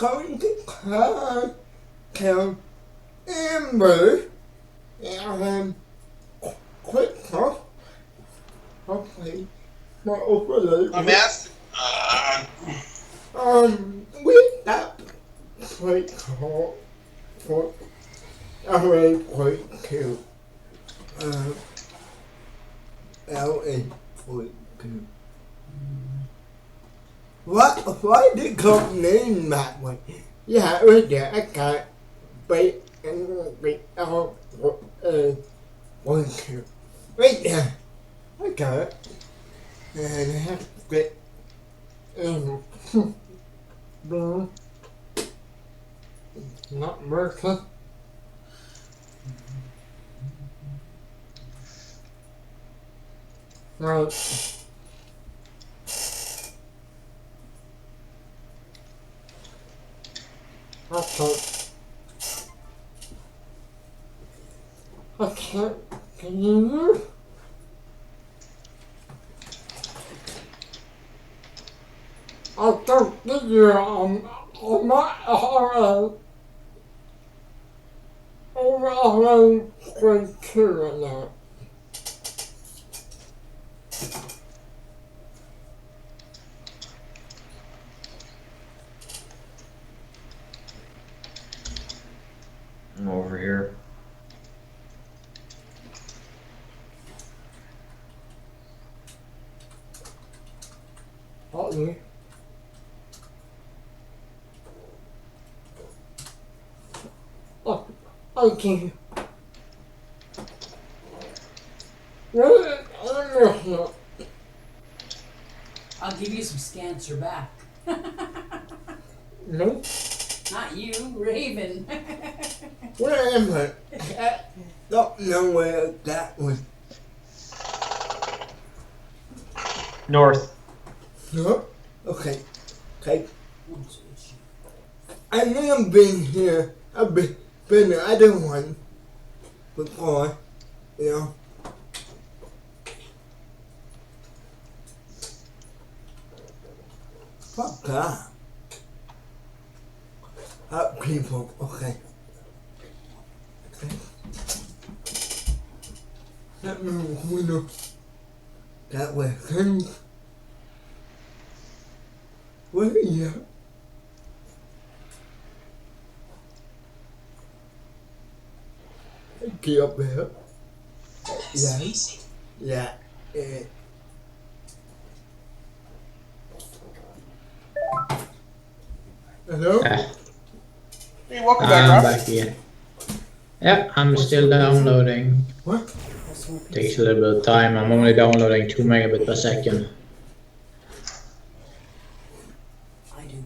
going to tell Amber and quick talk. Hopefully, not overload. I'm asking. With that quick talk for LA point two. LA point two. Why did call name that way? Yeah, right there. I got it. Wait, wait, one, two. Right there. I got it. And I have to get blue. Not working. Right. Okay, can you move? I don't think you're on my over grade 2 right now. I'm over here. Okay. Oh, okay. I'll give you some scans back. No? Not you, Raven. Where am I? I don't know where that was. North. No? Okay. Okay. I know I've been here. I've been the other one before, you know. Fuck that. Help people, okay. Okay. Let me window. That way, things. Where are you? Get up there. Yeah. Yeah. Hello? Hey, welcome I'm back, Rob. back here. Yeah, I'm still downloading. What? Takes a little bit of time. I'm only downloading 2 megabits per second. I do.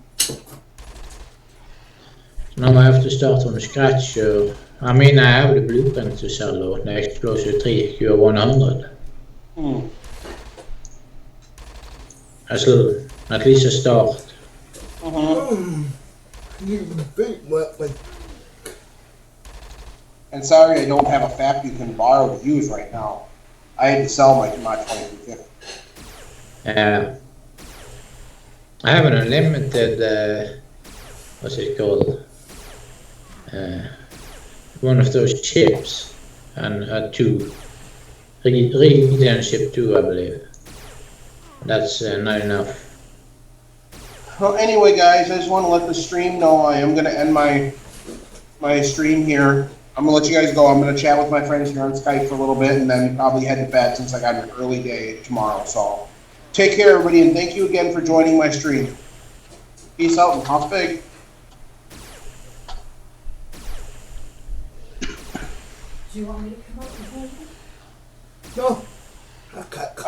Now I have to start from scratch. So I mean, I have the blueprint to sell though. The Explosive 3 Q100. That's little, at least a start. You big weapon. And sorry, I don't have a FAP you can borrow to use right now. I had to sell my 2250. I have an unlimited, what's it called? One of those chips, and 2. Regen chip 2, I believe. That's not enough. Well, anyway, guys, I just want to let the stream know I am going to end my stream here. I'm going to let you guys go. I'm going to chat with my friends here on Skype for a little bit and then probably head to bed since I got an early day tomorrow. So take care, everybody, and thank you again for joining my stream. Peace out and house big. Do you want me to come up and hold you? No.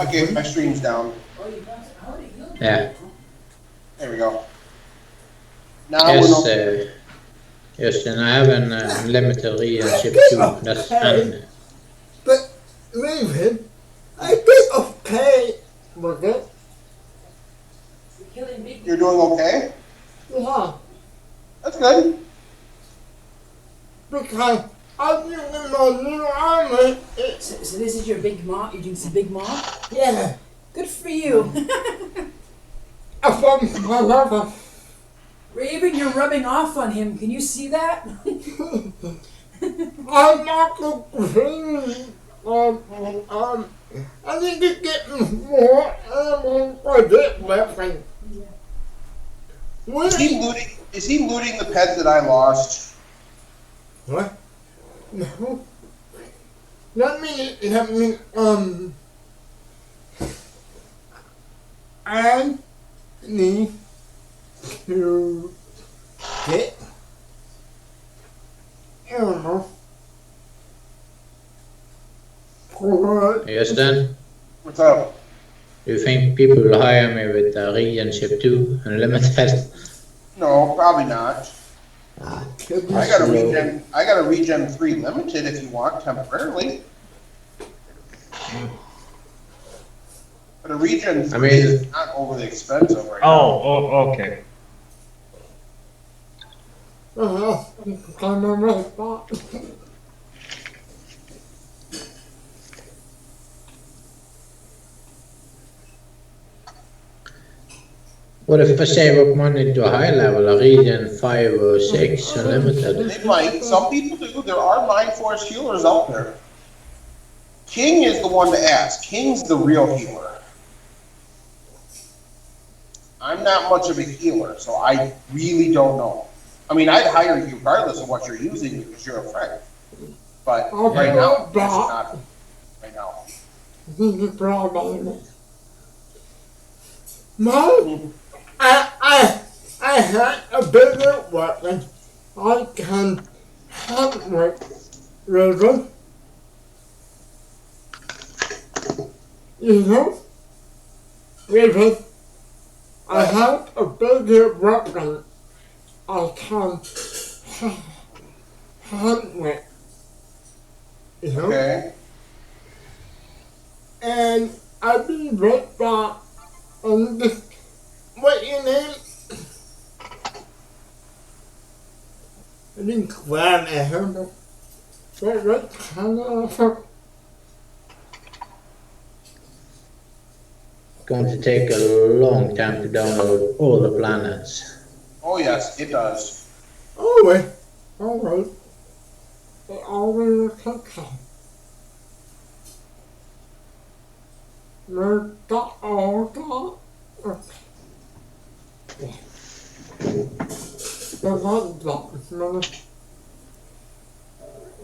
Okay, my stream's down. Oh, you got it? How did you? Yeah. There we go. Now we're Yes, and I have an unlimited Regen chip 2. That's and But, Raven, I did okay with it. You're killing big. You're doing okay? Yeah. That's good. Because I'm using my new armor. So this is your big mob? You're doing some big mob? Yeah. Good for you. I found my lover. Raven, you're rubbing off on him. Can you see that? I'm not the queen. I need to get more ammo for this weapon. Where? Is he looting the pets that I lost? What? No. Let me, I need to get ammo for Yes, then. What's up? Do you think people will hire me with Region Ship 2 Unlimited? No, probably not. to be I got a slow. regen 3 limited if you want temporarily. But a regen 3 is not overly expensive right now. Oh, okay. I'm on my spot. What if I save up money to a high level, a Region 5 or 6 Unlimited? They might. Some people do. There are Mind Force healers out there. King is the one to ask. King's the real healer. I'm not much of a healer, so I really don't know. I mean, I'd hire you regardless of what you're using because you're a friend. But right now, that's not right now. This is the problem. No, I had a bigger weapon. I can hunt with river. You know? River. I have a bigger weapon. I can hunt with. You know? Okay. And I'll be right back. And this, what your name? I didn't grab at her, but what kind of Going to take a long time to download all the planets. Oh yes, it does. always, always, it always takes time. We're got all that. The one that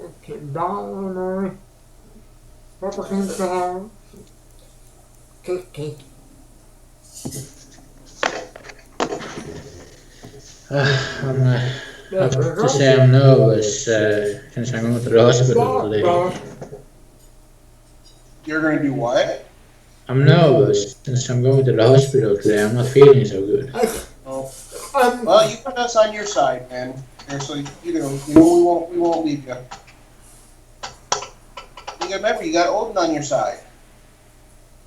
okay, down everything down. Okay. I have to say I'm nervous since I'm going to the hospital today. You're gonna do what? I'm nervous since I'm going to the hospital today. I'm not feeling so good. Oh. Well, you put us on your side, man. Seriously, you know we won't leave you. You gotta remember, you got Odin on your side.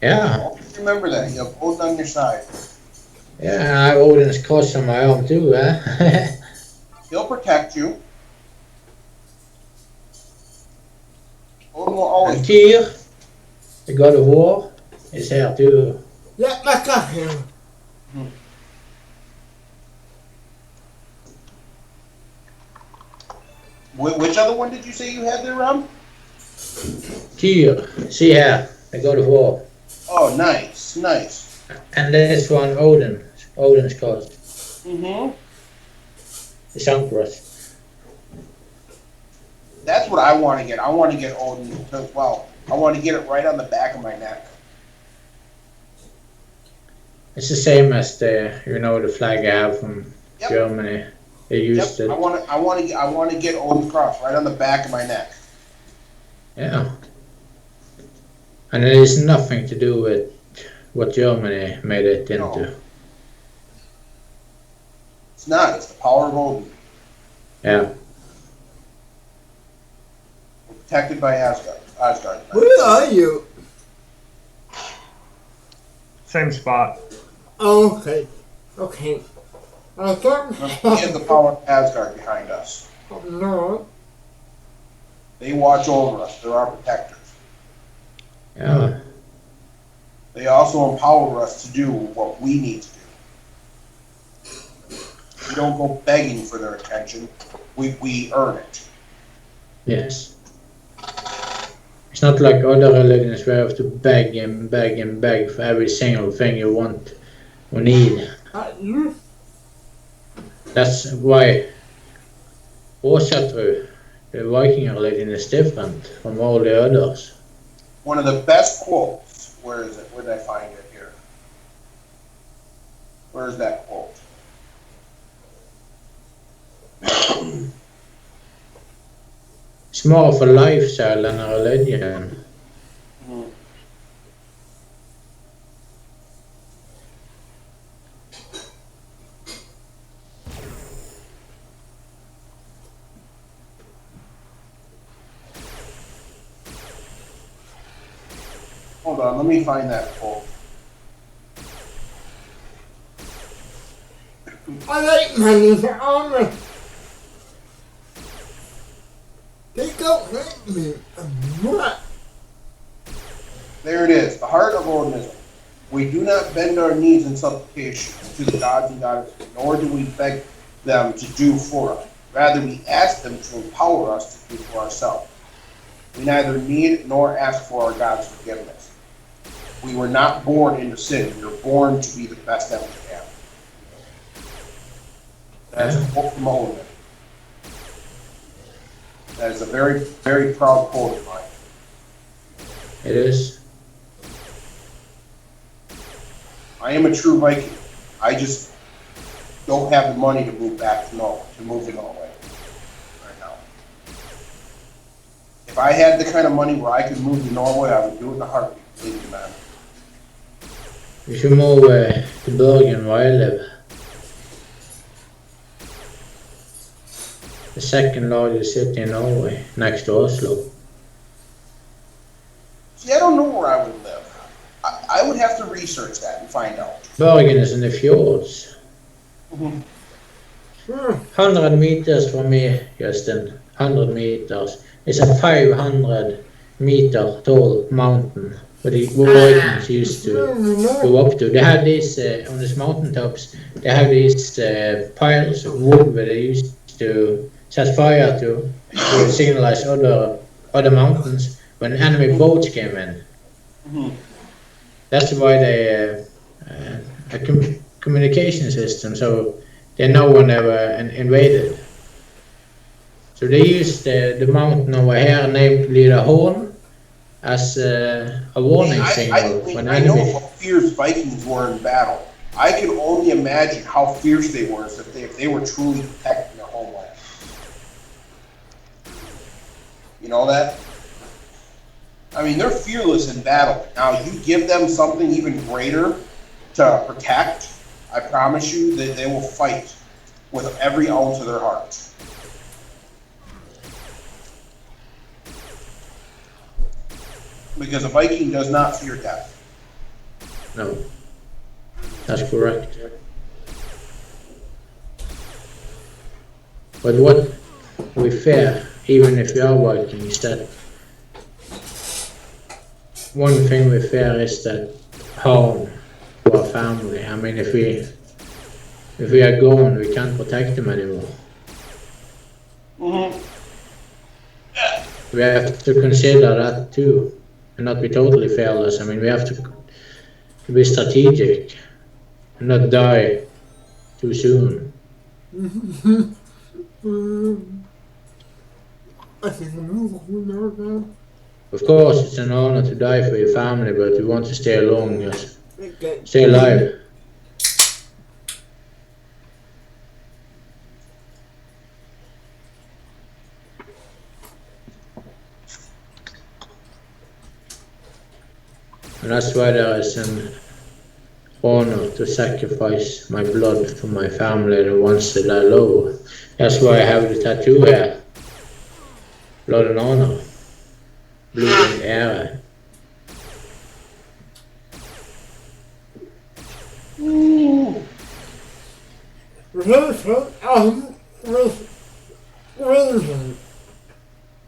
Yeah, Always remember that. You have Odin on your side. yeah, I have Odin's cross on my arm too, huh? He'll protect you. Odin will always. And Tyr, the god of war, is here too. Yeah, back up here. Which other one did you say you had there, Rum? Tyr, see here, the god of war. Oh, nice, nice. And this one, Odin's cross, Mm-hmm. the sun cross. That's what I want to get. I want to get Odin as well. I want to get it right on the back of my neck. It's the same as the, the flag I have from Yep. Germany. They used Yep. it. I want to get Odin's cross right on the back of my neck. Yeah. And it is nothing to do with what Germany made it into. No. It's not. It's the power of Odin. Yeah. We're protected by Asgard. Where are you? Same spot. Oh, okay. I thought We have the power of Asgard behind us. no. They watch over us. They're our protectors. Yeah. They also empower us to do what we need to do. We don't go begging for their attention. We earn it. Yes. It's not like other religions where you have to beg and beg and beg for every single thing you want or need. That's why Åsatru, the Viking religion, is different from all the others. One of the best quotes. Where is it? Where did I find it here? Where is that quote? It's more of a lifestyle than a religion. Hold on, let me find that quote. I like money for armor. They don't let me. What? There it is, the heart of organism. We do not bend our knees in supplication to the gods and goddesses, nor do we beg them to do for us. Rather, we ask them to empower us to do for ourselves. We neither need nor ask for our God's forgiveness. We were not born into sin. We were born to be the best that we can. That's a quote from Owen. That is a very, very proud quote of mine. It is. I am a true Viking. I just don't have the money to move back to Norway, to move to Norway right now. If I had the kind of money where I could move to Norway, I would do it in a heartbeat, believe me, man. You should move to Bergen where I live. The second largest city in Norway, next to Oslo. See, I don't know where I would live. I would have to research that and find out. Bergen is in the fjords. 100 meters from me, Justin. 100 meters. It's a 500 meter tall mountain where the Vikings used to go up to. They had these, on these mountaintops, they have these piles of wood where they used to set fire to signalize other mountains when enemy boats came in. That's why they a communication system, so they know when they were invaded. So they used the mountain over here, named Lida Horn, as a warning signal when I know enemy. how fierce Vikings were in battle. I can only imagine how fierce they were if they were truly protecting their homeland. You know that? I mean, they're fearless in battle. Now, you give them something even greater to protect, I promise you that they will fight with every ounce of their heart. Because a Viking does not fear death. No, that's correct. But what we fear, even if we are Vikings, that one thing we fear is that harm to our family. I mean, if we are gone, we can't protect them anymore. We have to consider that too, and not be totally fearless. I mean, we have to be strategic and not die too soon. Of course, it's an honor to die for your family, but we want to stay along, just stay alive. And that's why there is an honor to sacrifice my blood for my family, the ones that I love. That's why I have the tattoo here. Blood and honor. Blood and ära.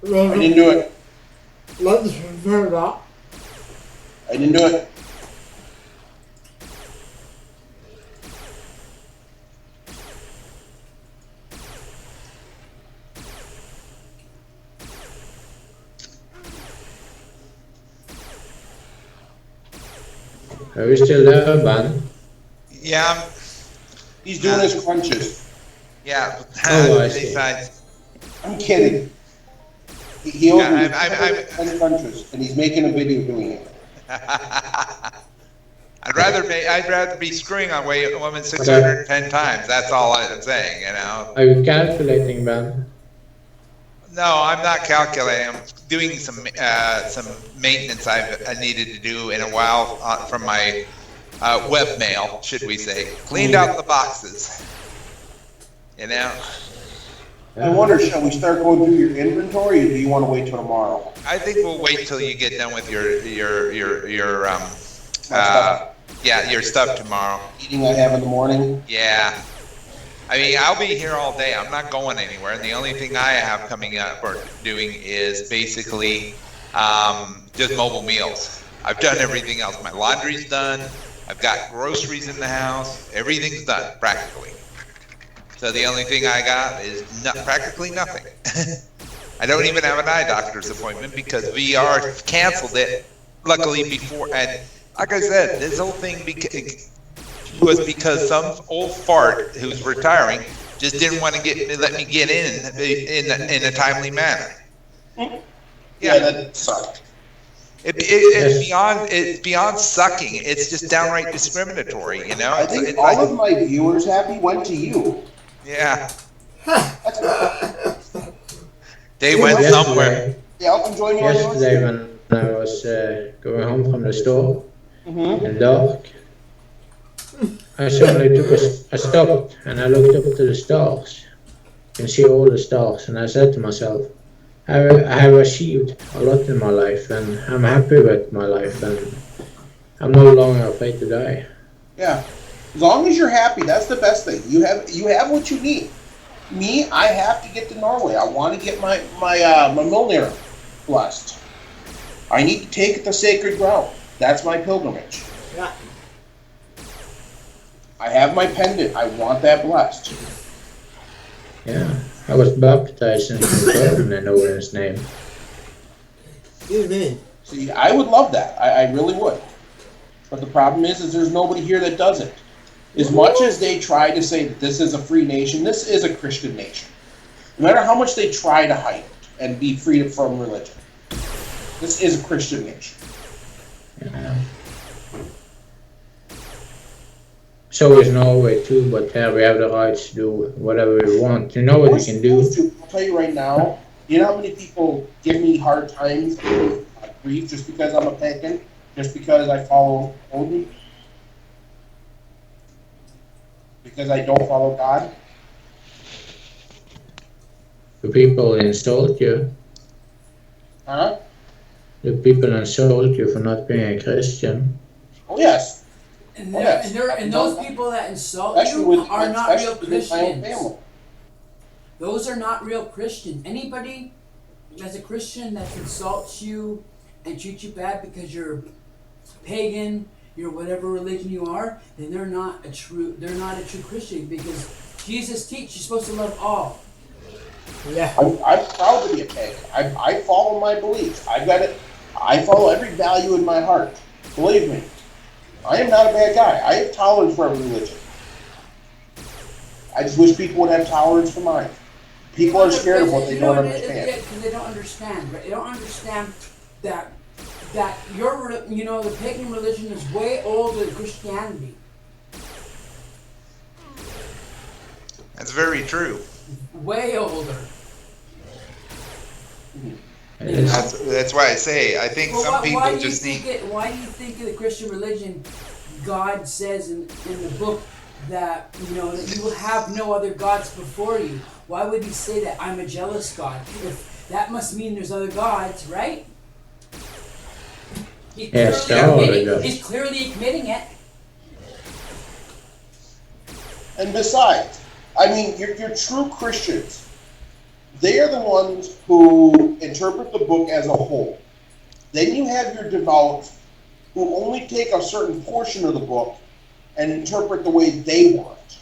I didn't do it. I didn't do it. Are you still there, Ben? Yeah, He's doing his crunches. yeah. Oh, I see. Besides, I'm kidding. He owes me I'm 10 crunches, and he's making a video doing it. I'd rather be screwing on women 610 times. That's all I'm saying, you know. Are you calculating, Ben? No, I'm not calculating. I'm doing some maintenance I needed to do in a while from my webmail, should we say. Cleaned out the boxes. You know. I wonder, shall we start going through your inventory, or do you want to wait till tomorrow? I think we'll wait till you get done with your stuff. yeah, your stuff tomorrow. Meeting I have in the morning. Yeah. I mean, I'll be here all day. I'm not going anywhere. And the only thing I have coming up or doing is basically just mobile meals. I've done everything else. My laundry's done. I've got groceries in the house. Everything's done, practically. So the only thing I got is practically nothing. I don't even have an eye doctor's appointment because VR canceled it, luckily, before. And like I said, this whole thing was because some old fart who's retiring just didn't want to let me get in a timely manner. Yeah, that sucked. It's beyond sucking. It's just downright discriminatory, you know. I think all of my viewers happy went to you. Yeah. That's They went somewhere. Yeah, I'll join you on yours. Yesterday when I was going home from the store Mm-hmm. in the dark, I suddenly I stopped and I looked up to the stars. You can see all the stars, and I said to myself, I have achieved a lot in my life, and I'm happy with my life, and I'm no longer afraid to die. Yeah. As long as you're happy, that's the best thing. You have what you need. Me, I have to get to Norway. I want to get my Mjolnir blessed. I need to take the sacred ground. That's my pilgrimage. Yeah. I have my pendant. I want that blessed. Yeah, I was baptized and confirmed in Odin's name. Excuse me. See, I would love that. I really would. But the problem is there's nobody here that does it. As much as they try to say that this is a free nation, this is a Christian nation. No matter how much they try to hide it and be free from religion, this is a Christian nation. Yeah. So is Norway too, but we have the rights to do whatever we want. You know what you can do? I'll tell you right now, you know how many people give me hard times, give me grief just because I'm a pagan, just because I follow Odin? Because I don't follow God? Do people insult you? Huh? Do people insult you for not being a Christian? Oh, yes. And, Oh, yes. and those people that insult Especially you with, are not real especially with my own Christians. family. Those are not real Christians. Anybody that's a Christian that insults you and treats you bad because you're pagan, you're whatever religion you are, then they're not a true Christian, because Jesus teaches you're supposed to love all. Yeah. I'm proud to be a pagan. I follow my beliefs. I follow every value in my heart. Believe me. I am not a bad guy. I have tolerance for every religion. I just wish people would have tolerance for mine. People are scared of what they don't understand. Because they don't understand. Right? They don't understand that the pagan religion is way older than Christianity. That's very true. Way older. That's why I say I think some people just need. Why do you think in the Christian religion, God says in the book that that you will have no other gods before you? Why would He say that? I'm a jealous God. If that must mean there's other gods, right? He's clearly admitting it. And besides, I mean, your true Christians, they are the ones who interpret the book as a whole. Then you have your devout who only take a certain portion of the book and interpret the way they want.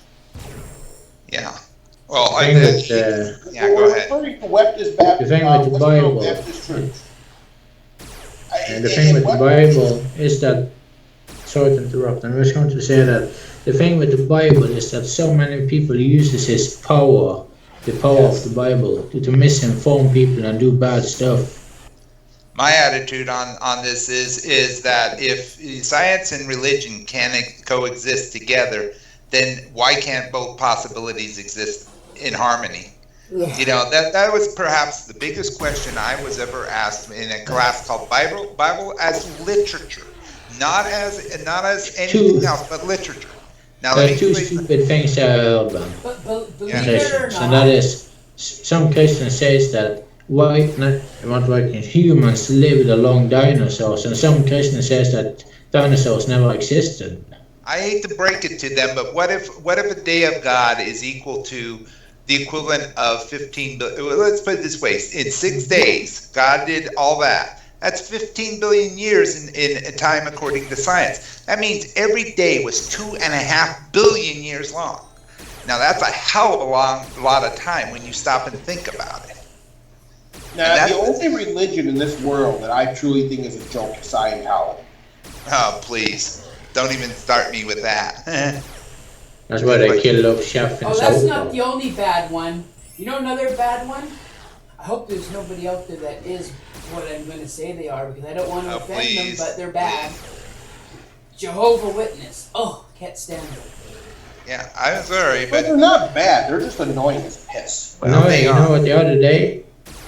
Yeah. Well, I think that, yeah, go ahead. Referring to Baptist Baptist, the thing with the Bible, Baptist Church. and the thing with the Bible is that sorry to interrupt. I was going to say that the thing with the Bible is that so many people uses its power, the power of the Bible, to misinform people and do bad stuff. My attitude on this is that if science and religion can coexist together, then why can't both possibilities exist in harmony? You know, that was perhaps the biggest question I was ever asked in a class called Bible as literature, not as anything else, but literature. Now let me Two explain. stupid things I heard about But believe Yeah. it or Christians, not, and that is some Christians says that humans lived along dinosaurs, and some Christians says that dinosaurs never existed. I hate to break it to them, but what if a day of God is equal to the equivalent of 15 billion? Let's put it this way: in 6 days, God did all that. That's 15 billion years in time according to science. That means every day was 2.5 billion years long. Now that's a hell of a lot of time when you stop and think about it. Now, the only religion in this world that I truly think is a joke is Scientology. Oh, please. Don't even start me with that. That's why they kill off Chef in oh, that's South not Park. the only bad one. You know another bad one? I hope there's nobody out there that is what I'm going to say they are, because I don't want to offend them, please. but they're bad. Jehovah Witness. Oh, can't stand them. Yeah, I'm sorry, But but they're not bad. They're just annoying as piss. well, No, they you are. know what? The other day,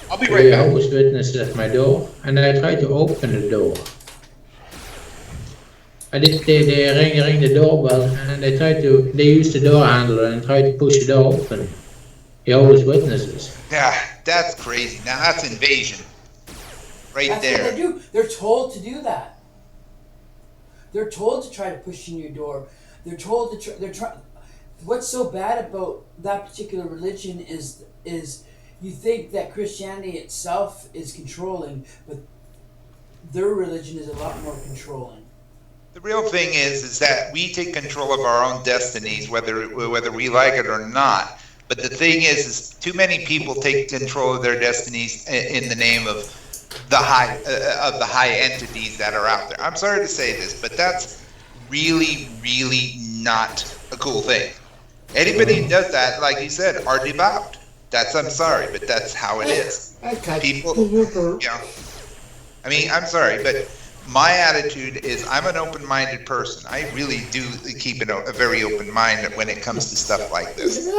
I'll be right I back. was witness at my door, and I tried to open the door. They ring the doorbell, and they used the door handle and tried to push the door open. Jehovah's Witnesses. Yeah, that's crazy. Now that's invasion. Right That's what there. they do. They're told to do that. They're told to try to push in your door. They're told to What's so bad about that particular religion is you think that Christianity itself is controlling, but their religion is a lot more controlling. The real thing is that we take control of our own destinies, whether we like it or not. But the thing is too many people take control of their destinies in the name of the high entities that are out there. I'm sorry to say this, but that's really, really not a cool thing. Anybody who does that, like you said, are devout. I'm sorry, but that's how it is. People, I mean, I'm sorry, but my attitude is I'm an open-minded person. I really do keep a very open mind when it comes to stuff like this. And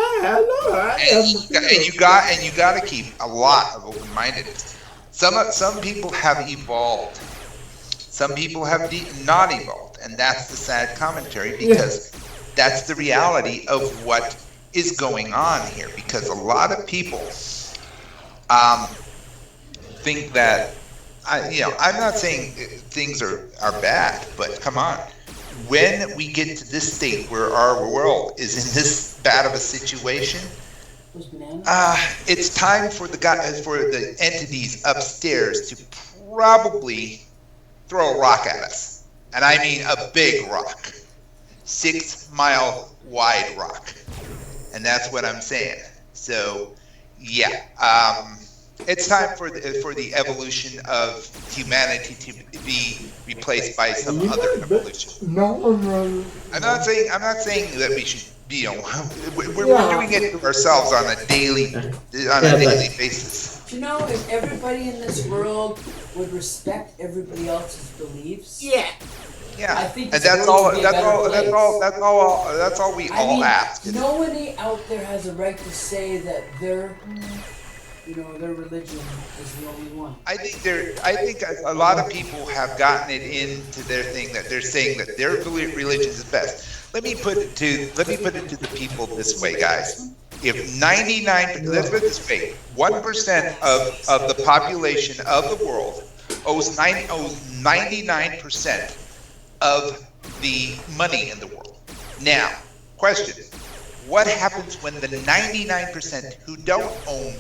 you got to keep a lot of open-mindedness. Some people have evolved. Some people have not evolved, and that's the sad commentary, because that's the reality of what is going on here. Because a lot of people think that I'm not saying things are bad, but come on. When we get to this state where our world is in this bad of a situation, it's time for the entities upstairs to probably throw a rock at us. And I mean a big rock. 6 mile wide rock. And that's what I'm saying. So, yeah. It's time for the evolution of humanity to be replaced by some other evolution. I'm not saying that we should. We're doing it to ourselves on a daily basis. Do you know, if everybody in this world would respect everybody else's beliefs? Yeah. I think And that's all we all ask. Nobody out there has a right to say that their religion is the only one. I think a lot of people have gotten it into their thing that they're saying that their religion is best. Let me put it to the people this way, guys. If 99, let's put it this way, 1% of the population of the world owes 99% of the money in the world. Now, question: what happens when the 99% who don't own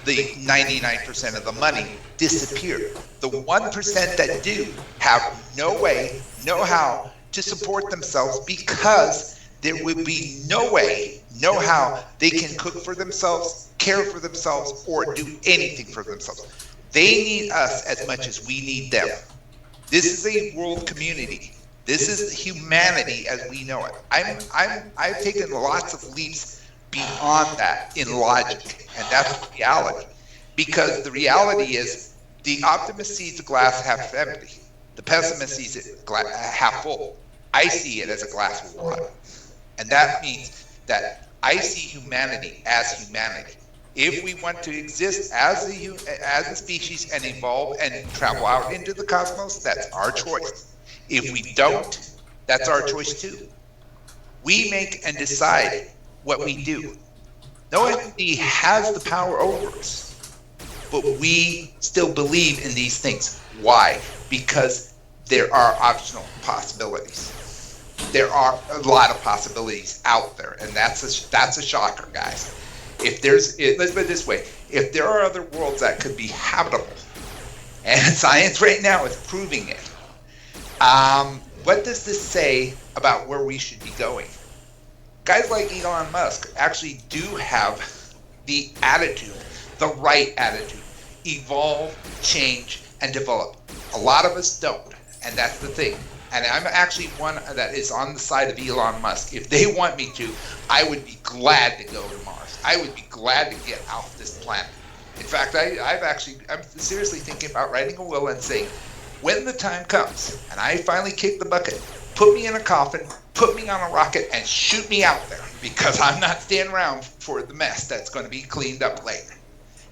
the 99% of the money disappear? The 1% that do have no way, no how to support themselves, because there would be no way, no how they can cook for themselves, care for themselves, or do anything for themselves. They need us as much as we need them. This is a world community. This is humanity as we know it. I've taken lots of leaps beyond that in logic, and that's reality. Because the reality is, the optimist sees the glass half empty. The pessimist sees it half full. I see it as a glass of water. And that means that I see humanity as humanity. If we want to exist as a species and evolve and travel out into the cosmos, that's our choice. If we don't, that's our choice too. We make and decide what we do. No entity has the power over us, but we still believe in these things. Why? Because there are optional possibilities. There are a lot of possibilities out there, and that's a shocker, guys. Let's put it this way: if there are other worlds that could be habitable, and science right now is proving it, what does this say about where we should be going? Guys like Elon Musk actually do have the attitude, the right attitude: evolve, change, and develop. A lot of us don't, and that's the thing. And I'm actually one that is on the side of Elon Musk. If they want me to, I would be glad to go to Mars. I would be glad to get off this planet. In fact, I'm seriously thinking about writing a will and saying, when the time comes and I finally kick the bucket, put me in a coffin, put me on a rocket, and shoot me out there, because I'm not staying around for the mess that's going to be cleaned up later.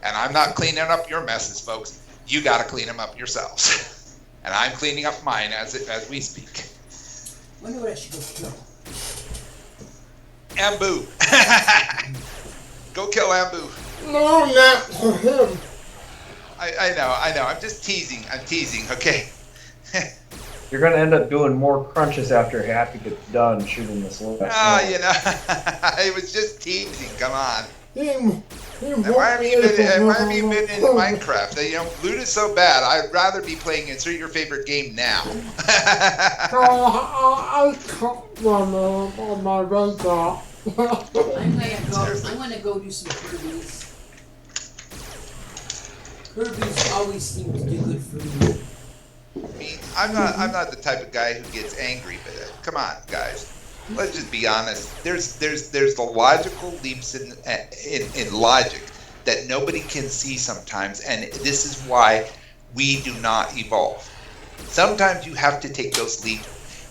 And I'm not cleaning up your messes, folks. You got to clean them up yourselves. And I'm cleaning up mine as we speak. I wonder what I should go kill. Ambu. Go kill Ambu. No, not for him. I know. I'm just teasing. I'm teasing, okay? You're gonna end up doing more crunches after Happy gets done shooting this last one. I was just teasing. Come on. Why have Why you been in Minecraft? Loot is so bad. I'd rather be playing insert your favorite game now. I can't run on my radar. I'm gonna go do some Kirby's. Kirby's always seem to do good for me. I mean, I'm not the type of guy who gets angry, but come on, guys. Let's just be honest. There's the logical leaps in logic that nobody can see sometimes, and this is why we do not evolve. Sometimes you have to take those leaps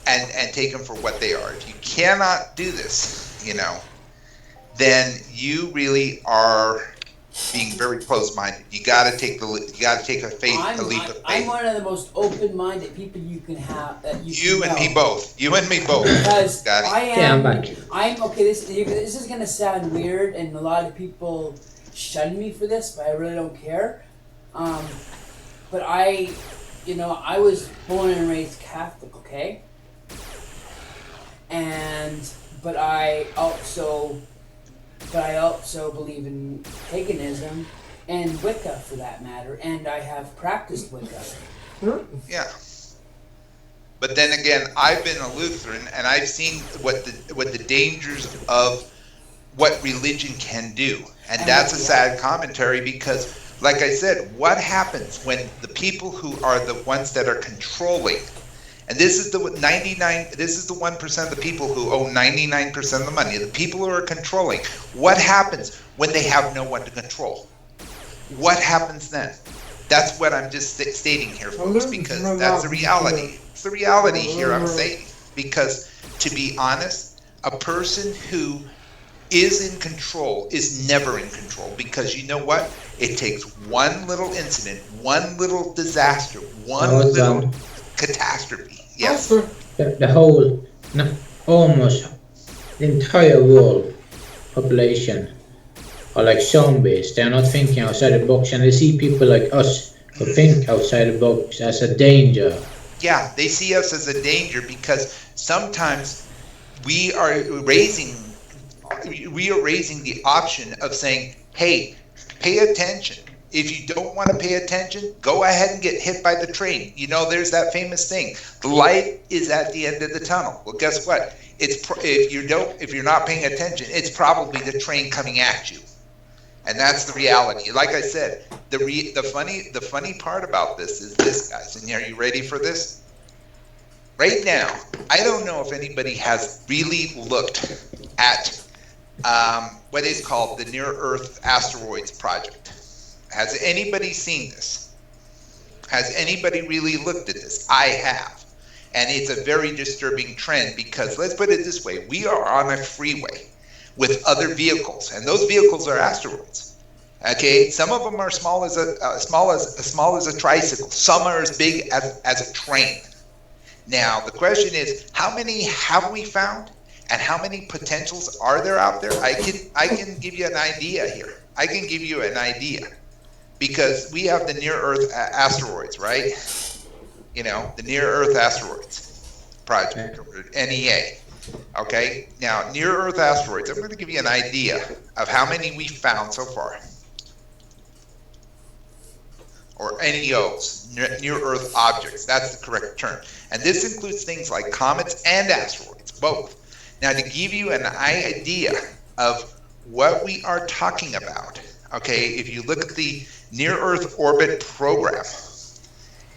and take them for what they are. If you cannot do this, then you really are being very close-minded. You got to take a leap of faith. I'm one of the most open-minded people you can have. You and me both. Because I am. Yeah, I'm back. I'm okay. This is gonna sound weird, and a lot of people shun me for this, but I really don't care. But I was born and raised Catholic, okay? But I also believe in paganism and Wicca, for that matter, and I have practiced Wicca. Yeah. But then again, I've been a Lutheran, and I've seen what the dangers of what religion can do, and that's a sad commentary, because, like I said, what happens when the people who are the ones that are controlling, and this is the 1% of the people who own 99% of the money, the people who are controlling, what happens when they have no one to control? What happens then? That's what I'm just stating here, folks, because that's the reality. It's the reality here I'm saying. Because, to be honest, a person who is in control is never in control, because you know what? It takes one little incident, one little disaster, one little catastrophe. Yes. The whole, almost the entire world population are like zombies. They're not thinking outside the box, and they see people like us who think outside the box as a danger. Yeah, they see us as a danger, because sometimes we are raising the option of saying, hey, pay attention. If you don't want to pay attention, go ahead and get hit by the train. There's that famous thing. The light is at the end of the tunnel. Well, guess what? If you're not paying attention, it's probably the train coming at you. And that's the reality. Like I said, the funny part about this is this, guys. And are you ready for this? right now, I don't know if anybody has really looked at what is called the Near Earth Asteroids Project. Has anybody seen this? Has anybody really looked at this? I have. And it's a very disturbing trend because, let's put it this way, we are on a freeway with other vehicles, and those vehicles are asteroids. Okay, some of them are small as a tricycle. Some are as big as a train. Now the question is, how many have we found, and how many potentials are there out there? I can give you an idea here. I can give you an idea because we have the Near Earth Asteroids, right? You know, the Near Earth Asteroids Project, or NEA. Okay, now Near Earth Asteroids, I'm going to give you an idea of how many we found so far. Or NEOs, Near Earth Objects, that's the correct term. And this includes things like comets and asteroids, both. Now, to give you an idea of what we are talking about, okay, if you look at the Near Earth Orbit Program,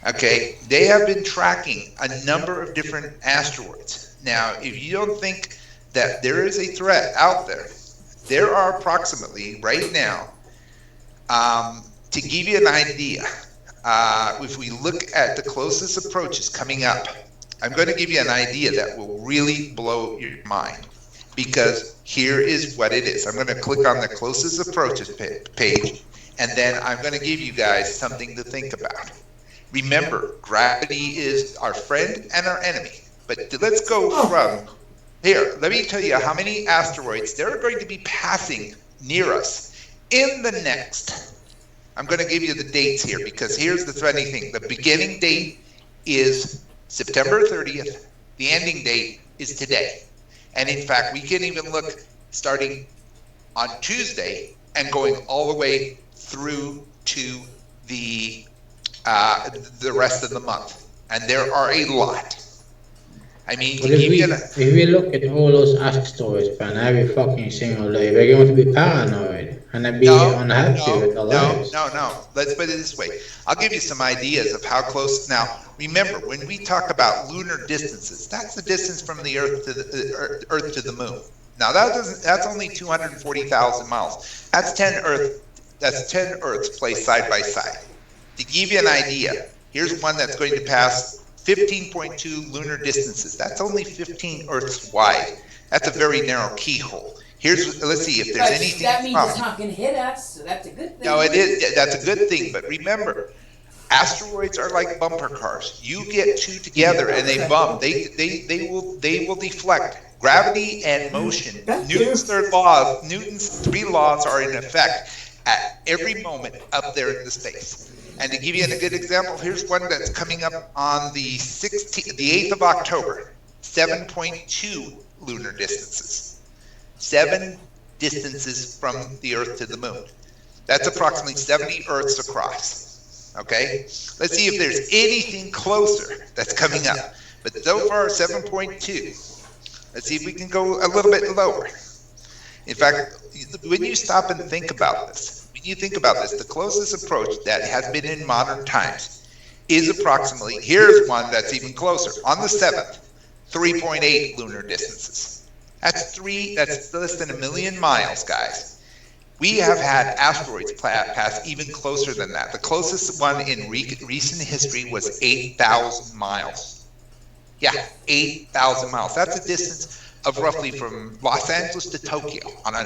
okay, they have been tracking a number of different asteroids. Now, if you don't think that there is a threat out there, there are approximately, right now, to give you an idea, if we look at the closest approaches coming up, I'm going to give you an idea that will really blow your mind, because here is what it is. I'm going to click on the closest approaches page, and then I'm going to give you guys something to think about. Remember, gravity is our friend and our enemy. But let's go from here. Let me tell you how many asteroids there are going to be passing near us in the next. I'm going to give you the dates here, because here's the funny thing. The beginning date is September 30th. The ending date is today. And in fact, we can even look starting on Tuesday and going all the way through to the rest of the month. And there are a lot. I mean, But if we look at all those asteroids on every fucking single day, we're going to be paranoid and be unhappy with our lives. No. Let's put it this way. I'll give you some ideas of how close. Now, remember, when we talk about lunar distances, that's the distance from the Earth to the Moon. Now, that's only 240,000 miles. That's 10 Earths placed side by side. To give you an idea, here's one that's going to pass 15.2 lunar distances. That's only 15 Earths wide. That's a very narrow keyhole. Let's see if there's anything. That means it's not going to hit us, so that's a good thing. No, it is. That's a good thing. But remember, asteroids are like bumper cars. You get two together and they bump. They will deflect. Gravity and motion. Newton's three laws are in effect at every moment up there in the space. And to give you a good example, here's one that's coming up on the 8th of October, 7.2 lunar distances. 7 distances from the Earth to the Moon. That's approximately 70 Earths across. Okay? Let's see if there's anything closer that's coming up. But so far, 7.2. Let's see if we can go a little bit lower. In fact, when you stop and think about this, the closest approach that has been in modern times is approximately, here's one that's even closer, on the 7th, 3.8 lunar distances. That's less than 1 million miles, guys. We have had asteroids pass even closer than that. The closest one in recent history was 8,000 miles. Yeah, 8,000 miles. That's a distance of roughly from Los Angeles to Tokyo on a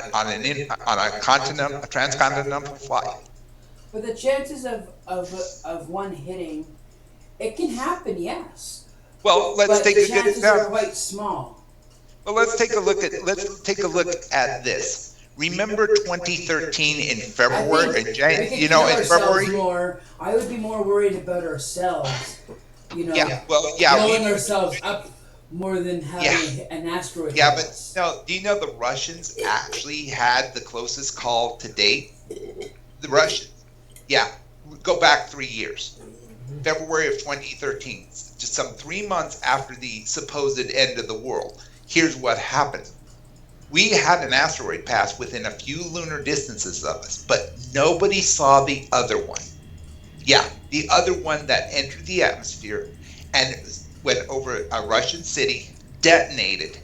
transcontinental flight. But the chances of one hitting, it can happen, yes. Well, let's take a good example. The chances are quite small. Well, let's take a look at this. Remember 2013 in February, in February. I would be more worried about ourselves. Blowing ourselves up more than having an asteroid. Yeah, but no. Do you know the Russians actually had the closest call to date? The Russians. Yeah, go back 3 years. February of 2013, just some 3 months after the supposed end of the world. Here's what happened. We had an asteroid pass within a few lunar distances of us, but nobody saw the other one. Yeah, the other one that entered the atmosphere, and went over a Russian city, detonated,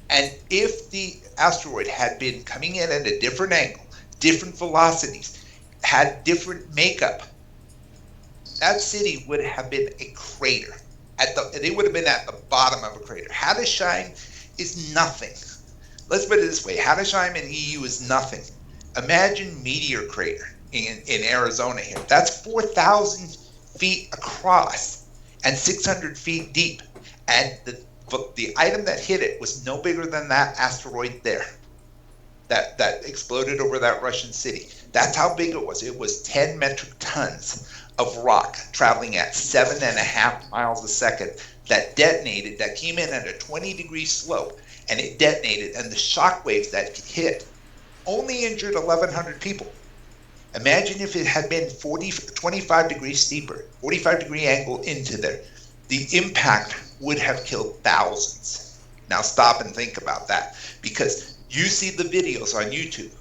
and if the asteroid had been coming in at a different angle, different velocities, had different makeup, that city would have been a crater. They would have been at the bottom of a crater. Hadesheim is nothing. Let's put it this way: Hadesheim in EU is nothing. Imagine meteor crater in Arizona here. That's 4,000 feet across and 600 feet deep, and the item that hit it was no bigger than that asteroid there. That exploded over that Russian city. That's how big it was. It was 10 metric tons of rock traveling at 7.5 miles a second that detonated, that came in at a 20-degree slope, and it detonated, and the shock waves that hit only injured 1,100 people. Imagine if it had been 25 degrees steeper, 45-degree angle into there. The impact would have killed thousands. Now stop and think about that, because you see the videos on YouTube.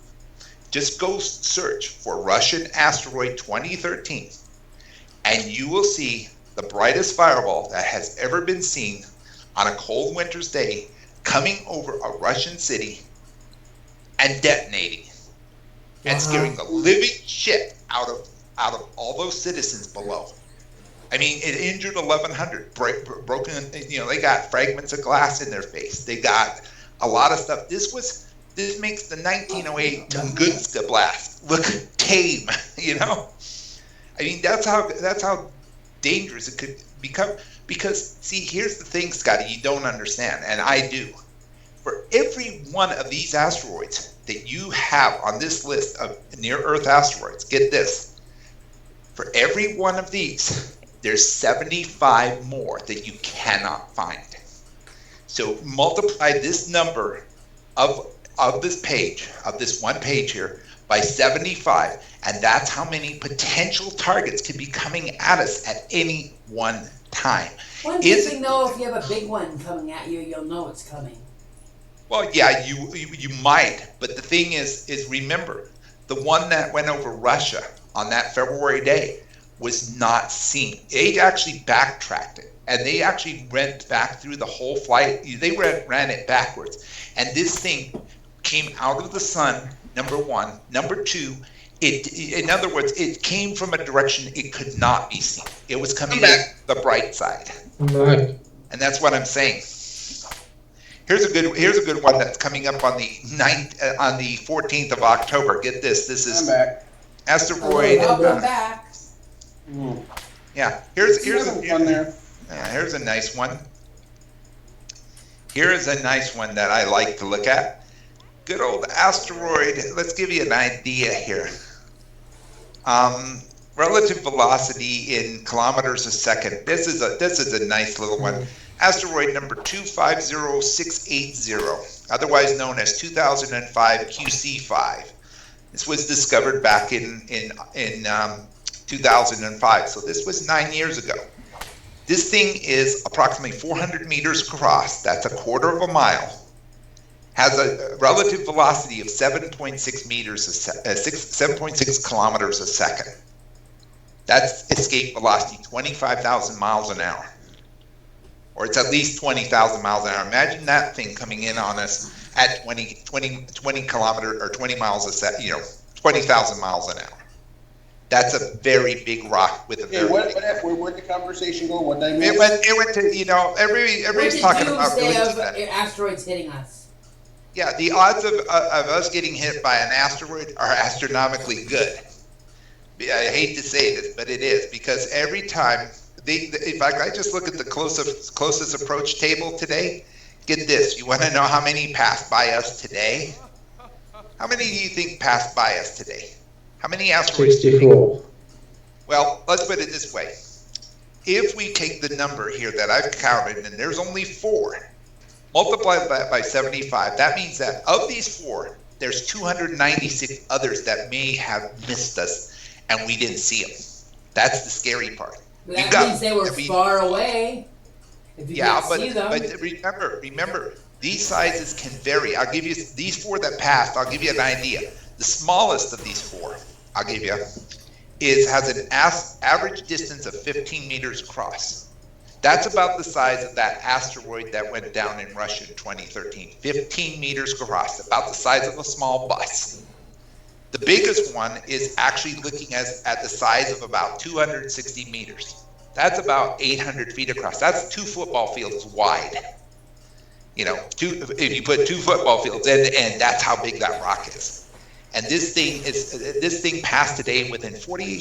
Just go search for Russian asteroid 2013, and you will see the brightest fireball that has ever been seen on a cold winter's day coming over a Russian city and detonating and scaring the living shit out of all those citizens below. I mean, it injured 1,100, broken. They got fragments of glass in their face. They got a lot of stuff. This makes the 1908 Tunguska blast look tame. I mean, that's how dangerous it could become. Because see, here's the thing, Scotty, you don't understand, and I do. For every one of these asteroids that you have on this list of near-Earth asteroids, get this: for every one of these, there's 75 more that you cannot find. So multiply this number of this page, of this one page here, by 75, and that's how many potential targets could be coming at us at any one time. One good thing though, if you have a big one coming at you, you'll know it's coming. Well, yeah, you might, but the thing is remember, the one that went over Russia on that February day was not seen. They actually backtracked it, and they actually went back through the whole flight. They ran it backwards, and this thing came out of the sun. Number one, number two. In other words, it came from a direction it could not be seen. It was coming back the bright side, Right. and that's what I'm saying. Here's a good one that's coming up on the 14th of October. Get this. This is asteroid. Welcome back. Yeah. Here's one there. Here's a nice one. Here is a nice one that I like to look at. Good old asteroid. Let's give you an idea here. Relative velocity in kilometers a second. This is a nice little one. Asteroid number 250680, otherwise known as 2005 QC5. This was discovered back in 2005, so this was 9 years ago. This thing is approximately 400 meters across. That's a quarter of a mile. Has a relative velocity of 7.6 kilometers a second. That's escape velocity, 25,000 miles an hour. Or it's at least 20,000 miles an hour. Imagine that thing coming in on us at 20 kilometers or 20 miles a second, 20,000 miles an hour. That's a very big rock with a very Where'd the conversation go? What did I miss? It went to, everybody's talking about really of asteroids hitting us. Yeah, the odds of us getting hit by an asteroid are astronomically good. I hate to say this, but it is, because every time in fact, I just look at the closest approach table today. Get this. You want to know how many passed by us today? How many do you think passed by us today? How many asteroids? 64. Well, let's put it this way. If we take the number here that I've counted, and there's only 4, multiply that by 75, that means that of these 4, there's 296 others that may have missed us, and we didn't see them. That's the scary part. That means they were far away. If you can't see them. But remember, these sizes can vary. I'll give you these 4 that passed. I'll give you an idea. The smallest of these 4, I'll give you, has an average distance of 15 meters across. That's about the size of that asteroid that went down in Russia in 2013. 15 meters across, about the size of a small bus. The biggest one is actually looking at the size of about 260 meters. That's about 800 feet across. That's 2 football fields wide. You know, if you put 2 football fields in, and that's how big that rock is. And this thing passed today within 40.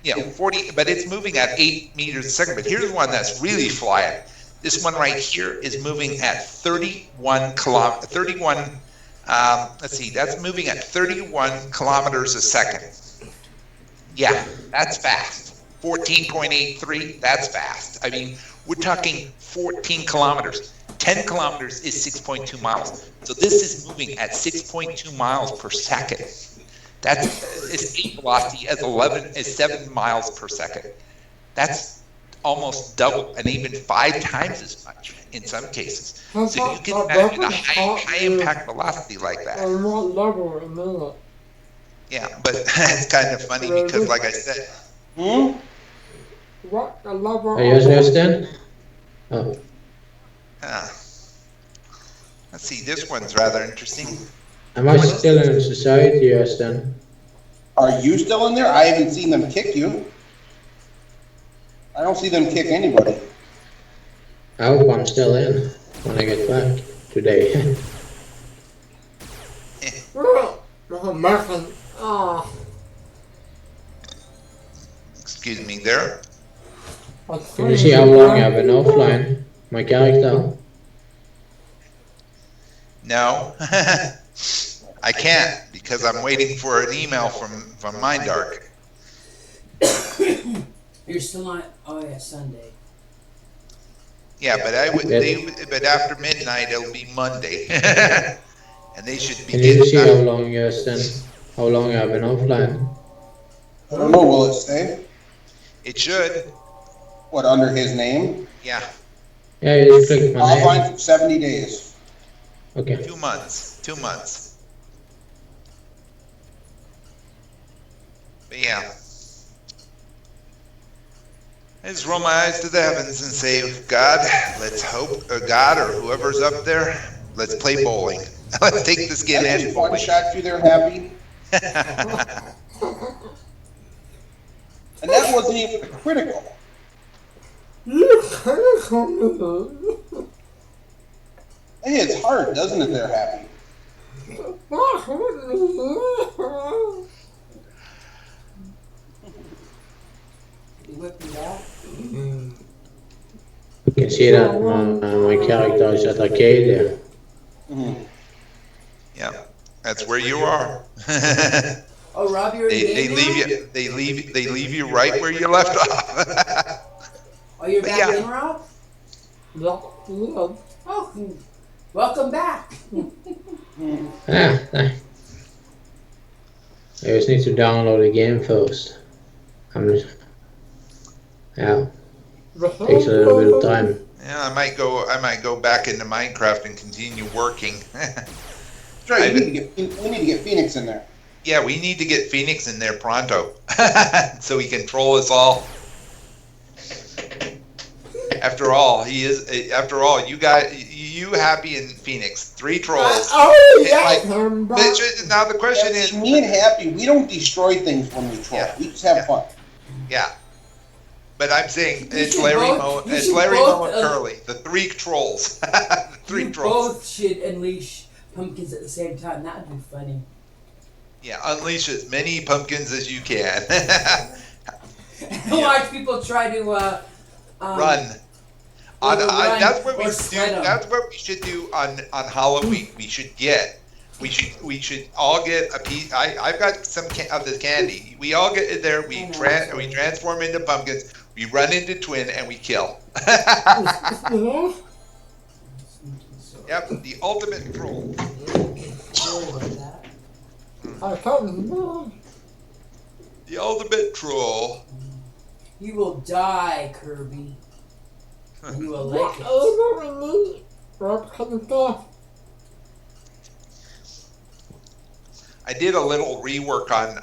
You know, 40, but it's moving at 8 meters a second. But here's one that's really flying. This one right here is moving at 31 kilometers. 31. Let's see. That's moving at 31 kilometers a second. Yeah, that's fast. 14.83. That's fast. I mean, we're talking 14 kilometers. 10 kilometers is 6.2 miles. So this is moving at 6.2 miles per second. That's escape velocity is 7 miles per second. That's almost double, and even 5 times as much in some cases. So you can imagine a high impact velocity like that. Yeah, but it's kind of funny because, like I said, Are you Justin? Oh. Let's see, this one's rather interesting. Am I still in society, Justin? Are you still in there? I haven't seen them kick you. I don't see them kick anybody. I hope I'm still in when I get back today. Excuse me there. Can you see how long I've been offline? My character? No, I can't because I'm waiting for an email from Mindark. You're still on. Oh yeah, Sunday. Yeah, but after midnight it'll be Monday, and they should be. Can you see how long I've been offline? I don't know. Will it say? It should. What, under his name? Yeah. Yeah, you just click my name. Offline for 70 days. Okay. 2 months. 2 months. But yeah. I just roll my eyes to the heavens and say, God, let's hope, or God, or whoever's up there, let's play bowling. Let's take this game I and just one-shot you there, Happy. And that wasn't even a critical. Hey, it's hard, doesn't it there, Happy? You whip me out. You can see that my character is at Arcadia. Yeah, that's where you are. Oh, Rob, you're they leave you right where you left off. Oh, you're But back yeah. in, Rob? Oh, welcome back. I just need to download the game first. Yeah, takes a little bit of time. Yeah, I might go back into Minecraft and continue working. That's right, we need to get Phoenix in there. Yeah, we need to get Phoenix in there pronto, so he can troll us all. After all, you Happy and Phoenix, 3 trolls. Now the question is, me and Happy, we don't destroy things when we troll. Yeah. We just have fun. yeah. But I'm saying You it's should Larry, both- Mo, you it's should Larry, both, Mo, and Curly, the 3 trolls. The 3 You trolls. both should unleash pumpkins at the same time. That would be funny. Yeah, unleash as many pumpkins as you can. Watch people try to Run. Either run That's what or sled 'em. That's what we should do on Halloween. We should all get a piece. I've got some of the candy. We all get it there. We transform into pumpkins. We run into twin and we kill. Yep, the ultimate troll. Sorry about that. The ultimate troll. You will die, Kirby. And you will like it. I did a little rework on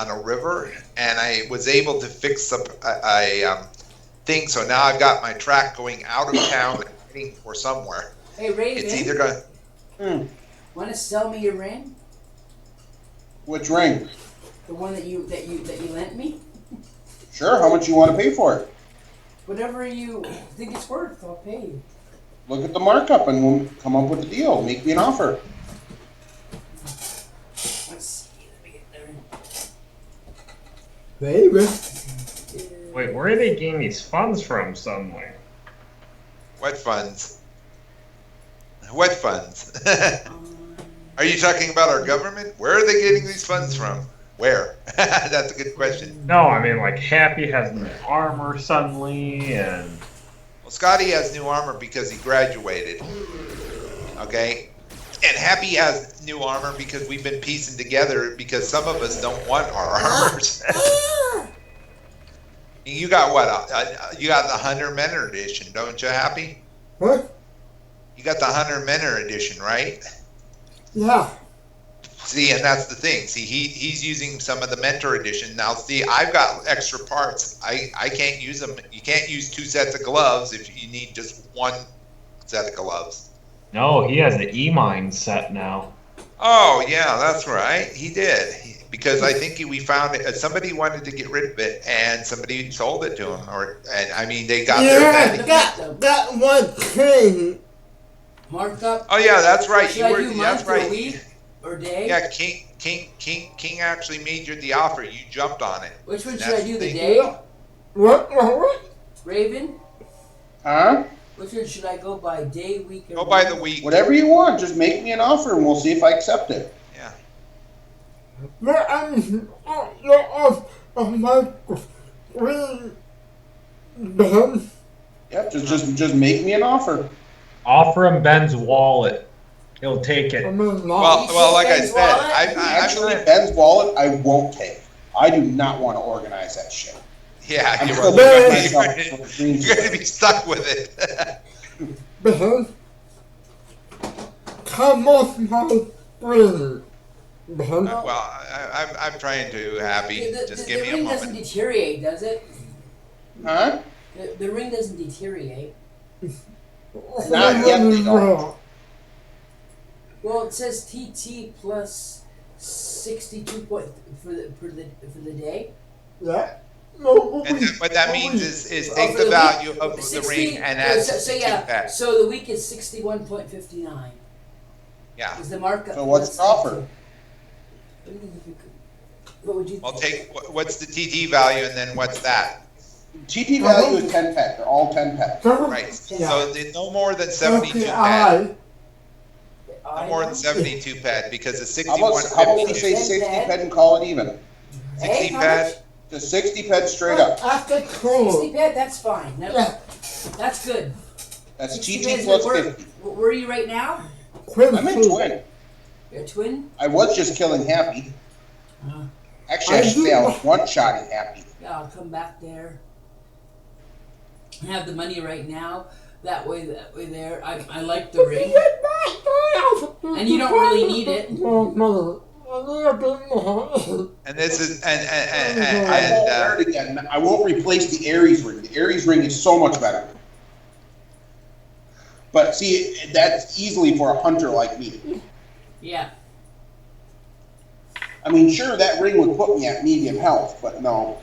a river, and I was able to fix up thing. So now I've got my track going out of town and heading for somewhere. Hey, Raven. It's either going. Want to sell me your ring? Which ring? The one that you lent me? Sure. How much you want to pay for it? Whatever you think it's worth, I'll pay you. Look at the markup and we'll come up with a deal. Make me an offer. Let's see. Let me get there. Baby. Wait, where are they getting these funds from suddenly? What funds? What funds? Are you talking about our government? Where are they getting these funds from? Where? That's a good question. No, I mean like Happy has new armor suddenly, and Well, Scotty has new armor because he graduated. Okay? And Happy has new armor because we've been piecing together because some of us don't want our armors. You got what? You got the Hunter Menor edition, don't you, Happy? What? You got the Hunter Menor edition, right? Yeah. See, and that's the thing. See, he's using some of the Mentor edition. Now, see, I've got extra parts. I can't use them. You can't use 2 sets of gloves if you need just 1 set of gloves. no, he has the E-Mine set now. Oh, yeah, that's right. He did. Because I think we found it. Somebody wanted to get rid of it, and somebody sold it to him. And I mean, they got their Yeah, money. that one thing. Marked up. Oh, yeah, that's right. Should I do That's month or right. week or day? Yeah, King actually made you the offer. You jumped on it. Which one And should I that's do? the The thing. day? What? Raven? Huh? Which one should I go by? Day, week, or Go by month? the week. Whatever you want. Just make me an offer and we'll see if I accept it. Yeah. But I'm off of my screen. Ben. Yep. Just make me an offer. Offer him Ben's wallet. He'll take it. I mean, Well, like I Ben's said, wallet? Actually, Ben's wallet, I won't take. I do not want to organize that shit. yeah, I'm you're still right. looking at myself for the green You're going zone. to be stuck with it. Ben. Come off my screen. Ben. Well, I'm trying to, Happy. Just give me a ring doesn't moment. deteriorate, does it? Huh? The ring doesn't deteriorate. Not yet, they don't. Well, it says TT plus 62 point for the day. Yeah. No, And what that means is Oh, take for the week? value of the 60 ring and add so 62 yeah. back. So the week is 61.59. Yeah. Is the markup? So what's the offer? What would you? Well, what's the TT value and then what's that? TP value is 10 pet. They're all 10 pet. Right. So no more than 72 pet. I. No more than 72 pet because the How about we say 60 pet and call it even? 60 pet. The 60 pet straight up. After 60 cold. pet, that's fine. Yeah. That's good. That's 60 TT pet's plus good. 50. Where are you right now? I'm in twin. You're a twin? I was just killing Happy. Uh, Actually, I should say I was one-shotting Happy. Yeah, I'll come back there. I have the money right now. That way there. I like the ring. And you don't really need it. And this is I won't wear it again. I won't replace the Aries ring. The Aries ring is so much better. But see, that's easily for a hunter like me. Yeah. I mean, sure, that ring would put me at medium health, but no.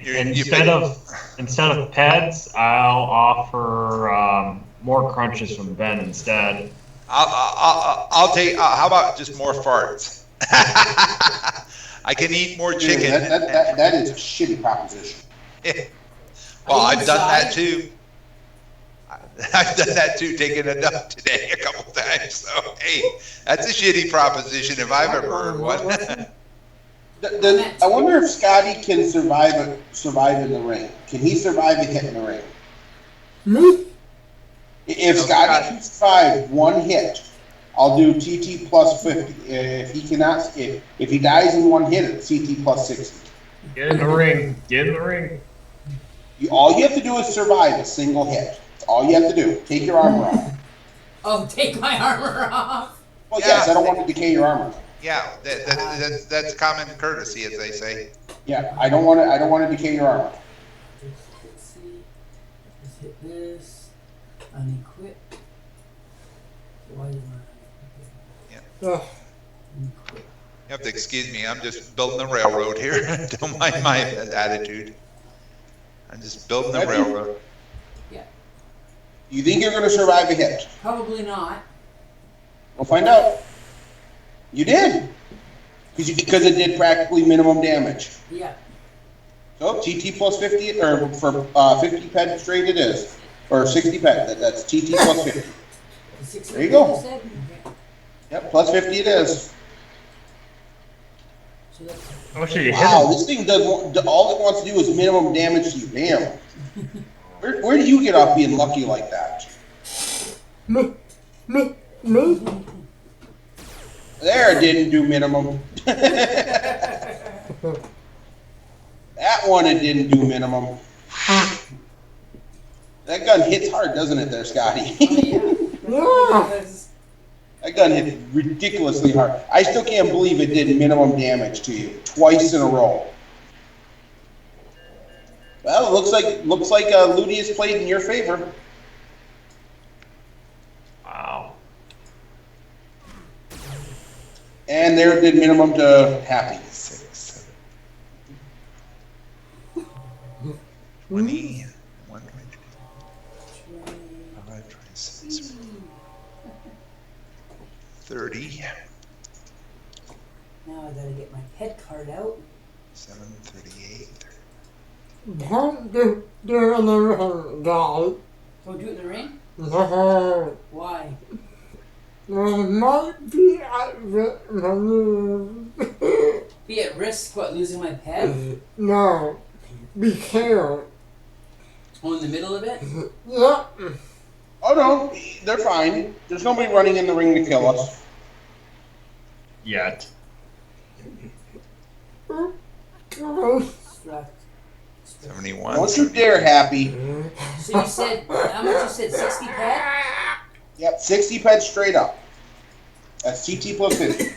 Instead of pets, I'll offer more crunches from Ben instead. I'll take. How about just more farts? I can eat more chicken. Dude, that is a shitty proposition. Well, I've done that too. I've done that too, taking a dump today a couple times. So hey, that's a shitty proposition if I've ever heard one. I wonder if Scotty can survive in the ring. Can he survive a hit in the ring? Me? If Scotty can survive one hit, I'll do TT plus 50. If he cannot, if he dies in one hit, it's CT plus 60. Get in the ring. Get in the ring. All you have to do is survive a single hit. That's all you have to do. Take your armor off. Oh, take my armor off. Well, yes, I don't want to decay your armor. Yeah, that's common courtesy, as they say. Yeah, I don't want to decay your armor. Let's see. Let's hit this. Unequip. Why did I Ugh. unequip? You have to excuse me. I'm just building the railroad here. Don't mind my attitude. I'm just building the railroad. You think you're going to survive a hit? Probably not. We'll find out. You did. Because it did practically minimum damage. Yeah. So TT plus 50, or for 50 ped straight it is. Or 60 ped, that's TT plus 50. There you go. Okay. Yep, plus 50 it is. So that's Oh, shit, you hit Wow, him. this thing does, all it wants to do is minimum damage to you. Damn. Where do you get off being lucky like that? Me. There, it didn't do minimum. That one, it didn't do minimum. That gun hits hard, doesn't it there, Scotty? Yeah. That gun hit ridiculously hard. I still can't believe it did minimum damage to you twice in a row. Well, it looks like Ludius played in your favor. Wow. And there it did minimum to happy. 6, 7, 20, 1, 5, 26, 30, now I gotta get my head card out. 7, 38. Don't do the ring, guy. Don't do it in the ring? No. Why? There might be a bit money. Be at risk, what, losing my pet? No. Be careful. Oh, in the middle of it? Yeah. Oh no, they're fine. There's nobody running in the ring to kill us. Yet. Struck. 71. Don't you dare, Happy. So you said, how much you said, 60 pet? Yep, 60 ped straight up. That's TT plus 50.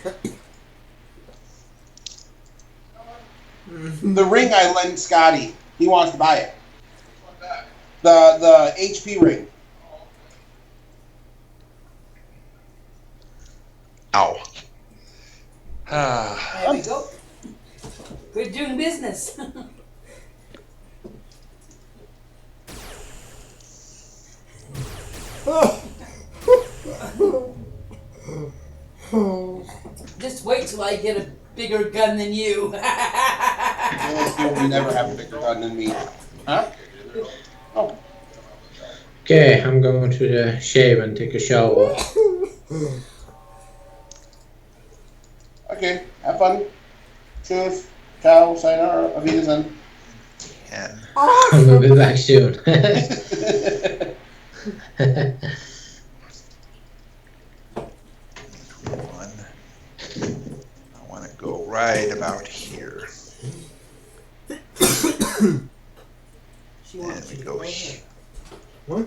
The ring I lent Scotty. He wants to buy it. The HP ring. Ow. There we go. Good doing business. Just wait till I get a bigger gun than you. You never have a bigger gun than me. Huh? Oh. Okay, I'm going to the shave and take a shower. Okay, have fun. Cheers. Ciao, sayonara, auf Wiedersehen. 10. We'll be back soon. 1. I want to go right about here. She wants And we you to go go here. ahead. What?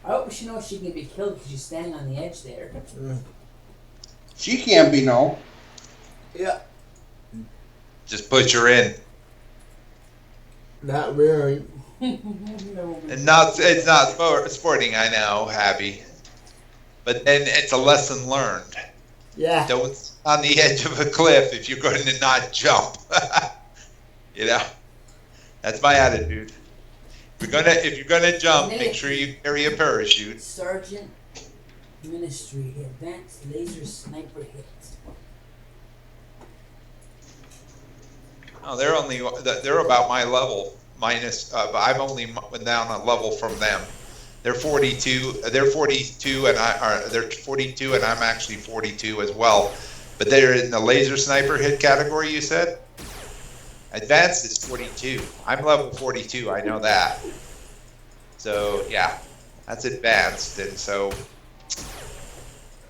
I hope she knows she can be killed because she's standing on the edge there. She can't be, no. Yeah. Just put her in. Not really. No. And it's not sporting, I know, Happy. But then it's a lesson learned. Yeah. Don't stand on the edge of a cliff if you're going to not jump. You know, that's my attitude. If you're gonna jump, make sure you carry a parachute. Sergeant Ministry, advanced laser sniper hits. Oh, they're about my level. Minus, I'm only down a level from them. They're 42. They're 42, and they're 42, and I'm actually 42 as well. But they're in the laser sniper hit category. You said. Advanced is 42. I'm level 42. I know that. So yeah, that's advanced, and so.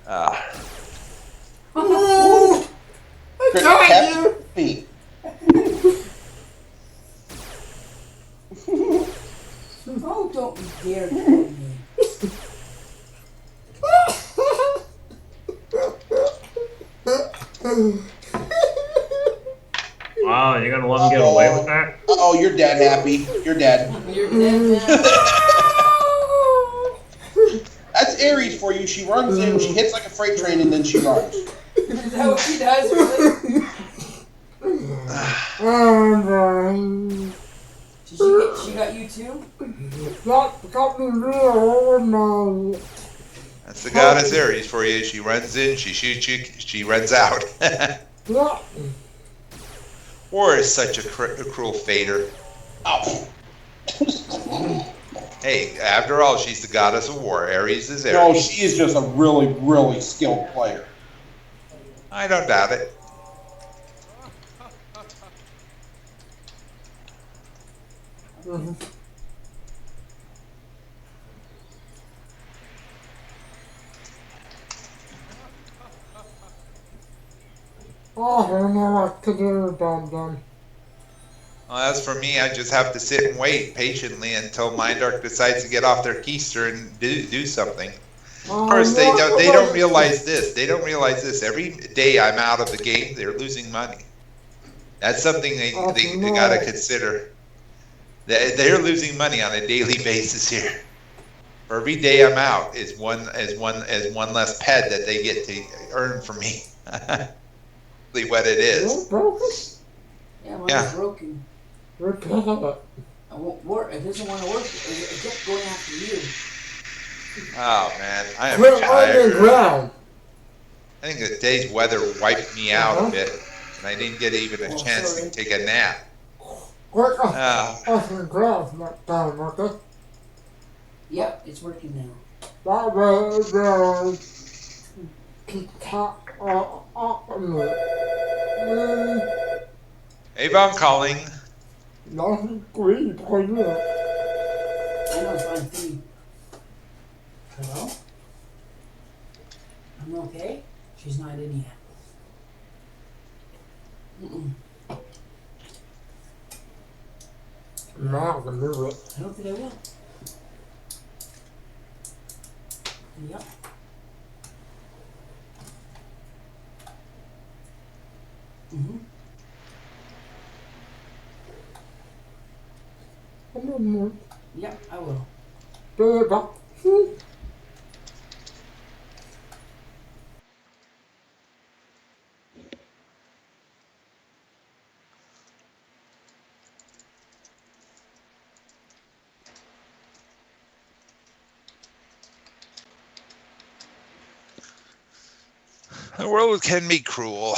Oh, I got you. Me. Oh, don't you dare kill me. Wow, you're gonna let him get away with that? Oh, you're dead, Happy. You're dead. You're dead now. That's Aries for you. She runs in, she hits like a freight train, and then she runs. Is that what she does, really? She got you too? That's the goddess Aries for you. She runs in, she shoots you, she runs out. War is such a cruel fader. Oh. Hey, after all, she's the goddess of war. Aries is Aries. No, she is just a really, really skilled player. I don't doubt it. I don't know what to do, Dum. Well, as for me, I just have to sit and wait patiently until Mindark decides to get off their keister and do something. Of course, they don't realize this. They don't realize this. Every day I'm out of the game, they're losing money. That's something they gotta consider. They're losing money on a daily basis here. For every day I'm out is one less ped that they get to earn from me. What it is. Yeah, mine's Yeah. broken. Repair it. It won't work. It doesn't want to work. It kept going after you. Oh man, I am Put it on the tired. ground. I think the day's weather wiped me out a bit, and I didn't get even a chance to take a nap. Put it Oh, on the ground next time, okay? Yep, it's working now. That way they'll keep top up me. Avon calling. Nothing great for you. I know it's fine too. Hello? I'm okay? She's not in yet. Now I can do it. I don't think I will. Yep. Yep, I will. The world can be cruel.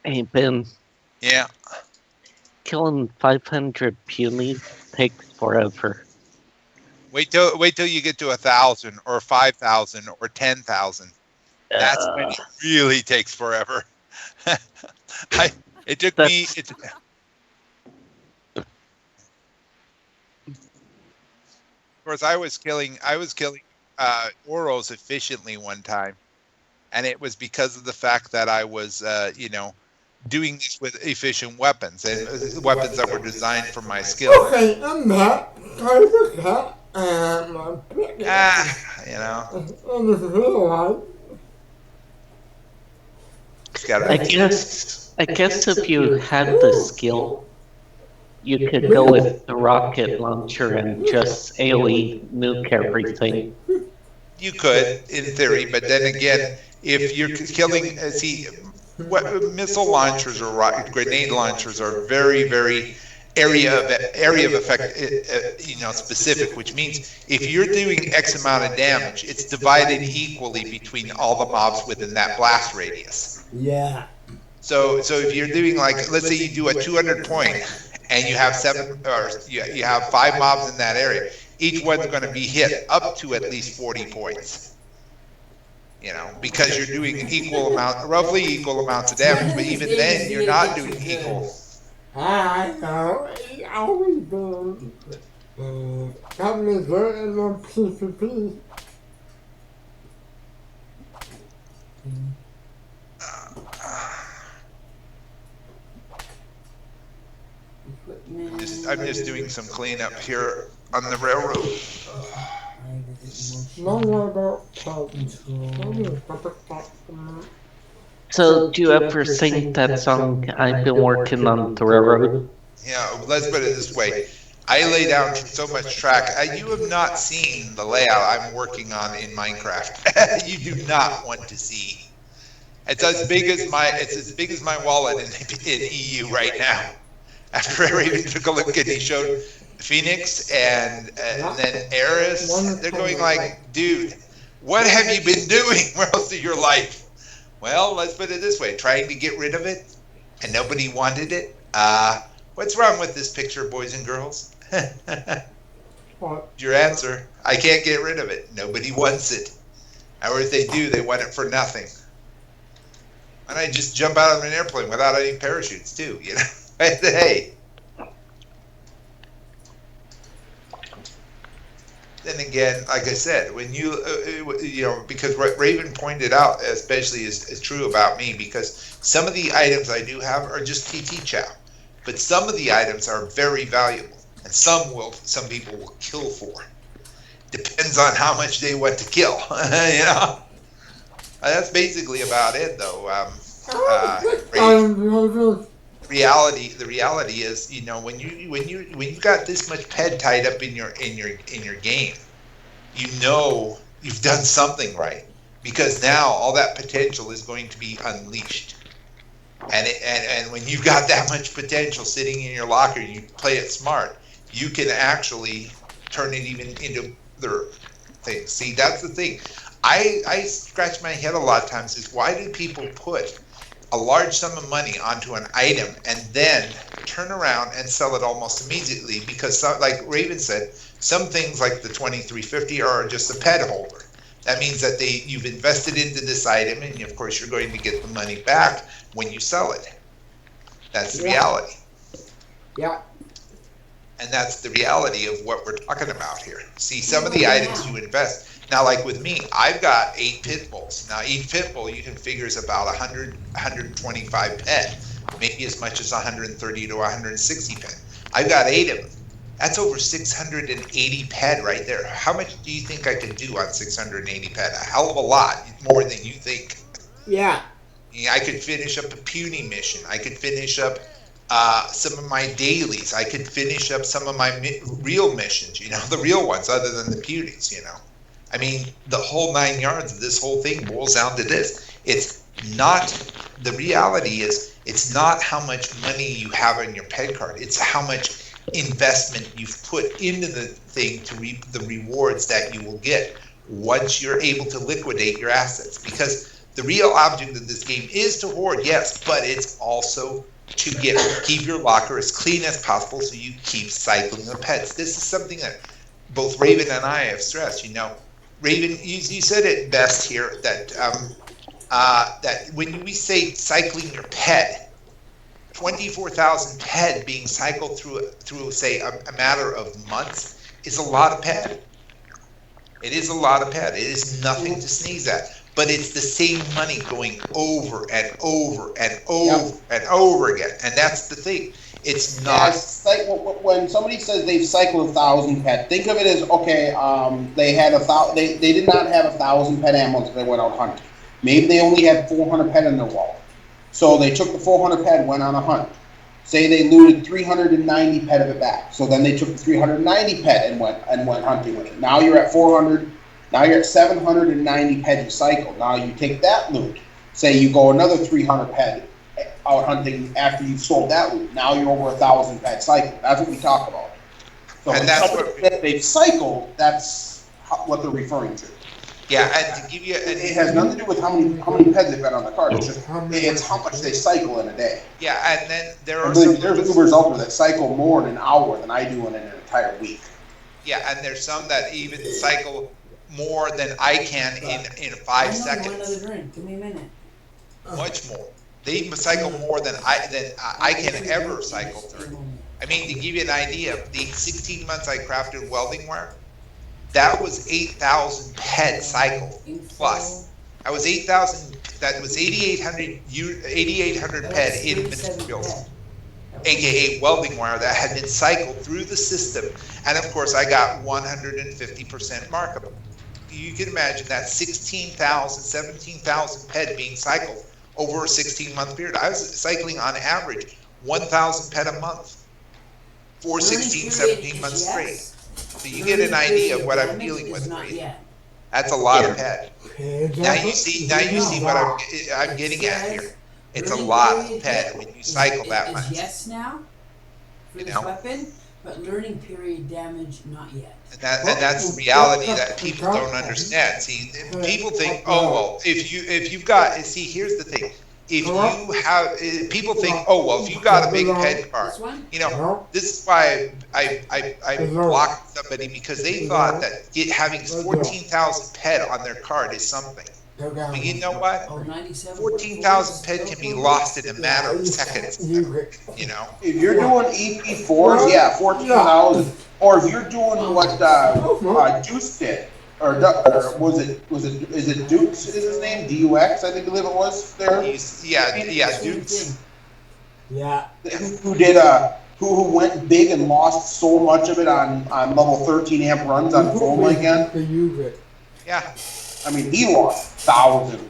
Hey Ben, Yeah. killing 500 punies takes forever. Wait till you get to 1,000 or 5,000 or 10,000. That's when it really takes forever. It took me. Of course, I was killing Oros efficiently one time, and it was because of the fact that I was, doing this with efficient weapons and weapons that were designed for my skill. Okay, I'm back. Try to cat and my pick. And this is real life. I guess if you had the skill, you could go with the rocket launcher and just AoE nuke everything. You could, in theory, but then again, if you're killing, missile launchers or grenade launchers are very, very area of effect, specific, which means if you're doing X amount of damage, it's divided equally between all the mobs within that blast radius. Yeah. So if you're doing, like, let's say you do a 200 point and you have you have 5 mobs in that area, each one's going to be hit up to at least 40 points. You know, because you're doing roughly equal amounts of damage, but even then you're not doing equal. I know, it's always been something good on PvP. I'm just doing some cleanup here on the railroad. So, do you ever sing that song, I've been working on the railroad? Yeah, let's put it this way. I lay down so much track. You have not seen the layout I'm working on in Minecraft. You do not want to see. It's as big as my wallet in EU right now. After Raven took a look and he showed Phoenix and then Eris, they're going like, dude, what have you been doing most of your life? Well, let's put it this way, trying to get rid of it, and nobody wanted it. What's wrong with this picture, boys and girls? Your answer, I can't get rid of it. Nobody wants it. Or if they do, they want it for nothing. And I just jump out of an airplane without any parachutes too, you know? Hey. Then again, like I said, when you know, because what Raven pointed out especially is true about me, because some of the items I do have are just TT chow, but some of the items are very valuable, and some people will kill for. Depends on how much they want to kill, you know. That's basically about it, though. The reality is, you know, when you got this much ped tied up in your game, you know you've done something right, because now all that potential is going to be unleashed. And when you've got that much potential sitting in your locker, you play it smart, you can actually turn it even into other things. See, that's the thing. I scratch my head a lot of times is, why do people put a large sum of money onto an item and then turn around and sell it almost immediately? Because like Raven said, some things like the 2350 are just a ped holder. That means that you've invested into this item, and of course you're going to get the money back when you sell it. That's the reality. Yeah. And that's the reality of what we're talking about here. See, some of the items you invest. Now, like with me, I've got 8 pit bulls. Now, each pit bull you can figure is about 125 ped, maybe as much as 130 to 160 ped. I've got 8 of them. That's over 680 ped right there. How much do you think I could do on 680 ped? A hell of a lot, more than you think. Yeah. I could finish up a puny mission. I could finish up some of my dailies. I could finish up some of my real missions, you know, the real ones other than the punies, you know. I mean, the whole 9 yards of this whole thing boils down to this. It's not, the reality is, it's not how much money you have on your ped card. It's how much investment you've put into the thing to reap the rewards that you will get once you're able to liquidate your assets. Because the real object of this game is to hoard, yes, but it's also to keep your locker as clean as possible so you keep cycling the pets. This is something that both Raven and I have stressed, you know. Raven, you said it best here that that when we say cycling your ped, 24,000 ped being cycled through say a matter of months is a lot of ped. It is a lot of ped. It is nothing to sneeze at. But it's the same money going over and over and over and over again. And that's the thing. It's not. Yeah, when somebody says they've cycled 1,000 ped, think of it as, okay, they had they did not have 1,000 ped ammo until they went out hunting. Maybe they only had 400 ped in their wallet. So they took the 400 ped, went on a hunt. Say they looted 390 ped of it back. So then they took the 390 ped and went hunting with it. Now you're at 400. Now you're at 790 ped you cycled. Now you take that loot. Say you go another 300 ped out hunting after you've sold that loot. Now you're over 1,000 ped cycle. That's what we talk about. So and when that's what they've cycled, that's what they're referring to. Yeah, and to give you, it has nothing to do with how many peds they've got on the card. It's just it's how much they cycle in a day. Yeah, and then there's Ubers out there that cycle more in an hour than I do in an entire week. Yeah, and there's some that even cycle more than I can in 5 I know, seconds. you want another drink. Give me a minute. Much more. They even cycle more than I can ever cycle through. I mean, to give you an idea, the 16 months I crafted welding wire, that was 8,000 ped cycle plus. That was 8,000. That was 8,800 ped in materials, aka welding wire that had been cycled through the system, and of course I got 150% markup. You can imagine that 16,000, 17,000 ped being cycled over a 16-month period. I was cycling on average 1,000 ped a month for 16, 17 months straight. So you get an idea of what I'm dealing with. That's a lot of ped. Now you see what I'm getting at here. It's a lot of ped when you cycle that much. Yes now for this weapon, but learning period damage not yet. And that's the reality that people don't understand. See, people think, oh well, if you've got, see, here's the thing. If you have, people think, oh well, if you've got a big ped card, you know, this is why I blocked somebody, because they thought that having 14,000 ped on their card is something. But you know what? 14,000 ped can be lost in a matter of seconds. You know, If you're doing EP4s, yeah, 14,000. Or if you're doing what Deuce did, or is it Dukes? Is his name DUX? I believe it was there. Yeah, Dukes. Yeah. Who went big and lost so much of it on level 13 amp runs on foam again. Yeah. I mean, he lost thousands.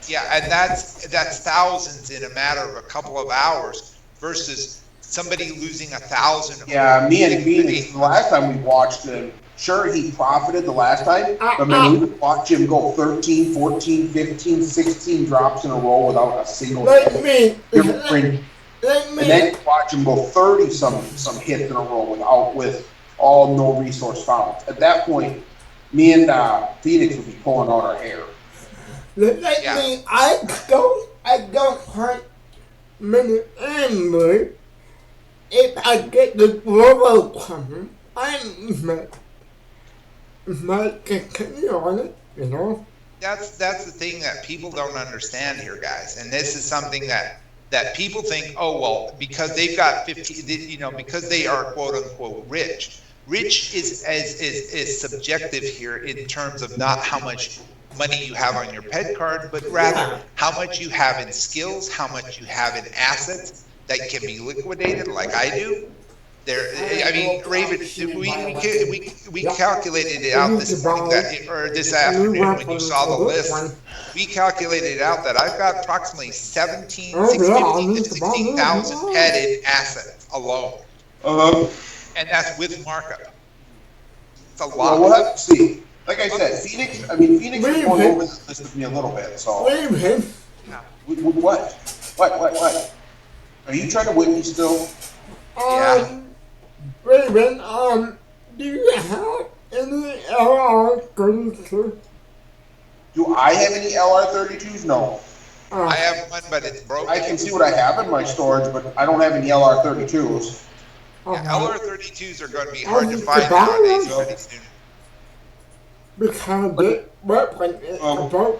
Yeah, and that's thousands in a matter of a couple of hours versus somebody losing 1,000. Yeah, me and Phoenix, the last time we watched him, sure, he profited the last time, but man, we would watch him go 13, 14, 15, 16 drops in a row without a single hit. And then watch him go 30 some hits in a row with all no resource found. At that point, me and Phoenix would be pulling out our hair. I don't hurt many animals. If I get the global coming, I might continue on it, you know? That's the thing that people don't understand here, guys. And this is something that people think, oh, well, because they've got 50, you know, because they are quote unquote rich. Rich is subjective here in terms of not how much money you have on your ped card, but rather how much you have in skills, how much you have in assets that can be liquidated, like I do. I mean, Raven, we calculated it out this morning or this afternoon when you saw the list. We calculated it out that I've got approximately 15 to 16,000 ped in assets alone, and that's with markup. It's a lot. Well, we'll have to see. Like I said, Phoenix is going over this list with me a little bit, so. What? Are you trying to win me still? Yeah. Raven, do you have any LR32? Do I have any LR32s? No. I have one, but it's broken. I can see what I have in my storage, but I don't have any LR32s. Yeah, LR32s are going to be hard to find nowadays pretty soon. Because the weapon is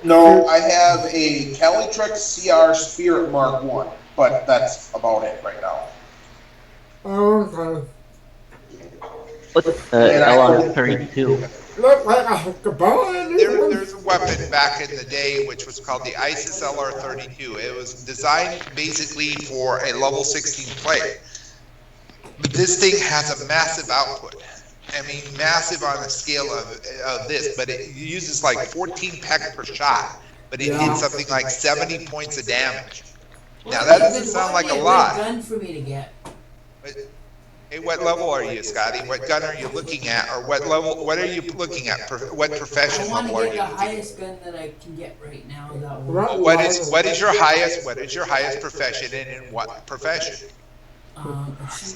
no, I have a Calitrix CR Spirit Mark 1, but that's about it right now. Okay. What's LR32? Look like I have to buy There's a weapon back in the day which was called the ISIS LR32. It was designed basically for a level 16 player. But this thing has a massive output. I mean, massive on a scale of this, but it uses like 14 peck per shot, but it hits something like 70 points of damage. Now that doesn't sound like a lot. Gun for me to get. But, hey, what level are you, Scotty? What gun are you looking at, or what level? What are you looking at? What profession level are you? I want to get the highest gun that I can get right now. What is your highest? What is your highest profession, and in what profession?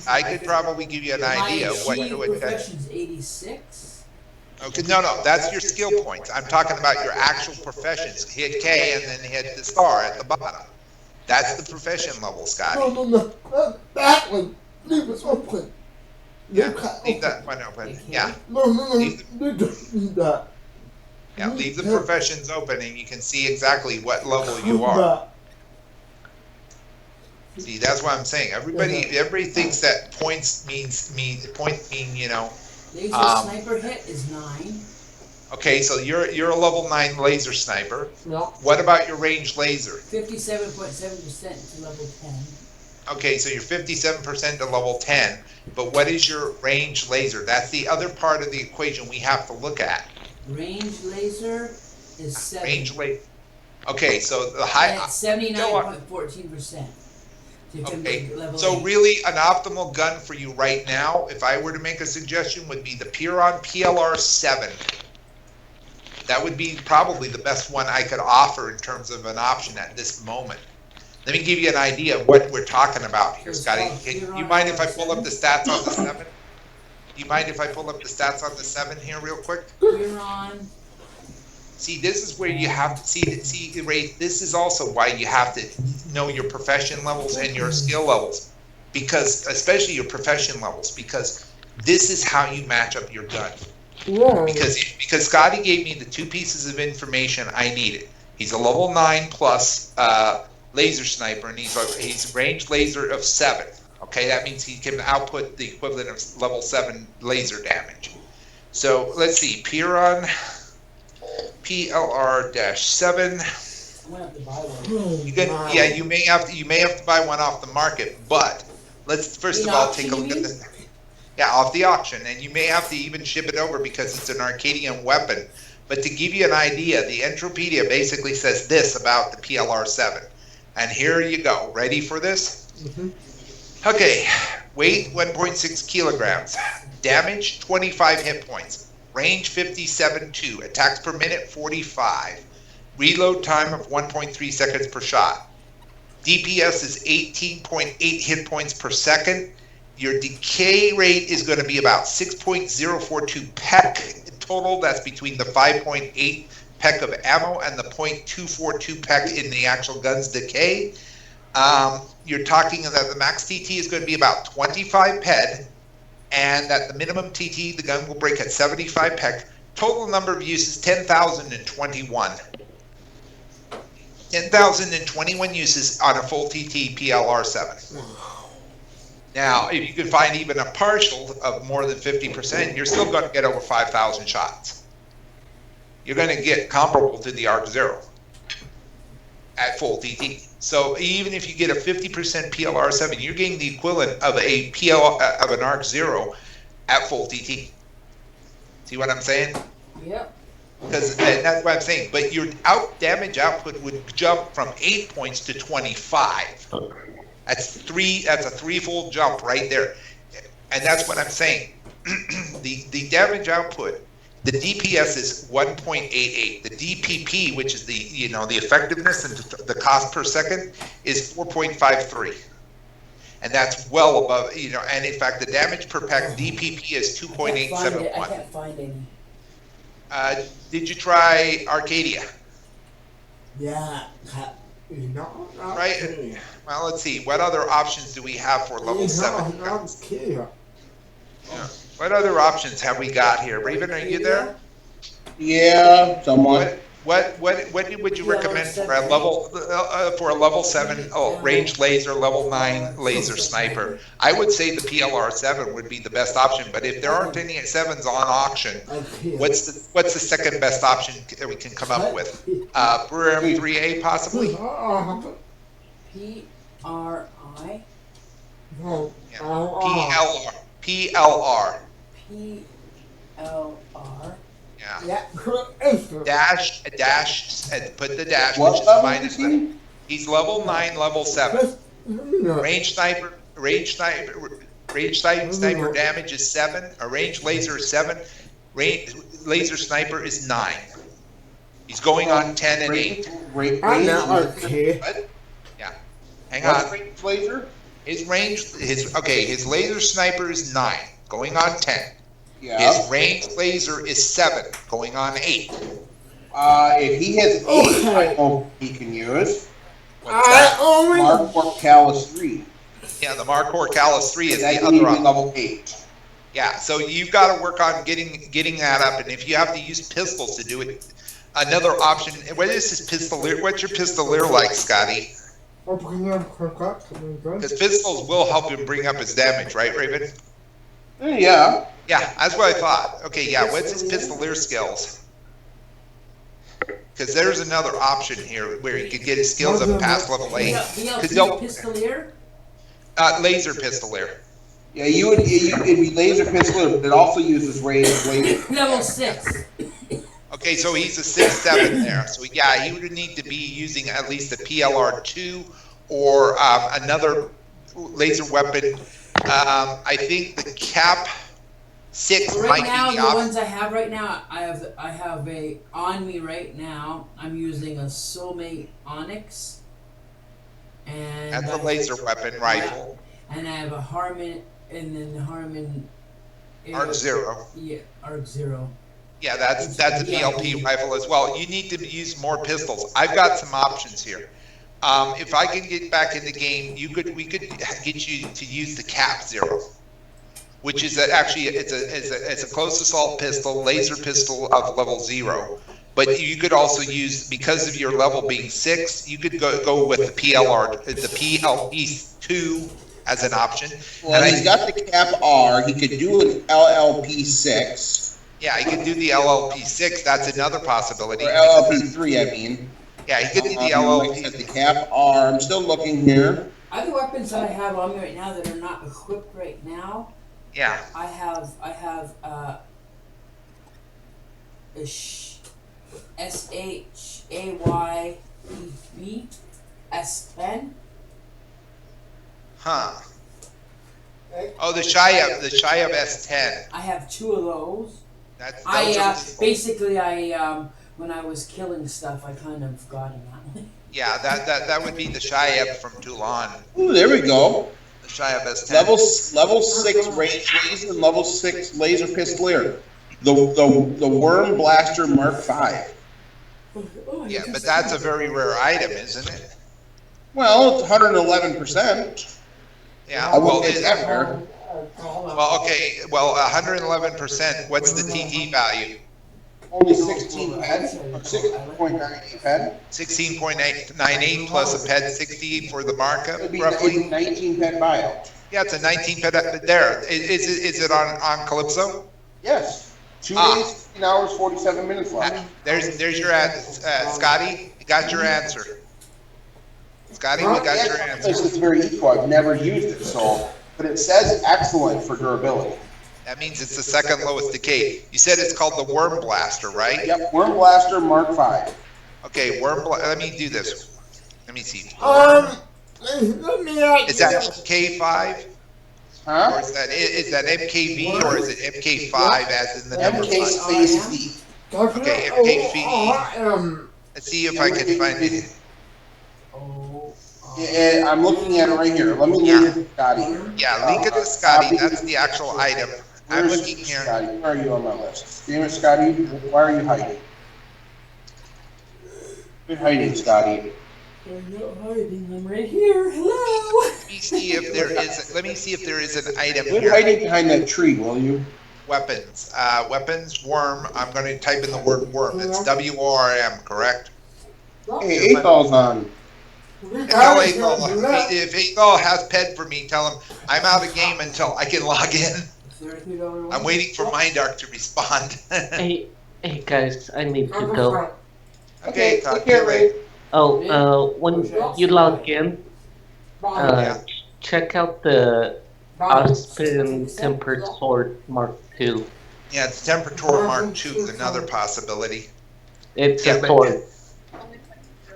I could probably give you an idea of what you would. Profession's 86. Okay, no, that's your skill points. I'm talking about your actual professions. Hit K and then hit the star at the bottom. That's the profession level, Scotty. No. That one. Leave us open. Yeah, leave that one open. Okay. Yeah, No, Leave that. yeah, leave the professions open and you can see exactly what level you are. See, that's what I'm saying. Everybody thinks that points mean, you know. Laser sniper hit is 9. Okay, so you're a level 9 laser sniper. No. What about your ranged laser? 57.7% to level 10. Okay, so you're 57% to level 10, but what is your ranged laser? That's the other part of the equation we have to look at. Range laser is 7. Range laser. Okay, so the high. And it's 79.14%. Okay, so really an optimal gun for you right now, if I were to make a suggestion, would be the Piron PLR 7. That would be probably the best one I could offer in terms of an option at this moment. Let me give you an idea of what we're talking about here, Scotty. Do you mind if I pull up the stats on the 7? Do you mind if I pull up the stats on the 7 here real quick? Piron. See, this is where you have to see, Ray, this is also why you have to know your profession levels and your skill levels, because especially your profession levels, because this is how you match up your gun. Yeah. Because Scotty gave me the 2 pieces of information I needed. He's a level 9 plus laser sniper, and he's range laser of 7. Okay, that means he can output the equivalent of level 7 laser damage. So let's see, Piron PLR-7. You may have to buy one off the market, but let's first of all take a look at this. Yeah, off the auction, and you may have to even ship it over because it's an Arcadian weapon. But to give you an idea, the Entropia basically says this about the PLR-7. And here you go. Ready for this? Mm-hmm. Okay, weight 1.6 kilograms, damage 25 hit points, range 57.2, attacks per minute 45, reload time of 1.3 seconds per shot. DPS is 18.8 hit points per second. Your decay rate is going to be about 6.042 PEC total. That's between the 5.8 PEC of ammo and the 0.242 PEC in the actual gun's decay. You're talking that the max TT is going to be about 25 PED, and that the minimum TT the gun will break at 75 PEC. Total number of uses 10,021. 10,021 uses on a full TT PLR-7. Now, if you can find even a partial of more than 50%, you're still going to get over 5,000 shots. You're going to get comparable to the Arc Zero at full TT. So even if you get a 50% PLR-7, you're getting the equivalent of of an Arc Zero at full TT. See what I'm saying? Yep. Because that's what I'm saying. But your damage output would jump from 8 points to 25. That's a threefold jump right there, and that's what I'm saying. the damage output, the DPS is 1.88. The DPP, which is the effectiveness and the cost per second, is 4.53, and that's well above And in fact, the damage per pack DPP is 2.871. I can't find any. Did you try Arcadia? Yeah. Right. Well, let's see. What other options do we have for level 7 guns? Yeah. What other options have we got here? Raven, are you there? Yeah, somewhat. What would you recommend for a level 7 range laser, level 9 laser sniper? I would say the PLR-7 would be the best option, but if there aren't any 7s on auction, what's the second best option that we can come up with? Brim 3A possibly? PRI? Yeah. PLR. PLR. Yeah. Yeah. Dash, put the dash, What which is level minus is he? He's level 9, level 7. Range sniper damage is 7. A range laser is 7. Laser sniper is 9. He's going on 10 and 8. I'm not okay. Yeah. Hang on. Range laser? His laser sniper is 9, going on 10. Yeah. His range laser is 7, going on 8. If he has 8, I hope he can use. What's that? Mark Callus 3. Yeah, the Mark Callus 3 is That the can other even option. level 8. Yeah, so you've got to work on getting that up, and if you have to use pistols to do it, another option. What is this pistolier? What's your pistolier like, Scotty? Because pistols will help him bring up his damage, right, Raven? Yeah. Yeah, that's what I thought. Okay, yeah. What's his pistolier skills? Because there's another option here where he could get his skills up past level 8. BL2 pistolier? Laser pistolier. Yeah, it'd be laser pistol, but it also uses laser. Level 6. Okay, so he's a 6-7 there. So yeah, he would need to be using at least a PLR2 or another laser weapon. I think the Cap 6 Right might now, be the the option. ones I have right now, I have a on me right now. I'm using a Soulmate Onyx, and That's a laser weapon rifle. and I have a Harmon, and then the Harmon Arc Zero. Yeah, Arc Zero. Yeah, that's a BLP rifle as well. You need to use more pistols. I've got some options here. If I can get back in the game, we could get you to use the Cap Zero, which is actually it's a close assault pistol, laser pistol of level 0. But you could also use, because of your level being 6, you could go with the PLP2 as an option. Well, and he's got the Cap R. He could do an LLP6. Yeah, he could do the LLP6. That's another possibility. Or LLP3, I mean. Yeah, he could do the Like I said, the LLP. Cap R. I'm still looking here. Other weapons that I have on me right now that are not equipped right now. Yeah. I have a SHAYEB S10. Huh. Oh, the Shayab S10. I have 2 of those. Those I are basically when I was killing stuff, I kind of got him that way. yeah, that would be the Shayab from Toulon. Ooh, there we go. The Shayab S10. Level 6 range laser and level 6 laser pistolier. The Worm Blaster Mark V. Yeah, but that's a very rare item, isn't it? Well, it's 111%. Yeah. I Well, wouldn't say that rare. well, okay. Well, 111%. What's the TT value? Only 16 ped, or 6.98 ped. 16.98 plus a PED 60 for the markup, It'd be roughly. 19 ped buyout. Yeah, it's a 19 PED there. Is it on Calypso? Yes. 2 days, 16 hours, 47 minutes left. There's your answer, Scotty. You got your answer. Scotty, we got your answer. It's very equal. I've never used it, so. But it says excellent for durability. That means it's the second lowest decay. You said it's called the Worm Blaster, right? Yep, Worm Blaster Mark V. Okay, let me do this. Let me see. Let me ask Is that MK5? Or Huh? is that MKV or is it MK5 as in the number MK 5? Space V. Okay, MKV. Let's see if I can find it. Yeah, I'm looking at it right here. Let me link it to Scotty here. Yeah, link it to Scotty. That's the actual item. I'm Where's looking here. Scotty? Where are you on my list? Damn it, Scotty. Why are you hiding? You're hiding, Scotty. I'm not hiding. I'm right here. Hello. Let me see if there is an item Quit here. hiding behind that tree, will you? Weapons. Weapons, worm. I'm going to type in the word worm. It's WRM, correct? Hey, 8-ball's on. Tell Athol, if Athol has PED for me, tell him I'm out of game until I can log in. I'm waiting for Mindark to respond. Hey guys, I need to go. Okay, talk take to you care, later. Ray. Oh, when you log in, Yeah. check out the Aspen Tempered Sword Mark II. Yeah, it's Temperature Mark II is another possibility. It's Yeah, a but- sword.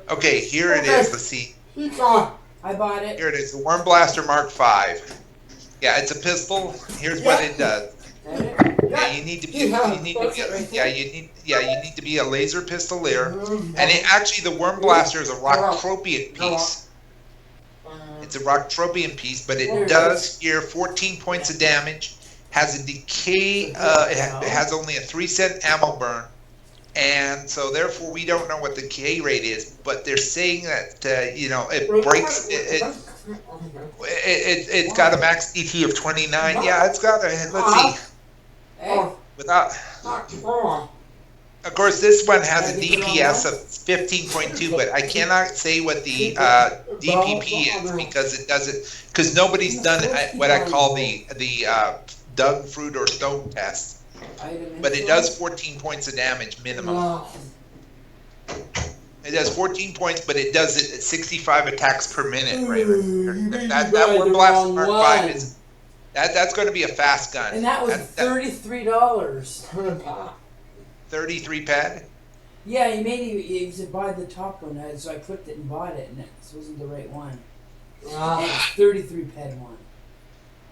Okay, here it is. Let's see. I bought it. Here it is, the Worm Blaster Mark V. Yeah, it's a pistol. Here's what it does. Yeah, you need to be a laser pistolier. And it actually, the Worm Blaster is a Rocktropian piece. It's a Rocktropian piece, but it does here 14 points of damage. Has a decay. It has only a 3-cent ammo burn. And so therefore we don't know what the decay rate is, but they're saying that it breaks It's got a max DT of 29. Yeah, it's got a, let's see, Hey, without, of course, this one has a DPS of 15.2, but I cannot say what the DPP is because it doesn't, because nobody's done what I call the dug fruit or stone test, but it does 14 points of damage minimum. It does 14 points, but it does it at 65 attacks per minute, Raven. That Worm Blast Mark 5 is that's going to be a fast gun. and that was $33. 33 ped. Yeah, he said buy the top one, so I clicked it and bought it, and it wasn't the right one. And it's 33 ped one.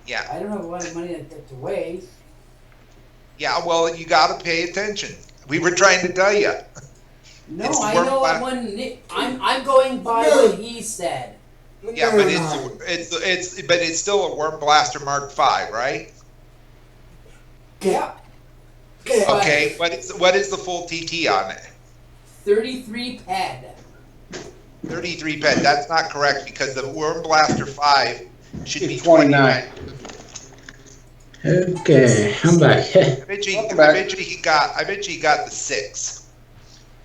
Yeah. I don't have a lot of money to waste. Yeah, well, you got to pay attention. We were trying to tell you. No, It's I Worm know Blast. what one. I'm going by what he said. Yeah, but it's still a Worm Blaster Mark 5, right? Yeah. Okay. What is the full TT on it? 33 ped. 33 ped. That's not correct because the Worm Blaster 5 should be It's 29. 29. Okay, I'm back. I bet you he got the 6.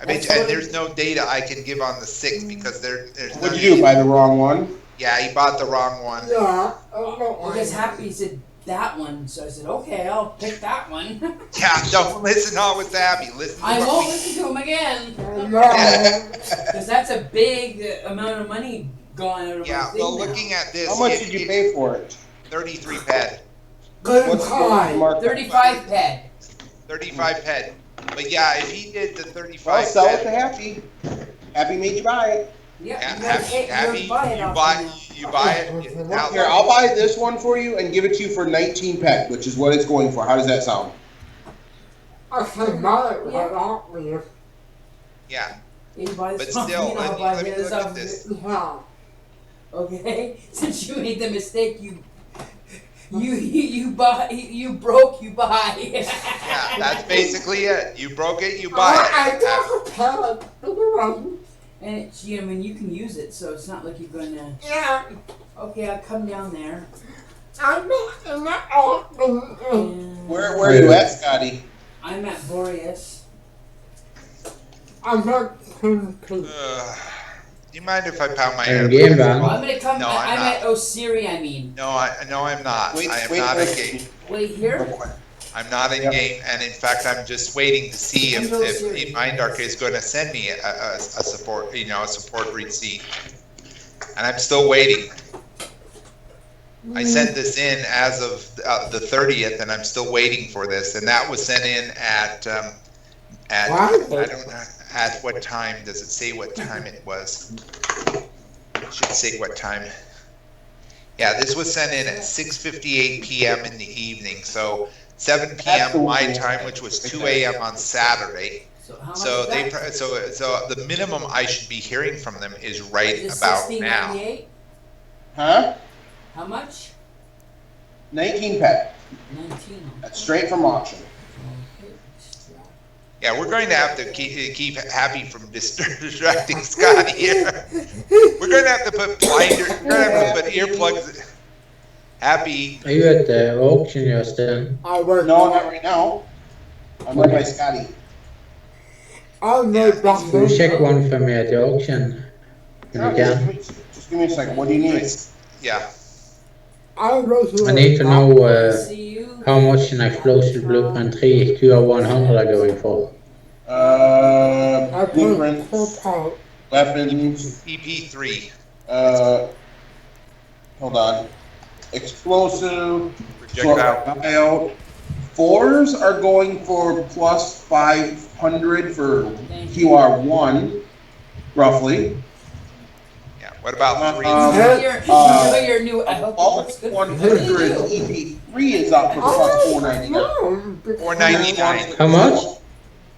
I bet you, and there's no data I can give on the 6 because there's What'd you do? Buy the wrong one? Yeah, he bought the wrong one. Because Happy said that one, so I said, okay, I'll pick that one. Yeah, don't listen always to Abby. Listen to I what won't we- listen to him again. Because that's a big amount of money gone out of Yeah, my thing well, now. looking at this, How much did you pay for it? 33 ped. What's the mark? 35 ped. 35 ped. But yeah, if he did the 35 Well, sell it ped, to Happy. Happy made you buy it. Yeah, yeah, you gotta pay- Happy, you gotta buy it you off buy me you buy it. Now, Here, I'll buy this one for you and give it to you for 19 pet, which is what it's going for. How does that sound? yeah, You buy but this off me still, and I'll buy let me his look off at this. Okay? Since you made the mistake, you buy, you broke, you buy. Yeah, that's basically it. You broke it, you buy it. And it's, I mean, you can use it, so it's not like you're gonna. Okay, I'll come down there. And Where are you at, Scotty? I'm at Boreas. Do you mind if I pound my Are head? you game bound? I'm gonna come. No, I'm I'm at Osiri. I mean. No, I'm not. Wait, I am wait, not wait. in game. Wait here. I'm not in Yep. game, and in fact, I'm just waiting to see if Mindark is going to send me a support, a support receipt, and I'm still waiting. I sent this in as of the 30th, and I'm still waiting for this, and that was sent in at I don't know at what time. Does it say what time it was? It should say what time. Yeah, this was sent in at 6:58 p.m. in the evening, so 7 p.m. my time, which was 2 a.m. on Saturday. So how much So is that? so the minimum I should be hearing from them is right Is it about now. $16.98? Huh? How much? 19 pet. 19. That's straight from auction. Yeah, we're going to have to keep Happy from distracting Scotty here. We're going to have to put blinders. We're going to have to put earplugs. Happy. Are you at the auction, Justin? No, not right now. I'm right by Scotty. Will you check one for me at the auction? If you can. Just give me a second. What do you need? Yeah. I need to know See you. how much an explosive blueprint 3 QR100 are going for. Blueprints, weapons, EP3. hold on. Explosive, Projectile. 4s are going for plus 500 for Thank you. QR1, roughly. Yeah. What about 3? Enjoy your new. I hope it All looks good. 100 EP3 is up for plus 499. 499. How much?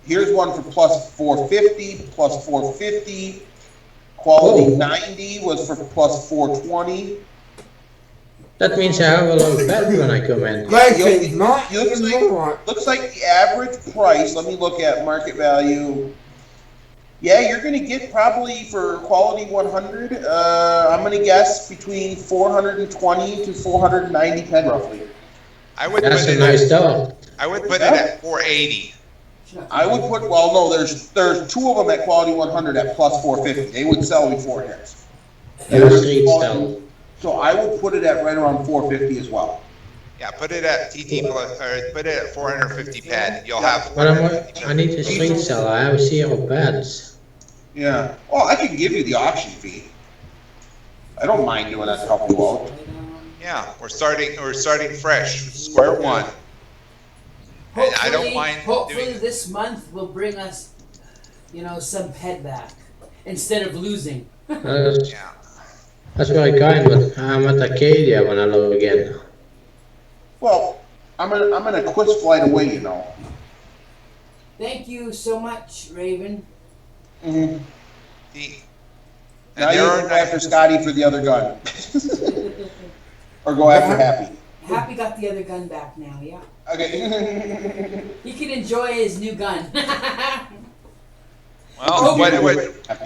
Here's one for plus 450, plus 450. Quality 90 was for plus 420. That means I have a lot of bed when I come in. Looks like the average price, let me look at market value. Yeah, you're going to get probably for quality 100, I'm going to guess between 420 to 490 ped roughly. I would That's put a it nice at, start. I would put it Yeah. at 480. I would put, well, no, there's 2 of them at quality 100 at plus 450. They would sell before it. You're a street style. So I would put it at right around 450 as well. Yeah, put it at TT plus, or put it at 450 ped. You'll have. But I need a street style. I have 0 pads. Yeah. Well, I could give you the auction fee. I don't mind doing that to help you out. Yeah, we're starting fresh, square one. And I don't mind Hopefully doing. this month will bring us, some ped back instead of losing. That's, Yeah. that's very kind, but I'm at Acadia when I log again. Well, I'm in a quiz flight away, you know. Thank you so much, Raven. Mm-hmm. And Now you there can are go after Scotty for the other gun. Or go after Happy. Happy got the other gun back now, yeah. Okay. He can enjoy his new gun. well,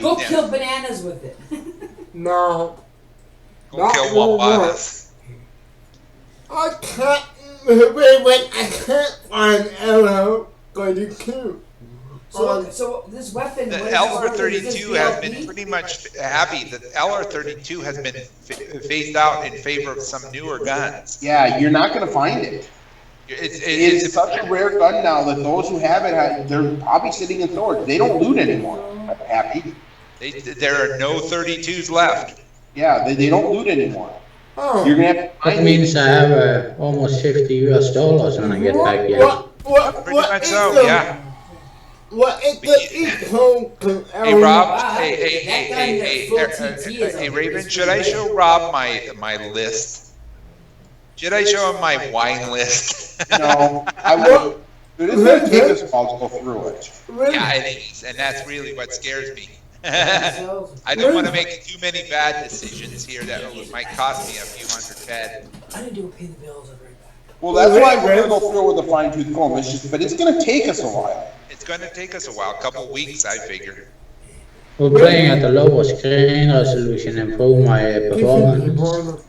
Go kill bananas with it. No. go kill Wawanas. I can't. Wait, I can't find Arrow going to kill. So this weapon. The what is it called? LR32 Is this has BLP? been pretty much happy. The LR32 has been phased out in favor of some newer guns. Yeah, you're not going to find it. It's such a rare gun now that those who have it, they're probably sitting in storage. They don't loot anymore. Happy. There are no 32s left. Yeah, they don't loot anymore. Oh. You're going to have to That find means it. I have almost $50 when I get back here. Pretty much so, yeah. What is the equal to Hey Arrow? Rob, Wow, hey, that gun that's full TT is hey a Raven, should I show Rob my list? Should I show him my wine list? No, I will. It is going to take us a while to go through it. Yeah, it is, and that's really what scares me. I don't want to make too many bad decisions here that might cost me a few hundred ped. I need to pay the bills. I'll be right back. Well, that's why we're going to go through with a fine-tooth comb. But it's going to take us a while. It's going to take us a while, a couple weeks, I figure. We're playing at the lower screen resolution and improve my performance.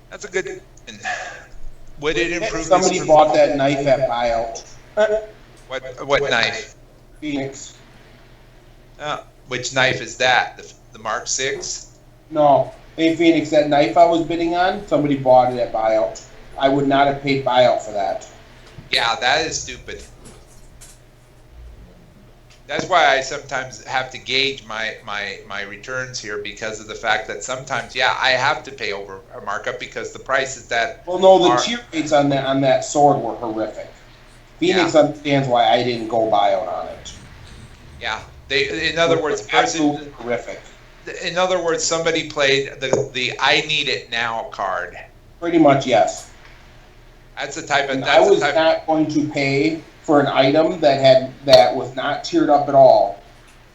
That's a good. Would it improve? Somebody bought that knife at buyout. What knife? Phoenix. Which knife is that? The Mark 6? No. Hey, Phoenix, that knife I was bidding on, somebody bought it at buyout. I would not have paid buyout for that. Yeah, that is stupid. That's why I sometimes have to gauge my returns here because of the fact that sometimes, yeah, I have to pay over a markup because the price is that. Well, no, the tier rates on that sword were horrific. Phoenix understands why I didn't go buyout on it. Yeah, in other words, absolutely horrific. In other words, somebody played the I need it now card. Pretty much, yes. That's the type of. And I was not going to pay for an item that was not tiered up at all,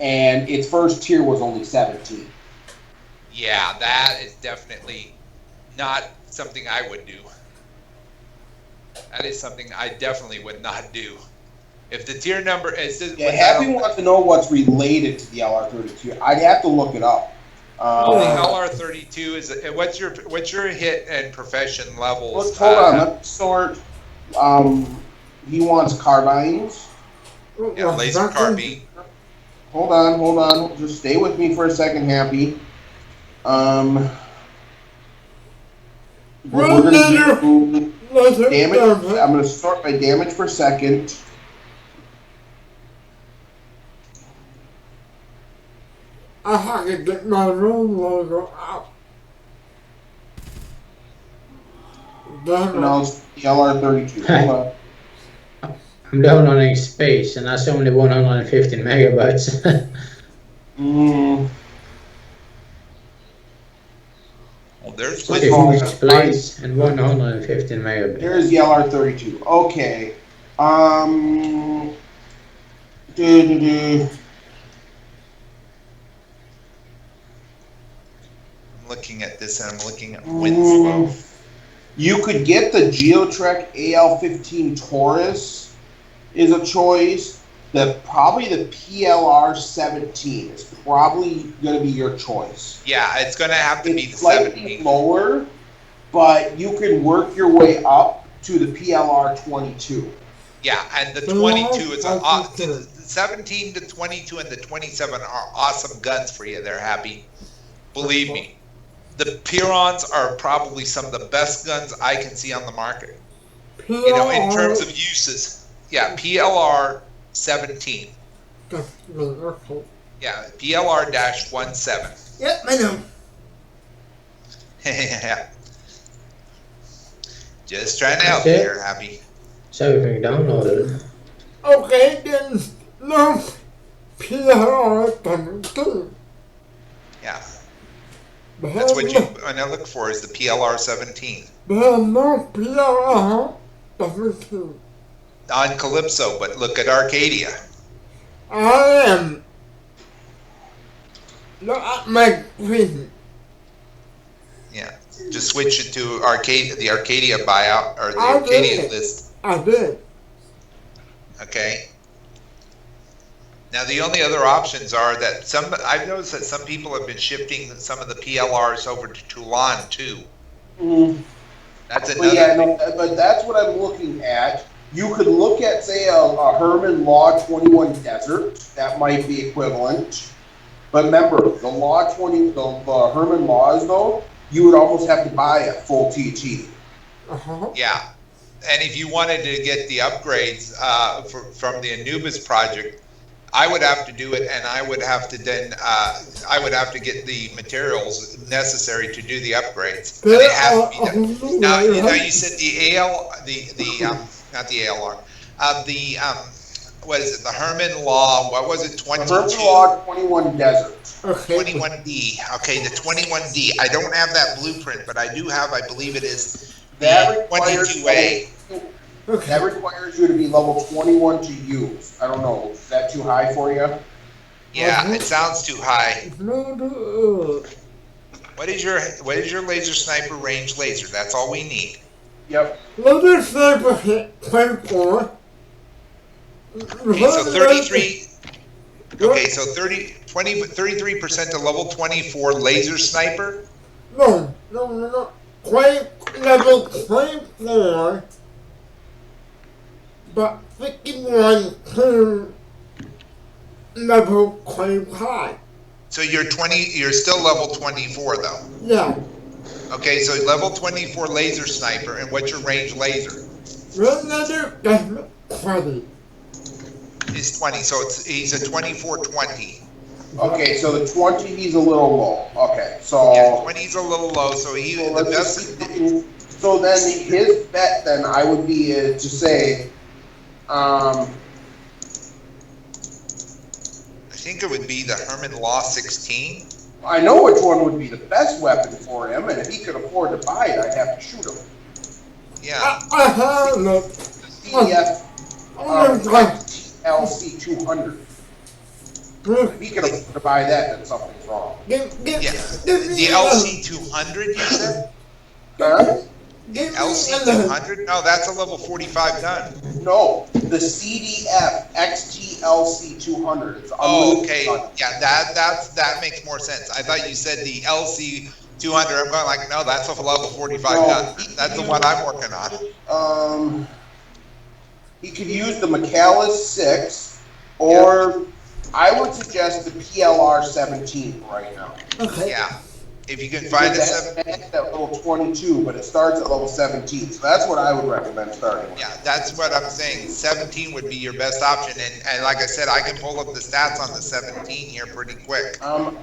and its first tier was only 17. Yeah, that is definitely not something I would do. That is something I definitely would not do. If the tier number is Happy wants to know what's related to the LR32. I'd have to look it up. The LR32 is what's your hit and profession levels? Hold on, let's sort. He wants carbines. Yeah, laser carbine. Hold on. Just stay with me for a second, Happy. We're gonna do damage. I'm gonna sort by damage per second. I have to get my room logo out. No, it's the LR32. Hold on. I'm downloading space and that's only 115 megabytes. Well, there's 50 splice and 115 megabytes. There's the LR32. Okay. I'm looking at this and I'm looking at Winslow. You could get the Geotrek AL-15 Taurus is a choice. Probably the PLR 17 is probably going to be your choice. Yeah, it's going to have to be the It's slightly 17. lower, but you can work your way up to the PLR 22. Yeah, and the 22 is the 17 to 22 and the 27 are awesome guns for you. They're happy. Believe me. The Pirons are probably some of the best guns I can see on the market. You know, in terms of uses. Yeah, PLR 17. Yeah, PLR-17. Yep, I know. Yeah. Just trying to help you here, Happy. So everything downloaded. Okay, then no PLR 17. Yeah. That's what you want to look for is the PLR-17. There's no PLR 17. On Calypso, but look at Arcadia. I am. Look at my screen. Yeah. Just switch it to the Arcadia buyout or the Arcadia list. I did. Okay. Now the only other options are that I've noticed that some people have been shifting some of the PLRs over to Toulon too. Mm. That's But another. yeah, no, but that's what I'm looking at. You could look at, say, a Herman Law 21 Desert. That might be equivalent. But remember, the Herman Laws, though, you would almost have to buy a full TT. Yeah. And if you wanted to get the upgrades from the Anubis project, I would have to do it, and I would have to then I would have to get the materials necessary to do the upgrades. And they have to be done. Now you said the not the ALR, what is it? The Herman Law. What was it? 22. The Herman Law 21 Desert. 21D. Okay, the 21D. I don't have that blueprint, but I do have. I believe it is That the requires 22A. That requires you to be level 21 to use. I don't know. Is that too high for you? Yeah, it sounds too high. What is your laser sniper range laser? That's all we need. Yep. Laser sniper hit 24. Okay, so 33. Okay, so 33% to level 24 laser sniper. No. Level 24. But 51 to level 25. So you're still level 24 though. Yeah. Okay, so level 24 laser sniper, and what's your range laser? Red letter doesn't 20. Is 20, so he's a 24-20. Okay, so the 20, he's a little low. Okay, so... Yeah, 20's a little low, so the best... So then his bet, then, I would be to say... I think it would be the Herman Law 16. I know which one would be the best weapon for him, and if he could afford to buy it, I'd have to shoot him. Yeah. I have it. CDF LC 200. If he could afford to buy that, then something's wrong. Yeah. The LC 200, you said? Huh? LC 200? No, that's a level 45 gun. No, the CDF XTLC 200. It's Oh, okay. gun. Yeah, that makes more sense. I thought you said the LC 200. I'm going like, no, that's a level 45 gun. That's the one I'm working on. He could use the McAllis 6, or I would suggest the PLR 17 right now. Okay. Yeah. If you can find a That's at level 22, but it starts at level 17. So that's what I would recommend starting with. Yeah, that's what I'm saying. 17 would be your best option, and like I said, I can pull up the stats on the 17 here pretty quick. I'm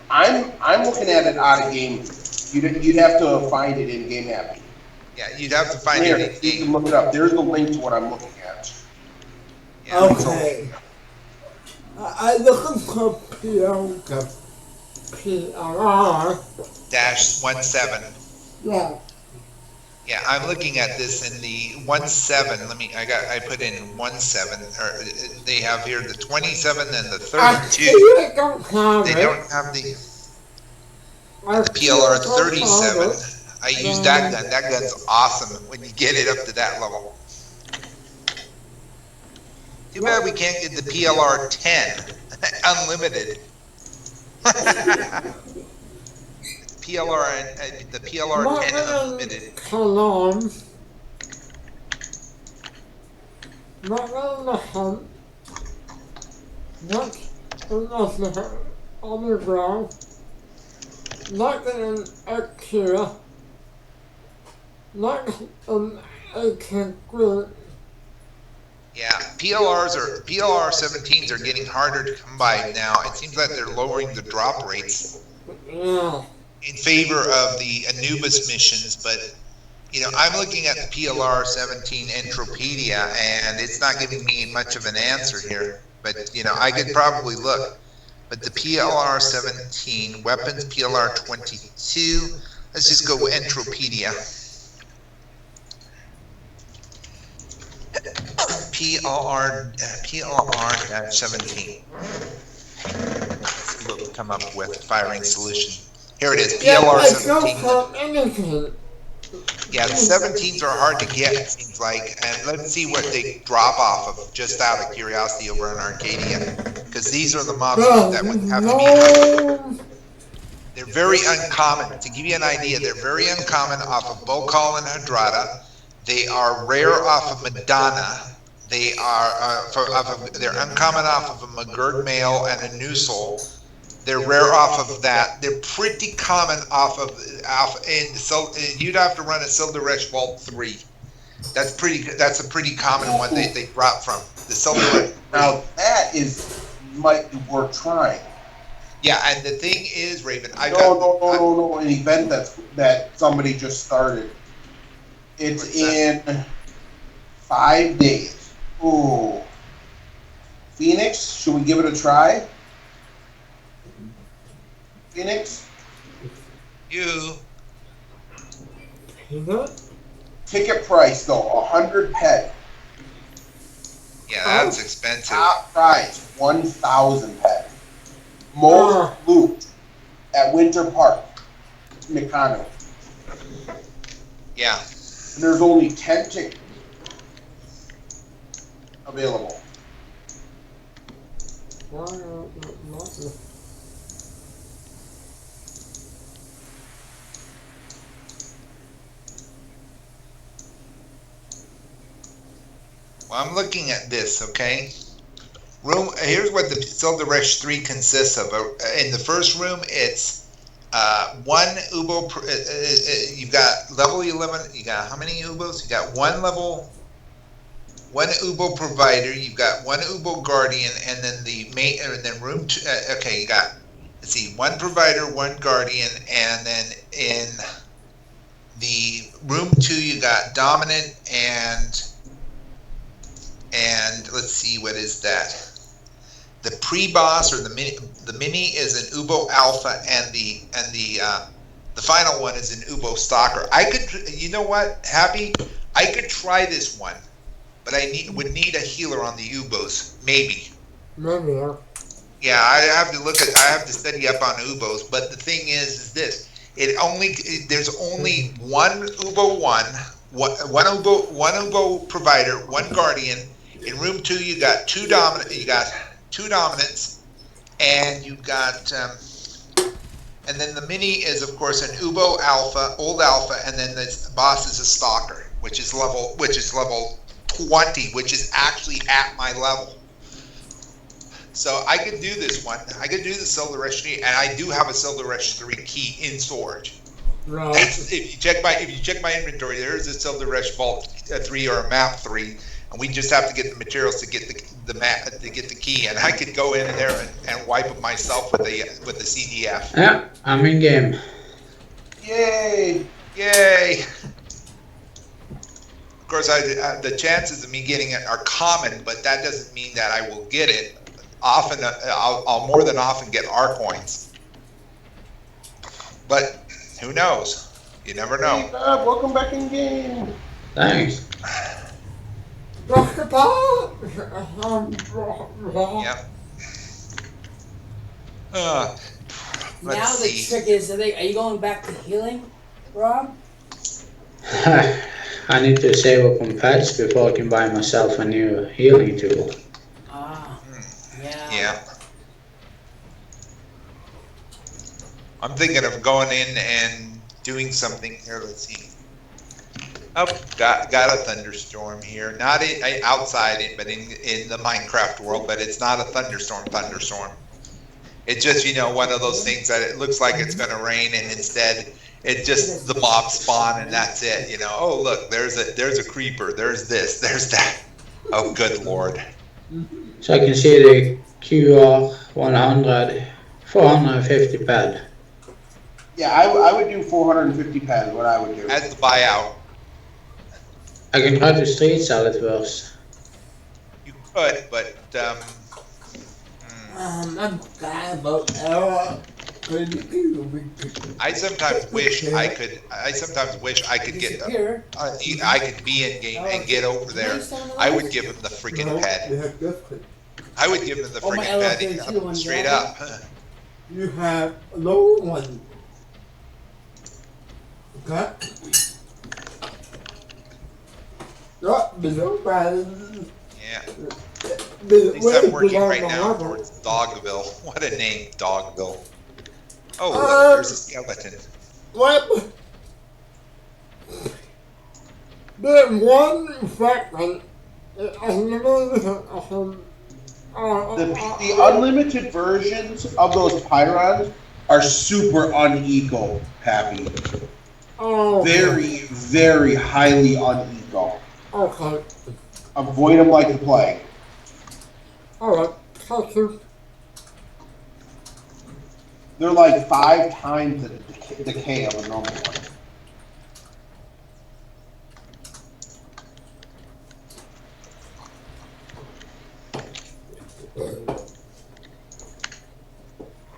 looking at it out of game. You'd have to find it in game app. Yeah, you'd have to find Here, it. you can look it up. There's the link to what I'm looking at. Yeah, Okay. I looking for PLR. -17. Yeah. Yeah, I'm looking at this in the 17. I put in 17. Or they have here the 27 and the 32. I don't have They it. don't have the PLR 37. I use that gun. That gun's awesome when you get it up to that level. Too bad we can't get the PLR 10 unlimited. The PLR 10 unlimited. Colon. Not in the hunt. Not in the underground. Not in Akira. Not in a group. Yeah, PLR 17s are getting harder to come by now. It seems like they're lowering the drop rates Yeah. in favor of the Anubis missions, but you know, I'm looking at the PLR 17 Entropia, and it's not giving me much of an answer here. But you know, I could probably look. But the PLR 17 weapons, PLR 22. Let's just go with Entropia. PLR 17. Let's see what we come up with. Firing solution. Here it is. PLR 17. Yeah, the 17s are hard to get, it seems like. And let's see what they drop off of, just out of curiosity, over in Arcadia. Because these are the models that would have to be hunted. They're very uncommon. To give you an idea, they're very uncommon off of Bokal and Hadrada. They are rare off of Madonna. They are they're uncommon off of a McGurk male and a Nusel. They're rare off of that. They're pretty common off of and so you'd have to run a Silderesh Vault 3. That's a pretty common one they drop from. The Silderesh. Now that might be worth trying. Yeah, and the thing is, Raven, No, an event that somebody just started. It's in 5 days. Ooh. Phoenix, should we give it a try? Phoenix? You. Ticket price though, 100 pet. Yeah, that's expensive. Top price, 1,000 pet. Most loot at Winter Park, Mikano. Yeah. And there's only 10 tickets available. Well, I'm looking at this, okay? Here's what the Silderesh 3 consists of. In the first room, it's one Ubo. You've got level 11. You got how many Ubos? You got one Ubo provider. You've got one Ubo guardian, and then the main. And then room 2. Okay, you got. Let's see, one provider, one guardian, and then in the room 2, you got dominant and let's see, what is that? The pre-boss or the mini is an Ubo Alpha, and the final one is an Ubo Stalker. I could, you know what, Happy? I could try this one, but would need a healer on the Ubos, maybe. Maybe. Yeah, I have to study up on Ubos, but the thing is this: there's only one Ubo one Ubo provider, one guardian. In room 2, you got two dominants, and you got, and then the mini is of course an Ubo Alpha, old Alpha, and then the boss is a Stalker, which is level 20, which is actually at my level. So I could do this one. I could do the Silderesh 3, and I do have a Silderesh 3 key in storage. Right. If you check my inventory, there is a Silderesh Vault 3 or a Map 3. And we just have to get the materials to get the map to get the key, and I could go in there and wipe it myself with the CDF. Yeah, I'm in game. Yay! Yay! Of course, the chances of me getting it are common, but that doesn't mean that I will get it. Often, I'll more than often get R coins. But who knows? You never know. Hey, Bob, welcome back in game. Thanks. Yep. Now the trick is, are you going back to healing, Rob? I need to save up on pets before I can buy myself a new healing tool. Yeah. I'm thinking of going in and doing something here. Let's see. Oh, got a thunderstorm here. Not outside it, but in the Minecraft world. But it's not a thunderstorm. It's just, you know, one of those things that it looks like it's going to rain, and instead it just the mobs spawn and that's it. You know. Oh, look, there's a creeper. There's this. There's that. Oh, good lord. So I can see the QR 100, 450 pad. Yeah, I would do 450 pads. What I would do. As the buyout, I can try to street sell it first. you could, but I'm glad about I sometimes wish I could. I sometimes wish I could get. I could be in game and get over there. I would give him the freaking pet. I would give him the Oh, my freaking LFA pet one, straight yeah. up. You have low one. Okay. Not below bad. Yeah. At At least I'm working right now towards Dogville. What a name, Dogville. Oh, look, there's a skeleton. What? The one fragment. The unlimited versions of those pyrons are super uneco, Happy. Oh. Very, very highly uneco. Okay. Avoid them like the plague. Alright. Thank you. They're like 5 times the decay of a normal one.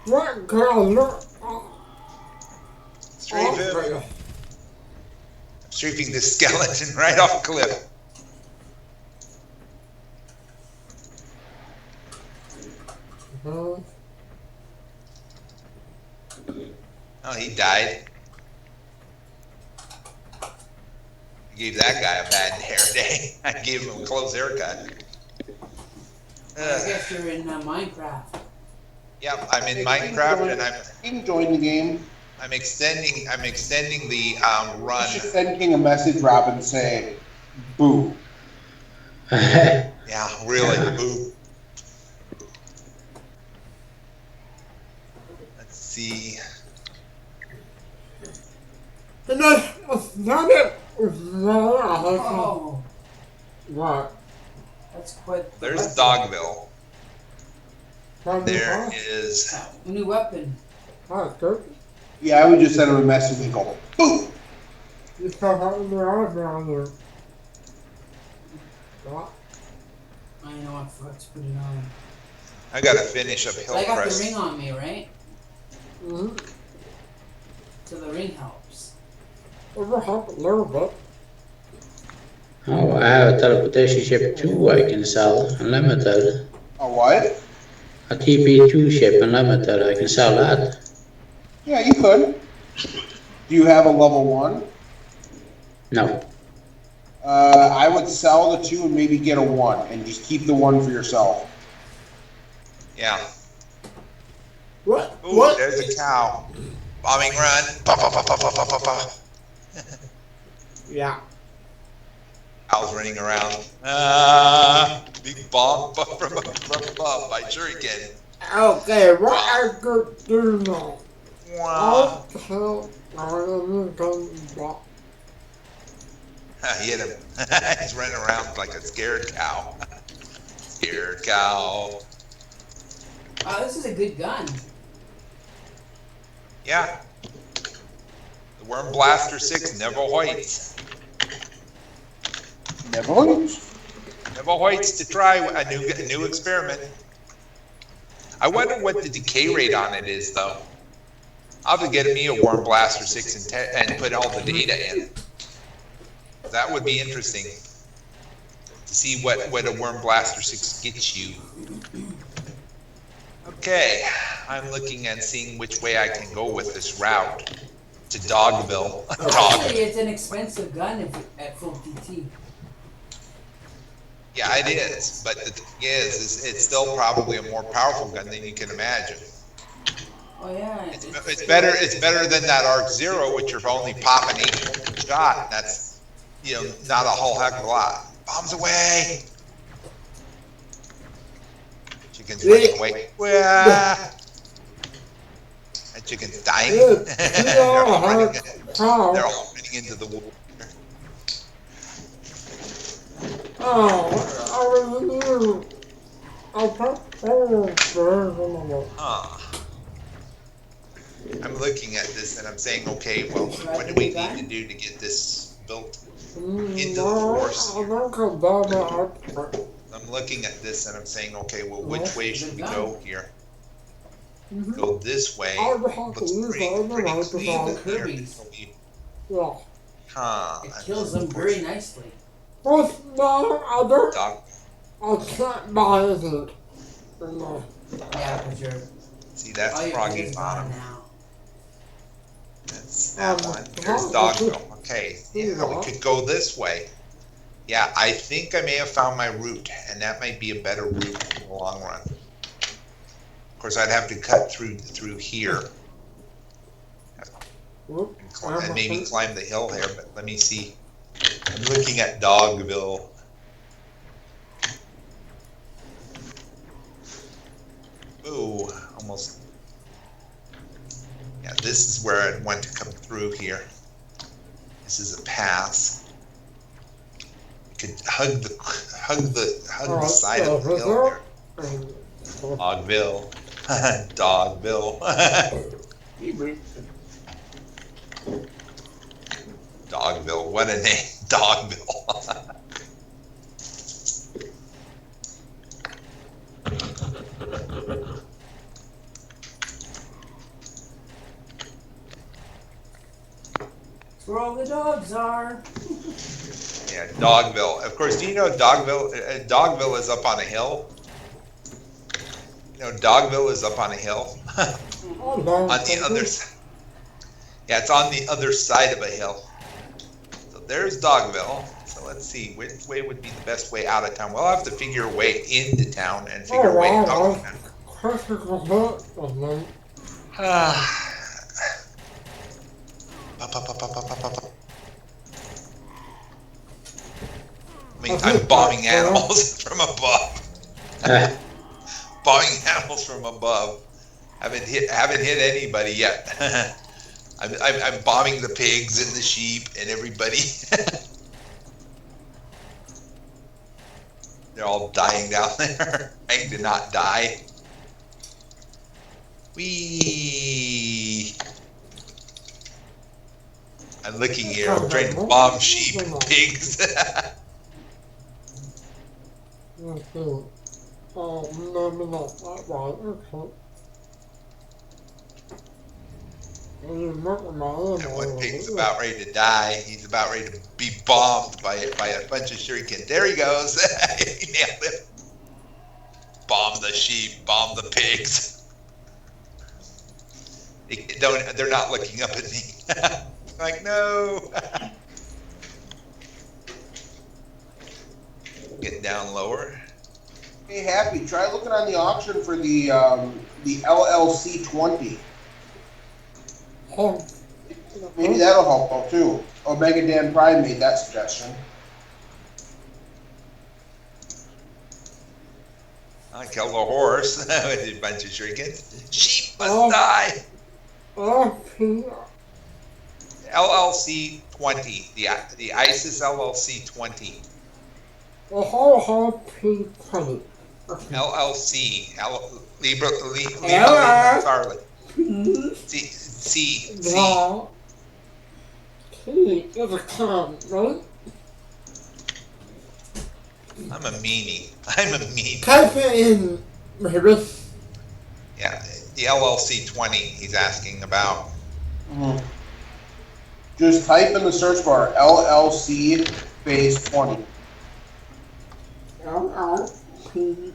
What girl? Strafing. Strafing this skeleton right off a cliff. Oh, he died. I gave that guy a bad hair day. I gave him a close haircut. I guess you're in Minecraft. Yep, I'm in Minecraft and You can join the game. I'm extending the run. You should send King a message, Rob, and say, boo. Yeah, really, boo. Let's see. Oh, What? that's quite. There's Dogville. There is. New weapon. Yeah, I would just send him a message and go, boo. You still have the arm down there. What? I know I forgot to put it on. I gotta finish up I got the Hillcrest. ring on me, right? Mm-hmm. So the ring helps. It will help a little bit. Oh, I have a teleportation ship 2 I can sell, unlimited. A what? A TP2 ship, unlimited, I can sell that. Yeah, you could. Do you have a level 1? No. I would sell the 2 and maybe get a 1 and just keep the 1 for yourself. Yeah. What? Ooh, What? there's a cow. Bombing run. Ba, ba, ba, ba, ba, ba, ba, ba. Yeah. Cow's running around. Big bomb from above by Shuriken. Okay, what I could do now? Wow. Okay, I'm going back. Hit him. He's running around like a scared cow. Scared cow. Oh, this is a good gun. Yeah. The Worm Blaster 6 never hoits. Never lose. Never hoits to try a new experiment. I wonder what the decay rate on it is, though. I'll have to get me a Worm Blaster 6 and put all the data in. That would be interesting to see what a Worm Blaster 6 gets you. Okay, I'm looking and seeing which way I can go with this route to Dogville. Actually, it's an expensive gun at full TT. Yeah, it is. But the thing is it's still probably a more powerful gun than you can imagine. Oh yeah. It's better. It's better than that Arc Zero, which you're only popping 8 shot. That's not a whole heck of a lot. Bombs away. Chicken's running away. That chicken's dying. They're all running. They're all running into the woods. Huh. I'm looking at this and I'm saying, okay, well, what do we need to do to get this built into the force? I'm looking at this and I'm saying, okay, well, which way should we go here? Go this way. Looks pretty clean here. Huh. It kills them very nicely. What's the other? Dog. I can't buy it. Yeah, because you're. See, that's all your Froggy kids Bottom. gone now. That's that one. There's Dogville. Okay, yeah, we could go this way. Yeah, I think I may have found my route, and that might be a better route in the long run. Of course, I'd have to cut through here. And maybe climb the hill here, but let me see. I'm looking at Dogville. Ooh, almost. Yeah, this is where I want to come through here. This is a pass. You could hug the side of the hill there. Dogville. Dogville. Dogville, what a name. Dogville. That's where all the dogs are. Yeah, Dogville. Of course, do you know Dogville? Dogville is up on a hill. Dogville is up on a hill. On the other side. Yeah, it's on the other side of a hill. So there's Dogville. So let's see, which way would be the best way out of town? We'll have to figure a way into town and figure a way out of town. I mean, I'm bombing animals from above. Bombing animals from above. Haven't hit anybody yet. I'm bombing the pigs and the sheep and everybody. They're all dying down there. Trying to not die. Whee! I'm looking here. I'm trying to bomb sheep and pigs. And one pig's about ready to die. He's about ready to be bombed by a bunch of shurikens. There he goes. He nailed it. Bomb the sheep. Bomb the pigs. They're not looking up at me. Like, no. Get down lower. Hey, Happy, try looking on the auction for the LLC 20. Maybe that'll help out too. Omega Dan Prime made that suggestion. I killed a horse with a bunch of shurikens. Sheep must die. LLC 20. The ISIS LLC 20. LLC. Libra Charlie. C. Is a con, right? I'm a meanie. I'm a meanie. Type it in, maybe. Yeah, the LLC 20 he's asking about. Just type in the search bar LLC space 20. LLC.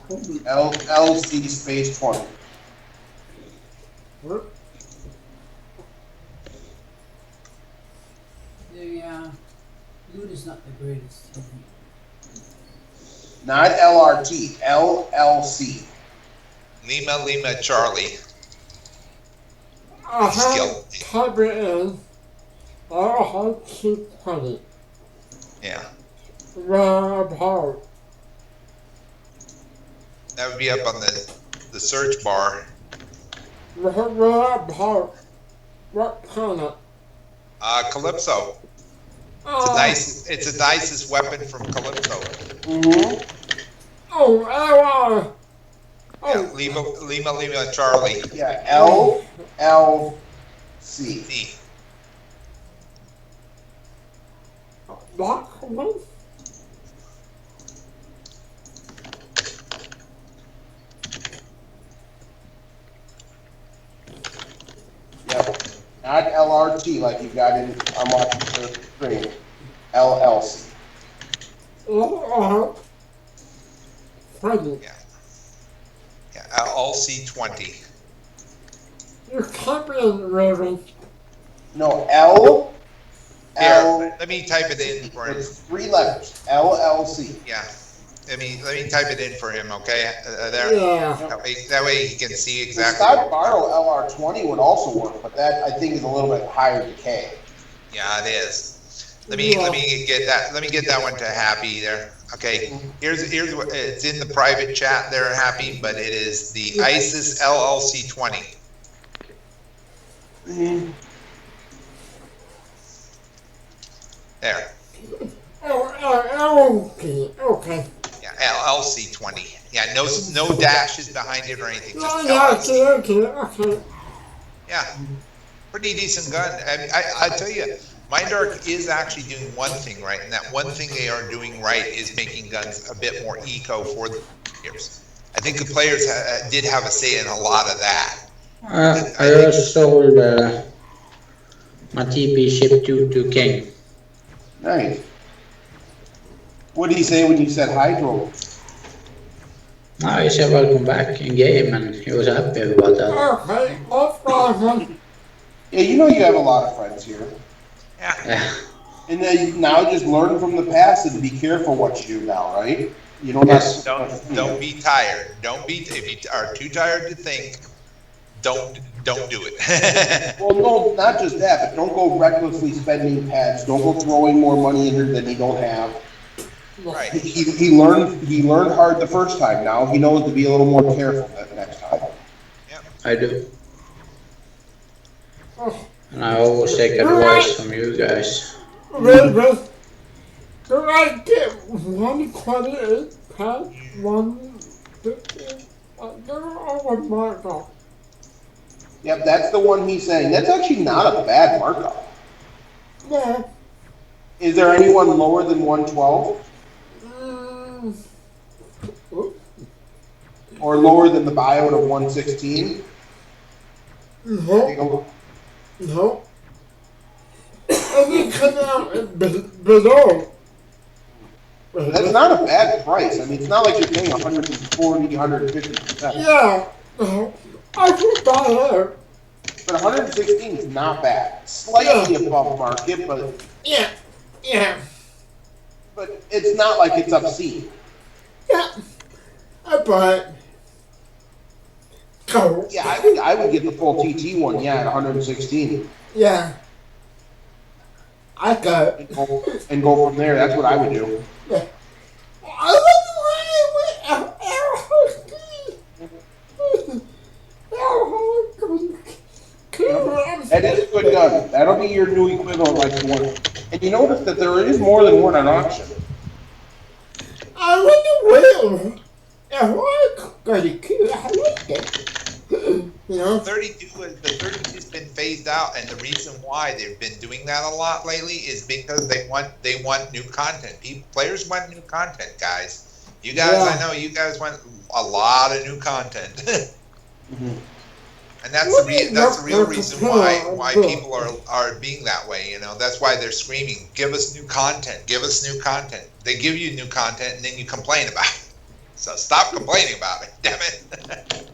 LLC space 20. Yeah, loot is not the greatest. Not LRT, LLC. Lima Charlie. I Skill. have type it in. I have to put it. Yeah. Where apart. That would be up on the search bar. Where apart. What planet? Calypso. It's a Dice's weapon from Calypso. Mm-hmm. Oh, LR. Yeah, Lima Charlie. Yeah, LLC. C. What? What? Yep. Not LRT like you got in. I'm watching the screen. LLC. LR. Funny. Yeah, LC20. You can't be in Raven. No, L. Here, let me type it in for him. It's 3 letters. LLC. Yeah. Let me type it in for him, okay? There. Yeah. That way he can see The exactly. Scott Barrow LR20 would also work, but that I think is a little bit higher decay. Yeah, it is. Let me get that. Let me get that one to Happy there. Okay. Here's what it's in the private chat there, Happy, but it is the ISIS LLC20. There. Oh, okay. Yeah, LLC20. Yeah, no dashes behind it or anything. Just Okay. yeah, pretty decent gun. I mean, I tell you, Mind Dark is actually doing one thing right, and that one thing they are doing right is making guns a bit more eco for the players. I think the players did have a say in a lot of that. I also sold my TP ship to King. Nice. What did he say when you said hydro? Now he said welcome back in game, and he was happy about that. Okay, that's fine. Yeah, you know you have a lot of friends here. Yeah. And then now just learn from the past and be careful what you do now, right? You don't Yes, have don't be tired. Don't be if you are too tired to think. Don't do it. Well, no, not just that, but don't go recklessly spending pads. Don't go throwing more money in here than you don't have. Right. He learned hard the first time. Now he knows to be a little more careful the next time. I do. And I always take advice from you guys. Raven, do I get 128 past 150? Oh my god. Yep, that's the one he's saying. That's actually not a bad markup. Yeah. Is there anyone lower than 112? Or lower than the buyout of 116? No. No. And then come out below. That's not a bad price. I mean, it's not like you're paying 140, 150%. Yeah. I could buy her. But 116 is not bad. Slightly above market, but Yeah. but it's not like it's obscene. Yeah. I buy it. Go. Yeah, I would get the full TT one, yeah, at 116. Yeah. I got it. And go from there. That's what I would do. Yeah. That is a good gun. That'll be your new equivalent, like the one. And you notice that there is more than one on auction. I wonder where. I like it. You know? 32 the 32's been phased out, and the reason why they've been doing that a lot lately is because they want new content. Players want new content, guys. You guys, Yeah. I know you guys want a lot of new content. Mm-hmm. And that's the real reason why people are being that way. You know, that's why they're screaming, "Give us new content! Give us new content!" They give you new content, and then you complain about it. So stop complaining about it, damn it.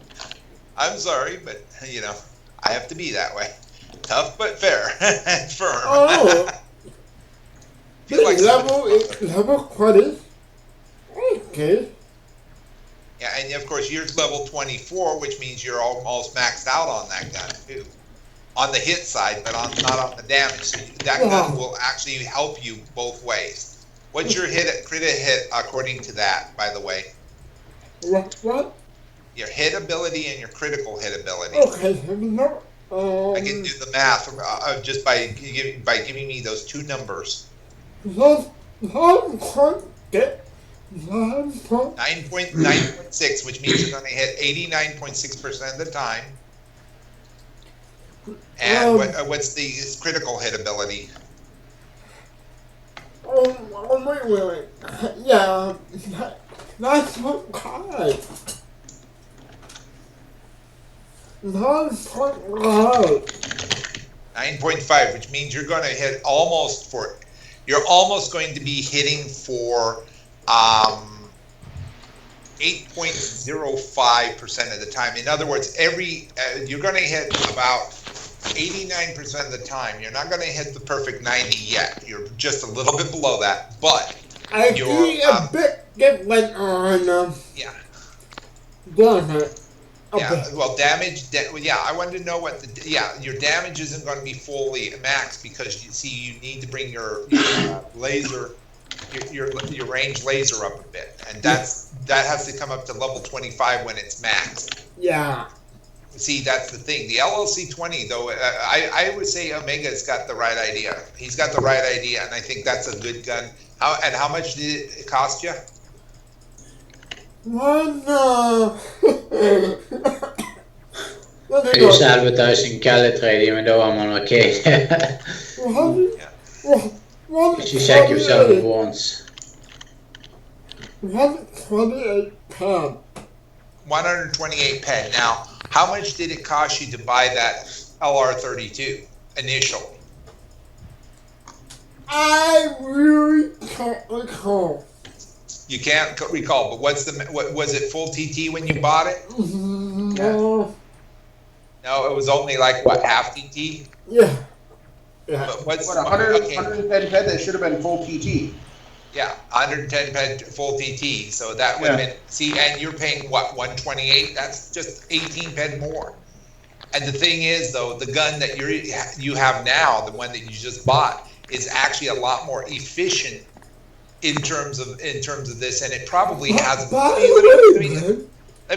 I'm sorry, but you know, I have to be that way. Tough but fair and firm. Oh. Feel like level 20. Okay. Yeah, and of course yours level 24, which means you're almost maxed out on that gun too. On the hit side, but not on the damage. So that gun will actually help you both ways. What's your crit hit according to that, by the way? What? Your hit ability and your critical hit ability. Okay, no. I can do the math just by giving me those two numbers. 9.6, which means you're going to hit 89.6% of the time. And what's the critical hit ability? Wait. Yeah, that's not high. 9.5, which means you're going to hit you're almost going to be hitting for 8.05% of the time. In other words, you're going to hit about 89% of the time. You're not going to hit the perfect 90 yet. You're just a little bit below that, but you're a bit different on yeah. damage. Okay. Yeah, well, damage. I wanted to know what your damage isn't going to be fully maxed because you need to bring your laser, your range laser up a bit, and that has to come up to level 25 when it's maxed. Yeah. See, that's the thing. The LLC 20, though, I would say Omega's got the right idea. He's got the right idea, and I think that's a good gun. How much did it cost you? Who's advertising Calitrade even though I'm on arcade? You should check yourself once. 128 pounds. 128 pen. Now, how much did it cost you to buy that LR32 initially? I really can't recall. You can't recall, but was it full TT when you bought it? No. No, it was only like what, half TT? Yeah. But what's 110 pen? That should have been full TT. Yeah, 110 pen full TT. So that would have been and you're paying what, 128? That's just 18 pen more. And the thing is, though, the gun that you have now, the one that you just bought, is actually a lot more efficient in terms of this, and it probably has. Let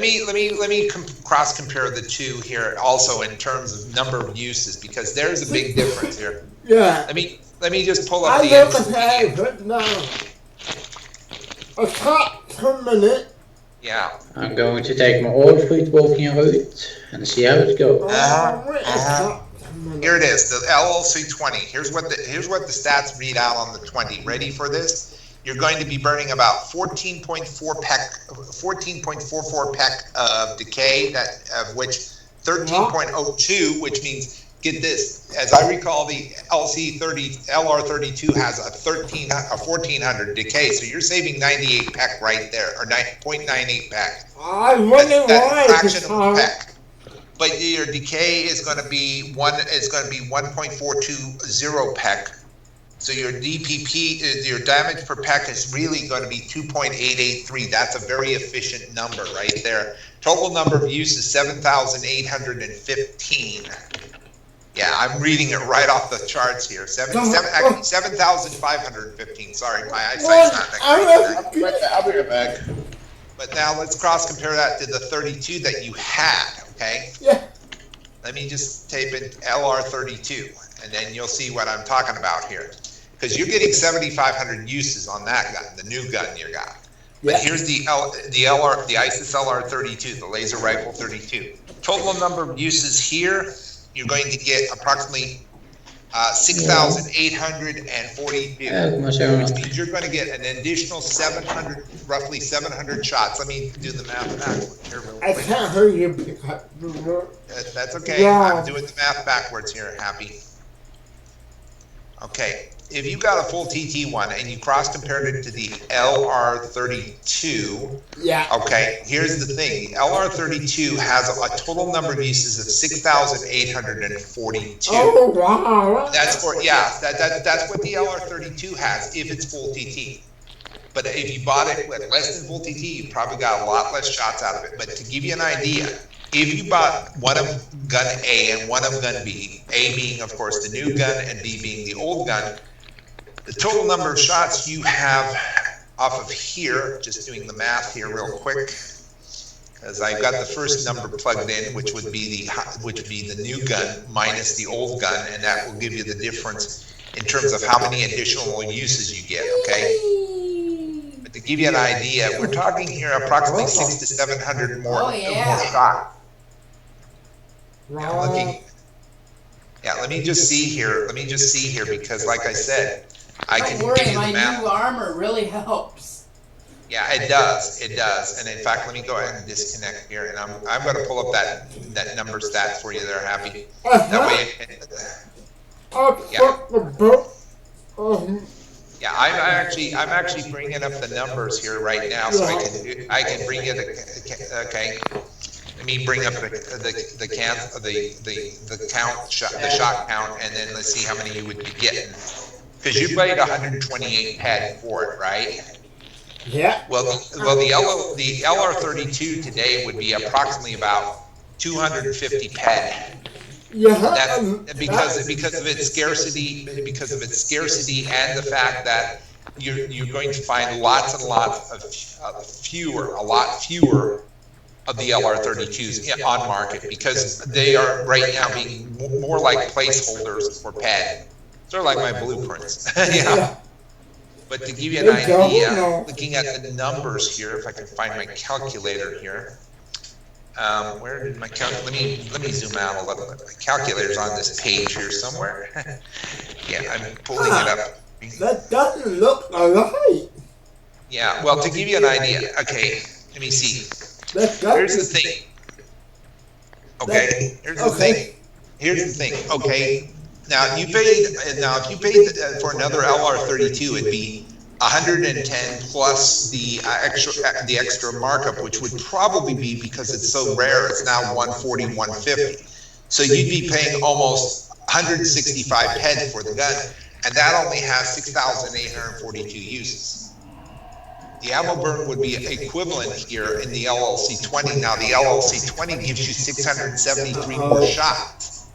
me cross compare the two here also in terms of number of uses, because there's a big difference here. Yeah. Let me just pull up the a top 2 minutes. Yeah. I'm going to take my old fruit walking route and see how it goes. Here it is, the LLC 20. Here's what the stats read out on the 20. Ready for this? You're going to be burning about 14.44 peck of decay, of which 13.02, which means, get this, as I recall, the LR32 has a 1400 decay, so you're saving 98 peck right there, or 9.98 peck. I wonder why. Fraction of a peck. But your decay is going to be 1.420 peck. So your DPP, your damage per peck, is really going to be 2.883. That's a very efficient number right there. Total number of uses 7,815. Yeah, I'm reading it right off the charts here. 7,515. Sorry, my eyesight's not that great. I'll be right back. But now let's cross compare that to the 32 that you had. Okay. Yeah. Let me just type in LR32, and then you'll see what I'm talking about here. Because you're getting 7,500 uses on that gun, the new gun you got. But here's the ISIS LR32, the laser rifle 32. Total number of uses here, you're going to get approximately 6,842, which means you're going to get an additional 700, roughly 700 shots. Let me do the math backwards here real quick. I can't hear you. That's okay. Yeah. I'm doing the math backwards here, Happy. Okay, if you got a full TT one and you cross compared it to the LR32, okay, here's the thing. The LR32 has a total number of uses of 6,842. Oh, wow. That's for, that's what the LR32 has if it's full TT. But if you bought it with less than full TT, you probably got a lot less shots out of it. But to give you an idea, if you bought one of gun A and one of gun B, A being, of course, the new gun and B being the old gun, the total number of shots you have off of here, just doing the math here real quick, because I've got the first number plugged in, which would be the new gun minus the old gun, and that will give you the difference in terms of how many additional uses you get, okay? But to give you an idea, we're talking here approximately 600 to 700 more, Oh, yeah. more shots. Yeah, I'm looking. Yeah, let me just see here. Let me just see here, because like I said, I can Don't worry, give you my the math. new armor really helps. Yeah, it does. It does. And in fact, let me go ahead and disconnect here, and I'm going to pull up that number stat for you there, Happy. That way, yeah, I'm actually bringing up the numbers here right now, so I can bring you the okay. Let me bring up the shot count, and then let's see how many you would be getting. Because you played 128 pad for it, right? Yeah. Well, the LR32 today would be approximately about 250 pad. Yeah. That's because of its scarcity, and the fact that you're going to find lots and lots of a lot fewer of the LR32s on market, because they are right now being more like placeholders for pad. Sort of like my blueprints. Yeah. But to give you an idea, looking at the numbers here, if I can find my calculator here. Where did my let me zoom out a little bit. My calculator's on this page here somewhere. Yeah, I'm pulling it up. That doesn't look alright. Yeah, well, to give you an idea, okay, let me see. Here's the thing. Okay, here's the thing. Okay, now if you paid for another LR32, it'd be 110 plus the extra markup, which would probably be, because it's so rare, it's now 140, 150. So you'd be paying almost 165 pence for the gun, and that only has 6,842 uses. The ammo burn would be equivalent here in the LLC 20. Now the LLC 20 gives you 673 more shots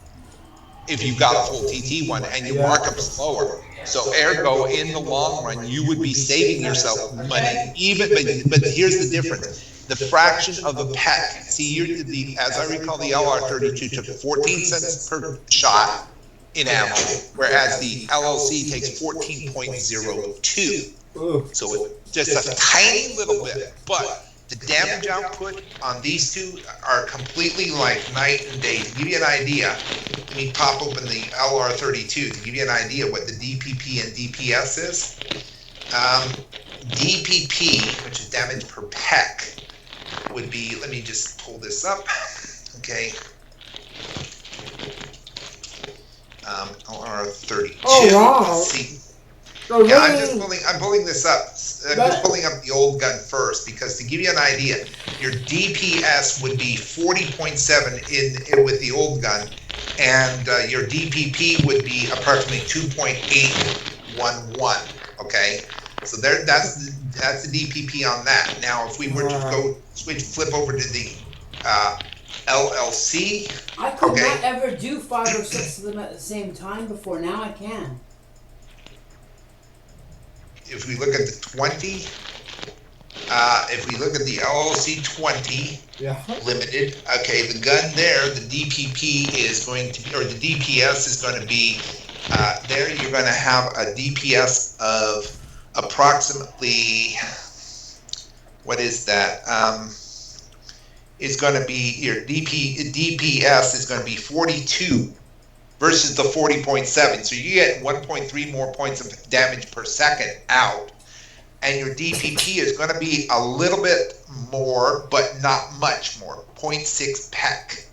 if you've got a full TT one, and your markup's lower. So ergo, in the long run, you would be saving yourself money. But here's the difference: the fraction of a peck. See, as I recall, the LR32 took 14 cents per shot in ammo, whereas the LLC takes 14.02. So it's just a tiny little bit, but the damage output on these two are completely like night and day. To give you an idea, let me pop open the LR32 to give you an idea what the DPP and DPS is. DPP, which is damage per peck, would be, let me just pull this up, okay. LR32, let's see. Yeah, I'm pulling this up. I'm just pulling up the old gun first, because to give you an idea, your DPS would be 40.7 in with the old gun, and your DPP would be approximately 2.811. Okay, so that's the DPP on that. Now, if we were to flip over to the LLC, I could not ever do 5 or 6 of them at the same time before. Now I can. If we look at the 20, if we look at the LLC 20 limited, okay, the gun there, the DPP is going to be, or the DPS is going to be, there you're going to have a DPS of approximately, what is that? It's going to be, your DPS is going to be 42 versus the 40.7. So you get 1.3 more points of damage per second out. And your DPP is going to be a little bit more, but not much more. 0.6 peck.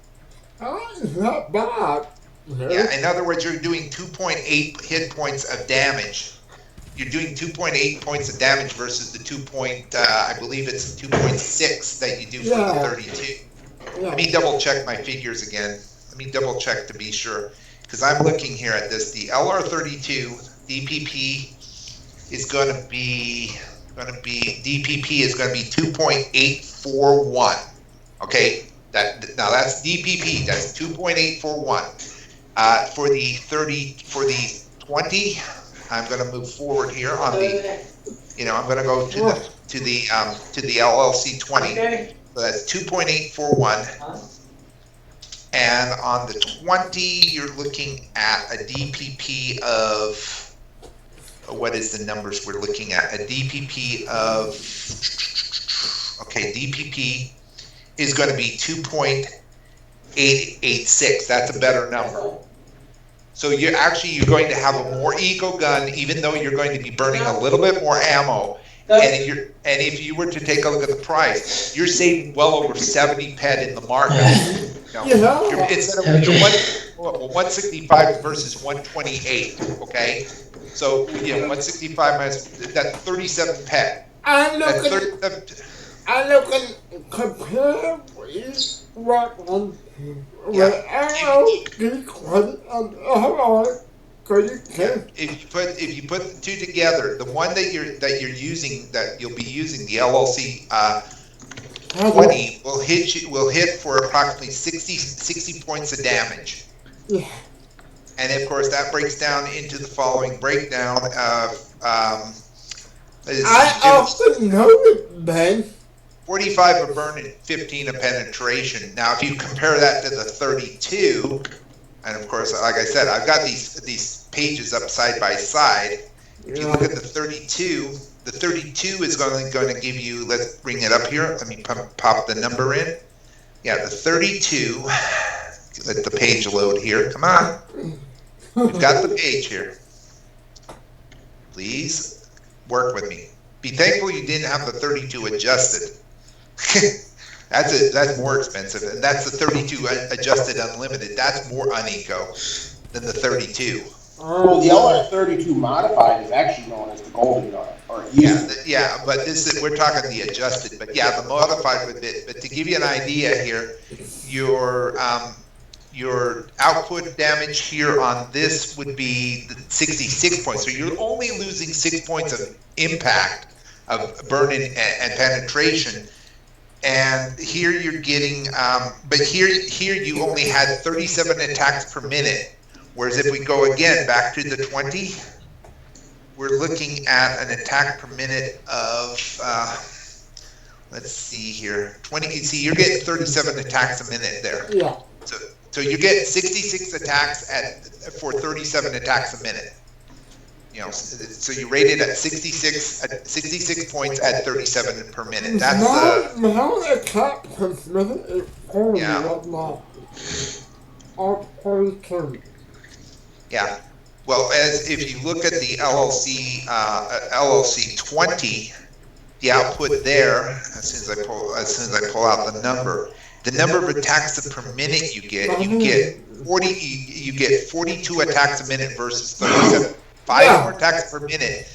Oh, it's not bad. Yeah, in other words, you're doing 2.8 hit points of damage. You're doing 2.8 points of damage versus the I believe it's 2.6 that you do for the 32. Let me double check my figures again. Let me double check to be sure. Because I'm looking here at this, the LR32 DPP is going to be, going to be, DPP is going to be 2.841. Okay, now that's DPP, that's 2.841. For the 20, I'm going to move forward here on the, I'm going to go to the LLC 20. So that's 2.841. And on the 20, you're looking at a DPP of, what is the numbers we're looking at? A DPP of, okay, DPP is going to be 2.886. That's a better number. So you're going to have a more eco gun, even though you're going to be burning a little bit more ammo. And if you were to take a look at the price, you're saving well over 70 ped in the market. Instead of 165 versus 128. Okay, so 165 minus that's 37 ped. I'm looking compare what one. If you put the two together, the one that you're using, that you'll be using, the LLC 20 will hit for approximately 60 points of damage. Yeah. And of course that breaks down into the following breakdown of I also know it, Ben. 45 of burn and 15 of penetration. Now, if you compare that to the 32, and of course, like I said, I've got these pages up side by side. If you look at the 32 is going to give you, let's bring it up here. Let me pop the number in. Yeah, the 32, let the page load here. Come on. We've got the page here. Please work with me. Be thankful you didn't have the 32 adjusted. That's more expensive, and that's the 32 adjusted unlimited. That's more uneco than the 32. Well, the LR32 modified is actually known as the golden gun, or yeah, but we're talking the adjusted. But yeah, the modified with it. But to give you an idea here, your output damage here on this would be 66 points. So you're only losing 6 points of impact of burn and penetration. And here you're getting, but here you only had 37 attacks per minute. Whereas if we go again back to the 20, we're looking at an attack per minute of, let's see here, 20. You see, you're getting 37 attacks a minute there. Yeah. So you're getting 66 attacks for 37 attacks a minute. So you rated at 66 points at 37 per minute. That's my attack per minute is only right now. Yeah. Well, if you look at the LLC 20, the output there, as soon as I pull out the number of attacks per minute you get 42 attacks a minute versus 37. 5 more attacks per minute,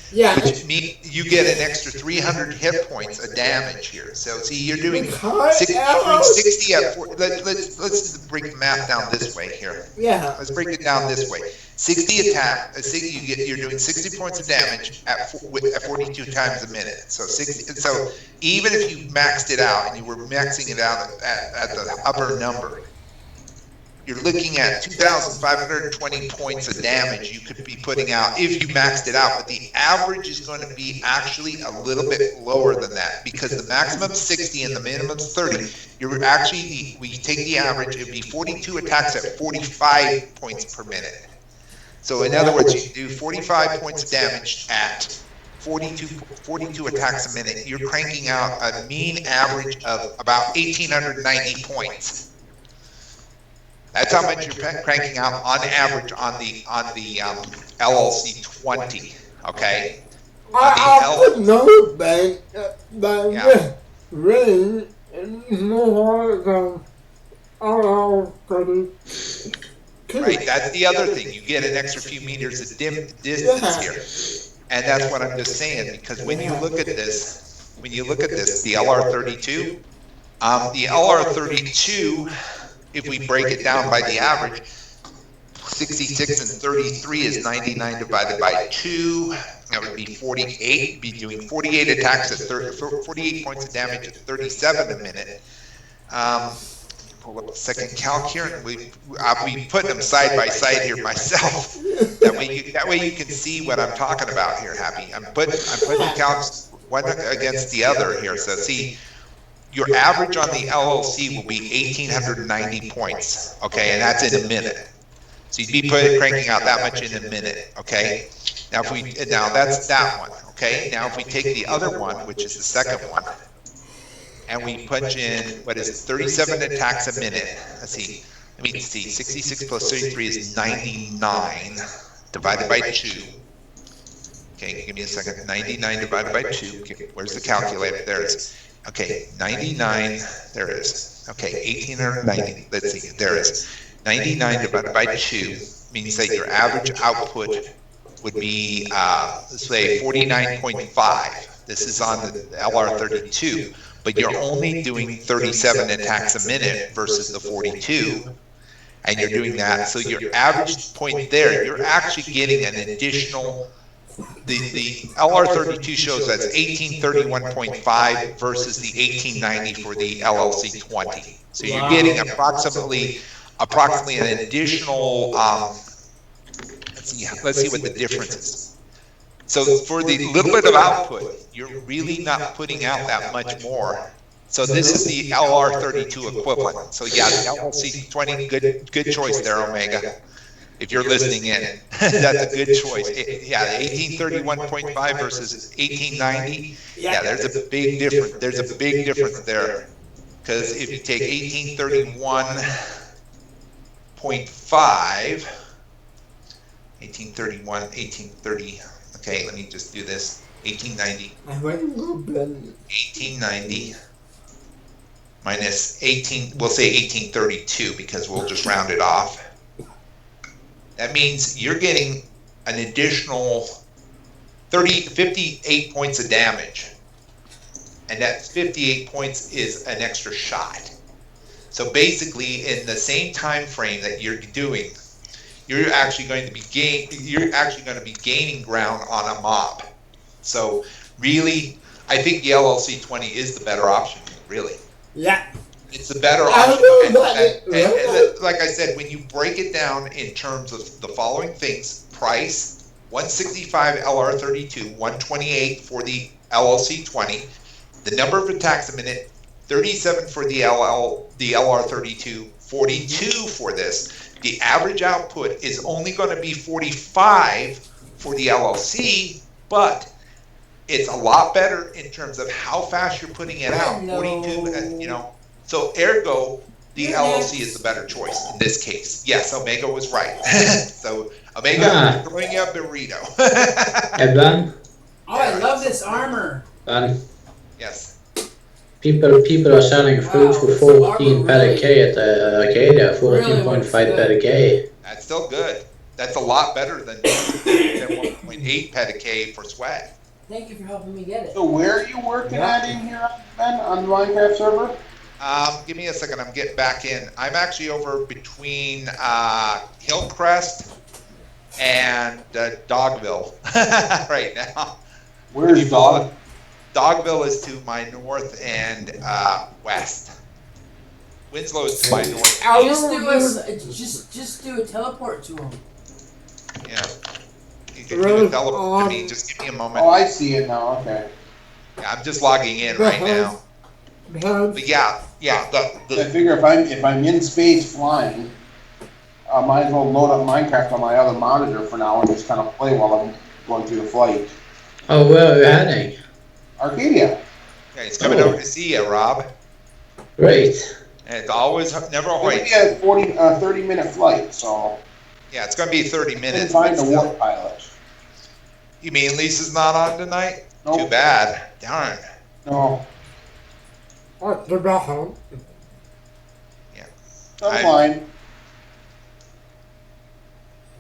which means you get an extra 300 hit points of damage here. So see, you're doing 60 at 4. Let's break the math down this way here. Yeah. Let's break it down this way. 60 attack, you're doing 60 points of damage at 42 times a minute. So 60. So even if you maxed it out and you were maxing it out at the upper number, you're looking at 2,520 points of damage you could be putting out if you maxed it out. But the average is going to be actually a little bit lower than that, because the maximum is 60 and the minimum is 30. You're actually, we take the average, it would be 42 attacks at 45 points per minute. So in other words, you do 45 points of damage at 42 attacks a minute. You're cranking out a mean average of about 1,890 points. That's how much you're cranking out on average on the LLC 20. Okay. I would know, Ben, that rain is more than LL32. Right. That's the other thing. You get an extra few meters of distance here, and that's what I'm just saying. Because when you look at this, the LR32, the LR32. If we break it down by the average, 66 and 33 is 99 divided by 2. That would be 48. Be doing 48 attacks at 48 points of damage at 37 a minute. Pull up a second calc here, and I'll be putting them side by side here myself. That way you can see what I'm talking about here, Happy. I'm putting the calcs one against the other here. So see, your average on the LLC will be 1,890 points. Okay, and that's in a minute. So you'd be cranking out that much in a minute. Okay. Now that's that one. Okay. Now if we take the other one, which is the second one, and we punch in, what is it, 37 attacks a minute. Let's see. Let me see. 66 plus 33 is 99 divided by 2. Okay, give me a second. 99 divided by 2. Okay, where's the calculator? There it is. Okay, 99. There it is. Okay, 1,890. Let's see. There it is. 99 divided by 2 means that your average output would be, let's say, 49.5. This is on the LR32. But you're only doing 37 attacks a minute versus the 42, and you're doing that. So your average point there, you're actually getting an additional, the LR32 shows that's 1831.5 versus the 1890 for the LLC 20. So you're getting approximately an additional, let's see what the difference is. So for the little bit of output, you're really not putting out that much more. So this is the LR32 equivalent. So yeah, the LLC 20, good choice there, Omega. If you're listening in, that's a good choice. Yeah, 1831.5 versus 1890. Yeah, there's a big difference. There's a big difference there. Because if you take 1831.5, 1830. Okay, let me just do this. 1890. 1890 minus 18, we'll say 1832 because we'll just round it off. That means you're getting an additional 58 points of damage. And that 58 points is an extra shot. So basically, in the same time frame that you're doing, you're actually going to be gaining ground on a mob. So really, I think the LLC 20 is the better option. Really, Yeah. it's the better option. And like I said, when you break it down in terms of the following things: price, 165 LR32, 128 for the LLC 20, the number of attacks a minute, 37 for the LR32, 42 for this. The average output is only going to be 45 for the LLC, but it's a lot better in terms of how fast you're putting it out. 42, you know. So ergo, the LLC is the better choice in this case. Yes, Omega was right. So Omega, throwing you a burrito. Evan, Oh, I love this armor. Yes. people are selling food for 14 per K at the Arcadia, 14.5 per K. That's still good. That's a lot better than 1.8 peta for swag. Thank you for helping me get it. So where are you working at in here, Ben, on the Minecraft server? Give me a second. I'm getting back in. I'm actually over between Hillcrest and Dogville right now. Where's Dog? Dogville is to my north and west. Winslow is to my north. Just do a teleport to him. Yeah. You can do a teleport to me. Just give me a moment. Oh, I see it now. Okay. Yeah, I'm just logging in right now. But yeah. I figure if I'm in space flying, I might as well load up Minecraft on my other monitor for now and just kind of play while I'm going through the flight. Oh, where are you heading? Arcadia. Yeah, he's coming over to see you, Rob. Great. And it's always never It'll always. be a 30-minute flight, so. Yeah, it's going to be 30 minutes. Find but a still. warp pilot. You mean Lisa's not on tonight? Nope. Too bad. Darn. No. What's the matter? Yeah. I'm fine.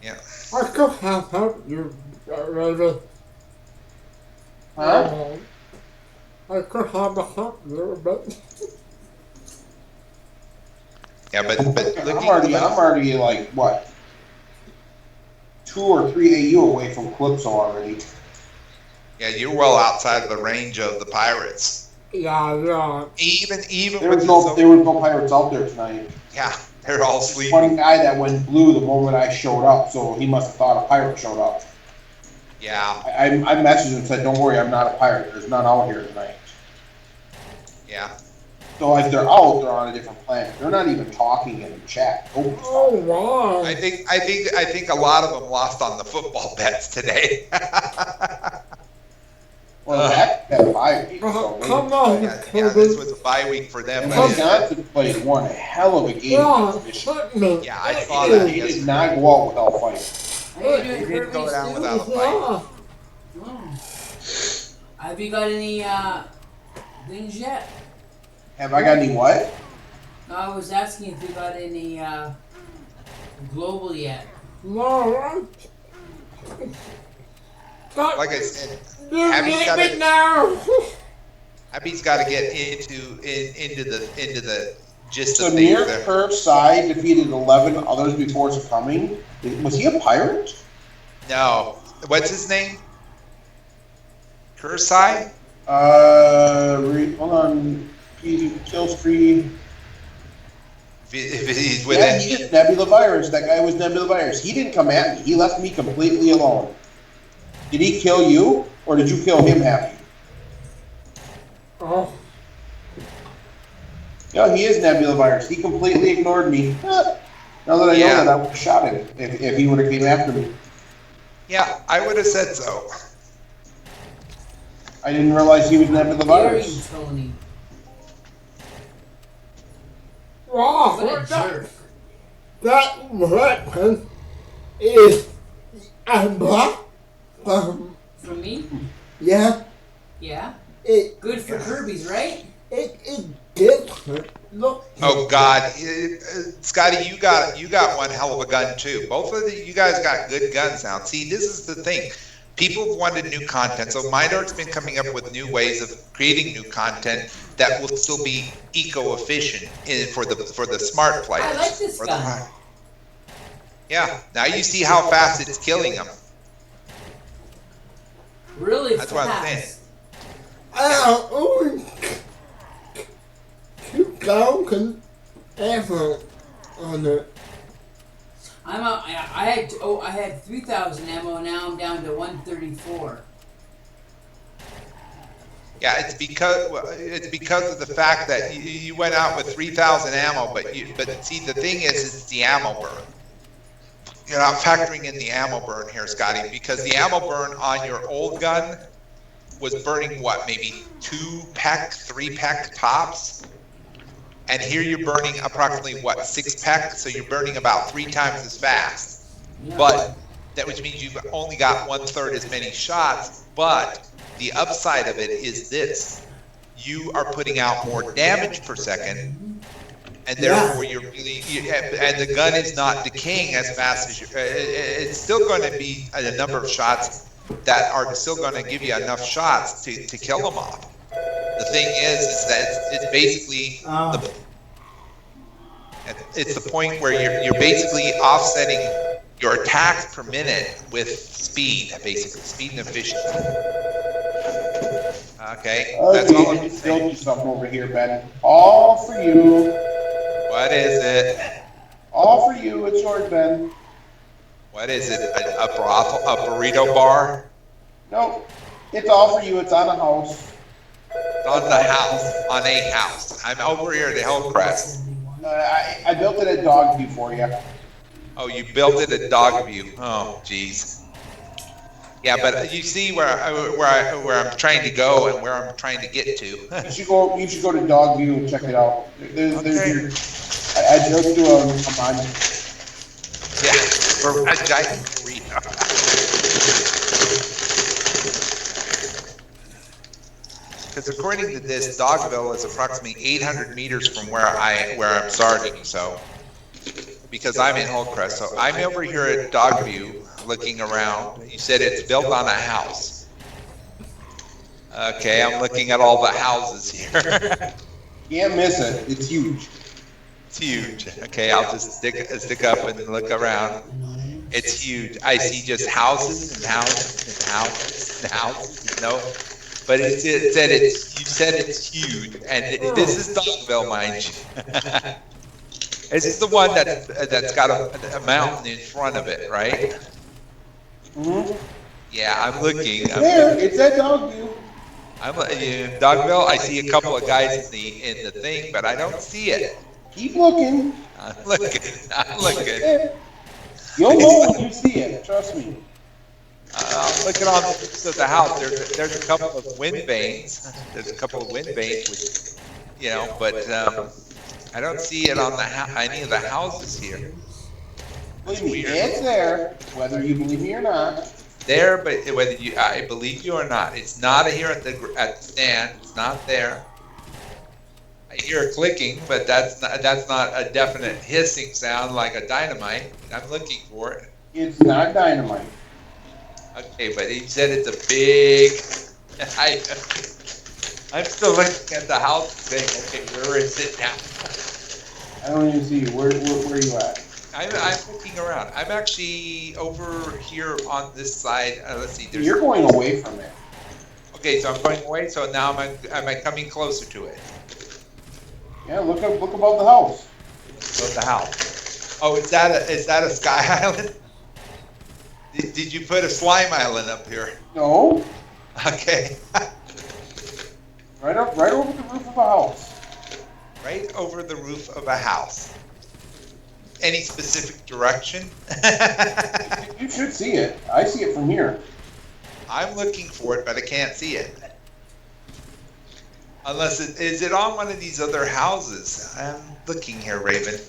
Yeah. I could have helped you, Raven. Huh? I could have helped you, but Yeah, but I'm looking. already like what? 2 or 3 AU away from Calypso already. Yeah, you're well outside of the range of the pirates. Yeah. Even There with was no pirates out there tonight. yeah, they're all There's sleeping. one guy that went blue the moment I showed up, so he must have thought a pirate showed up. Yeah, I messaged him and said, "Don't worry, I'm not a pirate. There's none out here tonight." yeah. So like they're out, they're on a different planet. They're not even talking in the chat. Nobody's Oh talking. wow. I think a lot of them lost on the football bets today. Well, that bye week. So Come on, yeah, Kirby. this was a bye week for them. And but Wisconsin played one hell of a game. Yeah, against Michigan. hit me. Yeah, I saw that. They did not go out without fighting. How you They doing, didn't go Kirby, down Stu? without a fight. Oh. Have you got any things yet? Have I got any what? No, I was asking if you got any global yet. No. Like I said, You Abby's need gotta- me now. Abby's got to get into the gist So of near things there. Curbside defeated 11 others before succumbing. Was he a pirate? No, what's his name? Kursai? Hold on. Kill spree. If he's Yeah, within. he is Nebula Virus. That guy was Nebula Virus. He didn't come at me. He left me completely alone. Did he kill you, or did you kill him, Happy? Oh, No, he is Nebula Virus. He completely ignored me. Now that I know Yeah. that, I would have shot him if he would have came after me. Yeah, I would have said so. I didn't realize he was Nebula How dare you, Virus. Tony? wow. What a jerk. That weapon is a black. For me? Yeah. Yeah. It Good for Kirby's, right? is different. Look. Oh God, Scotty, you got one hell of a gun too. Both of you guys got good guns now. See, this is the thing. People have wanted new content, so Mindark's been coming up with new ways of creating new content that will still be eco-efficient for the smart players. I like this For gun. Yeah, now you see how fast it's killing them. Really That's what I'm saying. fast. Only 2,000 ever on it. I had 3,000 ammo. Now I'm down to 134. Yeah, it's because of the fact that you went out with 3,000 ammo, but see the thing is it's the ammo burn. You're not factoring in the ammo burn here, Scotty, because the ammo burn on your old gun was burning what, maybe 2-pack, 3-pack tops, and here you're burning approximately what, 6-pack, so you're burning about 3 times as fast. Yeah. But that which means you've only got 1/3 as many shots. But the upside of it is this: you are putting out more damage per second, and therefore and the gun is not decaying as fast as you. It's still going to be a number of shots that are still going to give you enough shots to kill them off. The thing is that it's basically it's the point where you're basically offsetting your attacks per minute with speed, basically speed and efficiency. Okay, that's all I'm I built saying. you something over here, Ben. All for you. What is it? All for you. It's yours, Ben. What is it? A brothel, a burrito bar? Nope. It's all for you. It's on a house. On the house, on a house. I'm over here at Hillcrest. I built it at Dogview for you. Oh, you built it at Dogview. Oh, jeez. Yeah, but you see where I'm trying to go and where I'm trying to get to. You should go to Dogview and check it out. There's Okay. I built you a monument. Yeah, for a giant burrito. Because according to this, Dogville is approximately 800 meters from where I'm starting. So, because I'm in Hillcrest, so I'm over here at Dogview looking around. You said it's built on a house. Okay, I'm looking at all the houses here. Can't miss it. It's huge. It's huge. Okay, I'll just stick up and look around. It's huge. I see just houses and houses and houses and houses. No, but you said it's huge, and this is Dogville, mind you. It's the one that's got a mountain in front of it, right? Mm-hmm. Yeah, I'm looking. It's at Dogview. I'm in Dogville. I see a couple of guys in the thing, but I don't see it. Keep looking. I'm looking. I'm looking. You'll know when you see it. Trust me. I'm looking on the roofs of the house. There's a couple of wind vanes. There's a couple of wind vanes, with, but I don't see it on any of the houses here. Believe me, it's there, whether you believe me or not. There, but I believe you or not, it's not here at the stand. It's not there. I hear a clicking, but that's not a definite hissing sound like a dynamite. I'm looking for it. It's not dynamite. Okay, but he said it's a big. I'm still looking at the house saying, okay, where is it now? I don't even see you. Where are you at? I'm looking around. I'm actually over here on this side. Let's see. You're going away from it. Okay, so I'm going away. So now am I coming closer to it? Yeah, look above the house. Above the house. Oh, is that a sky island? Did you put a slime island up here? No. Okay. Right over the roof of a house. Right over the roof of a house. Any specific direction? You should see it. I see it from here. I'm looking for it, but I can't see it. Unless is it on one of these other houses? I'm looking here, Raven.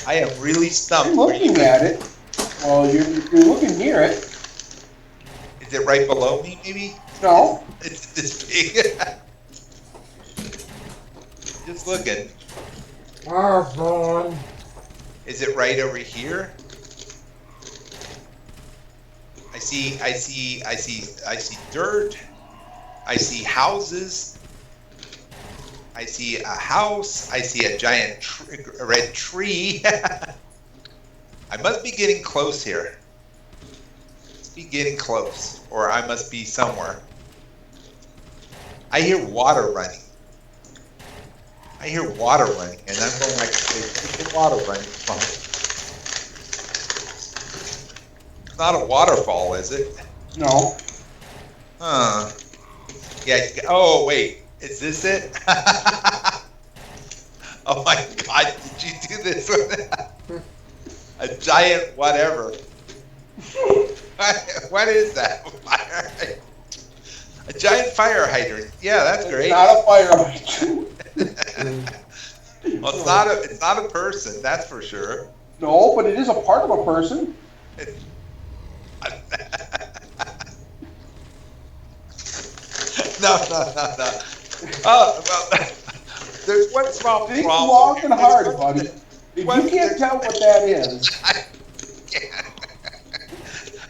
I am really stumped. I'm looking at it. Well, you're looking near it. Is it right below me, maybe? No. It's this big. Just looking. Is it right over here? I see dirt. I see houses. I see a house. I see a giant red tree. I must be getting close here. Must be getting close, or I must be somewhere. I hear water running. I hear water running, and I'm going like, where's the water running from? It's not a waterfall, is it? No. Huh. Yeah. Oh, wait. Is this it? Oh my God! Did you do this one? A giant whatever. What is that? A giant fire hydrant. Yeah, that's great. It's not a fire hydrant. Well, it's not a person, that's for sure. No, but it is a part of a person. No. Oh, well, there's one small Think problem. long and hard, buddy. If you can't tell what that is.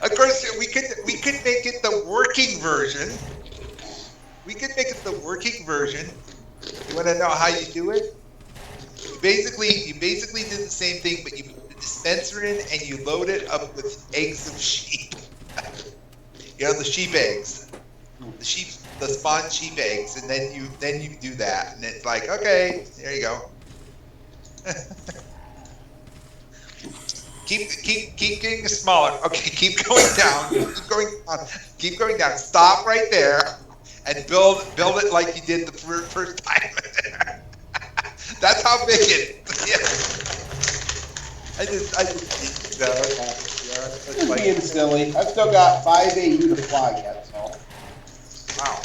Of course, we could make it the working version. We could make it the working version. You want to know how you do it? You basically do the same thing, but you put the dispenser in and you load it up with eggs of sheep. You know, the sheep eggs, the spawn sheep eggs, and then you do that, and it's like, okay, there you go. Keep getting smaller. Okay, keep going down. Keep going down. Stop right there. And build it like you did the first time. That's how big it is. Yeah. I just Just being silly. I've still got 5 AU to fly yet, so. Wow.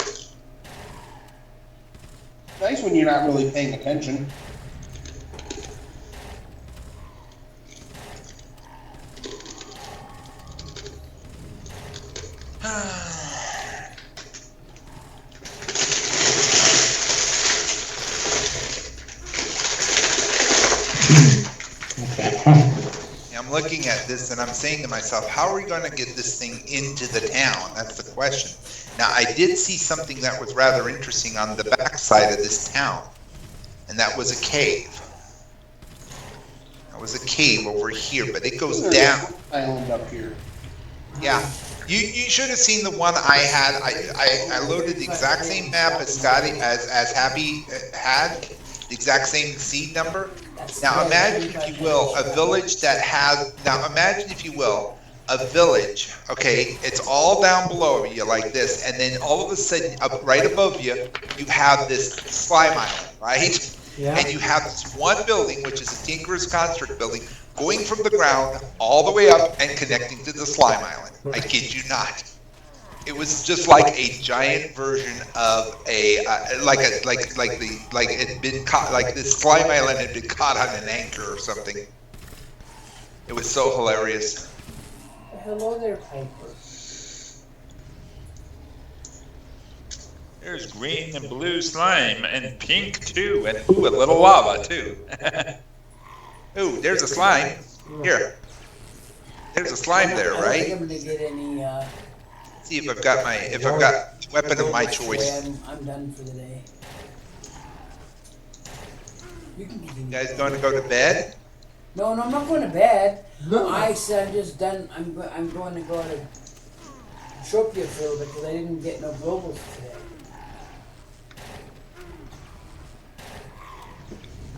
Nice when you're not really paying attention. I'm looking at this and I'm saying to myself, how are we going to get this thing into the town? That's the question. Now, I did see something that was rather interesting on the backside of this town, and that was a cave. That was a cave over here, but it goes down. Island up here. Yeah. You should have seen the one I had. I loaded the exact same map as Scotty as Happy had, the exact same seed number. Now imagine, if you will, a village that has. Now imagine, if you will, a village. Okay, it's all down below you like this, and then all of a sudden, up right above you, you have this slime island, right? Yeah. And you have this one building, which is a Tinker's Construct building, going from the ground all the way up and connecting to the slime island. I kid you not. It was just like a giant version of a like it'd been caught, like this slime island had been caught on an anchor or something. It was so hilarious. Hello there, Piper. There's green and blue slime, and pink too, and ooh, a little lava too. Ooh, there's a slime. Here. There's a slime there, I don't right? think I'm gonna get any. See if I've got the weapon of my choice. I'm done for the day. You can continue. You guys going to go to bed? No, I'm not going to bed. No. I said I'm just done. I'm going to go to Entropia for a little bit because I didn't get no globals today.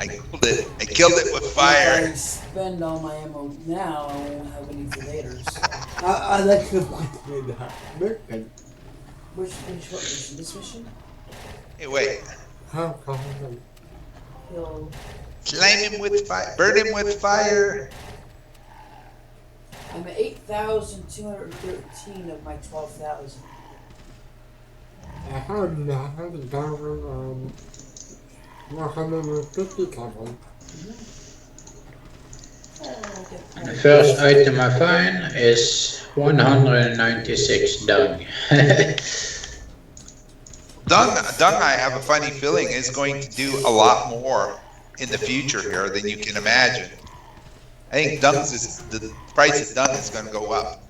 I killed it with fire. If I spend all my ammo now, I won't have any for later. So. I like to play that mission. Which what mission? This mission? Hey, wait. How come? He'll. Flame him with fire. Burn him with fire. I'm at 8,213 of my 12,000. I had 150,000. The first item I find is 196 dung. Dung, I have a funny feeling, is going to do a lot more in the future here than you can imagine. I think the price of dung is going to go up.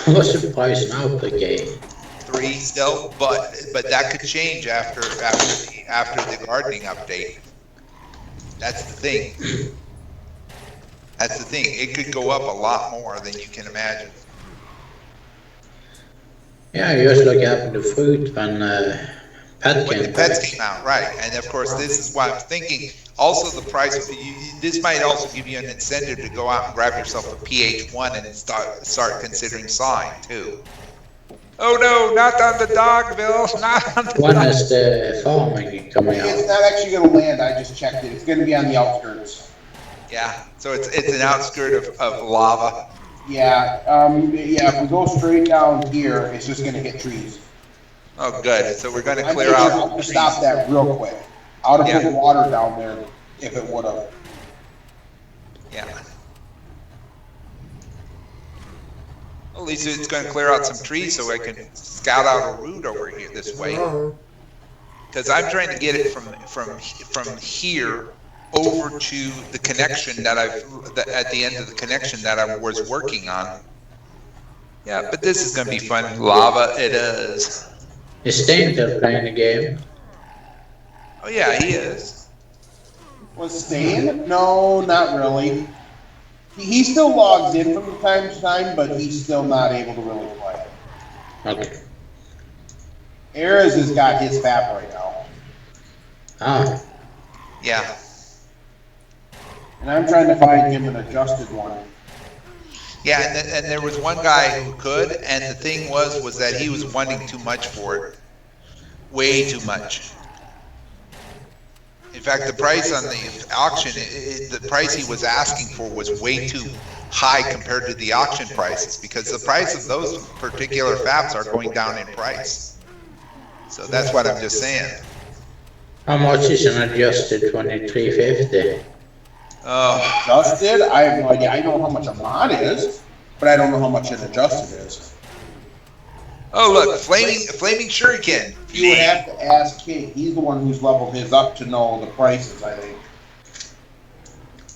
What's the price now per game? 3 still, but that could change after the gardening update. That's the thing. That's the thing. It could go up a lot more than you can imagine. Yeah, just look at the fruit when pet When the came. pets came out, right? And of course, this is why I'm thinking. Also, the price. This might also give you an incentive to go out and grab yourself a PH1 and start considering sawing too. Oh no, not on the dog, Bill. Not on the When dog. is the farming coming It's out? not actually going to land. I just checked it. It's going to be on the outskirts. Yeah, so it's an outskirt of lava. Yeah. Yeah. If we go straight down here, it's just going to hit trees. Oh, good. So we're going to I clear made sure out. to stop that real quick. I would have Yeah. put water down there if it would have. Yeah. Well, at least it's going to clear out some trees so I can scout out a route over here this way. Because I'm trying to get it from here over to the connection that at the end of the connection that I was working on. Yeah, but this is going to be fun. Lava it is. Is Stainfield playing the game? Oh yeah, he is. Was Stain? No, not really. He still logs in from time to time, but he's still not able to really play. Okay. Ares has got his FAP right now. Ah, Yeah. And I'm trying to find him an adjusted one. Yeah, and there was one guy who could, and the thing was that he was wanting too much for it. Way too much. In fact, the price on the auction, the price he was asking for was way too high compared to the auction prices, because the price of those particular FAPs are going down in price. So that's what I'm just saying. how much is an adjusted 2350? Oh, Adjusted? I have no idea. I know how much a mod is, but I don't know how much an adjusted is. oh look, flaming shuriken. You would have to ask King. He's the one who's leveled his up to know the prices, I think.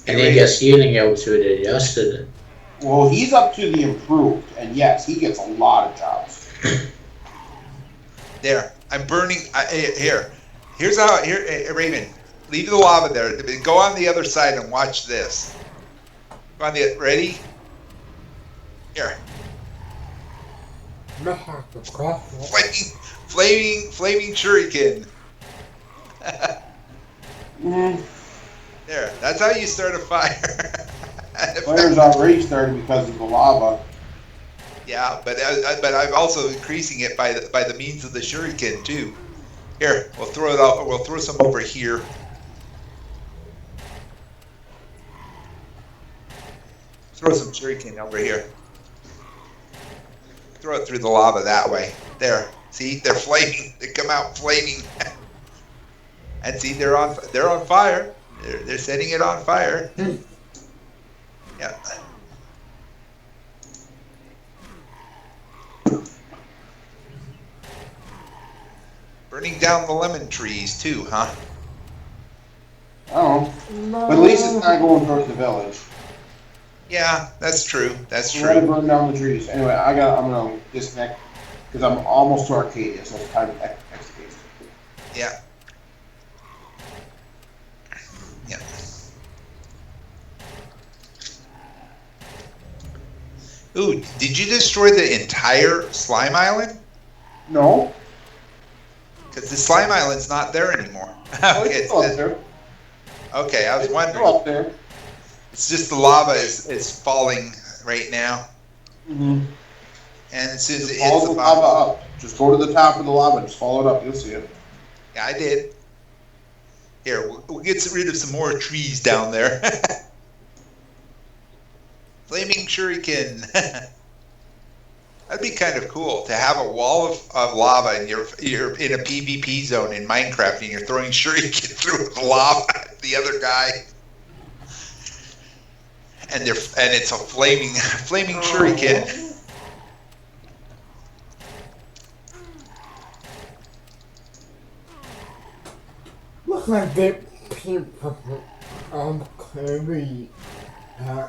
And he gets healing out to the adjusted. Well, he's up to the improved, and yes, he gets a lot of jobs. There, I'm burning. Here's how. Raven. Leave the lava there. Go on the other side and watch this. Go on the ready? Here. Flaming shuriken. There. That's how you start a fire. Fire's already started because of the lava. Yeah, but I'm also increasing it by the means of the shuriken too. Here, we'll throw it out. We'll throw some over here. Throw some shuriken over here. Throw it through the lava that way. There. See, they're flaming. They come out flaming. And see, they're on fire. They're setting it on fire. Yeah. Burning down the lemon trees too, huh? I don't know. But at least it's not going towards the village. Yeah, that's true. That's We're gonna true. burn down the trees. Anyway, I'm gonna disconnect because I'm almost to Arcadia, so it's time to execute. Yeah. Yeah. Ooh, did you destroy the entire slime island? No. Because the slime island's not there anymore. Oh, it's still up there. Okay, I was It's wondering. still up there. It's just the lava is falling right now. Mm-hmm. And as soon as it hits Follow the the lava bottom. up. Just go to the top of the lava. Just follow it up. You'll see it. Yeah, I did. Here, we'll get rid of some more trees down there. Flaming shuriken. That'd be kind of cool to have a wall of lava and you're in a PvP zone in Minecraft and you're throwing shuriken through the lava at the other guy. And it's a flaming shuriken. Look like the people on Kirby. Huh?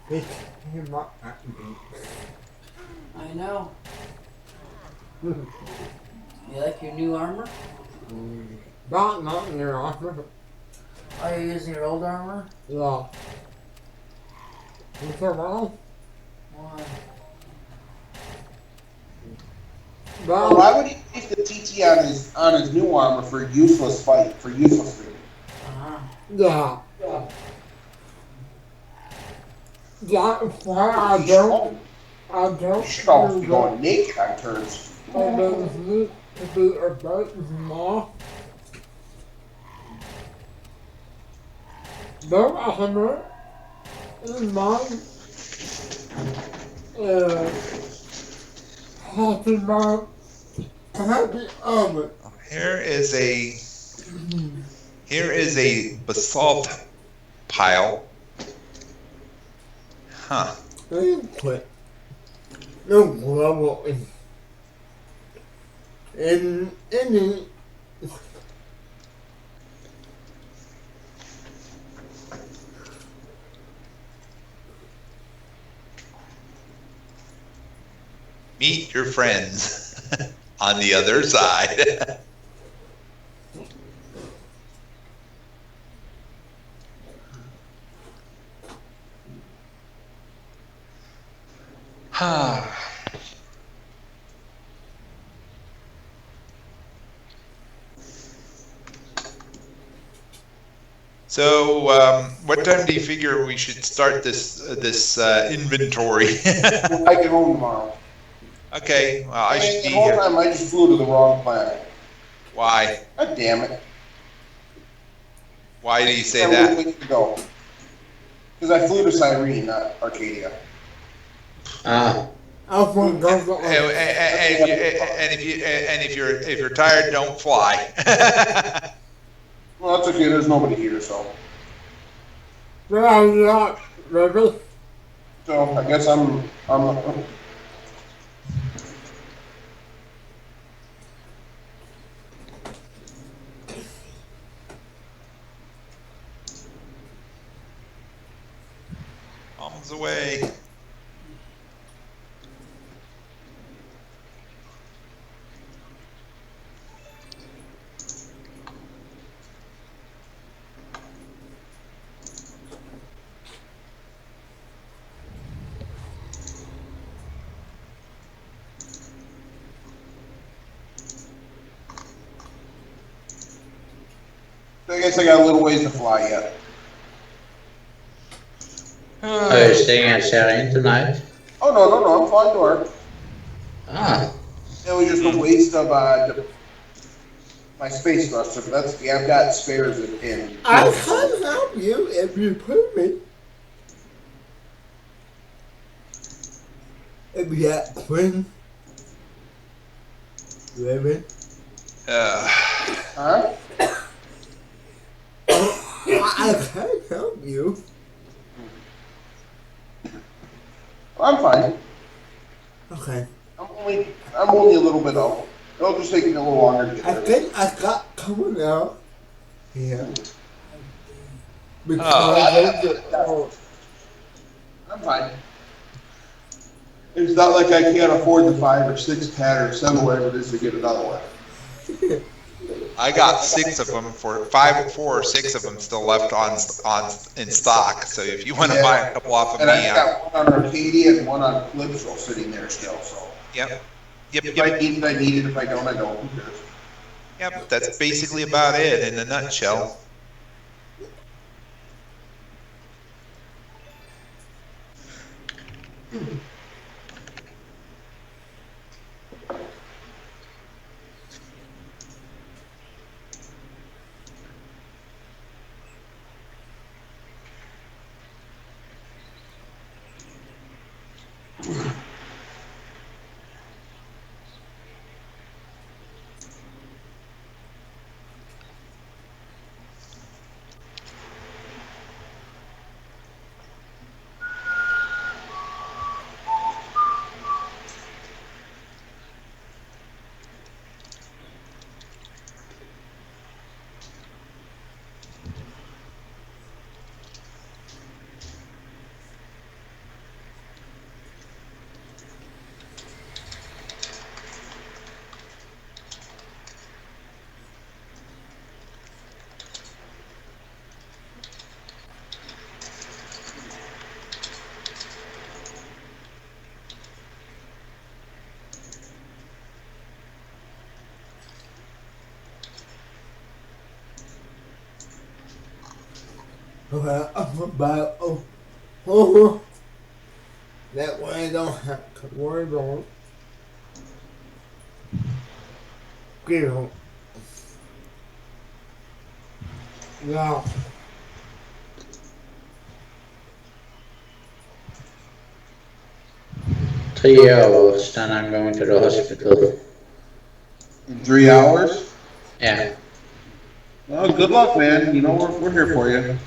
They came up at me. I know. You like your new armor? Not your offer. Are you using your old armor? Yeah. You said well? Why? Well, why would he use the TT on his new armor for useless fight, for useless thing? Uh-huh. Yeah. That's why I don't You should always be going naked on turns. I don't need to be a bit more. No armor in mine. Happy armor. Here is a basalt pile. Huh. Put no global in any Meet your friends on the other side. So, what time do you figure we should start this inventory? I get home tomorrow. Okay, well, I should The be whole here. time I just flew to the wrong planet. Why? God damn it. Why do you say I that? wouldn't to go. Because I flew to Cyrene, not Arcadia. Ah, I'll go. And if you're tired, don't fly. Well, that's okay. There's nobody here, so. Where are you at, Ruby? So I guess I'm Bombs away. I guess I got a little ways to fly yet. Are you staying at Sharon tonight? Oh no, I'm flying to work. Ah, It was just a waste of my space thruster. But that's I've got spares in. I can help you if you put me. If you got Quinn, Raven, Huh? I can help you. I'm fine. Okay. I'm only a little bit off. It'll just take me a little longer to get I there. think I got coming out here because of the. I'm fine. It's not like I can't afford the 5 or 6 pad or 7 whatever it is to get another one. I got 6 of them for 5, 4 or 6 of them still left on in stock. So if you want to buy a couple off of And me, I got one on Arcadia and one on Calypso sitting there still. So yep. if I need it, I need it. If I don't, I don't. Who cares? Yep, that's basically about it in a nutshell. Okay, I'm about oh, that way I don't have to worry about Gil. Yeah. three hours, then I'm going to the hospital. In 3 hours? Yeah, Well, good luck, man. You know we're here for you.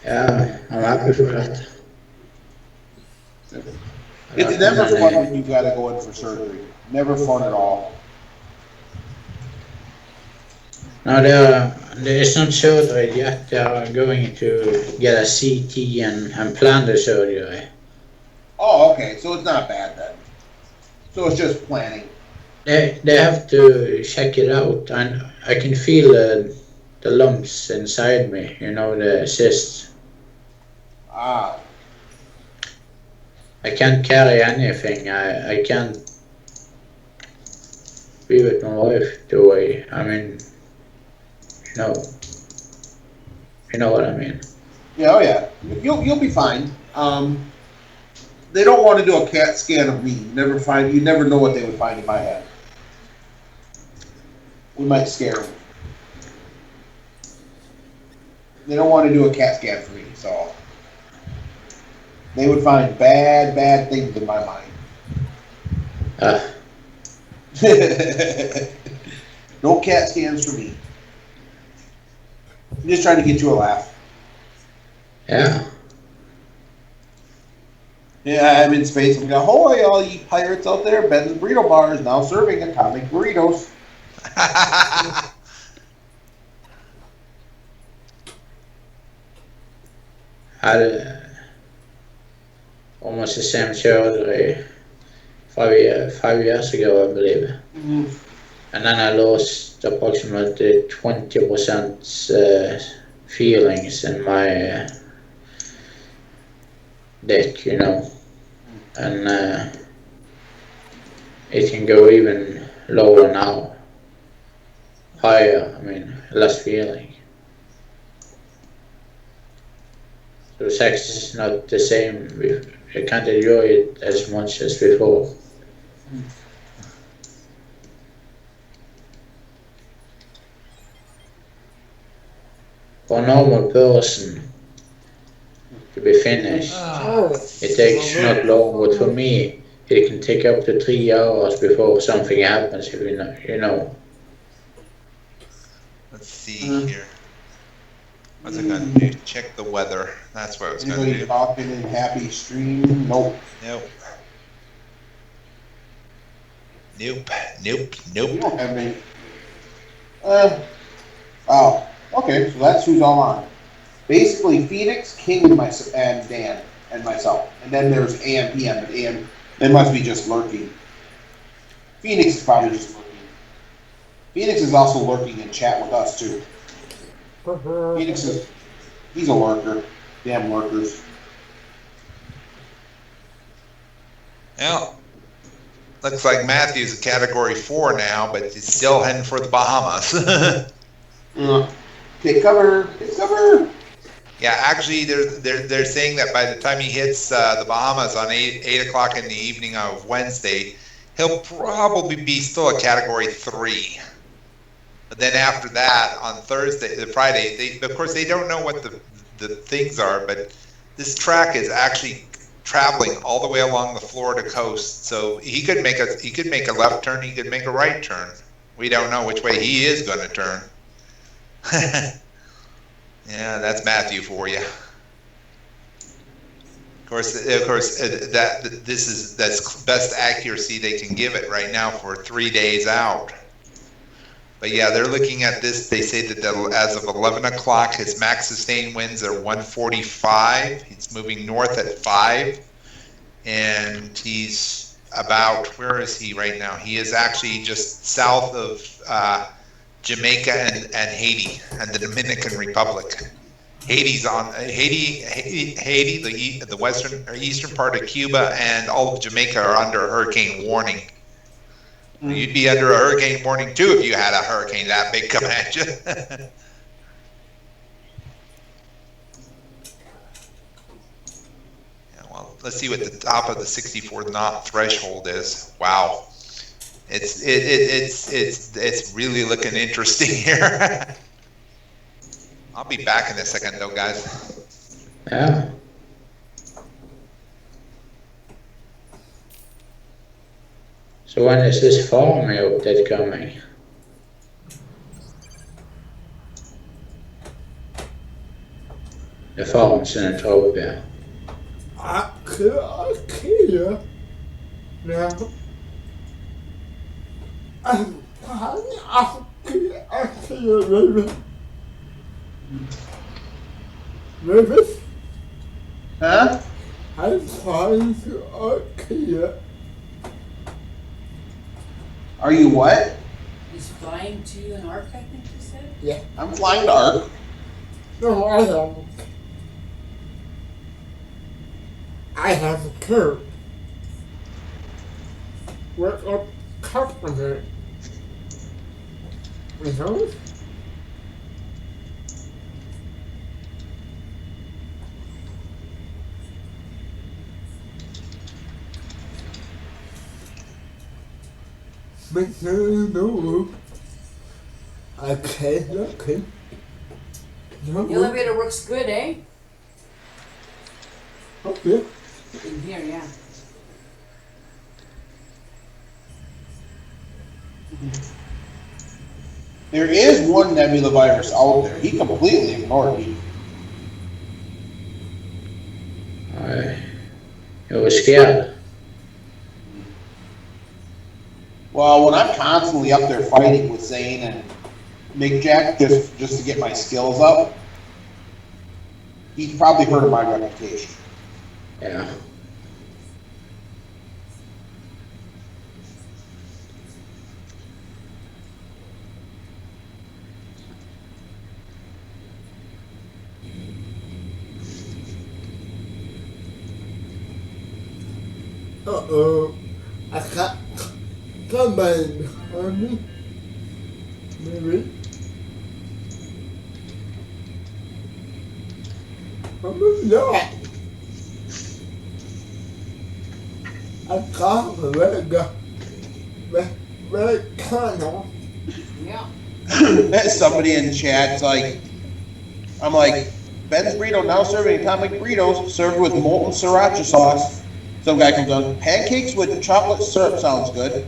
yeah, I'm happy for that. It's never fun when you gotta go in for surgery. Never fun at all. No, there is not surgery yet. They are going to get a CT and plan the surgery. Oh, okay. So it's not bad then. So it's just planning. They have to check it out, and I can feel the lumps inside me. You know, the cysts. Ah, I can't carry anything. I can't be with my wife the way. I mean, you know, you know what I mean. yeah, oh yeah. You'll be fine. They don't want to do a CAT scan of me. You never know what they would find in my head. We might scare them. They don't want to do a CAT scan for me, so they would find bad things in my mind. No CAT scans for me. I'm just trying to get you a laugh. Yeah. Yeah, I'm in space. I'm going, ahoy, all you pirates out there. Ben's Burrito Bar is now serving atomic burritos. Had almost the same surgery 5 years ago, I believe. Mm-hmm. And then I lost approximately 20% feelings in my dick, you know. And it can go even lower now. Higher, I mean, less feeling. So sex is not the same. I can't enjoy it as much as before. For a normal person to be finished, it takes not long, but for me, it can take up to 3 hours before something happens. If you know. Let's see here. What's it gonna do? Check the weather. That's what I was gonna Anybody do. talking in happy stream? Nope. Nope. Nope. We don't have any. Oh, okay. So that's who's all on. Basically, Phoenix, King, and Dan, and myself. And then there's AM, PM, but AM, they must be just lurking. Phoenix is probably just lurking. Phoenix is also lurking in chat with us, too. He's a lurker. Damn lurkers. Well, looks like Matthew's a category 4 now, but he's still heading for the Bahamas. Take cover. Take cover. Yeah, actually, they're saying that by the time he hits the Bahamas on 8 o'clock in the evening of Wednesday, he'll probably be still a category 3. But then after that, on Friday, of course, they don't know what the things are, but this track is actually traveling all the way along the Florida coast. So he could make a left turn, he could make a right turn. We don't know which way he is going to turn. Yeah, that's Matthew for you. Of course, that's best accuracy they can give it right now for 3 days out. But yeah, they're looking at this. They say that as of 11 o'clock, his max sustained winds are 145. He's moving north at 5, and he's about, where is he right now? He is actually just south of Jamaica and Haiti and the Dominican Republic. Haiti, the western or eastern part of Cuba, and all of Jamaica are under a hurricane warning. You'd be under a hurricane warning too if you had a hurricane that big coming at you. Yeah, well, let's see what the top of the 64 knot threshold is. Wow, it's really looking interesting here. I'll be back in a second though, guys. Yeah. So when is this farming update coming? The farms in Entropia. Okay. Now. Nervous? Huh? I'm trying to IKEA. Are you what? He's flying to an arc, I think you said? Yeah. I'm flying to Ark. No, I have a curve. With a compliment. You know? Make sure you know. Okay. The elevator works good, eh? Okay. In here, yeah. There is one nebula virus out there. He completely ignored me. You were scared. Well, when I'm constantly up there fighting with Zane and Mick Jack just to get my skills up, he's probably heard of my reputation. Yeah. Uh-oh. I got somebody behind me. Maybe. I'm not. I can't let it go. Let it tunnel. Yeah. Somebody in chat's like, I'm like, Ben's burrito now serving atomic burritos served with molten sriracha sauce. Some guy comes on, pancakes with chocolate syrup sounds good.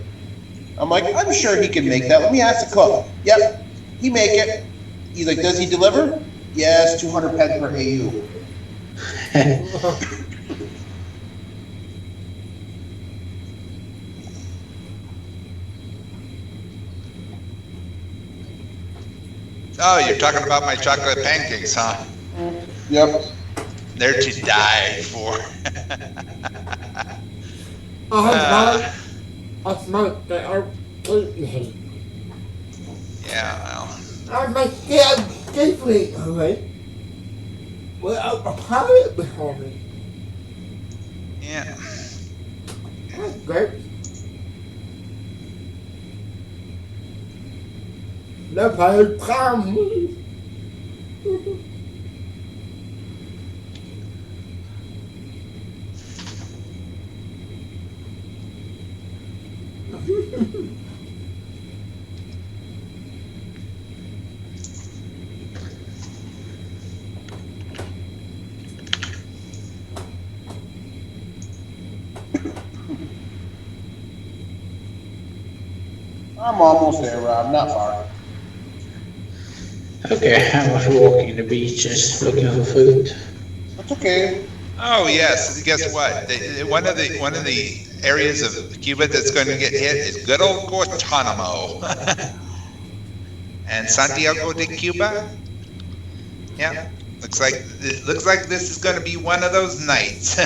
I'm like, I'm sure he can make that. Let me ask the cook. Yep, he make it. He's like, does he deliver? Yes, 200 pence per AU. Oh, you're talking about my chocolate pancakes, huh? Yep. They're to die for. I smoke that are eating. Yeah, well. I make it deeply away. Without a pirate behind me. Yeah. That's great. No pirate behind me. I'm almost there, Rob. Not far. Okay, I was walking the beaches looking for food. That's okay. Oh yes. Guess what? One of the areas of Cuba that's going to get hit is good old Guantanamo. And Santiago de Cuba. Yeah. Looks like this is going to be one of those nights.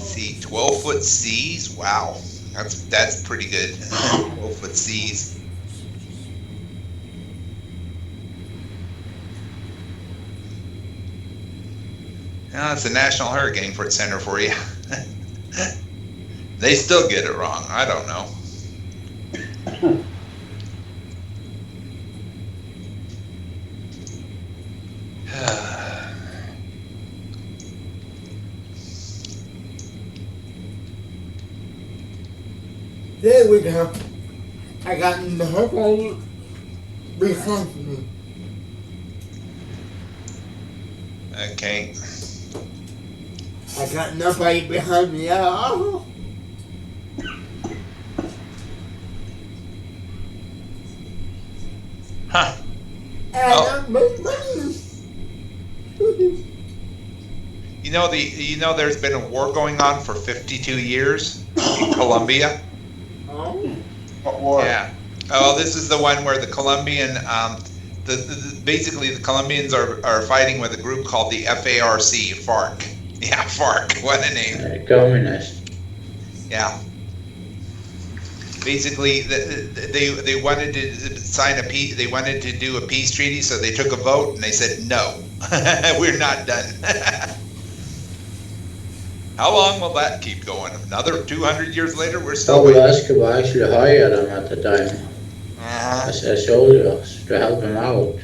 See, 12-foot seas. Wow, that's pretty good. 12-foot seas. Yeah, it's the National Hurricane Center for you. They still get it wrong. I don't know. There we go. I got nobody behind me. Okay. I got nobody behind me at all. Huh. And I made money. You know there's been a war going on for 52 years in Colombia. Oh. What war? Yeah. Oh, this is the one where the Colombian, basically the Colombians are fighting with a group called the FARC, FARC. Yeah, FARC. What a name. Communist. Yeah. Basically, they wanted to sign a peace. They wanted to do a peace treaty, so they took a vote and they said no, we're not done. How long will that keep going? Another 200 years later, we're still Pablo waiting. Escobar actually hired them at the time as soldiers to help him out.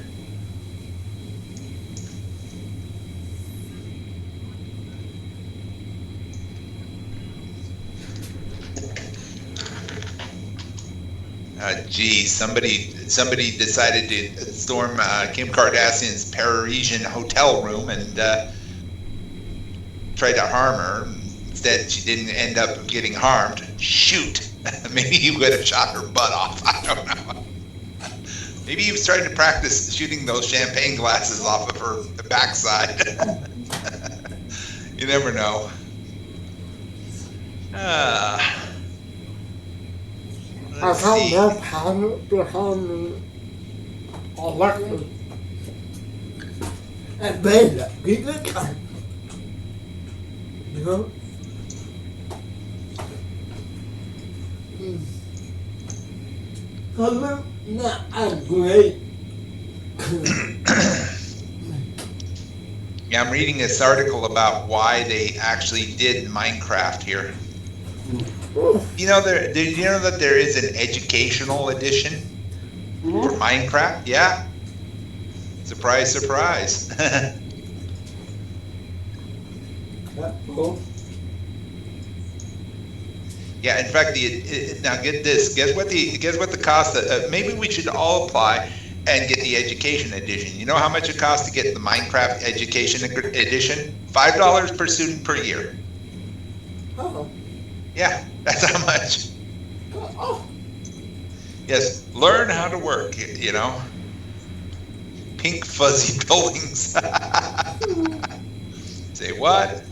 Geez, somebody decided to storm Kim Kardashian's Parisian hotel room and tried to harm her. Instead, she didn't end up getting harmed. Shoot! Maybe he would have shot her butt off. I don't know. Maybe he was trying to practice shooting those champagne glasses off of her backside. You never know. I Let's got see. no pilot behind me. Electric. And then, keep it time. You know? Hello? No, I'm great. Yeah, I'm reading this article about why they actually did Minecraft here. You know, you know that there is an educational edition for Minecraft? Yeah. Surprise, surprise. Cool. Yeah, in fact, now get this. Guess what the cost? Maybe we should all apply and get the education edition. You know how much it costs to get the Minecraft education edition? $5 per student per year. Oh. Yeah, that's how much. Oh. Yes, learn how to work. You know, pink fuzzy buildings. Say what?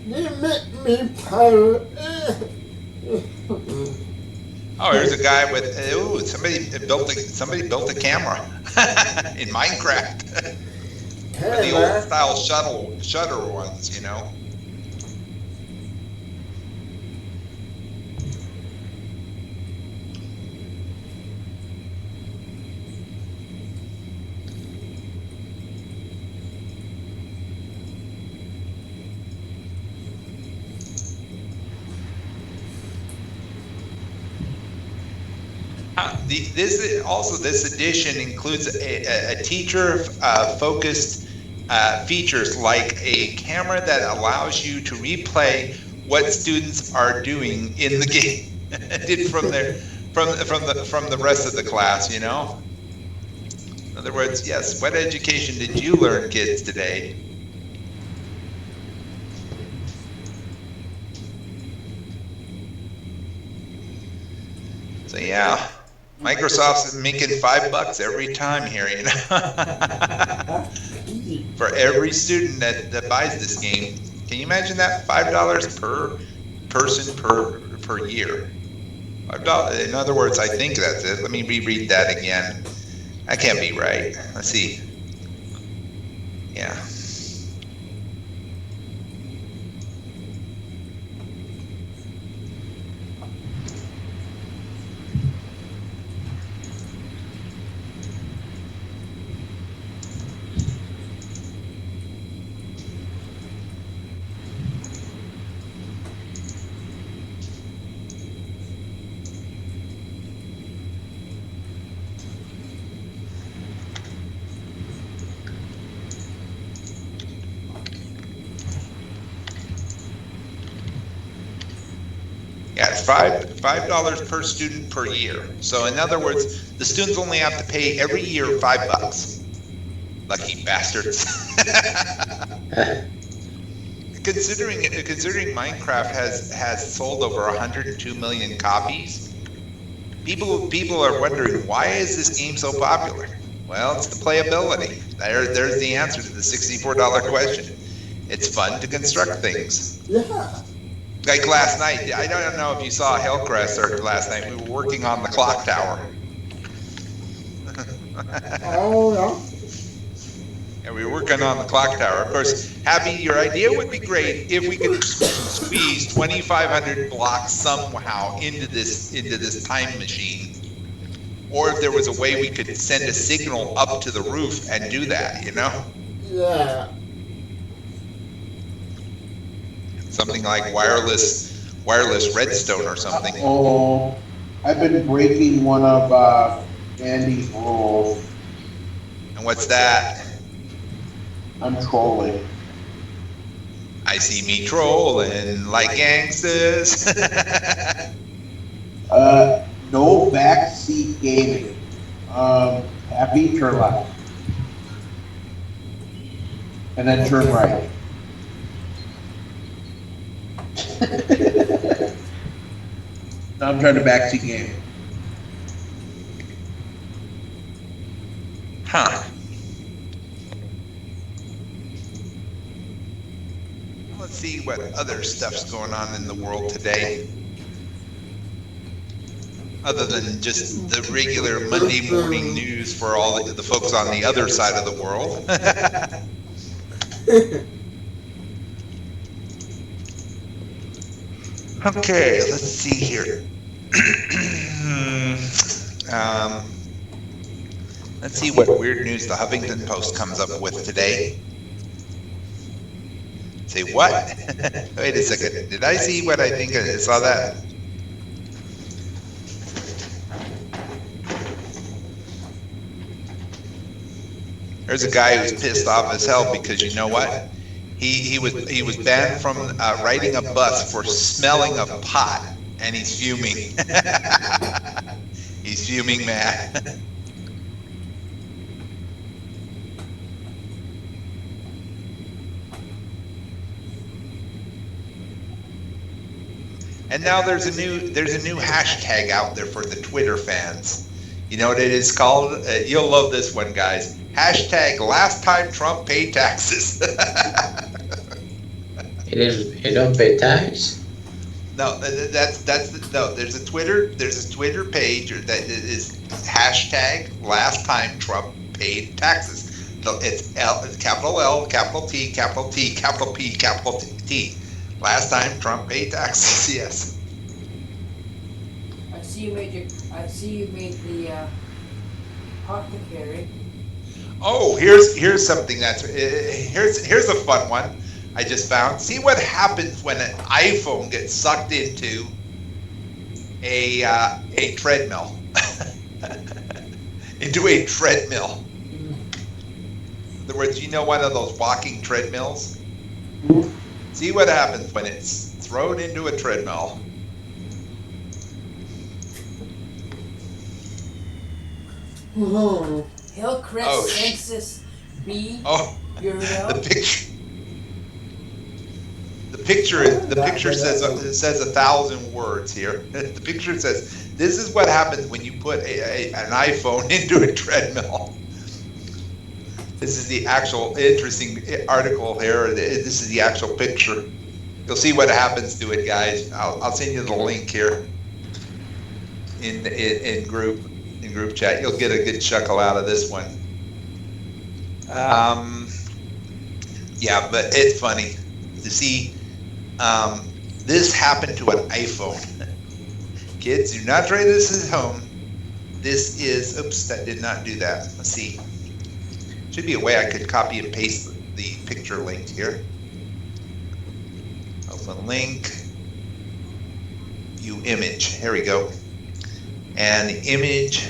You make me pirate. Oh, here's a guy with somebody built a camera in Minecraft. The old style shutter ones, you know. This edition includes a teacher focused features like a camera that allows you to replay what students are doing in the game did from the rest of the class, you know. In other words, yes, what education did you learn, kids, today? So yeah, Microsoft's making $5 every time here, you know, for every student that buys this game. Can you imagine that? $5 per person per year. $5. In other words, I think that's it. Let me reread that again. That can't be right. Let's see. Yeah. Yeah, it's $5 per student per year. So in other words, the students only have to pay every year $5. Lucky bastards. Considering Minecraft has sold over 102 million copies, people are wondering, why is this game so popular? Well, it's the playability. There's the answer to the $64 question. It's fun to construct things. Yeah. Like last night, I don't know if you saw Hillcrest or last night, we were working on the clock tower. Oh, yeah. And we were working on the clock tower. Of course, Happy, your idea would be great if we could squeeze 2,500 blocks somehow into this time machine. Or if there was a way we could send a signal up to the roof and do that, you know? Yeah. Something like wireless redstone or something. Oh, I've been breaking one of Andy's rules. And what's that? I'm trolling. I see me trolling like gangsters. No backseat gaming. Happy, turn left. And then turn right. Now I'm trying to backseat game. Huh. Let's see what other stuff's going on in the world today. Other than just the regular Monday morning news for all the folks on the other side of the world. Okay, let's see here. Let's see what weird news the Huffington Post comes up with today. Say what? Wait a second. Did I see what I think I saw that? There's a guy who's pissed off as hell because you know what? He was banned from riding a bus for smelling of pot, and he's fuming. He's fuming mad. And now there's a new hashtag out there for the Twitter fans. You know what it is called? You'll love this one, guys. Hashtag last time Trump paid taxes. It don't pay tax. No, no. There's a Twitter page that is hashtag last time Trump paid taxes. So it's capital L, capital T, capital T, capital P, capital T. Last time Trump paid taxes. Yes. I see you made the apothecary. Oh, here's something that's here's a fun one I just found. See what happens when an iPhone gets sucked into a treadmill. Into a treadmill. In other words, you know, one of those walking treadmills. See what happens when it's thrown into a treadmill. Hillcrest Oh, Census B. Oh, Uriel. the picture says 1,000 words here. The picture says, "This is what happens when you put an iPhone into a treadmill." This is the actual interesting article here. This is the actual picture. You'll see what happens to it, guys. I'll send you the link here in group chat. You'll get a good chuckle out of this one. Yeah, but it's funny to see this happen to an iPhone. Kids, do not try this at home. This is, oops, that did not do that. Let's see. Should be a way I could copy and paste the picture link here. Open link, view image. Here we go. And the image,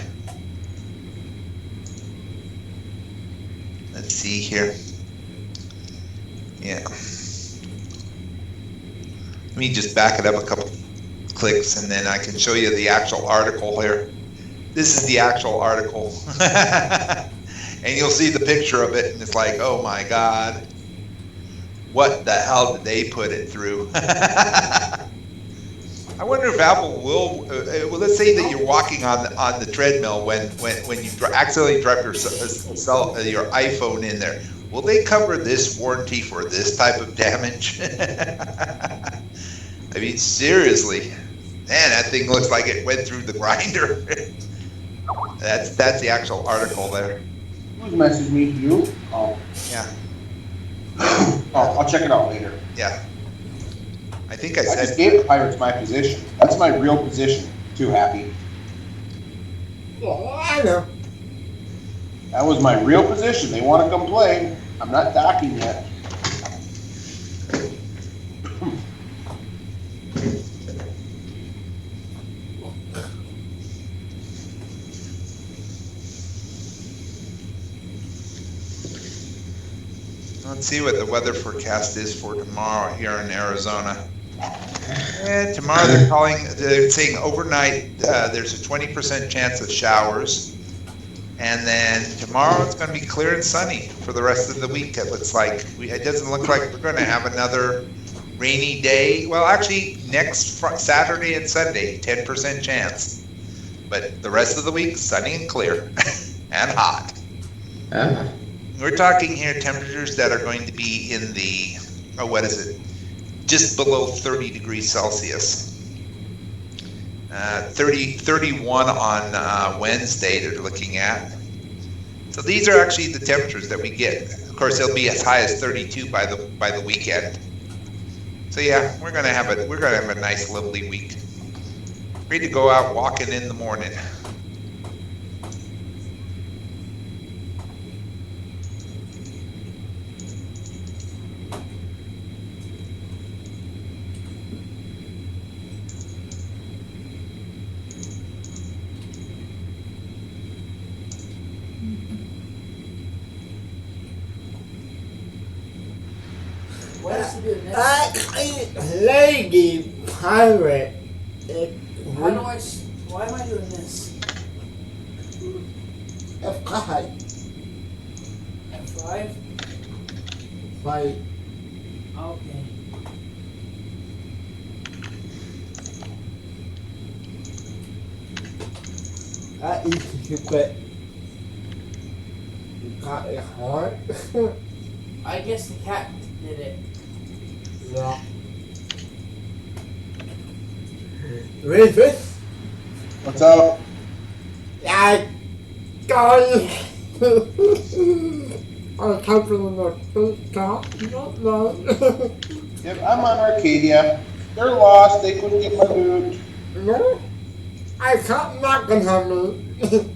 let's see here. Yeah. Let me just back it up a couple clicks and then I can show you the actual article here. This is the actual article. And you'll see the picture of it and it's like, oh my God, what the hell did they put it through? I wonder if Apple will, well, let's say that you're walking on the treadmill when you accidentally drop your iPhone in there. Will they cover this warranty for this type of damage? I mean, seriously, man, that thing looks like it went through the grinder. That's the actual article there. Who's messaged me? You? Oh. Yeah. Oh, I'll check it out later. Yeah. I think I I just said. gave the Pirates my position. That's my real position. Too happy. Oh, I know. That was my real position. They want to come play. I'm not docking yet. Let's see what the weather forecast is for tomorrow here in Arizona. And tomorrow they're saying overnight there's a 20% chance of showers. And then tomorrow it's going to be clear and sunny for the rest of the week. It looks like it doesn't look like we're going to have another rainy day. Well, actually next Saturday and Sunday, 10% chance. But the rest of the week, sunny and clear and hot. We're talking here temperatures that are going to be in the, just below 30 degrees Celsius. 31 on Wednesday they're looking at. So these are actually the temperatures that we get. Of course, they'll be as high as 32 by the weekend. So yeah, we're gonna have a nice, lovely week. Free to go out walking in the morning. What else to do next? Lady pirate. Why am I doing this? F5. F5? Fight. Okay. That is to quit. You got it hard. I guess the cat did it. Yeah. Rufus, What's up? I got it. I'm talking about the top. No. Yep, I'm on Arcadia. They're lost. They couldn't get my loot. No. I can't not gonna have me. And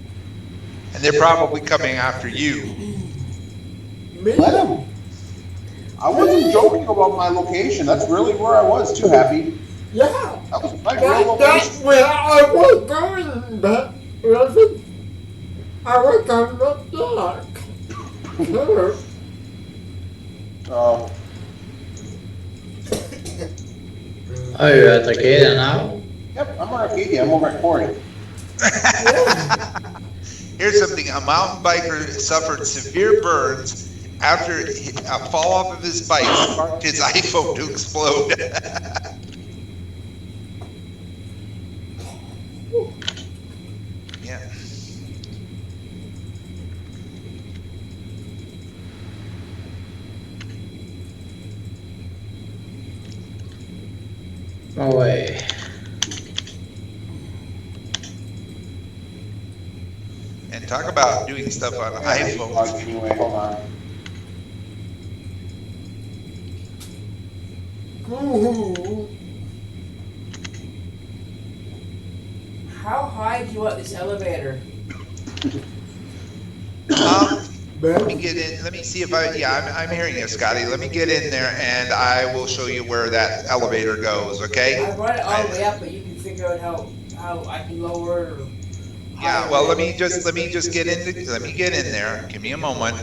they're probably coming after you. Me? Let them. I wasn't joking about my location. That's really where I was. Too happy. Yeah. That was my real That's location. where I was going, but Rufus, I was on the dark. Sure. Oh, Are you at Arcadia now? yep, I'm on Arcadia. I'm over at Quarry. Here's something: a mountain biker suffered severe burns after a fall off of his bike sparked his iPhone to explode. Yeah. No way. And talk about doing stuff on an iPhone. Anyway, hold on. How high do you want this elevator? Let me get in. Let me see if I'm hearing you, Scotty. Let me get in there and I will show you where that elevator goes. Okay? I brought it all the way up, but you can figure out how I can lower it. Or Yeah. Well, let me just get in. Let me get in there. Give me a moment.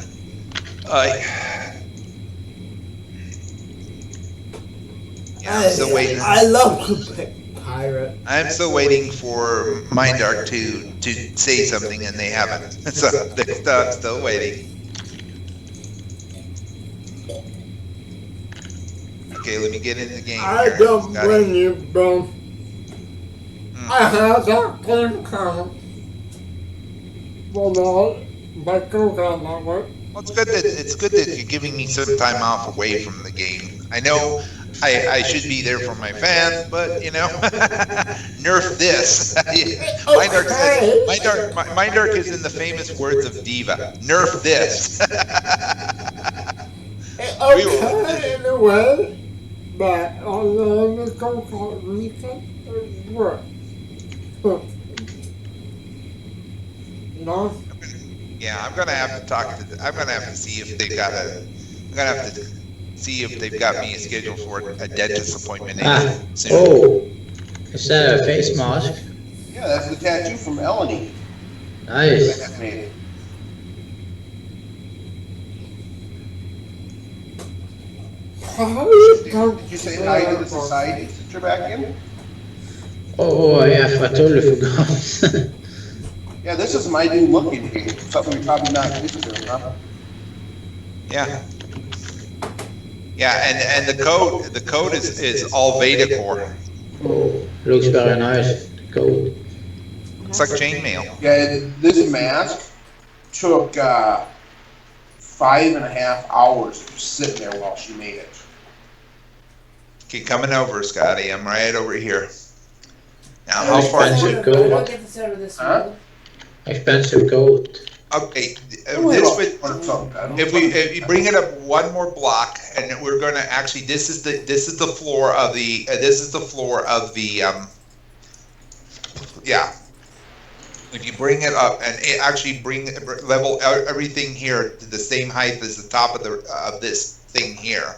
Yeah, I'm still waiting. I love to pick pirate. I'm still waiting for Mindark to say something, and they haven't. So I'm still waiting. Okay, let me get in the game I here. don't Scotty. blame you, bro. I have that game count. Well, no, but go down that way. Well, it's good that you're giving me some time off away from the game. I know I should be there for my fans, but you know, nerf this. Mindark is in the famous words of Diva. Nerf this. Okay, in a way, but on the go-kart weekend, it worked. No? Yeah, I'm gonna have to talk to. I'm gonna have to see if they got a. I'm gonna have to see if they've got me scheduled for a dentist appointment soon. Oh, is that a face mask? Yeah, that's the tattoo from Eleni. Nice. That made it. Did you say hi to the society since you're back in? Oh, yeah, I totally forgot. Yeah, this is my new look in here. Something you're probably not used to, huh? Yeah. Yeah, and the code is all Veda core. Oh, looks very nice. Gold. Looks like chainmail. Yeah, this mask took 5.5 hours just sitting there while she made it. Keep coming over, Scotty. I'm right over here. Now, how far? Expensive gold. I'll get this out of this Huh? one. Expensive gold. Okay, Only this about would, 200 something. I don't if know. you bring it up one more block, and we're going to actually, this is the floor of the yeah. If you bring it up and it actually level everything here to the same height as the top of this thing here.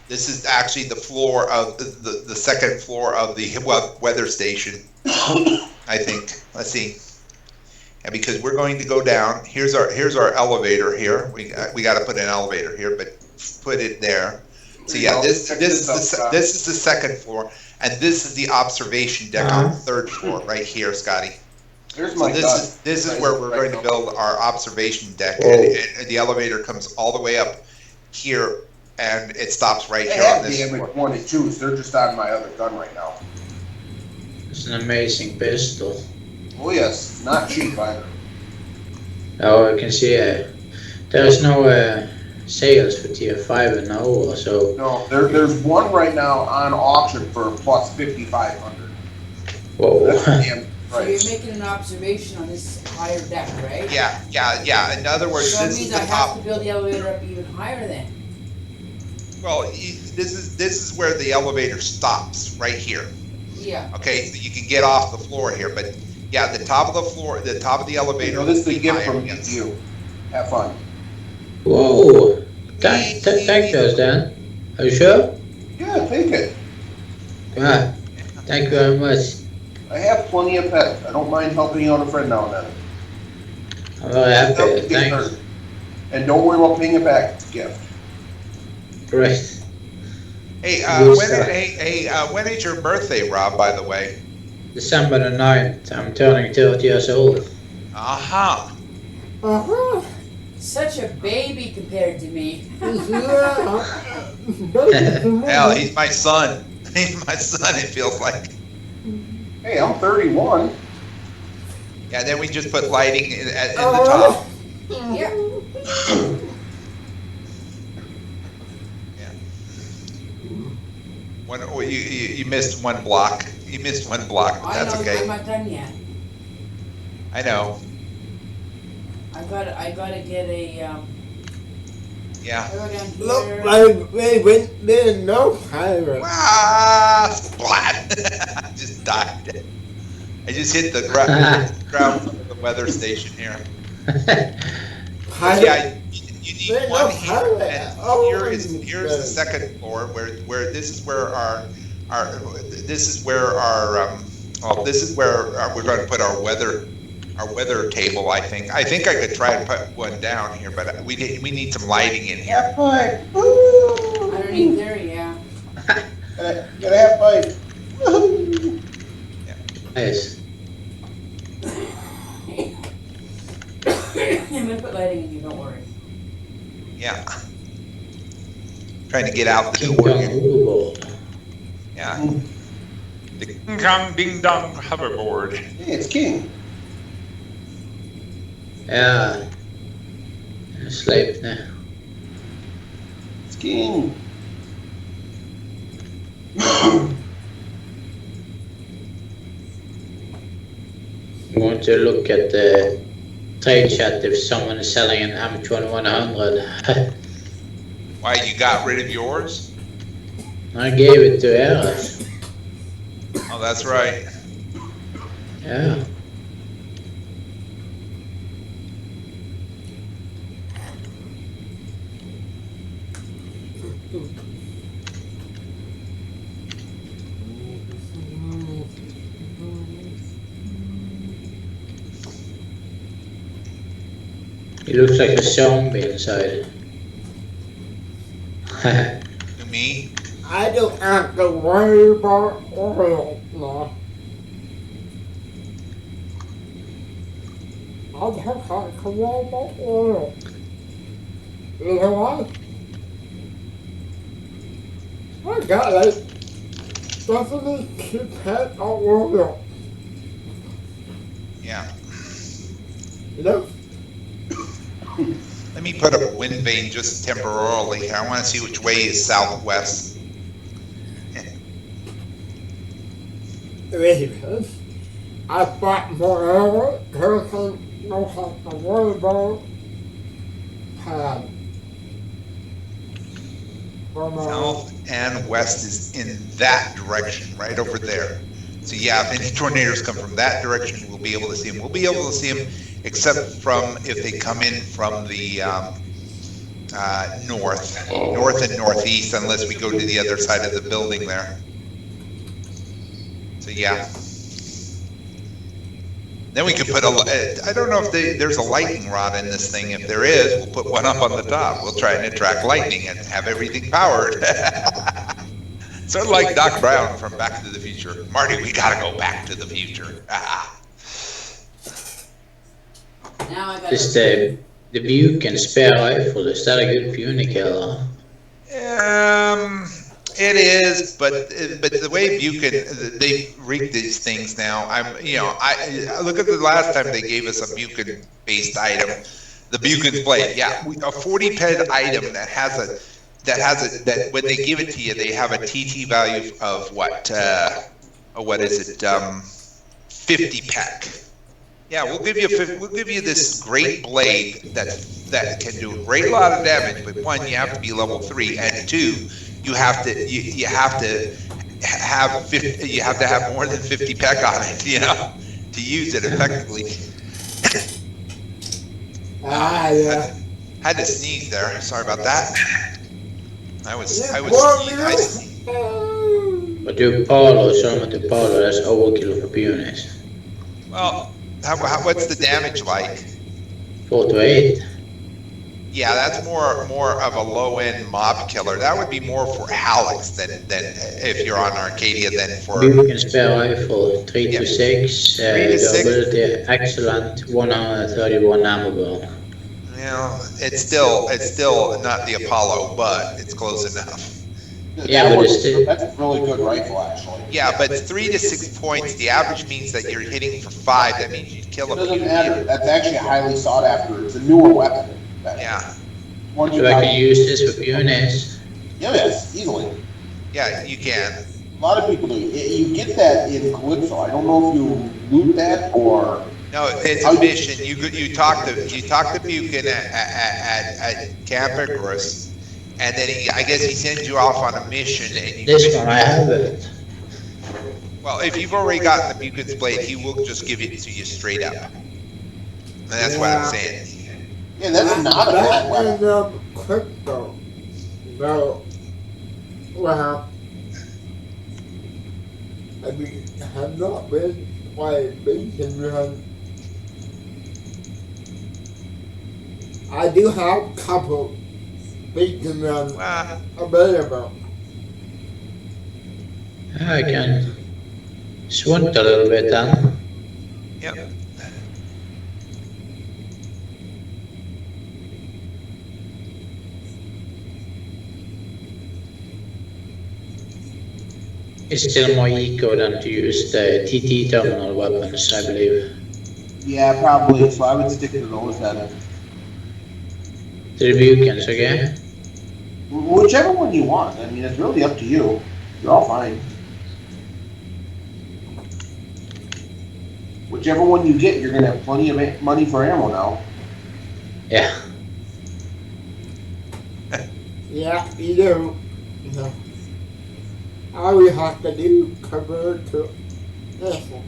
This is actually the floor of the second floor of the weather station. I think. Let's see. And because we're going to go down, here's our elevator here. We got to put an elevator here, but put it there. So yeah, this is the second floor, and this is the observation deck on the third floor right here, Scotty. There's So my this is where we're going to build our observation deck, and the elevator comes all the way up here, and it stops right here on this floor. 22s. They're just on my other gun right now. It's an amazing pistol. Oh yes, not cheap either. Oh, I can see there's no sales for tier 5 now or so. No, there's one right now on auction for plus 5,500. Whoa. That's the damn So you're price. making an observation on this higher deck, right? Yeah. In other words, So that this is means the I top. have to build the elevator up even higher then. Well, this is where the elevator stops right here. Yeah. Okay, so you can get off the floor here, but yeah, the top of the floor, the top of the elevator. No, this is will the be gift higher, from yes. you. Have fun. Whoa. Thank those then. Are you sure? Yeah, take it. Ah, thank you very much. I have plenty of pets. I don't mind helping out a friend now and then. I'm very happy. Don't get Thanks. hurt. And don't worry about paying it back. It's a gift. Great. Hey, Yes, when is your birthday, Rob? By the way. December the 9th. I'm turning 30 years old. Aha. Uh-huh. Such a baby compared to me. Yeah. Hell, he's my son. He's my son. It feels like. Hey, I'm 31. Yeah. Then we just put lighting in the Oh. top. Yeah. You missed one block. You missed one block, but I that's know, okay. I'm not done yet. I know. I gotta get a Yeah. I go down Look, here. they went there, no pirate. Ah, splat! I just died. I just hit the ground of the weather station here. Pirate. Yeah, you need There's one no here, pirate. and Oh, here's the second floor where this is where we're going to put our weather table. I think I could try and put one down here, but we need some lighting in here. Half pipe. Woo! Underneath there, yeah. Got a half pipe. Woo! Nice. I'm gonna put lighting in here, don't worry. Yeah. Trying to get out the King door Kong here. hoverboard. Yeah. The King Kong Ding Dong hoverboard. Hey, it's King. Ja. Jag släpp nu. It's King. I'm going to look at the trade chat if someone is selling an M2100. Why, you got rid of yours? I gave it to Eras. Oh, that's right. Yeah. He looks like a zombie inside. To me? I don't have to worry about oil now. I don't have to worry about oil. You know what? I got like definitely keep head on oil. Yeah. You know? Let me put up a wind vane just temporarily. I want to see which way is southwest. Because I bought more oil, person don't have to worry about pad. South and west is in that direction, right over there. So yeah, if any tornadoes come from that direction, we'll be able to see them. We'll be able to see them, except from if they come in from the north and northeast, unless we go to the other side of the building there. So yeah. Then we could put I don't know if there's a lightning rod in this thing. If there is, we'll put one up on the top. We'll try and attract lightning and have everything powered. Sort of like Doc Brown from Back to the Future. Marty, we gotta go back to the future. Now I got Is the Buchan spare rifle, is that a good punic killer? It is, but the way Buchan, they rig these things now. I look at the last time they gave us a Buchan based item, the Buchan's blade. Yeah, a 40 ped item that when they give it to you, they have a TT value of what is it? 50 pec. Yeah, we'll give you this great blade that can do a great lot of damage. But one, you have to be level 3, and 2, you have to have more than 50 pec on it, to use it effectively. Yeah. Had to sneeze there. Sorry about that. I was sneezing. But you Paulo, someone to Paulo, that's overkill for Punis. Well, what's the damage like? 4 to 8. Yeah, that's more of a low-end mob killer. That would be more for Hallex than if you're on Arcadia than for... Buchan spare rifle, 3 to 6, 3 to 6. durability excellent, 131 ammo burn. It's still not the Apollo, but it's close enough. Yeah, but it's still... That's a really good rifle, actually. Yeah, but 3 to 6 points, the average means that you're hitting for 5. That means you kill It a doesn't matter. That's actually highly sought after. It's a newer weapon. Yeah. One you So I got- can use this for Punis. Yes, easily. Yeah, you can. A lot of people do. You get that in Calypso. I don't know if you loot that or... No, it's a mission. You talk to Buchan at Camp Icarus, and then I guess he sends you off on a mission. And This one, I have it. Well, if you've already gotten the Buchan's blade, he will just give it to you straight up. And that's what I'm saying. Yeah, that's not a bad weapon. That is crypto. No. Well, I mean, have not been quite beaten because I do have a couple beacon runs available. I can swint a little bit then. Yep. It's still more eco than to use the TT terminal weapons, I believe. Yeah, probably. So I would stick to those then. To the Buchans, okay? Whichever one you want. I mean, it's really up to you. You're all fine. Whichever one you get, you're gonna have plenty of money for ammo now. Yeah. Yeah, you do. Yeah. All we have to do is convert to this one.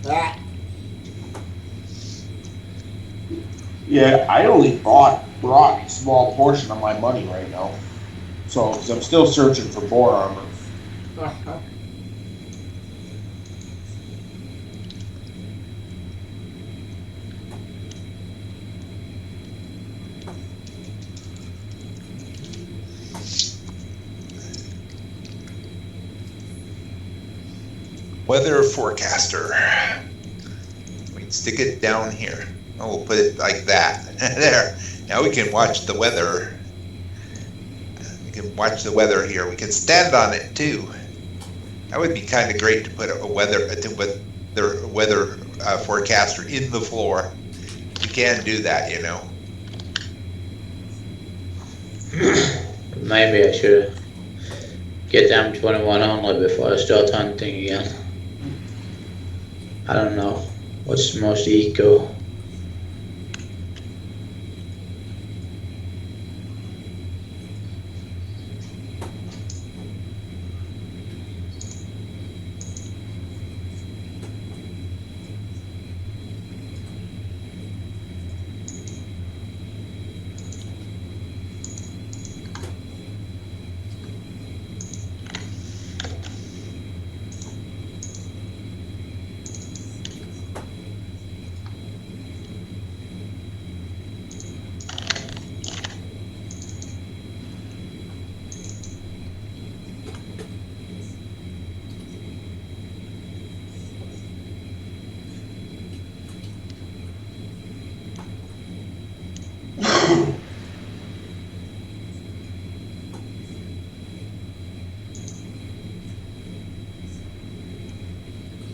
That. Yeah, I only brought a small portion of my money right now. So, because I'm still searching for bore armor. Uh-huh. Weather forecaster. We can stick it down here. Oh, we'll put it like that. There. Now we can watch the weather. We can watch the weather here. We can stand on it too. That would be kind of great to put a weather forecaster in the floor. You can do that, you know. Maybe I should get M2100 before I start hunting again. I don't know what's the most eco.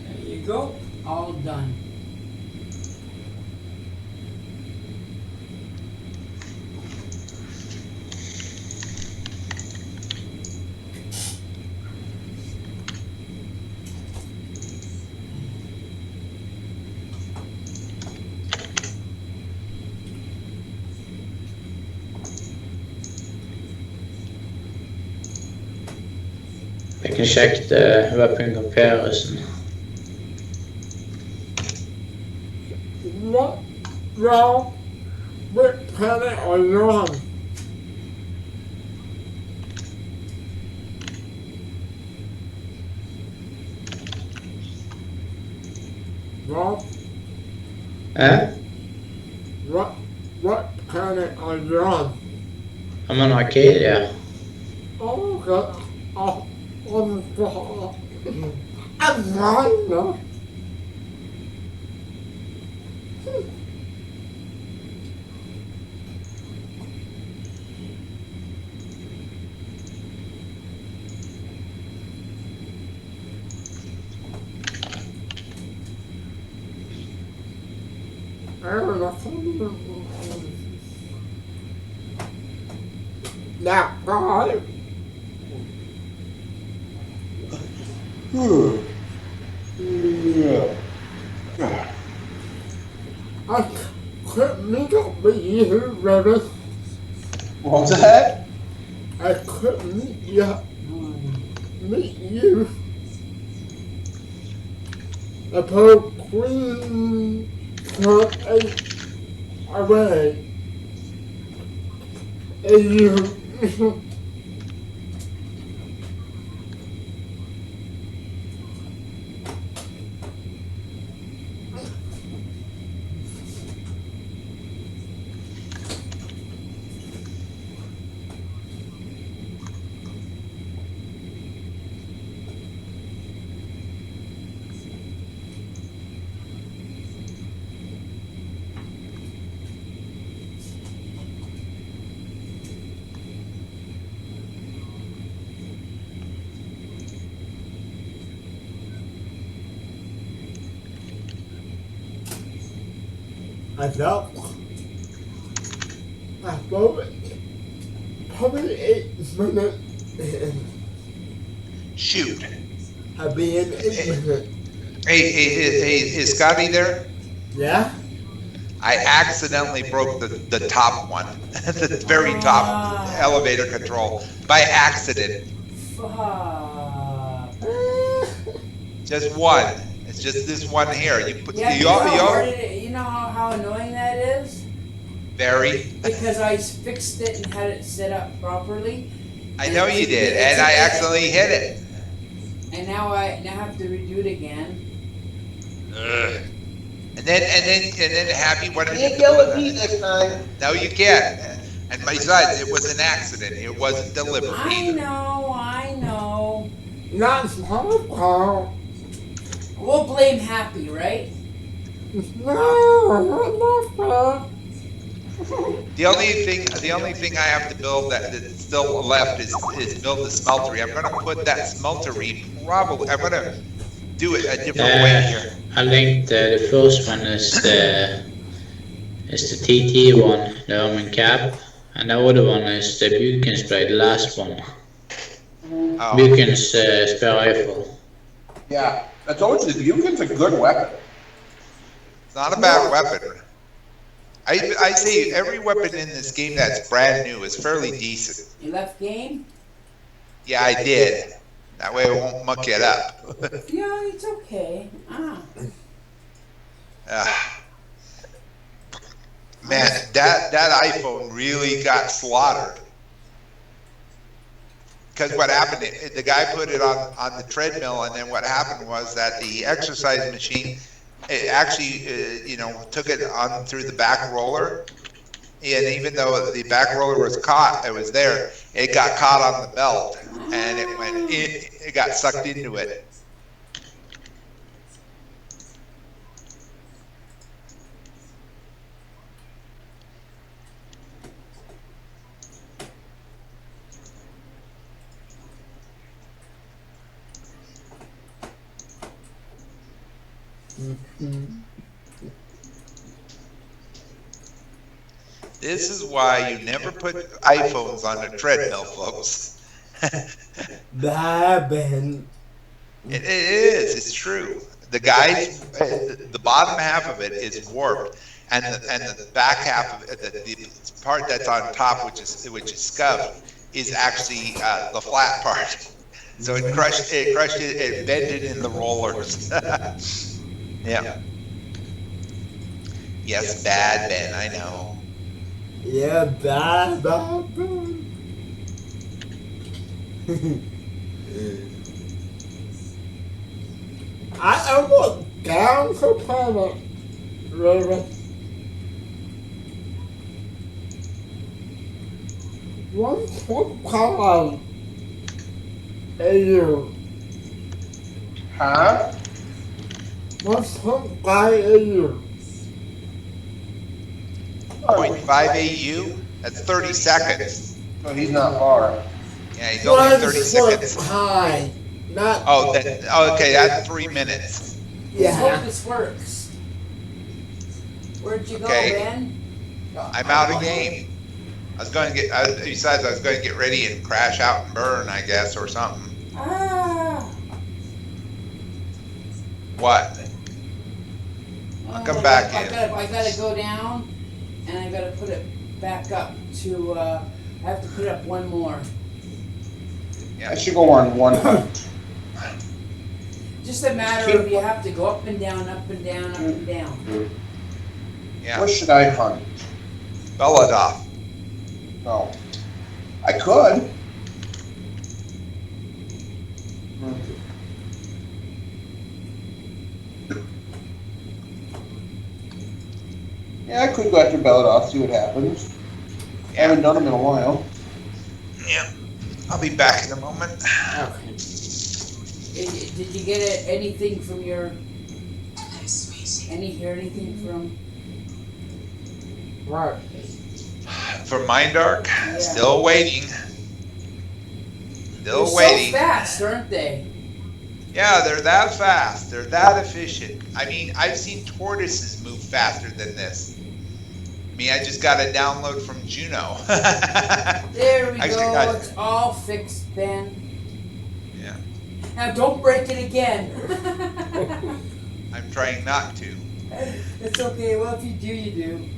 There you go. All done. I can check the weapon comparison. What wrong with planet are you on? Rob, Eh? what planet are you on? I'm on Arcadia. Oh, okay. Oh, I'm fine, no? Now, right? Yeah. I couldn't meet up with you, Rabbit. What was that? I couldn't meet you. I put Queen for 8 away. And you. I felt probably 8 minutes. Shoot. I'll be in 8 minutes. Hey, is Scotty there? Yeah? I accidentally broke the top one, the very top elevator control by accident. Fuck. Just one. It's just this one here. You put Yeah, you know how annoying that is? very. Because I fixed it and had it set up properly. I know you did, and I accidentally hit it. And now I have to redo it again. Ugh. And then Happy wanted Can't to yell at me next time. No, you can't. And besides, it was an accident. It wasn't deliberate I either. know. That's my fault. We'll blame Happy, right? No, not my fault. The only thing I have to build that's still left is build the smeltery. I'm gonna put that smeltery I'm gonna do it a different way here. I think the first one is the TT one, the Omen Cap, and the other one is the Bukin's Blade, the last one. Oh, Buchan's spare rifle. Yeah, I told you, the Buchan's a good weapon. it's not a bad weapon. I say every weapon in this game that's brand new is fairly decent. You left game? Yeah, I did. That way I won't muck it up. Yeah, it's okay. Man, that iPhone really got slaughtered. Because what happened, the guy put it on the treadmill, and then what happened was that the exercise machine, it actually, took it on through the back roller. And even though the back roller was caught, it was there, it got caught on the belt, and it got sucked into it. This is why you never put iPhones on a treadmill, folks. Ben. It is. It's true. The guys, the bottom half of it is warped, and the back half of it, the part that's on top, which is scuffed, is actually the flat part. So it crushed it bended in the rollers. Yeah. Yes, bad Ben. I know. Yeah, bad. I almost down for planet, Raven. Once one call AU. Huh? Once one guy AU. 0.5 AU. That's 30 seconds. So he's not far. Yeah, he's only 30 seconds. High, not. Oh, okay. That's 3 minutes. Let's hope Yeah. this works. Where'd you go, Okay. Ben? I'm out of game. I was going to get. Besides, I was going to get ready and crash out and burn, I guess, or something. What? I'll come back in. I gotta go down, and I gotta put it back up to. I have to put it up one more. I should go on one hunt. Just a matter of you have to go up and down, up and down, up and down. Yeah. What should I hunt? Belladov. No. I could. Yeah, I could go after Belladov, see what happens. I haven't done them in a while. Yeah. I'll be back in a moment. Okay. Did you get anything from your? Hear anything from? Right. For Mindark, Yeah. still waiting. Still They're waiting. so fast, aren't they? Yeah, they're that fast. They're that efficient. I mean, I've seen tortoises move faster than this. I mean, I just got a download from Juno. There we Actually, go. It's all fixed, Ben. Yeah, Now don't break it again. I'm trying not to. It's okay. Well, if you do, you do.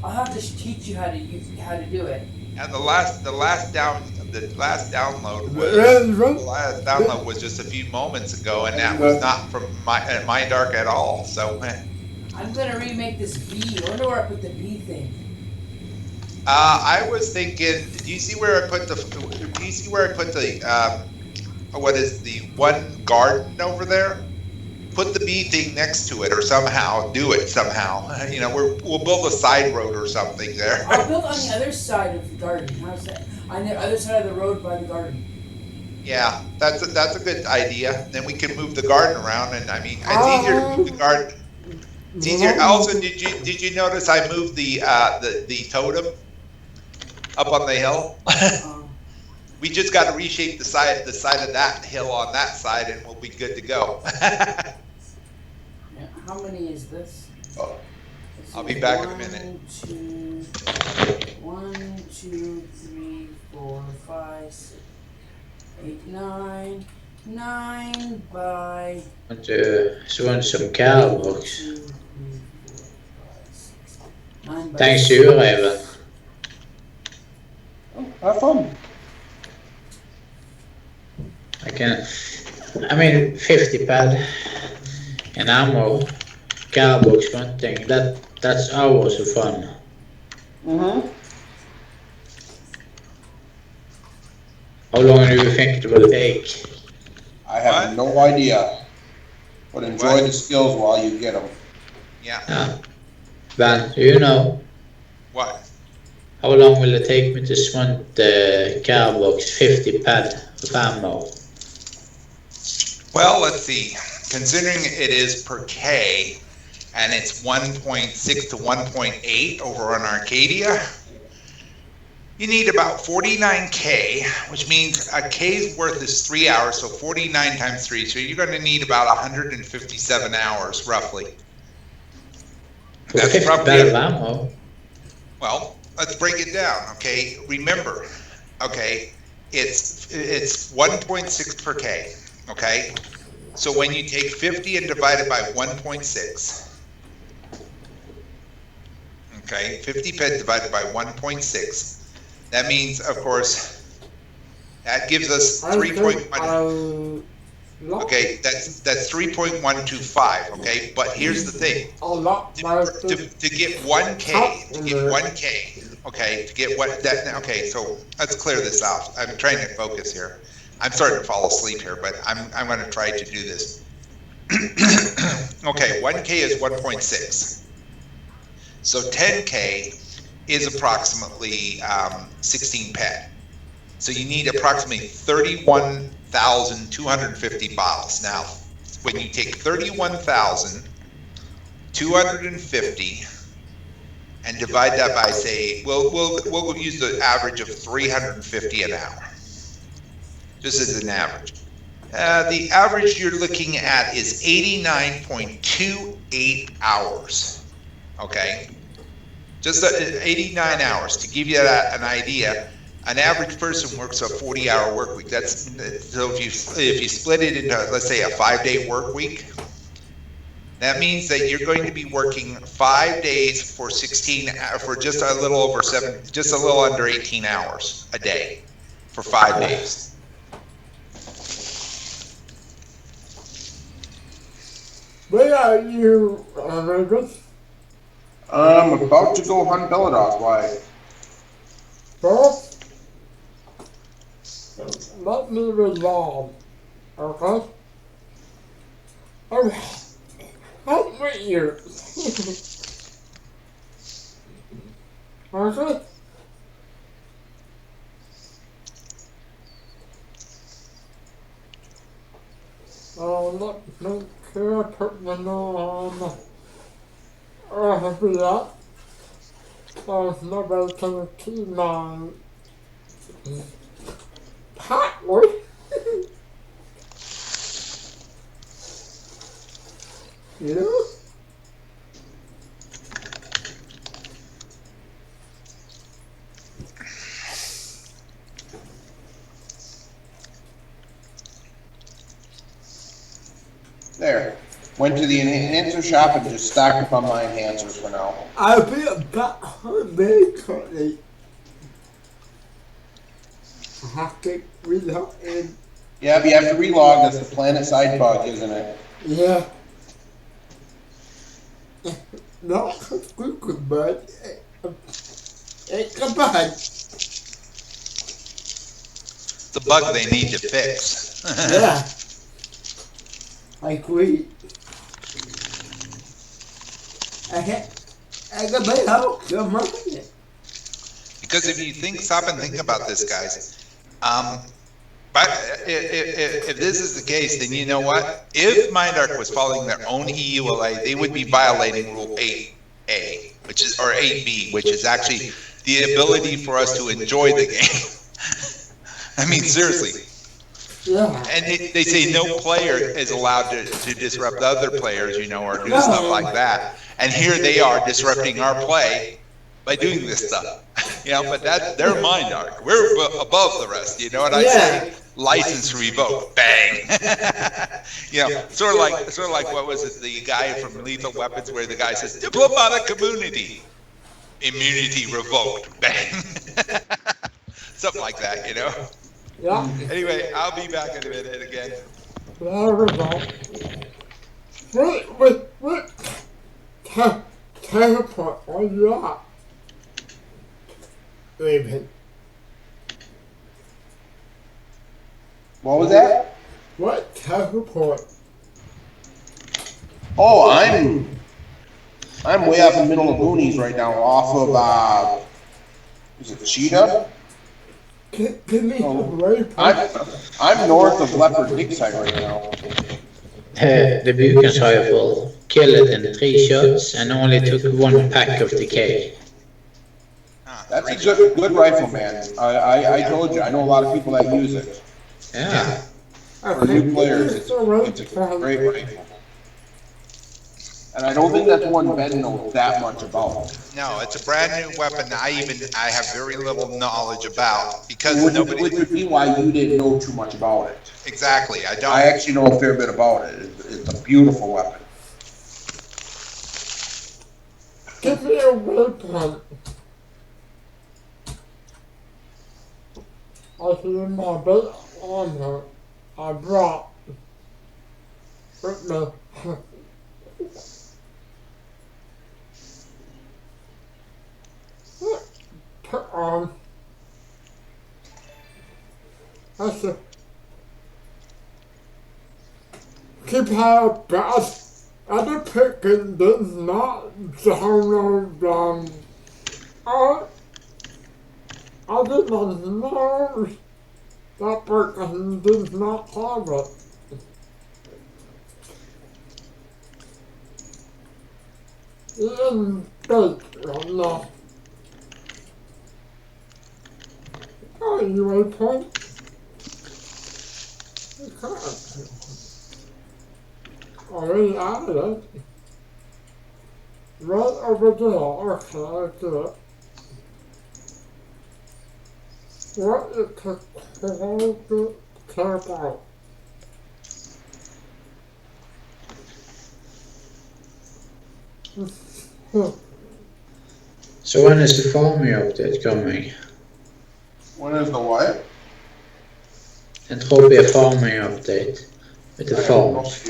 I'll have to teach you how to do it. And the last download was just a few moments ago, and that was not from Mindark at all. So, I'm gonna remake this bee. I wonder where I put the bee thing. I was thinking. Do you see where I put the? What is the one garden over there? Put the bee thing next to it, or somehow do it somehow. You know, we'll build a side road or something there. I'll build on the other side of the garden. How's that? On the other side of the road by the garden. Yeah, that's a good idea. Then we can move the garden around, and I mean, it's easier to move the garden. It's easier. Also, did you notice I moved the totem up on the hill? We just got to reshape the side of that hill on that side, and we'll be good to go. Yeah, how many is this? I'll be back in a minute. 1, 2, 3, 4, 5, 6. 8, 9, 9 by Want to want some cardbox? 2, 3, 4, 5, 6. 9 by Thanks 6. you, Raven. Have fun. I mean, 50 pad and ammo, cardbox, one thing. That's hours of fun. Mm-hmm. How long do you think it will take? I have What? no idea. But enjoy What? the skills while you get them. Yeah. Ben, do you know? What? How long will it take me to shunt the cardbox 50 pad of ammo? Well, let's see. Considering it is per K, and it's 1.6 to 1.8 over on Arcadia, you need about 49K, which means a K's worth is 3 hours, so 49 times 3. So you're going to need about 157 hours, roughly. For That's 50 roughly pad of ammo? Well, let's break it down, okay? Remember, okay, it's 1.6 per K, okay? So when you take 50 and divide it by 1.6, okay, 50 ped divided by 1.6, that means, of course, that gives us 3.1. Okay, that's 3.125. Okay, but here's the thing: to get 1K, okay, to get what that. Okay, so let's clear this out. I'm trying to focus here. I'm starting to fall asleep here, but I'm going to try to do this. Okay, 1K is 1.6. So 10K is approximately 16 ped. So you need approximately 31,250 bottles. Now, when you take 31,250 and divide that by, say, we'll use the average of 350 an hour. Just as an average. The average you're looking at is 89.28 hours. Okay, just 89 hours to give you an idea. An average person works a 40-hour work week. That's so if you split it into, let's say, a 5-day work week, that means that you're going to be working 5 days for just a little under 18 hours a day for 5 days. Where are you, Raven? I'm about to go hunt Bellados. Why? First, let me resolve, okay? Okay, help me here. Okay? Let me put my on. For that, there's nobody can keep my hotly. You know? There. Went to the enhancer shop and just stocked up on my enhancers for now. I'll be back home very shortly. I have to reload in. Yeah, but you have to relog. That's the planet side bug, isn't it? Yeah. Not good, but it's a bug. The bug they need to fix. Yeah. I agree. I can play out. Come on. Because if you stop and think about this, guys, but if this is the case, then you know what? If Mindark was following their own EULA, they would be violating Rule 8A, or 8B, which is actually the ability for us to enjoy the game. I mean, seriously. Yeah. And they say no player is allowed to disrupt other players, or do stuff like that. And here they are disrupting our play. by doing this stuff. But they're mind arc. We're above the rest. You know what I say? License revoked. Bang. Sort of like what was it? The guy from Lethal Weapons, where the guy says diplomatic immunity, revoked. Bang. Something like that. Yeah. Anyway, I'll be back in a minute again. There we go. What teleport was that? Raven. What was that? What teleport? Oh, I'm way out in the middle of boonies right now, off of is it Cheetah? Give me a waypoint. I'm north of Leopard Dig Site right now. The Buchan's rifle killed it in 3 shots and only took 1 pack of decay. That's a good rifle, man. I told you, I know a lot of people that use it. Yeah. For new players, it's a great rifle. And I don't think that's one Ben knows that much about. No, it's a brand new weapon. I have very little knowledge about because Which nobody. would be why you didn't know too much about it. Exactly, I don't. I actually know a fair bit about it. It's a beautiful weapon. Give me a waypoint. I see my bit on her. I brought with me. Put on. I said, keep her best. Other picking does not download I did not know that person did not have it. Ian baked on that. Oh, you waypoint? You can't. Already added it. Right over there. Okay, I do it. What you could care about. So when is the farming update coming? When is the what? Entropia farming update with the farms.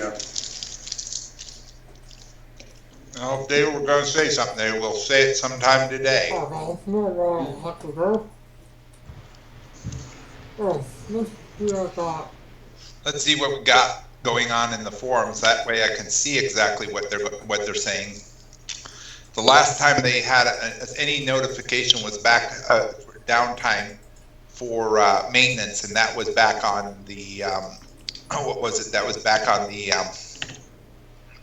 Well, if they were going to say something, they will say it sometime today. Okay, no, well, I have to go. Oh, let's see that. Let's see what we got going on in the forums. That way, I can see exactly what they're saying. The last time they had any notification was back downtime for maintenance, and that was back on the what was it? That was back on the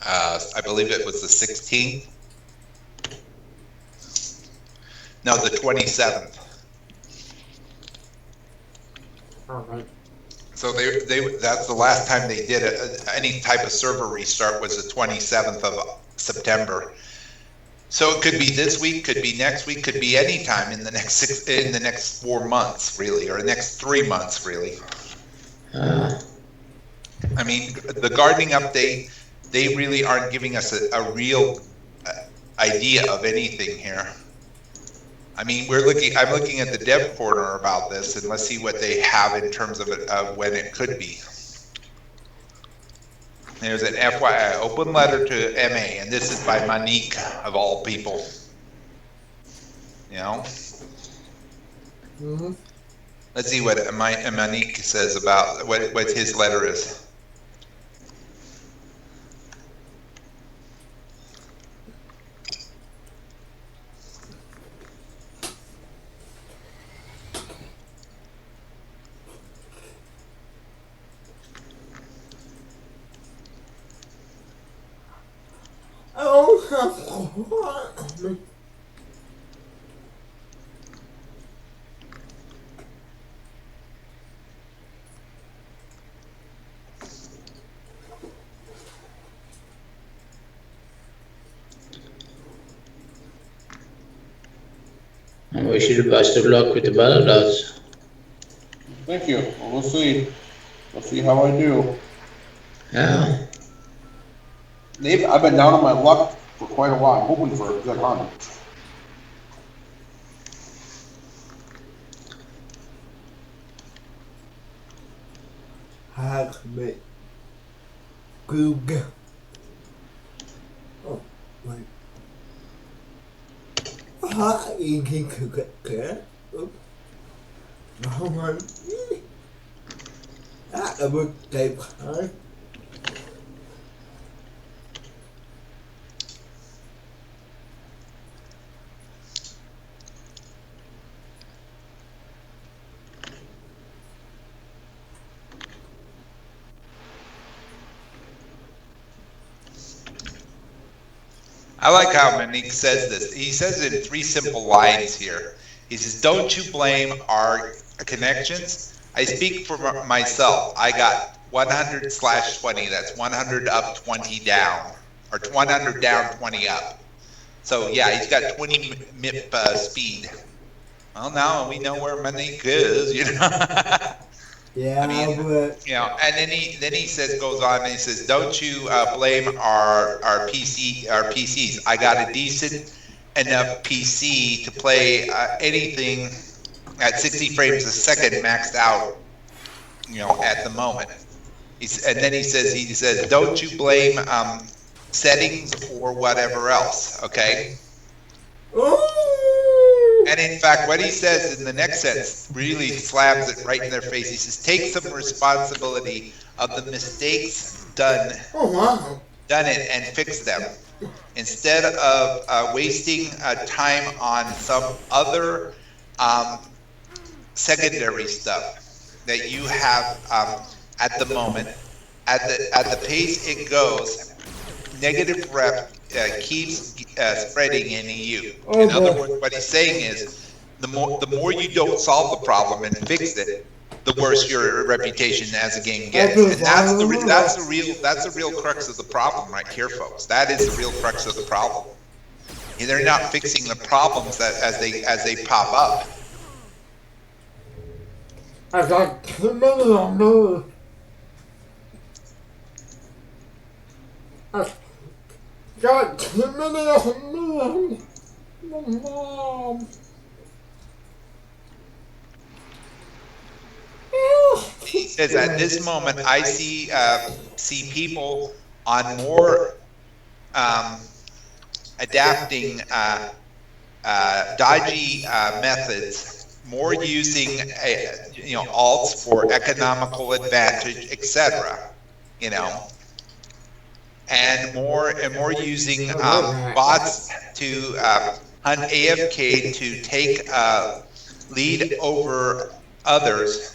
I believe it was the 16th. No, the 27th. All right. So that's the last time they did any type of server restart was the 27th of September. So it could be this week, could be next week, could be any time in the next 4 months, really, or the next 3 months, really. I mean, the gardening update, they really aren't giving us a real idea of anything here. I mean, I'm looking at the dev corner about this, and let's see what they have in terms of when it could be. There's an FYI, open letter to MA, and this is by Monique, of all people. You know? Mm-hmm. Let's see what Monique says about what his letter is. Oh, I wish you the best of luck with the battle dots. Thank you. Well, we'll see. We'll see how I do. Yeah. I've been down on my luck for quite a while. I'm hoping for a good hunt. Hack me. Google. Oh, wait. You can cook it. Không anh. That là một tape hả? I like how Monique says this. He says it in 3 simple lines here. He says, "Don't you blame our connections? I speak for myself. I got 100/20. That's 100 up, 20 down, or 100 down, 20 up. So yeah, he's got 20 MIP speed. Well, now we know where Monique is, you know." Yeah, I mean, but you know, and then he says, goes on and he says, "Don't you blame our PCs. I got a decent enough PC to play anything at 60 frames a second maxed out, you know, at the moment." And then he says, "Don't you blame settings or whatever else, okay?" And in fact, what he says in the next sentence really slams it right in their face. He says, "Take some responsibility of the mistakes done it and fix them, instead of wasting time on some other secondary stuff that you have at the moment. At the pace it goes, negative rep keeps spreading in EU. In other words, what he's saying is, the more you don't solve the problem and fix it, the worse your reputation as a game gets. And that's the real crux of the problem right here, folks. That is the real crux of the problem. They're not fixing the problems that as they pop up. I got too many on me. I got too many on me. Mom. He says, "At this moment, I see people on more adapting dodgy methods, more using alts for economical advantage, etc. You know, and more using bots to hunt AFK to take lead over others,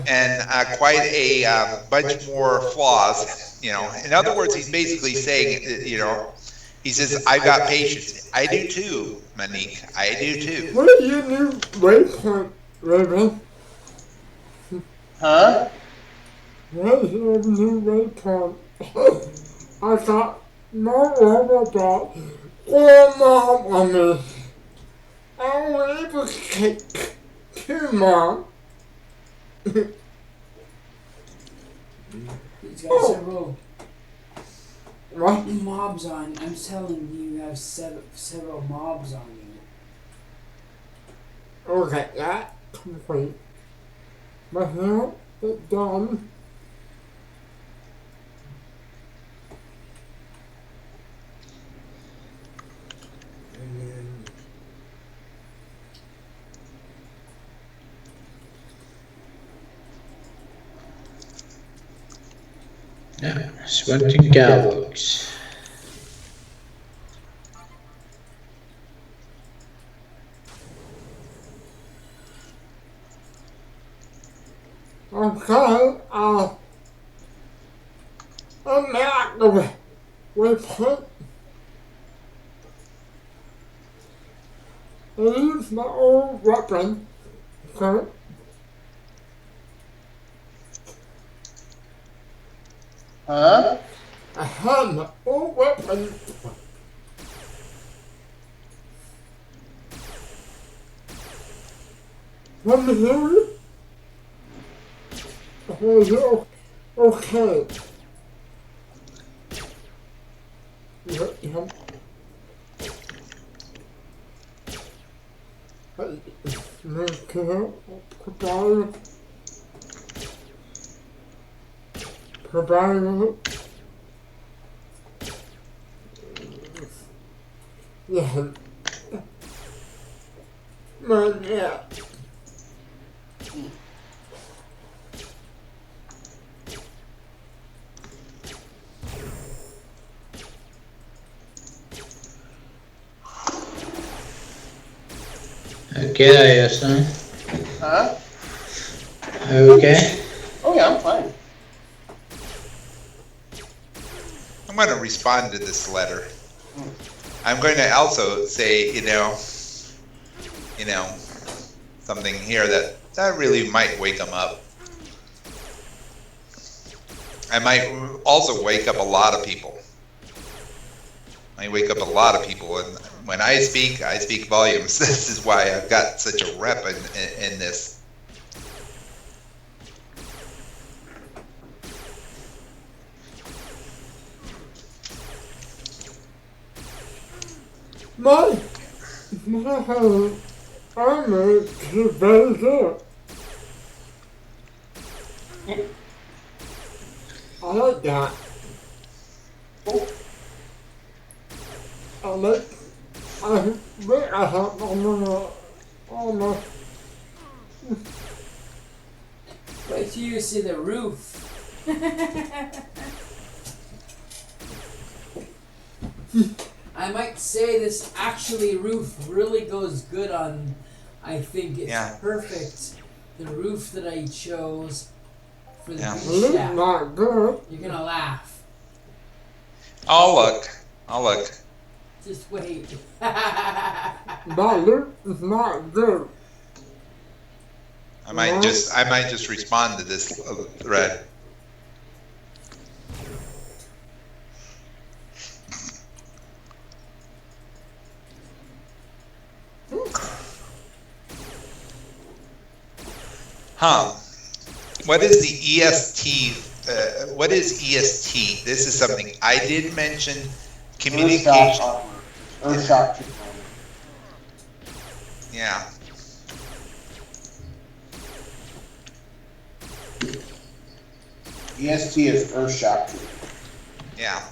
and quite a bunch more flaws. You know, in other words, he's basically saying, he says, "I've got patience. I do too, Monique. I do too." What are your new waypoint, Raven? Huh? What is your new waypoint? I got no robot. Oh, Mom, on me. I was able to take 2, Mom. He's got several What? mobs on. I'm telling you, you have several mobs on you. Okay, that complete. But now it's done. Yeah, Swanton Gallows. Okay, I'm not the waypoint. I used my old weapon. Okay. Huh? I had my old weapon. Let me hear you. Okay. Yep. Provided. Yeah. Man, yeah. Okay there, Justin. Huh? Okay. Oh yeah, I'm fine. I'm going to respond to this letter. I'm going to also say, something here that really might wake them up. I might also wake up a lot of people. I wake up a lot of people, and when I speak volumes. This is why I've got such a rep in this. My armor is very good. I like that. I have armor. Wait till you see the roof. I might say this actually roof really goes good on. I think it's perfect. The roof that I chose for the beach shack. Not good. You're gonna laugh. I'll look. Just wait. That loop is not good. I might just respond to this thread. What is the EST? What is EST? This is something I did mention. Communication. Earthshock. Yeah. EST is Earthshock. Yeah.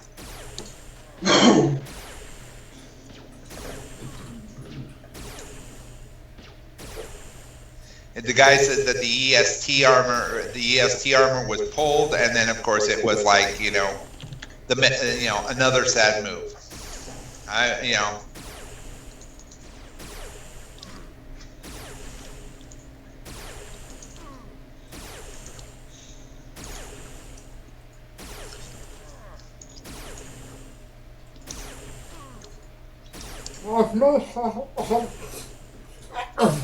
The guy said that the EST armor was pulled, and then of course it was like another sad move.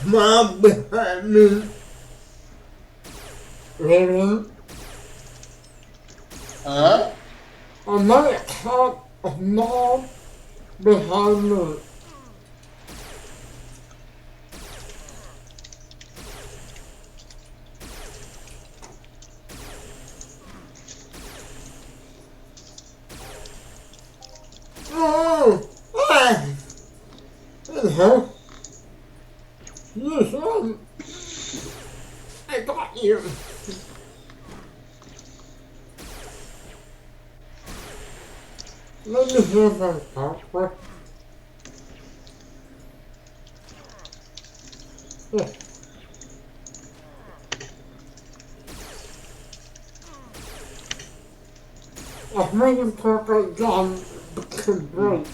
Mom behind me. Really? Huh? I might have a mom behind me. Oh! Hello? Yes, I got you. Let me hear that part. Yeah. I've made him talk again because great.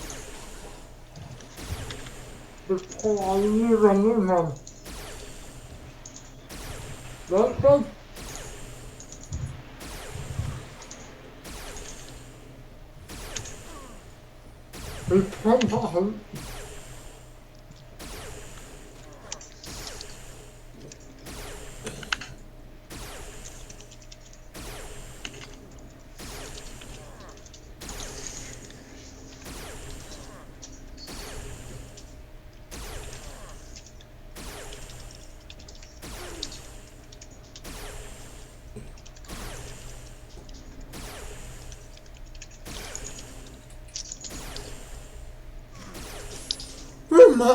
Before I even knew him. Right, babe? We came home. I'm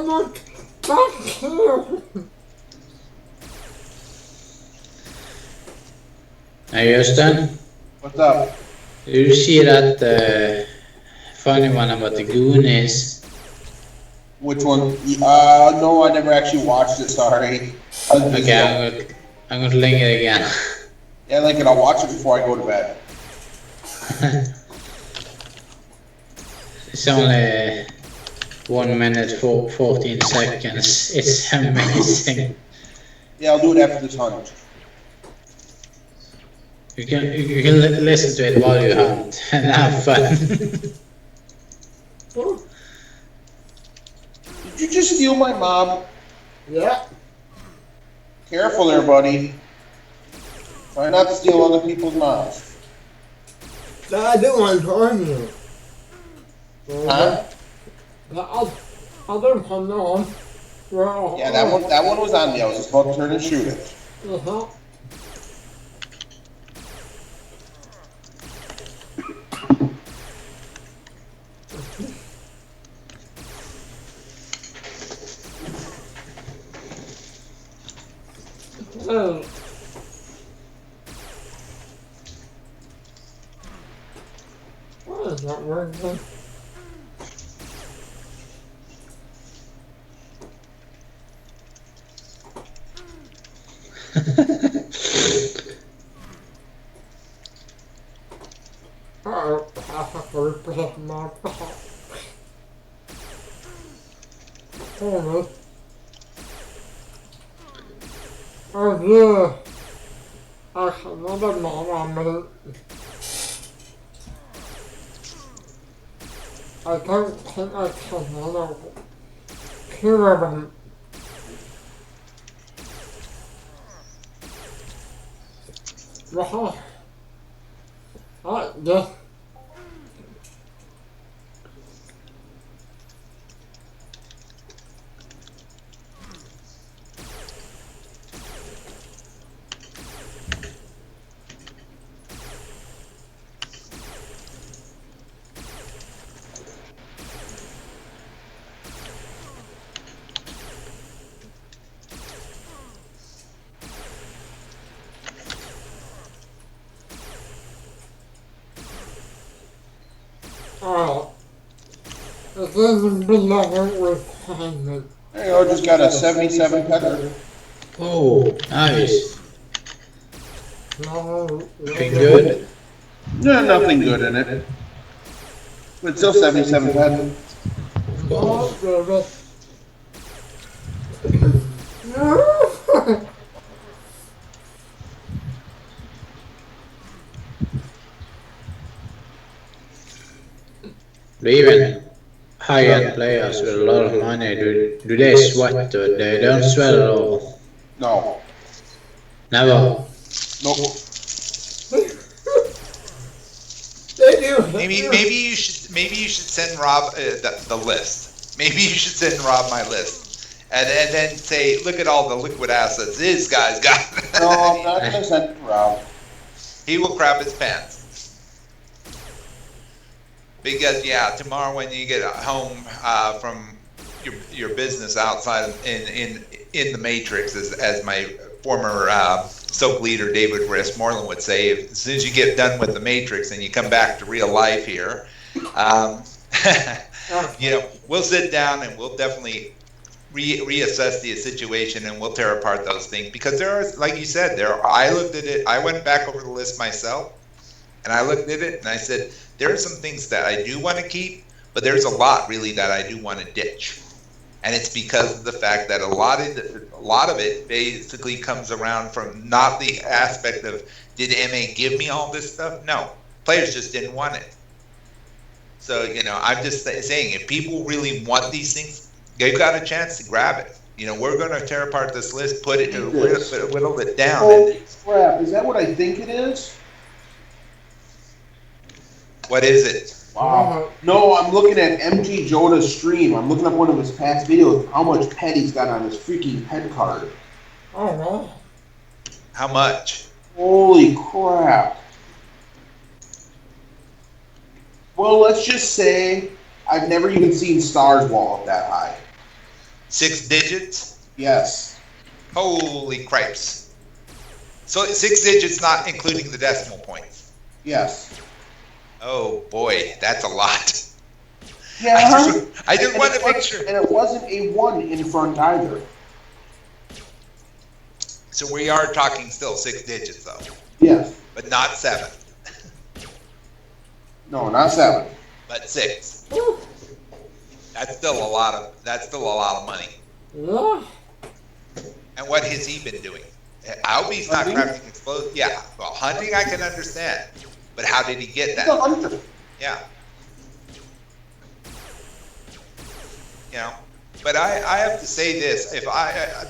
not back here. Hey, Justin, What's up? did you see that funny one about the Goonies? Which one? No, I never actually watched it. Sorry. I was busy. Okay, I'm gonna link it again. Yeah, like, and I'll watch it before I go to bed. It's only 1 minute 14 seconds. It's amazing. Yeah, I'll do it after this hunt. You can listen to it while you hunt and have fun. Did you just steal my mom? Yeah. Careful there, buddy. Try not to steal other people's moms. I didn't want to harm you. Huh? The other one, no. Yeah, that one was on me. I was just about to turn and shoot it. Uh-huh. Oh. Why is that working? Uh-oh, I have to replace my oh, oh yeah. I have another mom on me. I don't think I can handle two of them. Wow. Yeah. Alright. It doesn't be nothing with hanging. There you go, just got a 77 pecker. Oh, nice. No, Been good? No, nothing good in it. But still 77 pecker. no, no. But even high-end players with a lot of money, do they sweat or they don't sweat at all? No. Never. Nope. They do. Maybe you should send Rob the list. Maybe you should send Rob my list, and then say, look at all the liquid assets this guy's got. No, I'm not gonna send it to Rob. He will crap his pants. Because yeah, tomorrow when you get home from your business outside in the Matrix, as my former soap leader David Westmoreland would say, as soon as you get done with the Matrix and you come back to real life here, we'll sit down and we'll definitely reassess the situation and we'll tear apart those things, because there are, like you said, I looked at it, I went back over the list myself and I looked at it and I said, there are some things that I do want to keep, but there's a lot really that I do want to ditch. And it's because of the fact that a lot of it basically comes around from not the aspect of, did MA give me all this stuff? No, players just didn't want it. So, I'm just saying, if people really want these things, they've got a chance to grab it. We're going to tear apart this list, whittle it down. Holy crap, is that what I think it is? What is it? Wow. No, I'm looking at MT Jonah's stream. I'm looking up one of his past videos, how much pet he's got on his freaking pet card. Oh no. How much? Holy crap. Well, let's just say I've never even seen Star's wall up that high. 6 digits? Yes. Holy cripes. So 6 digits not including the decimal points. Yes. Oh boy, that's a lot. Yeah. I just want to make sure. And it wasn't a 1 in front either. So we are talking still 6 digits though. Yes. But not 7. No, not 7. But 6. That's still a lot of money. Yeah. And what has he been doing? Albie's not crafting explosives. Yeah, well, hunting I can understand, but how did he get He's a that? hunter. Yeah. You know, but I have to say this: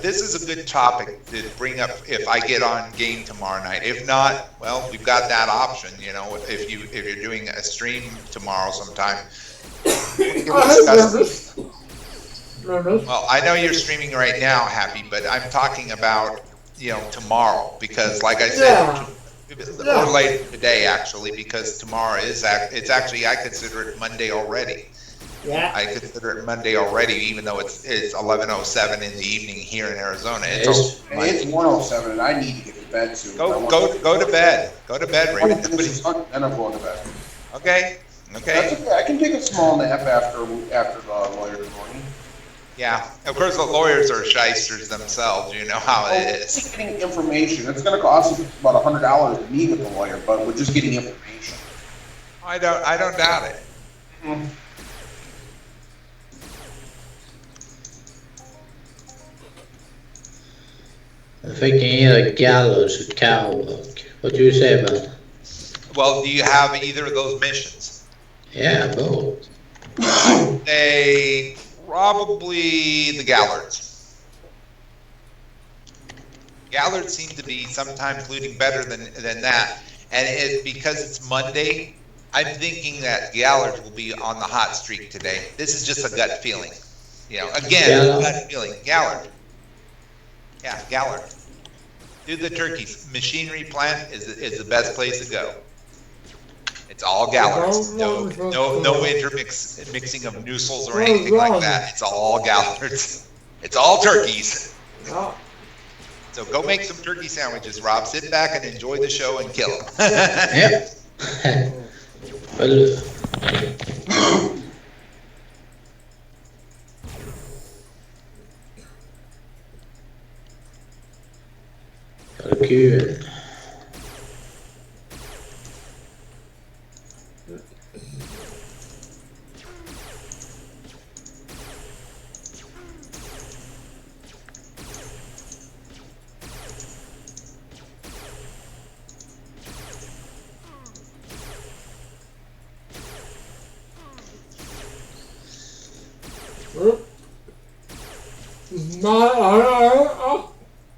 this is a good topic to bring up if I get on game tomorrow night. If not, well, we've got that option. You know, if you're doing a stream tomorrow sometime. We can discuss. Well, I know you're streaming right now, Happy, but I'm talking about, you know, tomorrow, because like I said, or later today actually, because tomorrow it's actually, I consider it Monday already. Yeah. I consider it Monday already, even though it's 11:07 in the evening here in Arizona. It's 1:07 and I need to get to bed soon. Go to bed. Go to bed, Raymond. And I'm going to bed. Okay. That's okay. I can take a small nap after the lawyer's morning. Yeah, of course the lawyers are shysters themselves. You know how it is. Just getting information. It's going to cost us about $100 to meet with the lawyer, but we're just getting information. I don't doubt it. Mm. I'm thinking either gallows or cowbook. What do you say about it? Well, do you have either of those missions? Yeah, both. They probably the Gallards. Gallards seem to be sometimes looting better than that, and because it's Monday, I'm thinking that Gallards will be on the hot streak today. This is just a gut feeling. You know, again, a gut feeling. Gallard. Yeah, Gallard. Do the turkeys. Machinery plant is the best place to go. It's all Gallards. No mixing of noozles or anything like that. It's all Gallards. It's all turkeys. So go make some turkey sandwiches, Rob. Sit back and enjoy the show and kill them. Yep. Well, kalkun.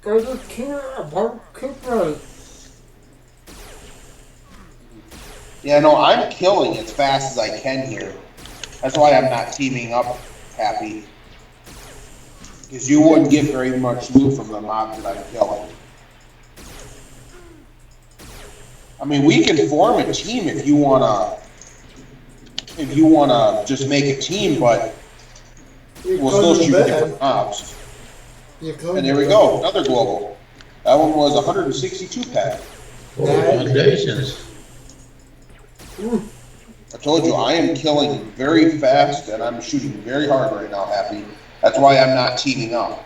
I just care about cooking. Yeah, no, I'm killing as fast as I can here. That's why I'm not teaming up, Happy. Because you wouldn't get very much loot from the mobs that I'm killing. I mean, we can form a team if you wanna just make a team, but we'll still shoot different mobs. And there we go, another global. That one was 162 pack. Congratulations. I told you, I am killing very fast and I'm shooting very hard right now, Happy. That's why I'm not teaming up.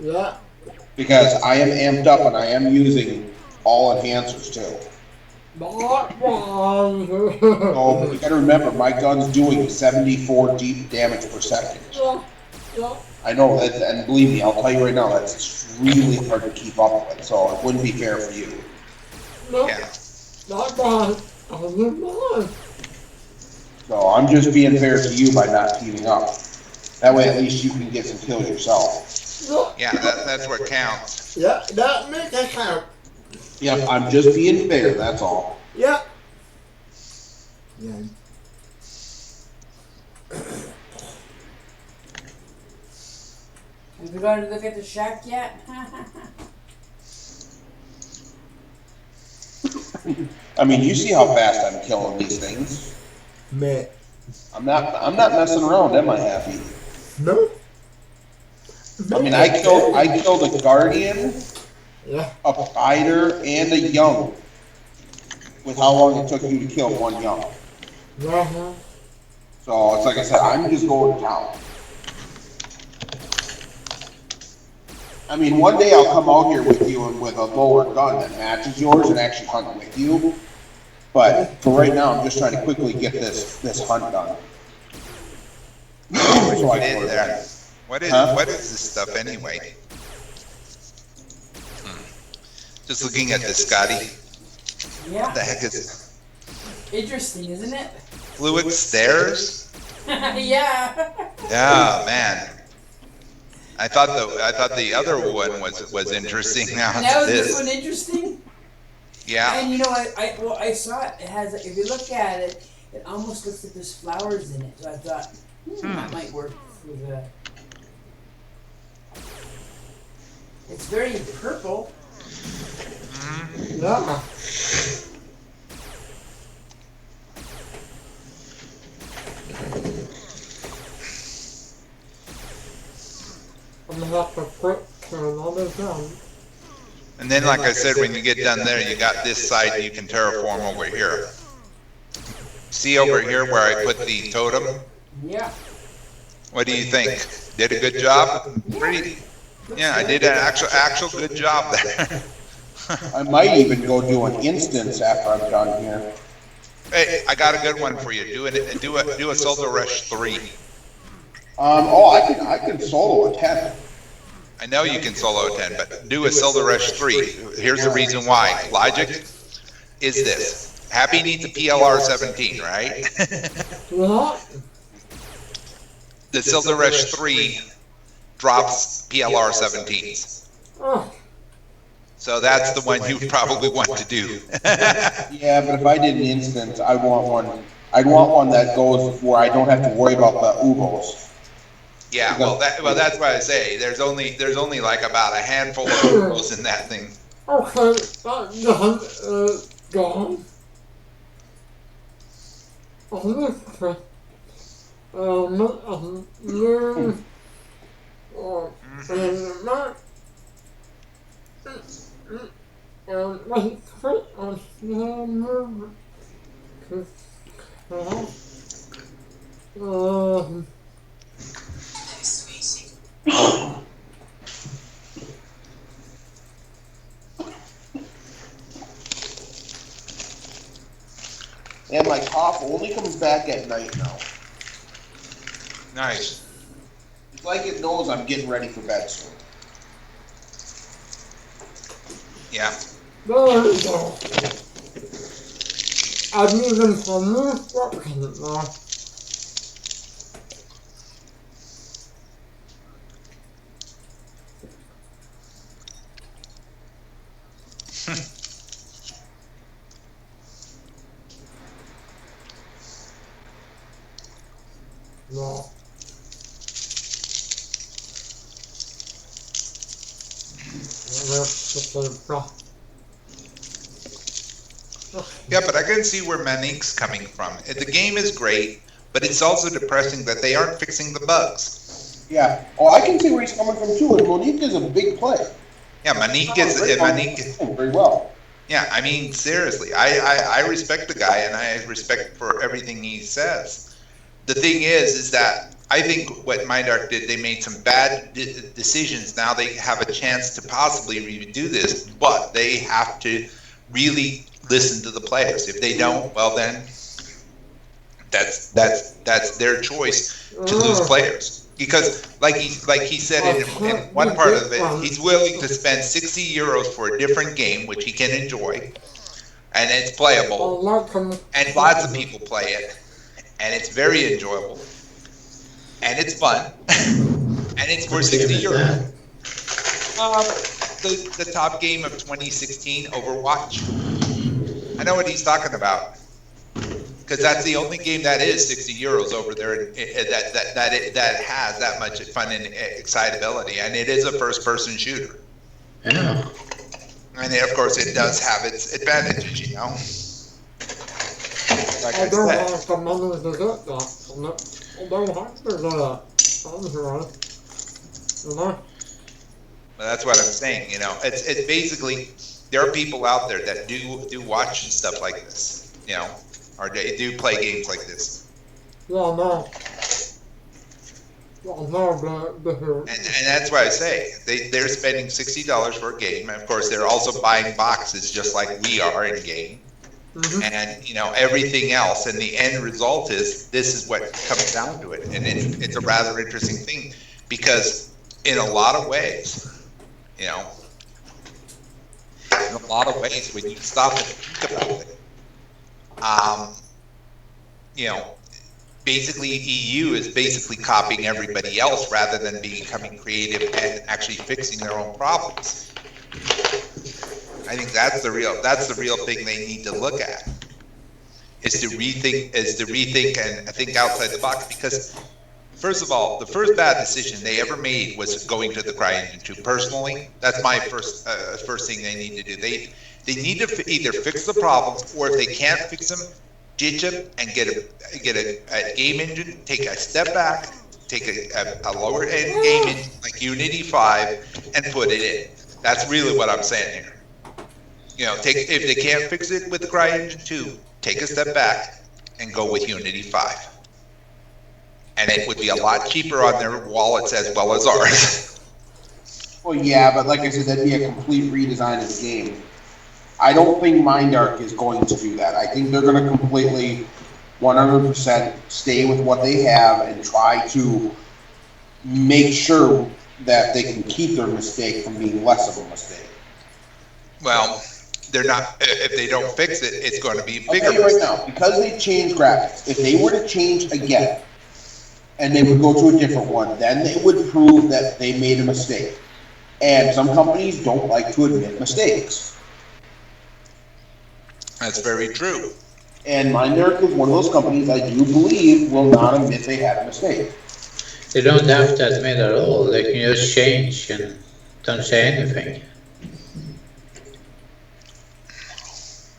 Yeah. Because I am amped up and I am using all enhancers too. Not one. So you gotta remember, my gun's doing 74 deep damage per second. Yeah. I know that, and believe me, I'll tell you right now, that's extremely hard to keep up with, so it wouldn't be fair for you. No, Yeah. not mine. I'm mine. So I'm just being fair to you by not teaming up. That way at least you can get some kills yourself. Yeah, that's what counts. Yeah, that makes it count. Yep, I'm just being fair, that's all. Yeah. Yeah. Have you gone to look at the shack yet? I mean, you see how fast I'm killing these things. Man. I'm not messing around, am I, Happy? No. I mean, I killed a guardian, Yeah. a fighter, and a young. With how long it took you to kill one young. Uh-huh. So it's like I said, I'm just going to town. I mean, one day I'll come out here with you and with a lower gun that matches yours and actually hunt with you. But for right now, I'm just trying to quickly get this hunt done. So I can go to bed. What is Huh? what is this stuff anyway? Just looking at this, Scotty. What the Yeah. heck is Interesting, isn't it? fluid stairs? Yeah. Yeah, man. I thought the other one was interesting. Now Now it's is this one this. interesting? Yeah. And you know, I saw it. It has. If you look at it, it almost looks like there's flowers in it. So I thought, that might work for the. It's very purple. Yeah. I'm gonna have to quit another gun. And then, like I said, when you get done there, you got this side you can terraform over here. See over here where I put the totem? Yeah. What do you think? Did a good job? Pretty. Yeah, I did an actual good job there. I might even go do an instance after I'm done here. Hey, I got a good one for you. Do a Solar Rush 3. I can solo a 10. I know you can solo 10, but do a Solar Rush 3. Here's the reason why. Logic is this. Happy needs a PLR 17, right? What? The Solar Rush 3 drops PLR 17s. Oh. So that's the one you probably want to do. Yeah, but if I did an instance, I'd want one that goes where I don't have to worry about the UBOs. Yeah, well, that's why I say there's only like about a handful of rules in that thing. Okay, that gun is gone. Honestly. Wait, wait, I'm still moving. And my cough only comes back at night now. Nice. It's like it knows I'm getting ready for bed soon. Yeah. There we go. I'm even from this weapon now. No. Yeah, but I can see where Manique's coming from. The game is great, but it's also depressing that they aren't fixing the bugs. Yeah. Oh, I can see where he's coming from too. And Monique is a big player. Yeah, Manique is Very well. Yeah, I mean, seriously, I respect the guy and I respect for everything he says. The thing is that I think what Mindark did, they made some bad decisions. Now they have a chance to possibly redo this, but they have to really listen to the players. If they don't, well then, that's their choice to lose players. Because like he said in one part of it, he's willing to spend 60 euros for a different game, which he can enjoy, and it's playable, and lots of people play it, and it's very enjoyable, and it's fun, and it's for 60 euros. The top game of 2016, Overwatch. I know what he's talking about. because that's the only game that is 60 euros over there that has that much fun and excitability, and it is a first-person shooter. Yeah. And of course, it does have its advantages, you know. Like I I don't said, have the money to get that. I don't have to do that. I'm sorry. You know? but that's what I'm saying. You know, it's basically there are people out there that do watch and stuff like this, you know, or they do play games like this. Yeah, no. Yeah, no, And that's why I say they're spending $60 for a game. And of course, they're also buying boxes just like we are in game. And you know everything else, and the end result is this is what comes down to it, and it's a rather interesting thing because in a lot of ways, you know, in a lot of ways when you stop and think about it, you know, basically EU is basically copying everybody else rather than becoming creative and actually fixing their own problems. I think that's the real thing they need to look at is to rethink and think outside the box, because first of all, the first bad decision they ever made was going to the CryEngine 2. Personally, that's my first thing they need to do. They need to either fix the problems, or if they can't fix them, ditch them and get a game engine, take a step back, take a lower end game engine like Unity 5 and put it in. That's really what I'm saying here. You know, if they can't fix it with the CryEngine 2, take a step back and go with Unity 5. And it would be a lot cheaper on their wallets as well as ours. Well, yeah, but like I said, that'd be a complete redesign of the game. I don't think Mindark is going to do that. I think they're going to completely, 100% stay with what they have and try to make sure that they can keep their mistake from being less of a mistake. Well, they're not. If they don't fix it, it's going to be I'll bigger. tell you right now, because they changed graphics, if they were to change again, and they would go to a different one, then they would prove that they made a mistake. And some companies don't like to admit mistakes. That's very true. And Mindark is one of those companies I do believe will not admit they had a mistake. They don't have to admit at all. They can just change and don't say anything.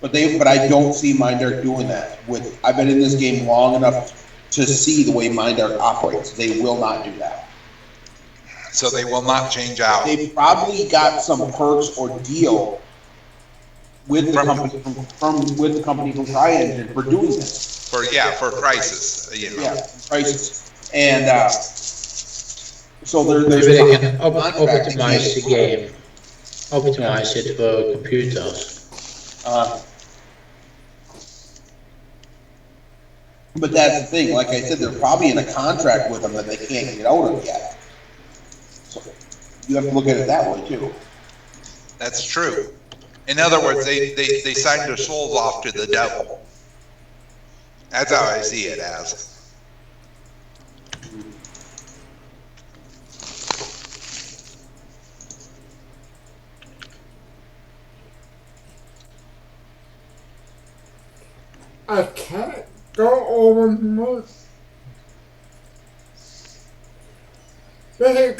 But I don't see Mindark doing that. I've been in this game long enough to see the way Mindark operates. They will not do that. So they will not change out. They probably got some perks or deal with the company from CryEngine for doing this. For Crysis, you know. Yeah, Crysis. And so there's Maybe they can optimize the game, optimize it for computers. But that's the thing. Like I said, they're probably in a contract with them that they can't get out of yet. So you have to look at it that way too. That's true. In other words, they signed their souls off to the devil. That's how I see it as. I can't go over my... They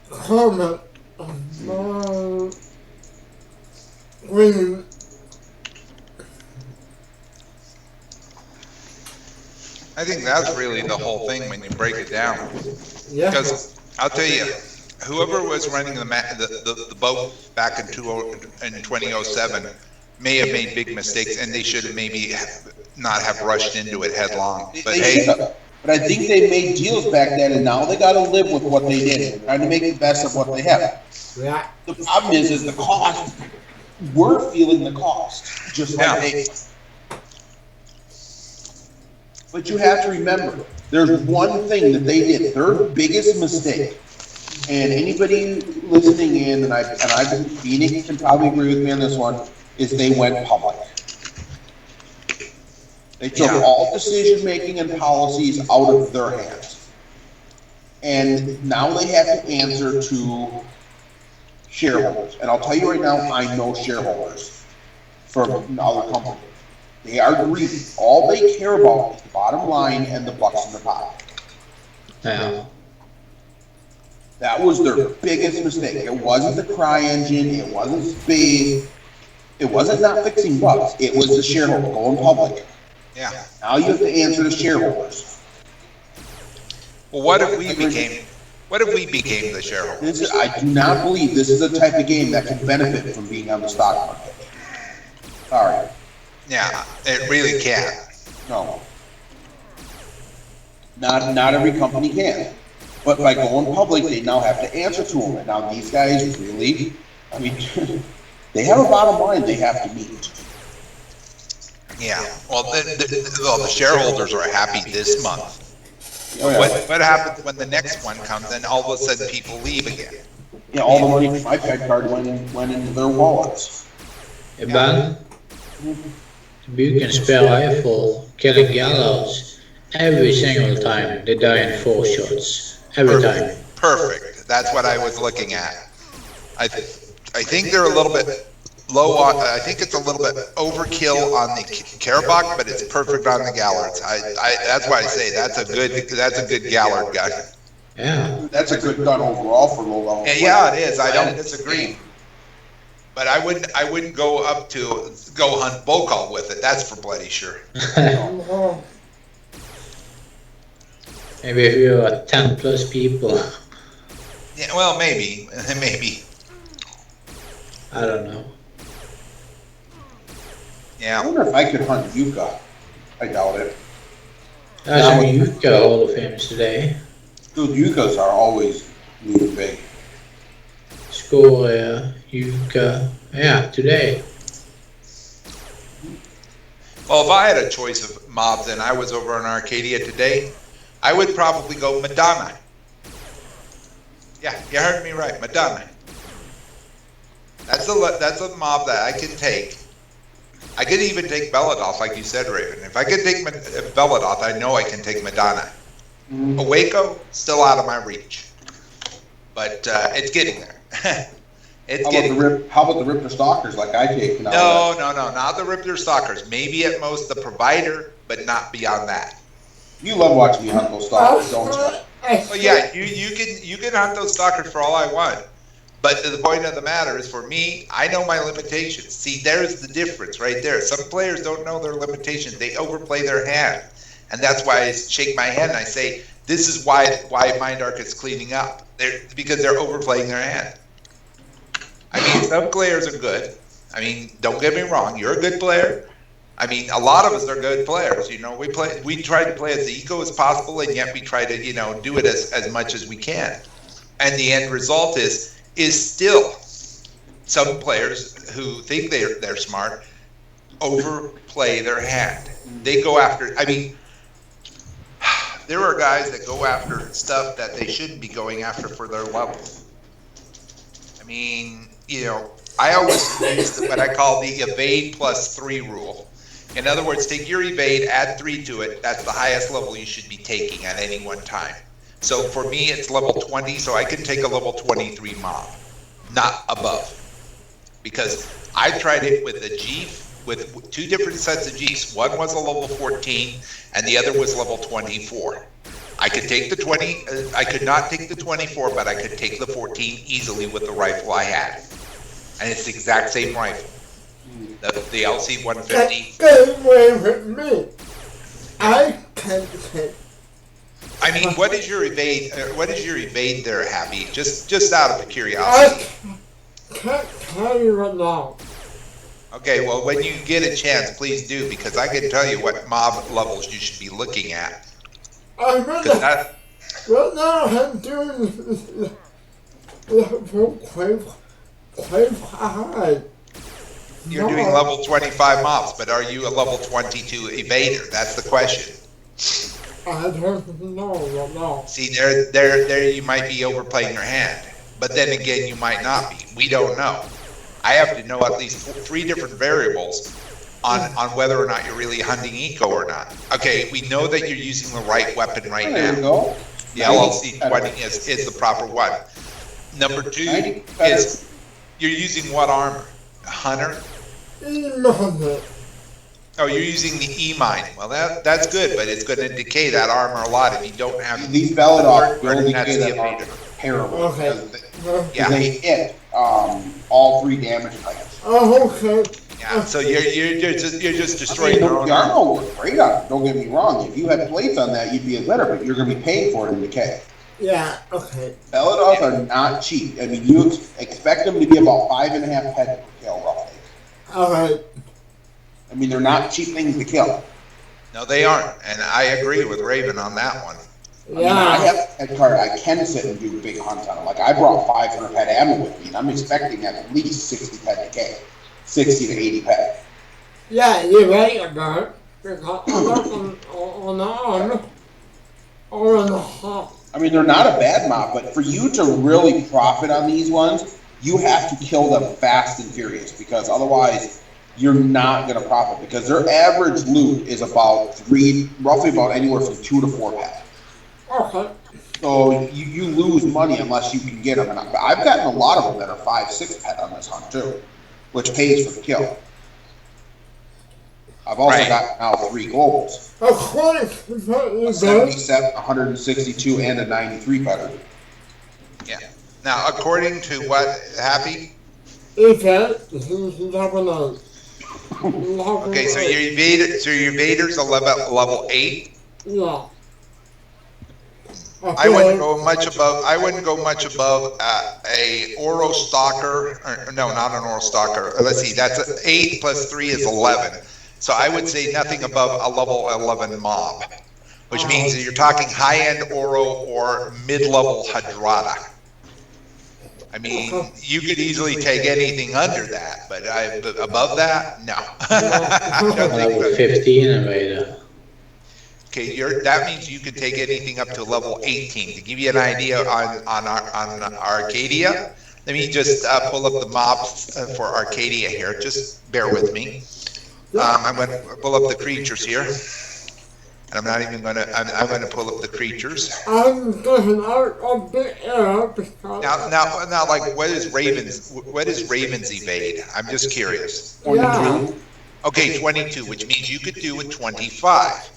comment on my screen. I think that's really the whole thing when you break it down. Yeah. Because I'll tell you, whoever was running the boat back in 2007 may have made big mistakes, and they should have maybe not have rushed into it headlong. But hey, but I think they made deals back then, and now they got to live with what they did, trying to make the best of what they have. Yeah. The problem is the cost. We're feeling the cost, just like they. But you have to remember, there's one thing that they did, their biggest mistake, and anybody listening in, and Phoenix can probably agree with me on this one, is they went public. They took all decision-making and policies out of their hands. And now they have to answer to shareholders. And I'll tell you right now, I know shareholders. from other companies. They are greedy. All they care about is the bottom line and the bucks in the pot. Yeah. That was their biggest mistake. It wasn't the CryEngine. It wasn't space. It wasn't not fixing bugs. It was the shareholder going public. Yeah. Now you have to answer the shareholders. Well, what if we became the shareholders? I do not believe this is a type of game that can benefit from being on the stock market. Sorry. Yeah, it really can. No. Not every company can. But by going public, they now have to answer to them. And now these guys really, I mean, they have a bottom line they have to meet. Yeah. Well, the shareholders are happy this month. Oh, yeah. What happens when the next one comes and all of a sudden people leave again? Yeah, all the money from my Fed card went into their wallets. Ibland brukar spela for killing gallows every single time they die in 4 shots. Every time. Perfect. That's what I was looking at. I think they're a little bit low on. I think it's a little bit overkill on the Karabakh, but it's perfect on the Gallards. That's why I say that's a good Gallard guy. Yeah. That's a good gun overall for low level. Yeah, it is. I don't disagree. But I wouldn't go up to go hunt Bokal with it. That's for bloody sure. Maybe if you are 10 plus people. Yeah, well, maybe. I don't know. I Yeah. wonder if I could hunt Yucca. I doubt it. There's some Yucca Hall of Fames today. Dude, Yuccas are always moving big. Scoria, Yucca. Yeah, today. Well, if I had a choice of mobs and I was over in Arcadia today, I would probably go Madonna. Yeah, you heard me right, Madonna. That's a mob that I can take. I could even take Beladoth, like you said, Raven. If I could take Beladoth, I know I can take Madonna. Waco, still out of my reach. But it's getting there. How about the Riptor Stalkers like I take? No, not the Riptor Stalkers. Maybe at most the Provider, but not beyond that. You love watching me hunt those Stalkers, don't you? Well, yeah, you can hunt those Stalkers for all I want. But the point of the matter is, for me, I know my limitations. See, there's the difference right there. Some players don't know their limitations. They overplay their hand. And that's why I shake my head and I say, this is why Mind Arc is cleaning up. Because they're overplaying their hand. I mean, some players are good. I mean, don't get me wrong. You're a good player. I mean, a lot of us are good players. You know, we try to play as eco as possible, and yet we try to, do it as much as we can. And the end result is still some players who think they're smart overplay their hand. They go after. I mean, there are guys that go after stuff that they shouldn't be going after for their levels. I mean, I always use what I call the evade plus 3 rule. In other words, take your evade, add 3 to it. That's the highest level you should be taking at any one time. So for me, it's level 20, so I can take a level 23 mob, not above. Because I tried it with a Jeef, with 2 different sets of Jeefs. One was a level 14, and the other was level 24. I could take the 20, I could not take the 24, but I could take the 14 easily with the rifle I had. And it's the exact same rifle. The LC 150. Get away with me. I can take. I mean, what is your evade? What is your evade there, Happy? Just out of curiosity. I can't tell you right now. Okay, well, when you get a chance, please do, because I can tell you what mob levels you should be looking at. Right now I'm doing level quite high. You're doing level 25 mobs, but are you a level 22 evader? That's the question. I don't know right now. See, there you might be overplaying your hand, but then again, you might not be. We don't know. I have to know at least 3 different variables on whether or not you're really hunting eco or not. Okay, we know that you're using the right weapon right now. There you go. The LLC 20 is the proper one. Number 2 is you're using what armor? Hunter? E-mine. Oh, you're using the E-mine. Well, that's good, but it's going to decay that armor a lot if you don't have These Belladogs part, will and that's decay the that armor evader. terribly Okay. because they hit all 3 damage types. Oh, okay. Yeah, so you're just I destroying mean, your own the armor. armor works great on it, don't get me wrong. If you had plates on that, you'd be a better, but you're going to be paying for it in decay. Yeah, okay. Belladogs are not cheap. I mean, you expect them to be about 5.5 pets per kill, roughly. Alright. I mean, they're not cheap things to kill. No, they aren't, and I agree with Raven on that one. I mean, I Yeah. have a head card. I can sit and do big hunts on them. Like, I brought 500 pet ammo with me, and I'm expecting at least 60 pet decay. 60 to 80 pet. Yeah, you're right about it. Because I'm not on the arm. Or on the hop. I mean, they're not a bad mob, but for you to really profit on these ones, you have to kill them fast and furious, because otherwise you're not going to profit, because their average loot is about roughly about anywhere from 2 to 4 pet. Okay. So you lose money unless you can get them. And I've gotten a lot of them that are 5, 6 pet on this hunt too, which pays for the kill. I've also got now 3 globals. According to what you A said, 77, 162, and a 93 petter. Yeah. Now, according to what Happy? he said he's having a. Okay, so your evader's a level 8. Yeah. I wouldn't go much above. I wouldn't go much above a Oro Stalker. Or, no, not an Oro Stalker. Let's see. That's 8 plus 3 is 11. So I would say nothing above a level 11 mob, which means that you're talking high-end Oro or mid-level Hadrada. I mean, you could easily take anything under that, but above that, no. I don't think Level so. 15 invader. Okay, that means you can take anything up to level 18. To give you an idea on Arcadia, let me just pull up the mobs for Arcadia here. Just bear with me. I'm going to pull up the creatures here, and I'm not even going to. I'm going to pull up the creatures. I'm getting out of the air because. Now, like, what is Raven's evade? I'm just curious. 22. Okay, 22, which means you could do it 25.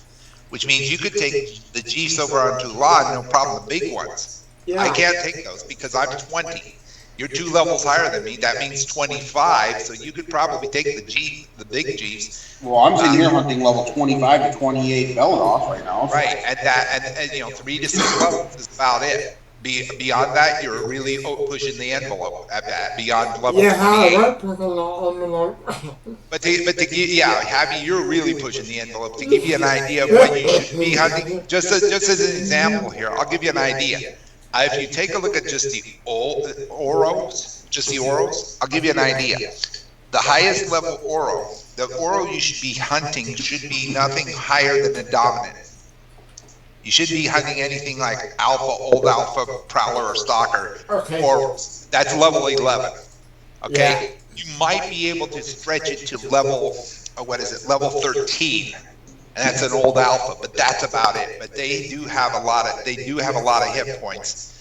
Which means you could take the G's over onto law, no problem, the big ones. Yeah. I can't take those because I'm 20. You're 2 levels higher than me. That means 25. So you could probably take the big G's. Well, I'm sitting here hunting level 25 to 28 Belladogs right now. Right, and 3 to 6 levels is about it. Beyond that, you're really pushing the envelope beyond level 28. Right, pushing the envelope. But Happy, you're really pushing the envelope. To give you an idea of what you should be hunting, just as an example here, I'll give you an idea. If you take a look at just the Oros, I'll give you an idea. The highest level Oro, the Oro you should be hunting should be nothing higher than a dominant. You should be hunting anything like old alpha, prowler, or stalker. Okay. Oros. That's level 11. Okay? You might be able to stretch it to level, level 13. And that's an old alpha, but that's about it. But they do have a lot of hit points.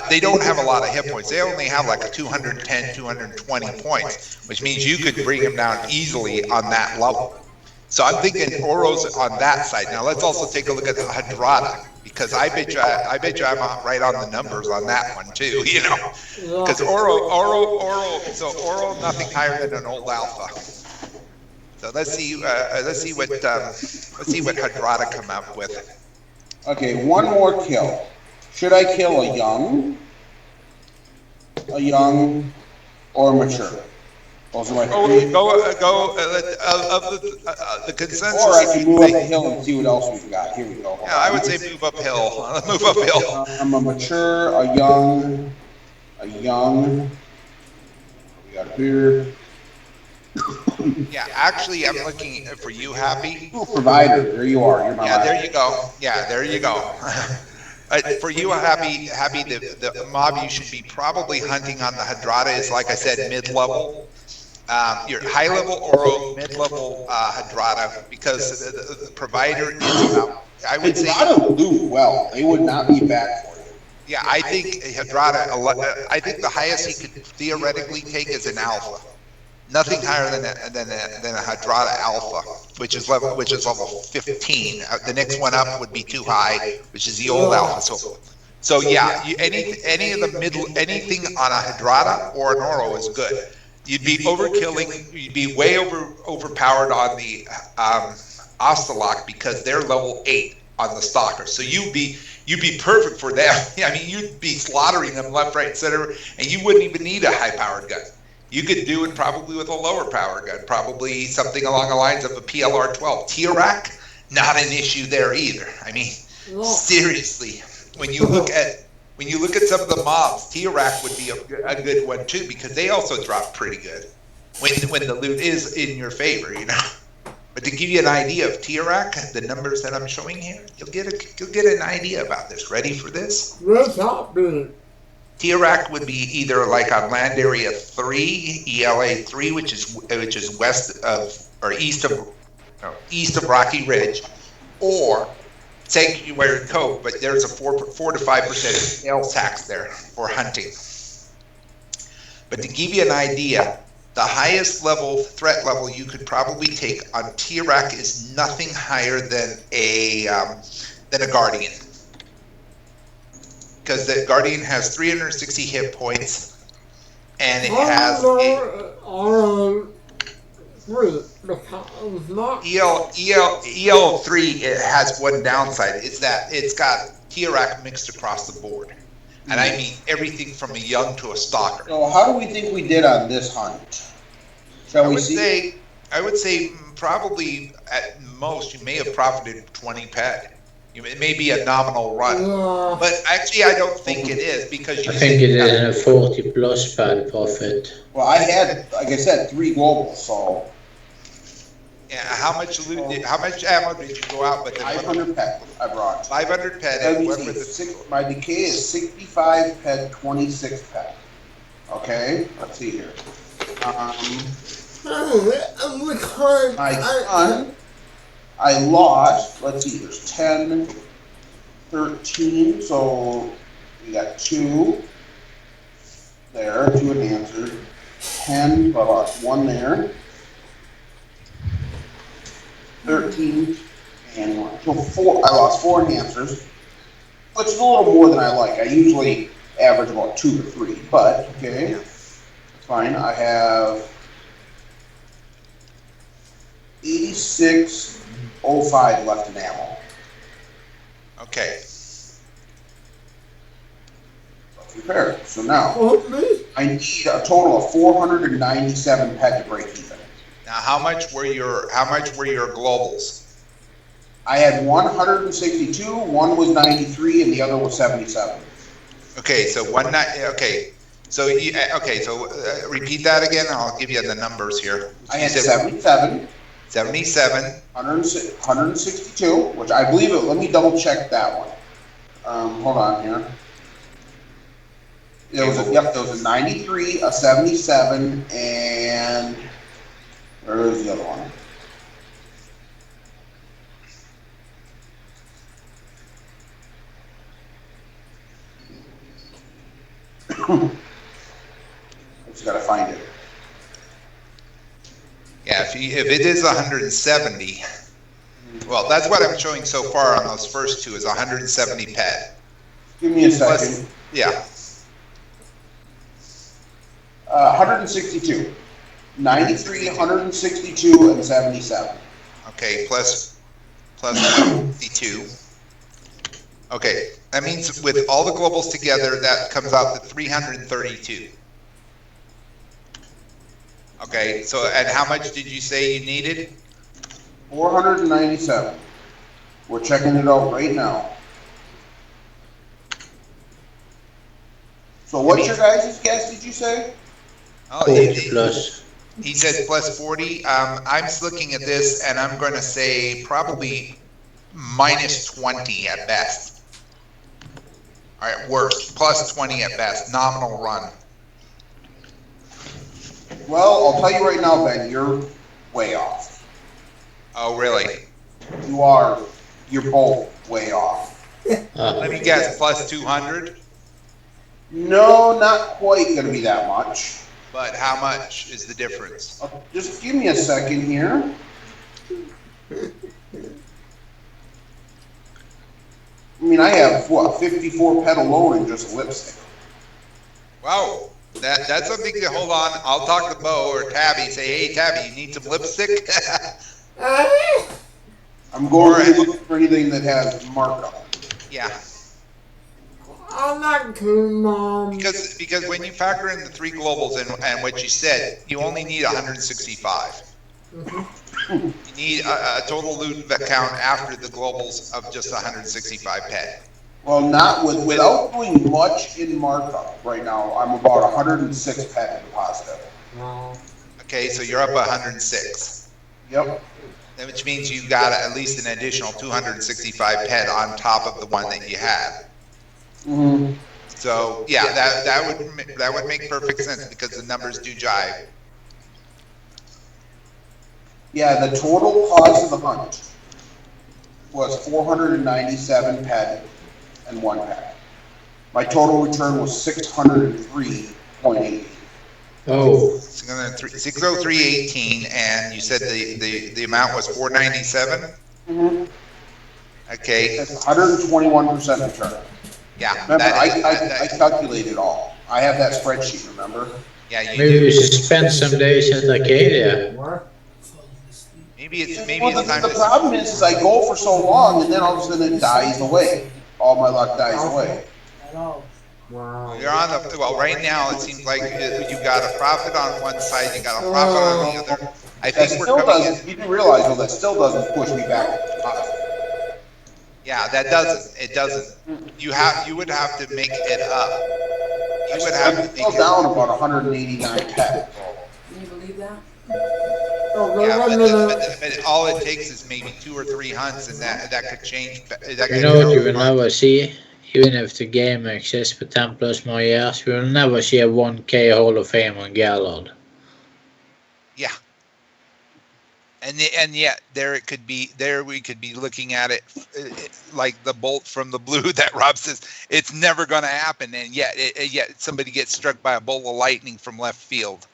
They don't have a lot of hit points. They only have like a 210, 220 points, which means you could bring them down easily on that level. So I'm thinking Oro's on that side. Now let's also take a look at the Hadrada, because I bet you I'm right on the numbers on that one too, Because Oro, nothing higher than an old alpha. So let's see what Hadrada come up with. Okay, one more kill. Should I kill a young, or mature? Those are my three. The consensus. Or I can move up the hill and see what else we've got. Here we go. Yeah, I would say move uphill. Move uphill. I'm a mature, a young. We got here. Yeah, actually, I'm looking for you, Happy. Provider, there you are. You're my Yeah, rider. there you go. Yeah, there you go. For you, Happy, the mob you should be probably hunting on the Hadrada is, like I said, mid-level. Your high-level Oro, mid-level Hadrada, because the provider is about, I would say... Hadrada will do well. They would not be bad for you. Yeah, I think Hadrada, I think the highest he could theoretically take is an alpha. Nothing higher than a Hydrata Alpha, which is level 15. The next one up would be too high, which is the old Alpha. So yeah, any of the middle, anything on a Hydrata or an Oro is good. You'd be overkilling. You'd be way overpowered on the Ocelot because they're level 8 on the Stalker. So you'd be perfect for them. I mean, you'd be slaughtering them left, right, and center, and you wouldn't even need a high-powered gun. You could do it probably with a lower power gun, probably something along the lines of a PLR-12. T-Rack, not an issue there either. I mean, seriously, when you look at some of the mobs, T-Rack would be a good one too, because they also drop pretty good when the loot is in your favor, you know. But to give you an idea of T-Rack, the numbers that I'm showing here, you'll get an idea about this. Ready for this? What's happening? T-Rack would be either like on Land Area 3, ELA 3, which is west of or east of Rocky Ridge, or Sanctuary Cove, but there's a 4 to 5% sales tax there for hunting. But to give you an idea, the highest level threat level you could probably take on T-Rack is nothing higher than a Guardian. Because the Guardian has 360 hit points, and it has EL3. It has one downside. It's that it's got T-Rack mixed across the board, and I mean everything from a young to a stalker. So how do we think we did on this hunt? Shall we see? I would say probably at most you may have profited 20 pet. It may be a nominal run, but actually I don't think it is, because I think it is a 40 plus pad profit. Well, I had, like I said, 3 globals, so. Yeah, how much ammo did you go out with? 500 pet I brought. 500 pet. And what were my decay is 65 pet, 26 pet. Okay, let's see here. I lost, let's see, there's 10, 13, so we got 2 there, 2 enhancers, 10, but I lost 1 there, 13, and 1. So 4, I lost 4 enhancers, which is a little more than I like. I usually average about 2 to 3, but okay, it's fine. I have 86.05 left in ammo. Okay. Let's repair it. So now, I need a total of 497 pet to break even. Now, how much were your globals? I had 162, one was 93, and the other was 77. Okay, so repeat that again, and I'll give you the numbers here. I had 77. 77. 162, which I believe it. Let me double check that one. Hold on here. There was a 93, a 77, and where is the other one? I just gotta find it. Yeah, if it is 170, well, that's what I'm showing so far on those first 2 is 170 pet. Give me a second. Yeah. 162. 93, 162, and 77. Okay, plus 52. Okay, that means with all the globals together, that comes out to 332. Okay, so and how much did you say you needed? 497. We're checking it out right now. So what's your guys' guess, did you say? Oh, 40 plus. He said plus 40. I'm just looking at this, and I'm going to say probably minus 20 at best. All right, worst. Plus 20 at best. Nominal run. Well, I'll tell you right now, Ben, you're way off. Oh, really? You're both way off. Let me guess, plus 200? No, not quite going to be that much. but how much is the difference? Just give me a second here. I mean, I have, what, 54 pet alone in just lipstick. Wow, that's something to hold on. I'll talk to Bo or Tabby. Say, hey, Tabby, you need some lipstick? I'm going to look for anything that has markup. Yeah. I'm not too, Mom. Because when you factor in the 3 globals and what you said, you only need 165. You need a total loot count after the globals of just 165 pet. Well, not without doing much in markup right now. I'm about 106 pet in positive. Okay, so you're up 106. Yep. Which means you got at least an additional 265 pet on top of the one that you had. Mm-hmm. So yeah, that would make perfect sense because the numbers do jive. Yeah, the total cost of the hunt was 497 pet and 1 pet. My total return was 603.80. Oh, 603.18, and you said the amount was 497. Mm-hmm. Okay. That's 121% return. Yeah. Remember, I calculated it all. I have that spreadsheet, remember? Yeah, you maybe do. we should spend some days at Arcadia. Maybe it's Well, time the to. problem is I go for so long and then all of a sudden it dies away. All my luck dies away. At all. Wow. You're on the right now. It seems like you got a profit on one side, you got a profit on the other. I That think we're still coming in. doesn't, you do realize though, that still doesn't push me back to the top. Yeah, that doesn't. It doesn't. You would have to make it up. You would have I'm to still make it down about 189 pet. Can you believe that? Yeah, but all it takes is maybe 2 or 3 hunts, and that could change. That You could know what you will never see? Even if the game exists for 10 plus more years, we will never see a 1K Hall of Fame on Gallard. Yeah. And yet there it could be. There we could be looking at it like the bolt from the blue that Rob says it's never going to happen, and yet somebody gets struck by a bolt of lightning from left field.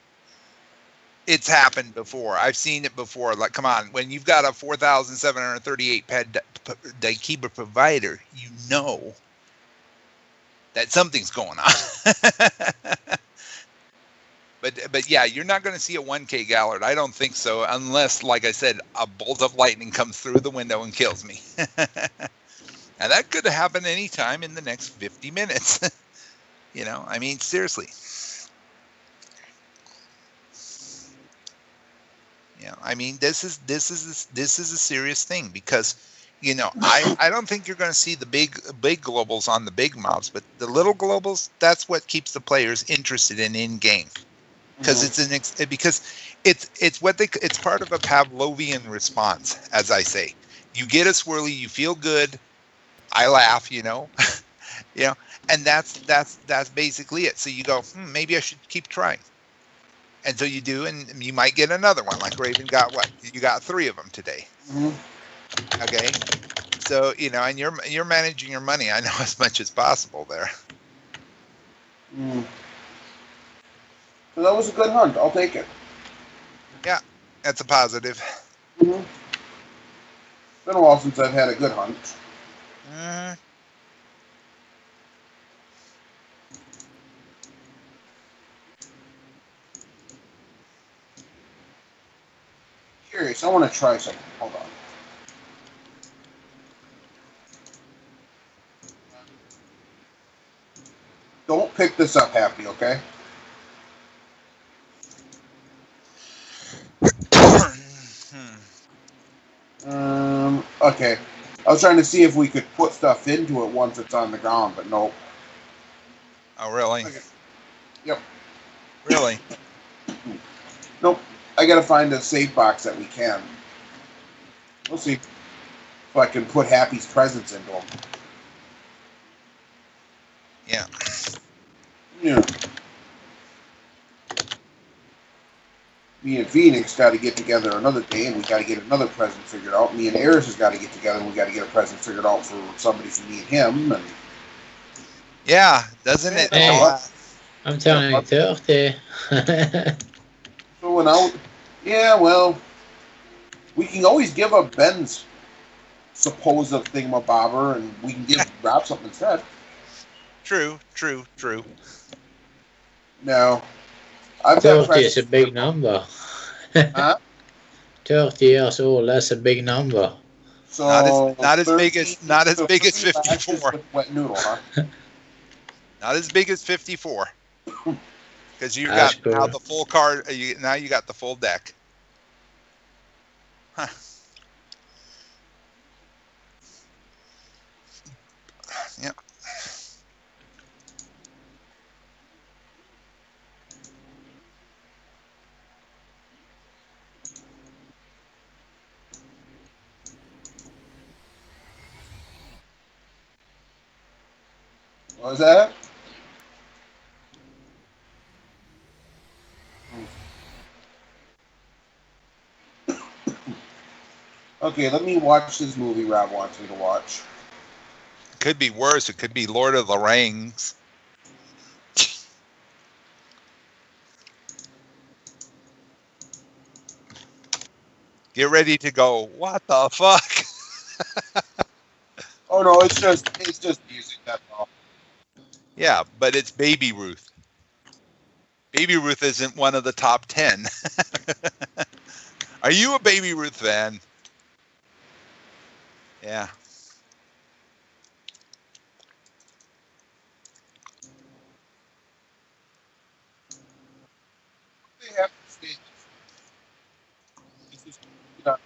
It's happened before. I've seen it before. Like, come on, when you've got a 4,738 pet Daikiba provider, you know that something's going on. But yeah, you're not going to see a 1K Gallard. I don't think so, unless, like I said, a bolt of lightning comes through the window and kills me. And that could happen anytime in the next 50 minutes. You know, I mean, seriously. Yeah, I mean, this is a serious thing because, you know, I don't think you're going to see the big globals on the big mobs, but the little globals, that's what keeps the players interested in game. Because it's part of a Pavlovian response, as I say. You get a swirly, you feel good, I laugh, you know, you know, and that's basically it. So you go, maybe I should keep trying, and so you do, and you might get another one. Like Raven got what? You got 3 of them today. Mm-hmm. Okay, so you know, and you're managing your money. I know as much as possible there. Mm. So that was a good hunt. I'll take it. Yeah, that's a positive. Mm-hmm. Been a while since I've had a good hunt. Curious. I want to try something. Hold on. Don't pick this up, Happy, okay? Okay. I was trying to see if we could put stuff into it once it's on the ground, but nope. Oh, really? Okay. Yep. Really? Nope. I gotta find a safe box that we can. We'll see if I can put Happy's presents into them. Yeah. Yeah. Me and Phoenix got to get together another day, and we got to get another present figured out. Me and Eris has got to get together, and we got to get a present figured out for somebody for me and him. And Yeah, doesn't it? Hey. I'm turning 30. Going out. Yeah, well, we can always give up Ben's supposed thingamabobber, and we can give Rob something instead. True. No, I've got 30 is a presents. big number. Huh? 30 years old, that's a big number. So Not as big as 30 lashes 54. with wet noodle, huh? Not as big as 54. Because you That's got now cool. the full card. Now you got the full deck. Huh. Yep. What was that? Okay, let me watch this movie Rob wants me to watch. It could be worse. It could be Lord of the Rings. Get ready to go. What the fuck? Oh no, it's just music. That's all. Yeah, but it's Baby Ruth. Baby Ruth isn't one of the top 10. Are you a Baby Ruth fan? Yeah. They have to stay. This is, you know,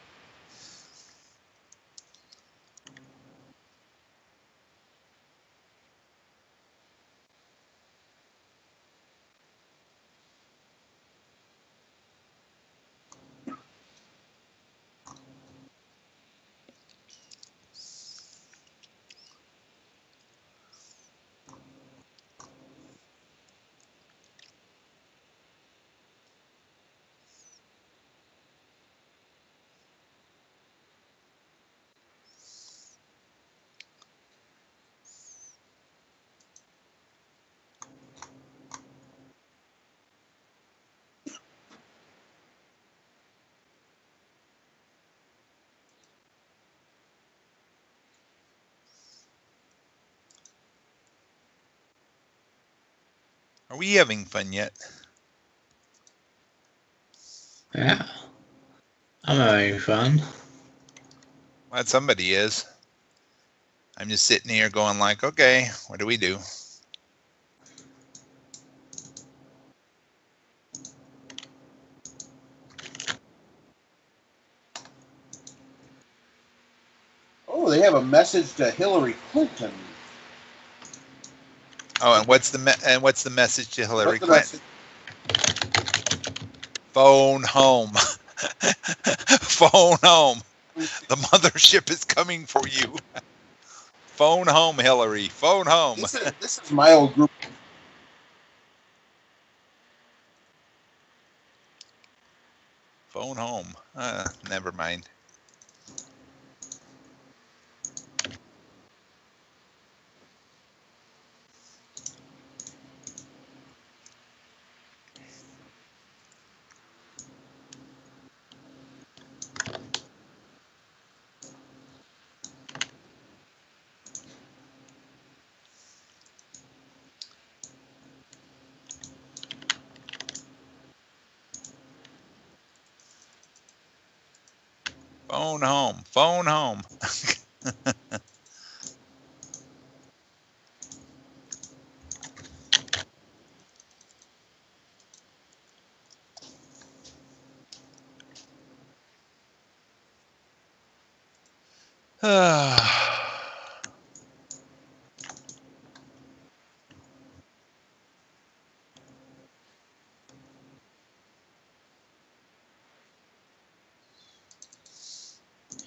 Are we having fun yet? Yeah. I'm having fun. Well, somebody is. I'm just sitting here going like, okay, what do we do? oh, they have a message to Hillary Clinton. Oh, and what's the message to Hillary What's the Clinton? message? Phone home. Phone home. The mothership is coming for you. Phone home, Hillary. Phone home. This is my old group. Phone home. Never mind. Phone home. Phone home.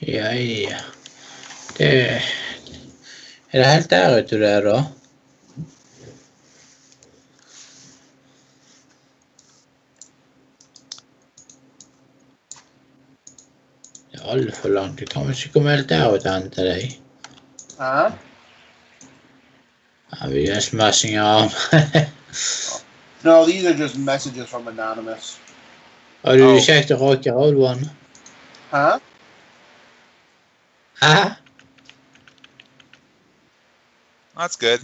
Ja. Det Er det helt der ute du er, da? Det er altfor langt. Jeg kan vel ikke komme helt der ute og hente deg? Huh? Ja, vi er smashing arm. No, these are just messages from Anonymous. Har du kjekt å rake radioen? Huh? Hæ? That's good.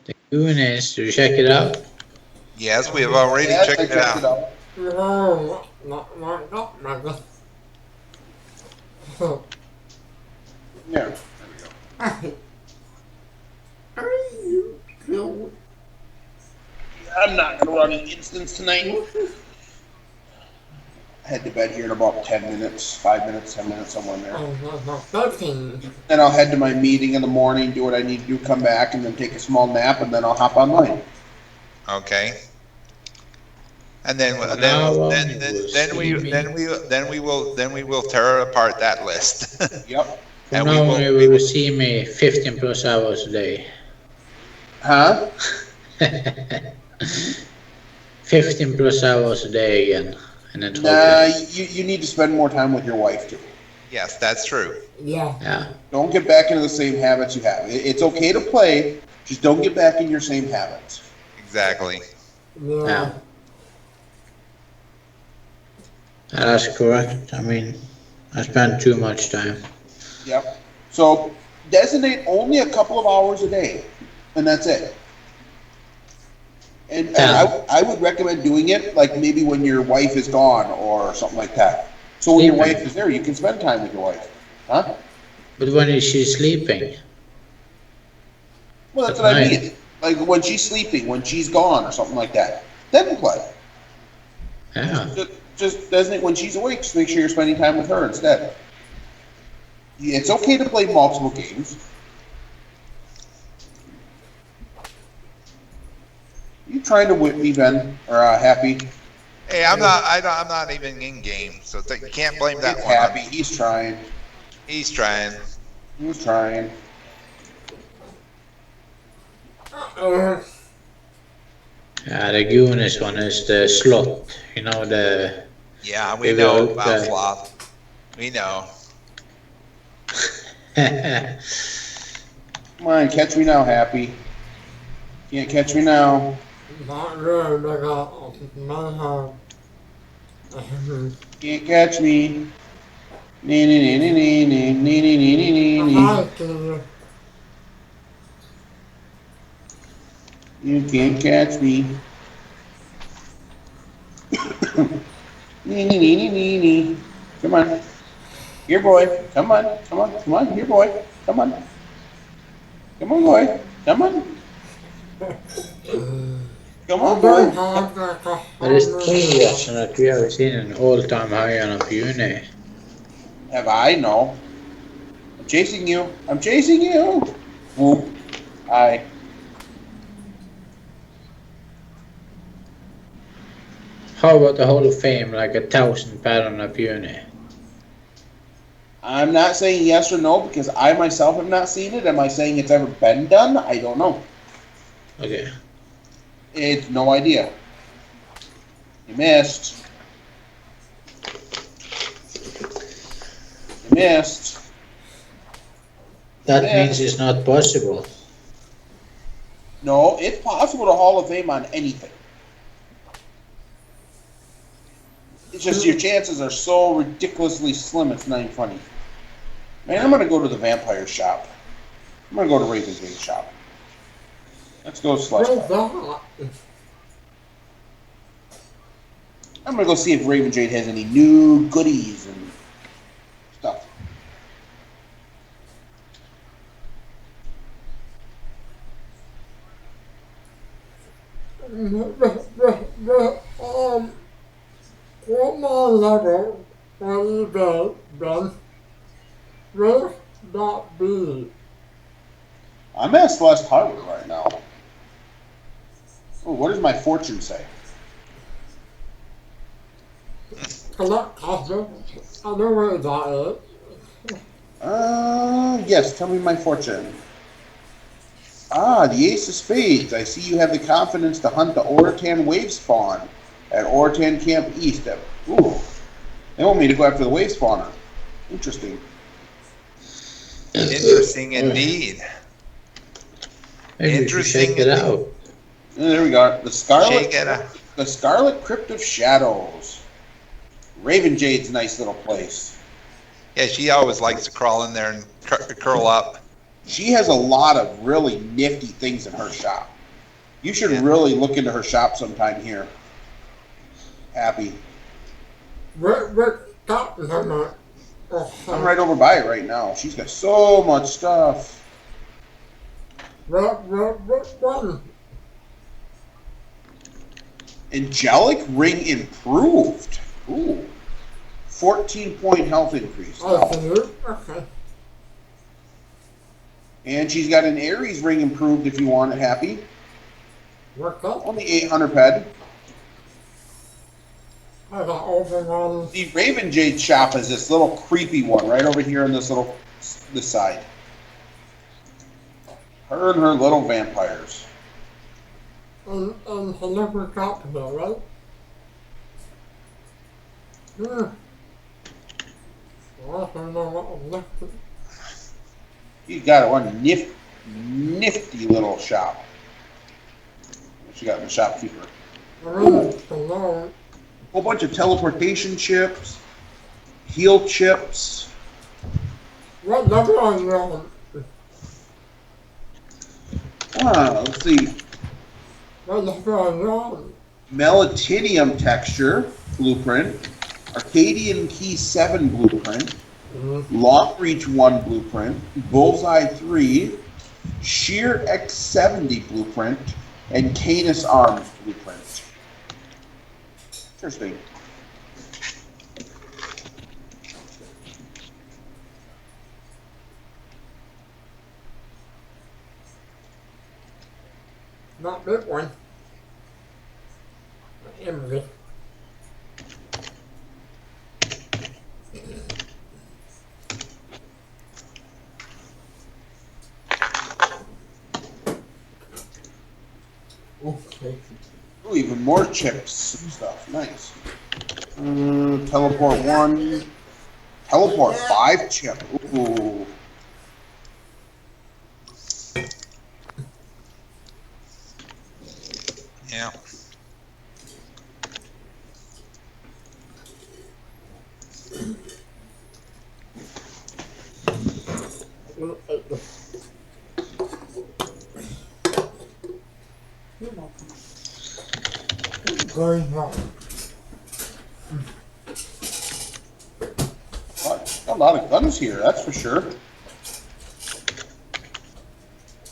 The Goonies, did you check it out? Yes, we have already Yes, checked I it checked out. it out. No, not mega. There. Are you kidding? I'm not gonna run an instance tonight. Head to bed here in about 10 minutes, 5 minutes, 10 minutes, somewhere in there. Then I'll head to my meeting in the morning, do what I need to do, come back, and then take a small nap, and then I'll hop online. Okay. And then we will tear apart that list. Yep. From now on, you will see me 15 plus hours a day. Huh? 15 plus hours a day again. And then Nah, you need to spend more time with your wife, too. Yes, that's true. Yeah. Don't get back into the same habits you have. It's okay to play, just don't get back in your same habits. Exactly. Yeah. That's correct. I mean, I spend too much time. Yep. So designate only a couple of hours a day, and that's it. And I would recommend doing it like maybe when your wife is gone or something like that. So when your wife is there, you can spend time with your wife. Huh? But when is she sleeping? Well, that's what I mean. Like when she's sleeping, when she's gone or something like that. Then play. Yeah. Just designate when she's awake, just make sure you're spending time with her instead. It's okay to play multiple games. You trying to whip me, Ben? Or Happy? Hey, I'm not even in game, so you can't blame that It's one. Happy. He's trying. He's trying. He's trying. Yeah, the Goonies one is the slot. You know, the... Yeah, we know about Sloth. We know. Come on, catch me now, Happy. Can't catch me now. Not really, Can't catch me. Nee, nee, nee, nee, nee, nee, nee, nee, nee, nee, nee. You can't catch me. Nee, nee, nee, nee, nee, nee. Come on. Here, boy. Come on. Come on. Come on. Here, boy. Come on. Come on, boy. Come on. Come on, boy. But it's 2 years that we have seen an all-time high on a Uni. Have I? No. I'm chasing you. I'm chasing you. Whoop. Hi. How about the Hall of Fame, like 1,000 pattern of Uni? I'm not saying yes or no because I myself have not seen it. Am I saying it's ever been done? I don't know. Okay. It's no idea. You missed. You missed. That means it's not possible. No, it's possible to Hall of Fame on anything. It's just your chances are so ridiculously slim, it's not even funny. Man, I'm going to go to the vampire shop. I'm going to go to Raven Jade's shop. Let's go slush. I'm going to go see if Raven Jade has any new goodies and stuff. What my level will be, Ben? Will that be? I'm at Celeste Harbor right now. Oh, what does my fortune say? Collect custom. I know where that is. Yes, tell me my fortune. Ah, the Ace of Spades. I see you have the confidence to hunt the Oratan Wave Spawn at Oratan Camp East. Ooh, they want me to go after the Wave Spawner. Interesting. Interesting indeed. Maybe you should check it out. There we go. The Shake it up. Scarlet Crypt of Shadows. Raven Jade's a nice little place. Yeah, she always likes to crawl in there and curl up. She has a lot of really nifty things in her shop. You should Yeah. really look into her shop sometime here. Happy. What shop is that not? I'm right over by it right now. She's got so much stuff. What one? Angelic Ring Improved. Ooh. 14-point health increase. Oh, for you? Okay. And she's got an Aries Ring Improved if you want it, Happy. What's up? Only 800 ped. I got overrun. The Raven Jade shop is this little creepy one right over here on this side. Her and her little vampires. And he never got to there, right? Yeah. Well, I don't know what I'm left to. You got one nifty little shop. What you got in the shopkeeper? Alone. Whole bunch of teleportation chips, heal chips. What level are you on? Let's see. What level are you on? Melitinium texture blueprint, Arcadian Key 7 blueprint, Long Reach 1 blueprint, Bullseye 3, Sheer X70 blueprint, and Canis Arms blueprint. Interesting. Not that one. Emily. Okay. Ooh, even more chips and stuff. Nice. Teleport 1. Teleport 5 chip. Ooh. Yeah. Going on. A lot of guns here, that's for sure.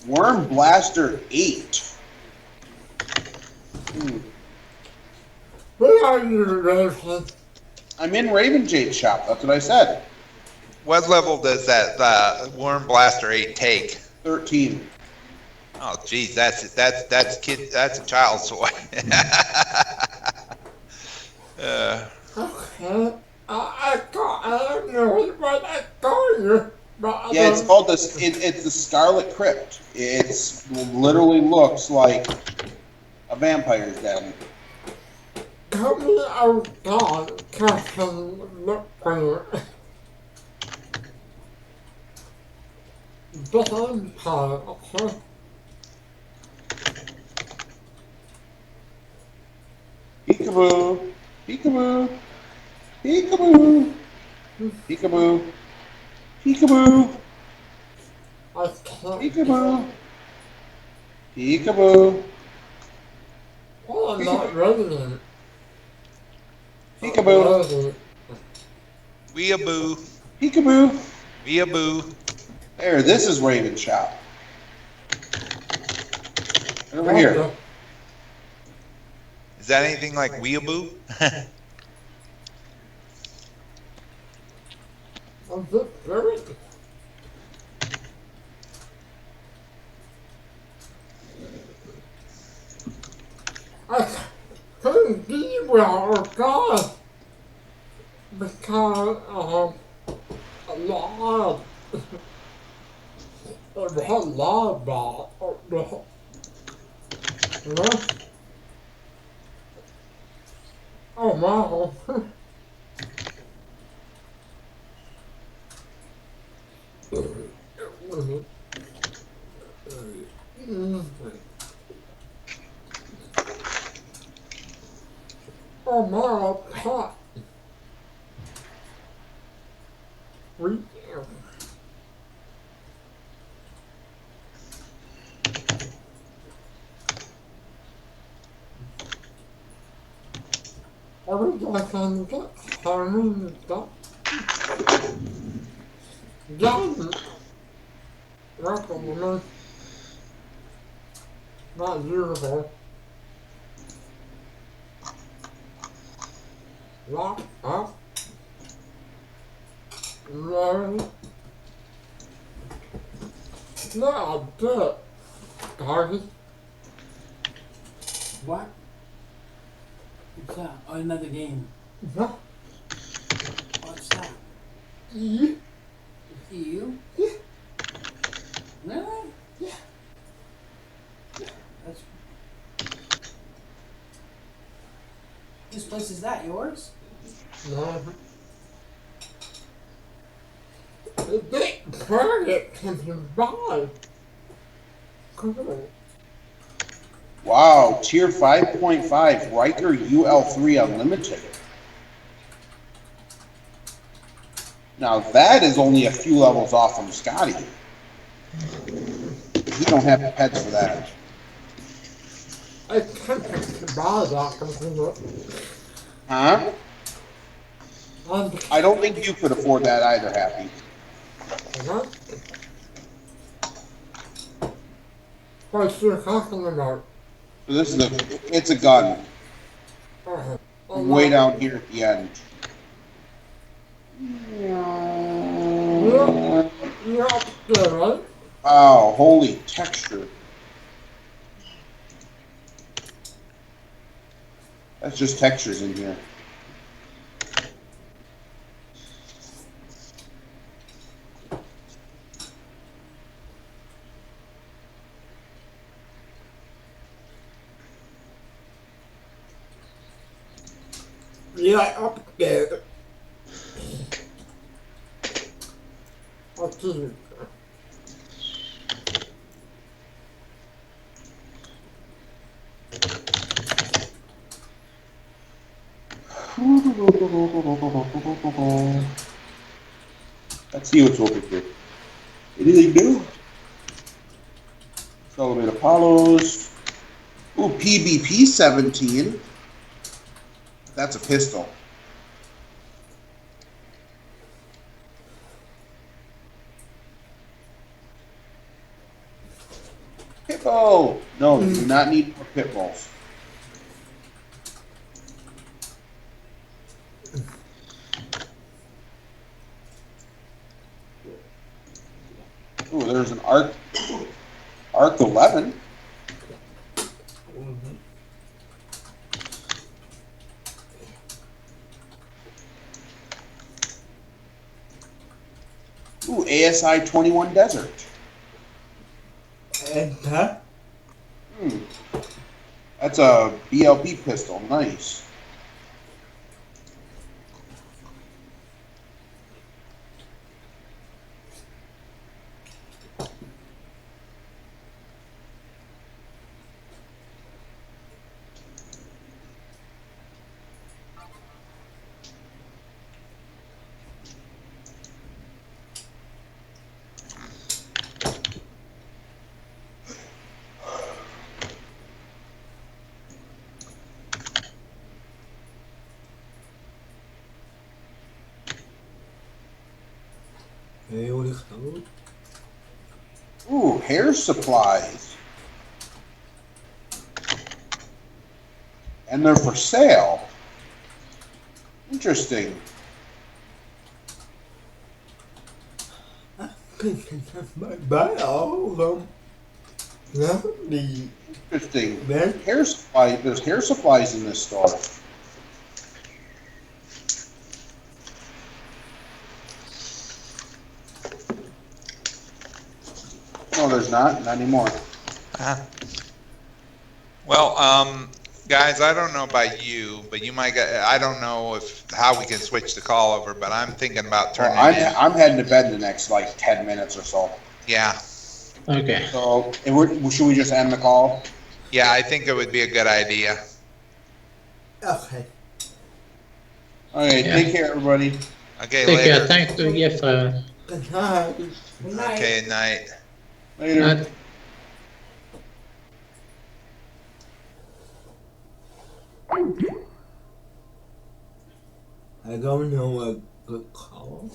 Worm Blaster 8. Where are you, Raven? I'm in Raven Jade's shop, that's what I said. What level does that Worm Blaster 8 take? 13. Oh, geez, that's a child's toy. Okay. I don't know what I told you, but I Yeah, it's don't- called this. It's the Scarlet Crypt. It's literally looks like a vampire's den. Tell me outside, Captain, look for you. Vampire, okay? Peekaboo, peekaboo, peekaboo, peekaboo, peekaboo, I can't. peekaboo, peekaboo, Well, I'm not ready. peekaboo, Weeaboo, peekaboo. weeaboo. There, this is Raven's shop. Over here. Is that anything like weeaboo? I'm just very. I couldn't be well, God, because a lot. It was a lot about you know? Oh wow. Oh my God. We. Every day can get Halloween stuff. Done. Welcome, not beautiful. Lock up. Mary. Not a bit. Garden. What? What's that? Oh, another game. What? What's that? You? You? Yeah. Really? Yeah. That's. Whose place is that? Yours? No. The big planet can survive. Cool. Wow, tier 5.5, Riker UL3 Unlimited. Now that is only a few levels off from Scotty. We don't have pets for that. I can't buy that computer. Huh? I don't think you could afford that either, Happy. What? What you're talking about? So this is it's a gun. Way down here at the end. You're up there, right? Wow, holy texture. That's just textures in here. Yeah, up there. Okay. Let's see what's over here. Anything new? Celebrate Apollos. Ooh, PvP 17. That's a pistol. Pitbull! No, you do not need more pitbulls. Ooh, there's an Arc 11. Ooh, ASI 21 Desert. And that? That's a BLP pistol. Nice. Ooh, hair supplies. And they're for sale. Interesting. Buy all of them. Lovely. Interesting. Then? Hair supply. There's hair supplies in this store. No, there's not. Not anymore. Well, guys, I don't know about you, but you might get, I don't know how we can switch the call over, but I'm thinking about turning in. I'm heading to bed in the next like 10 minutes or so. Yeah. Okay. So, should we just end the call? Yeah, I think it would be a good idea. Okay. All right, Yeah. take care, everybody. Okay, Take care. later. Thanks for the gift, Simon. Good night. Good night. Okay, night. Later. I don't know what good call.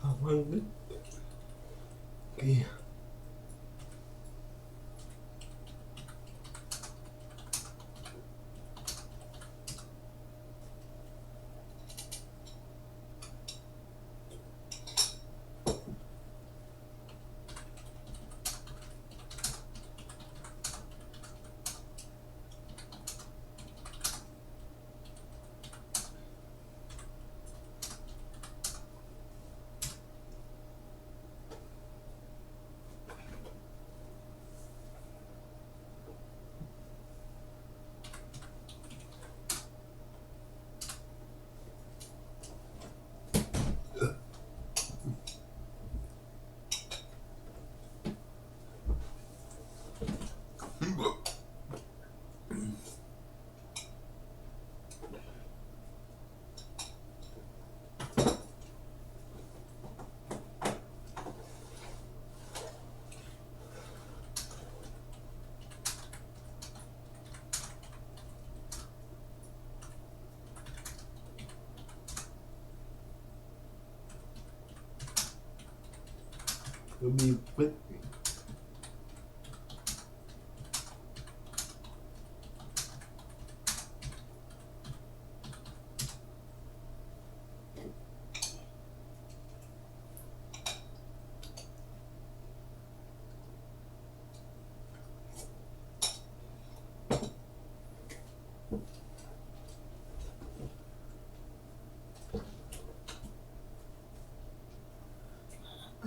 I want to be. You'll be with me.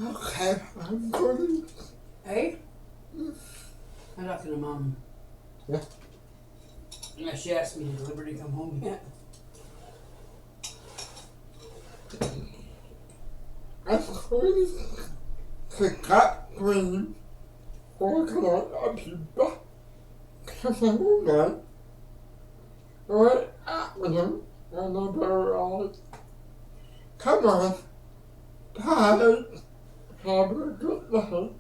Okay, I'm going. Hey? I'm talking to Mom. Yeah. Yeah, she asked me, did Liberty come home yet? I'm going to cut green. Working on a people. Because I'm not. Right at them. And I'm very honest. Come on. Guys. Have a good night.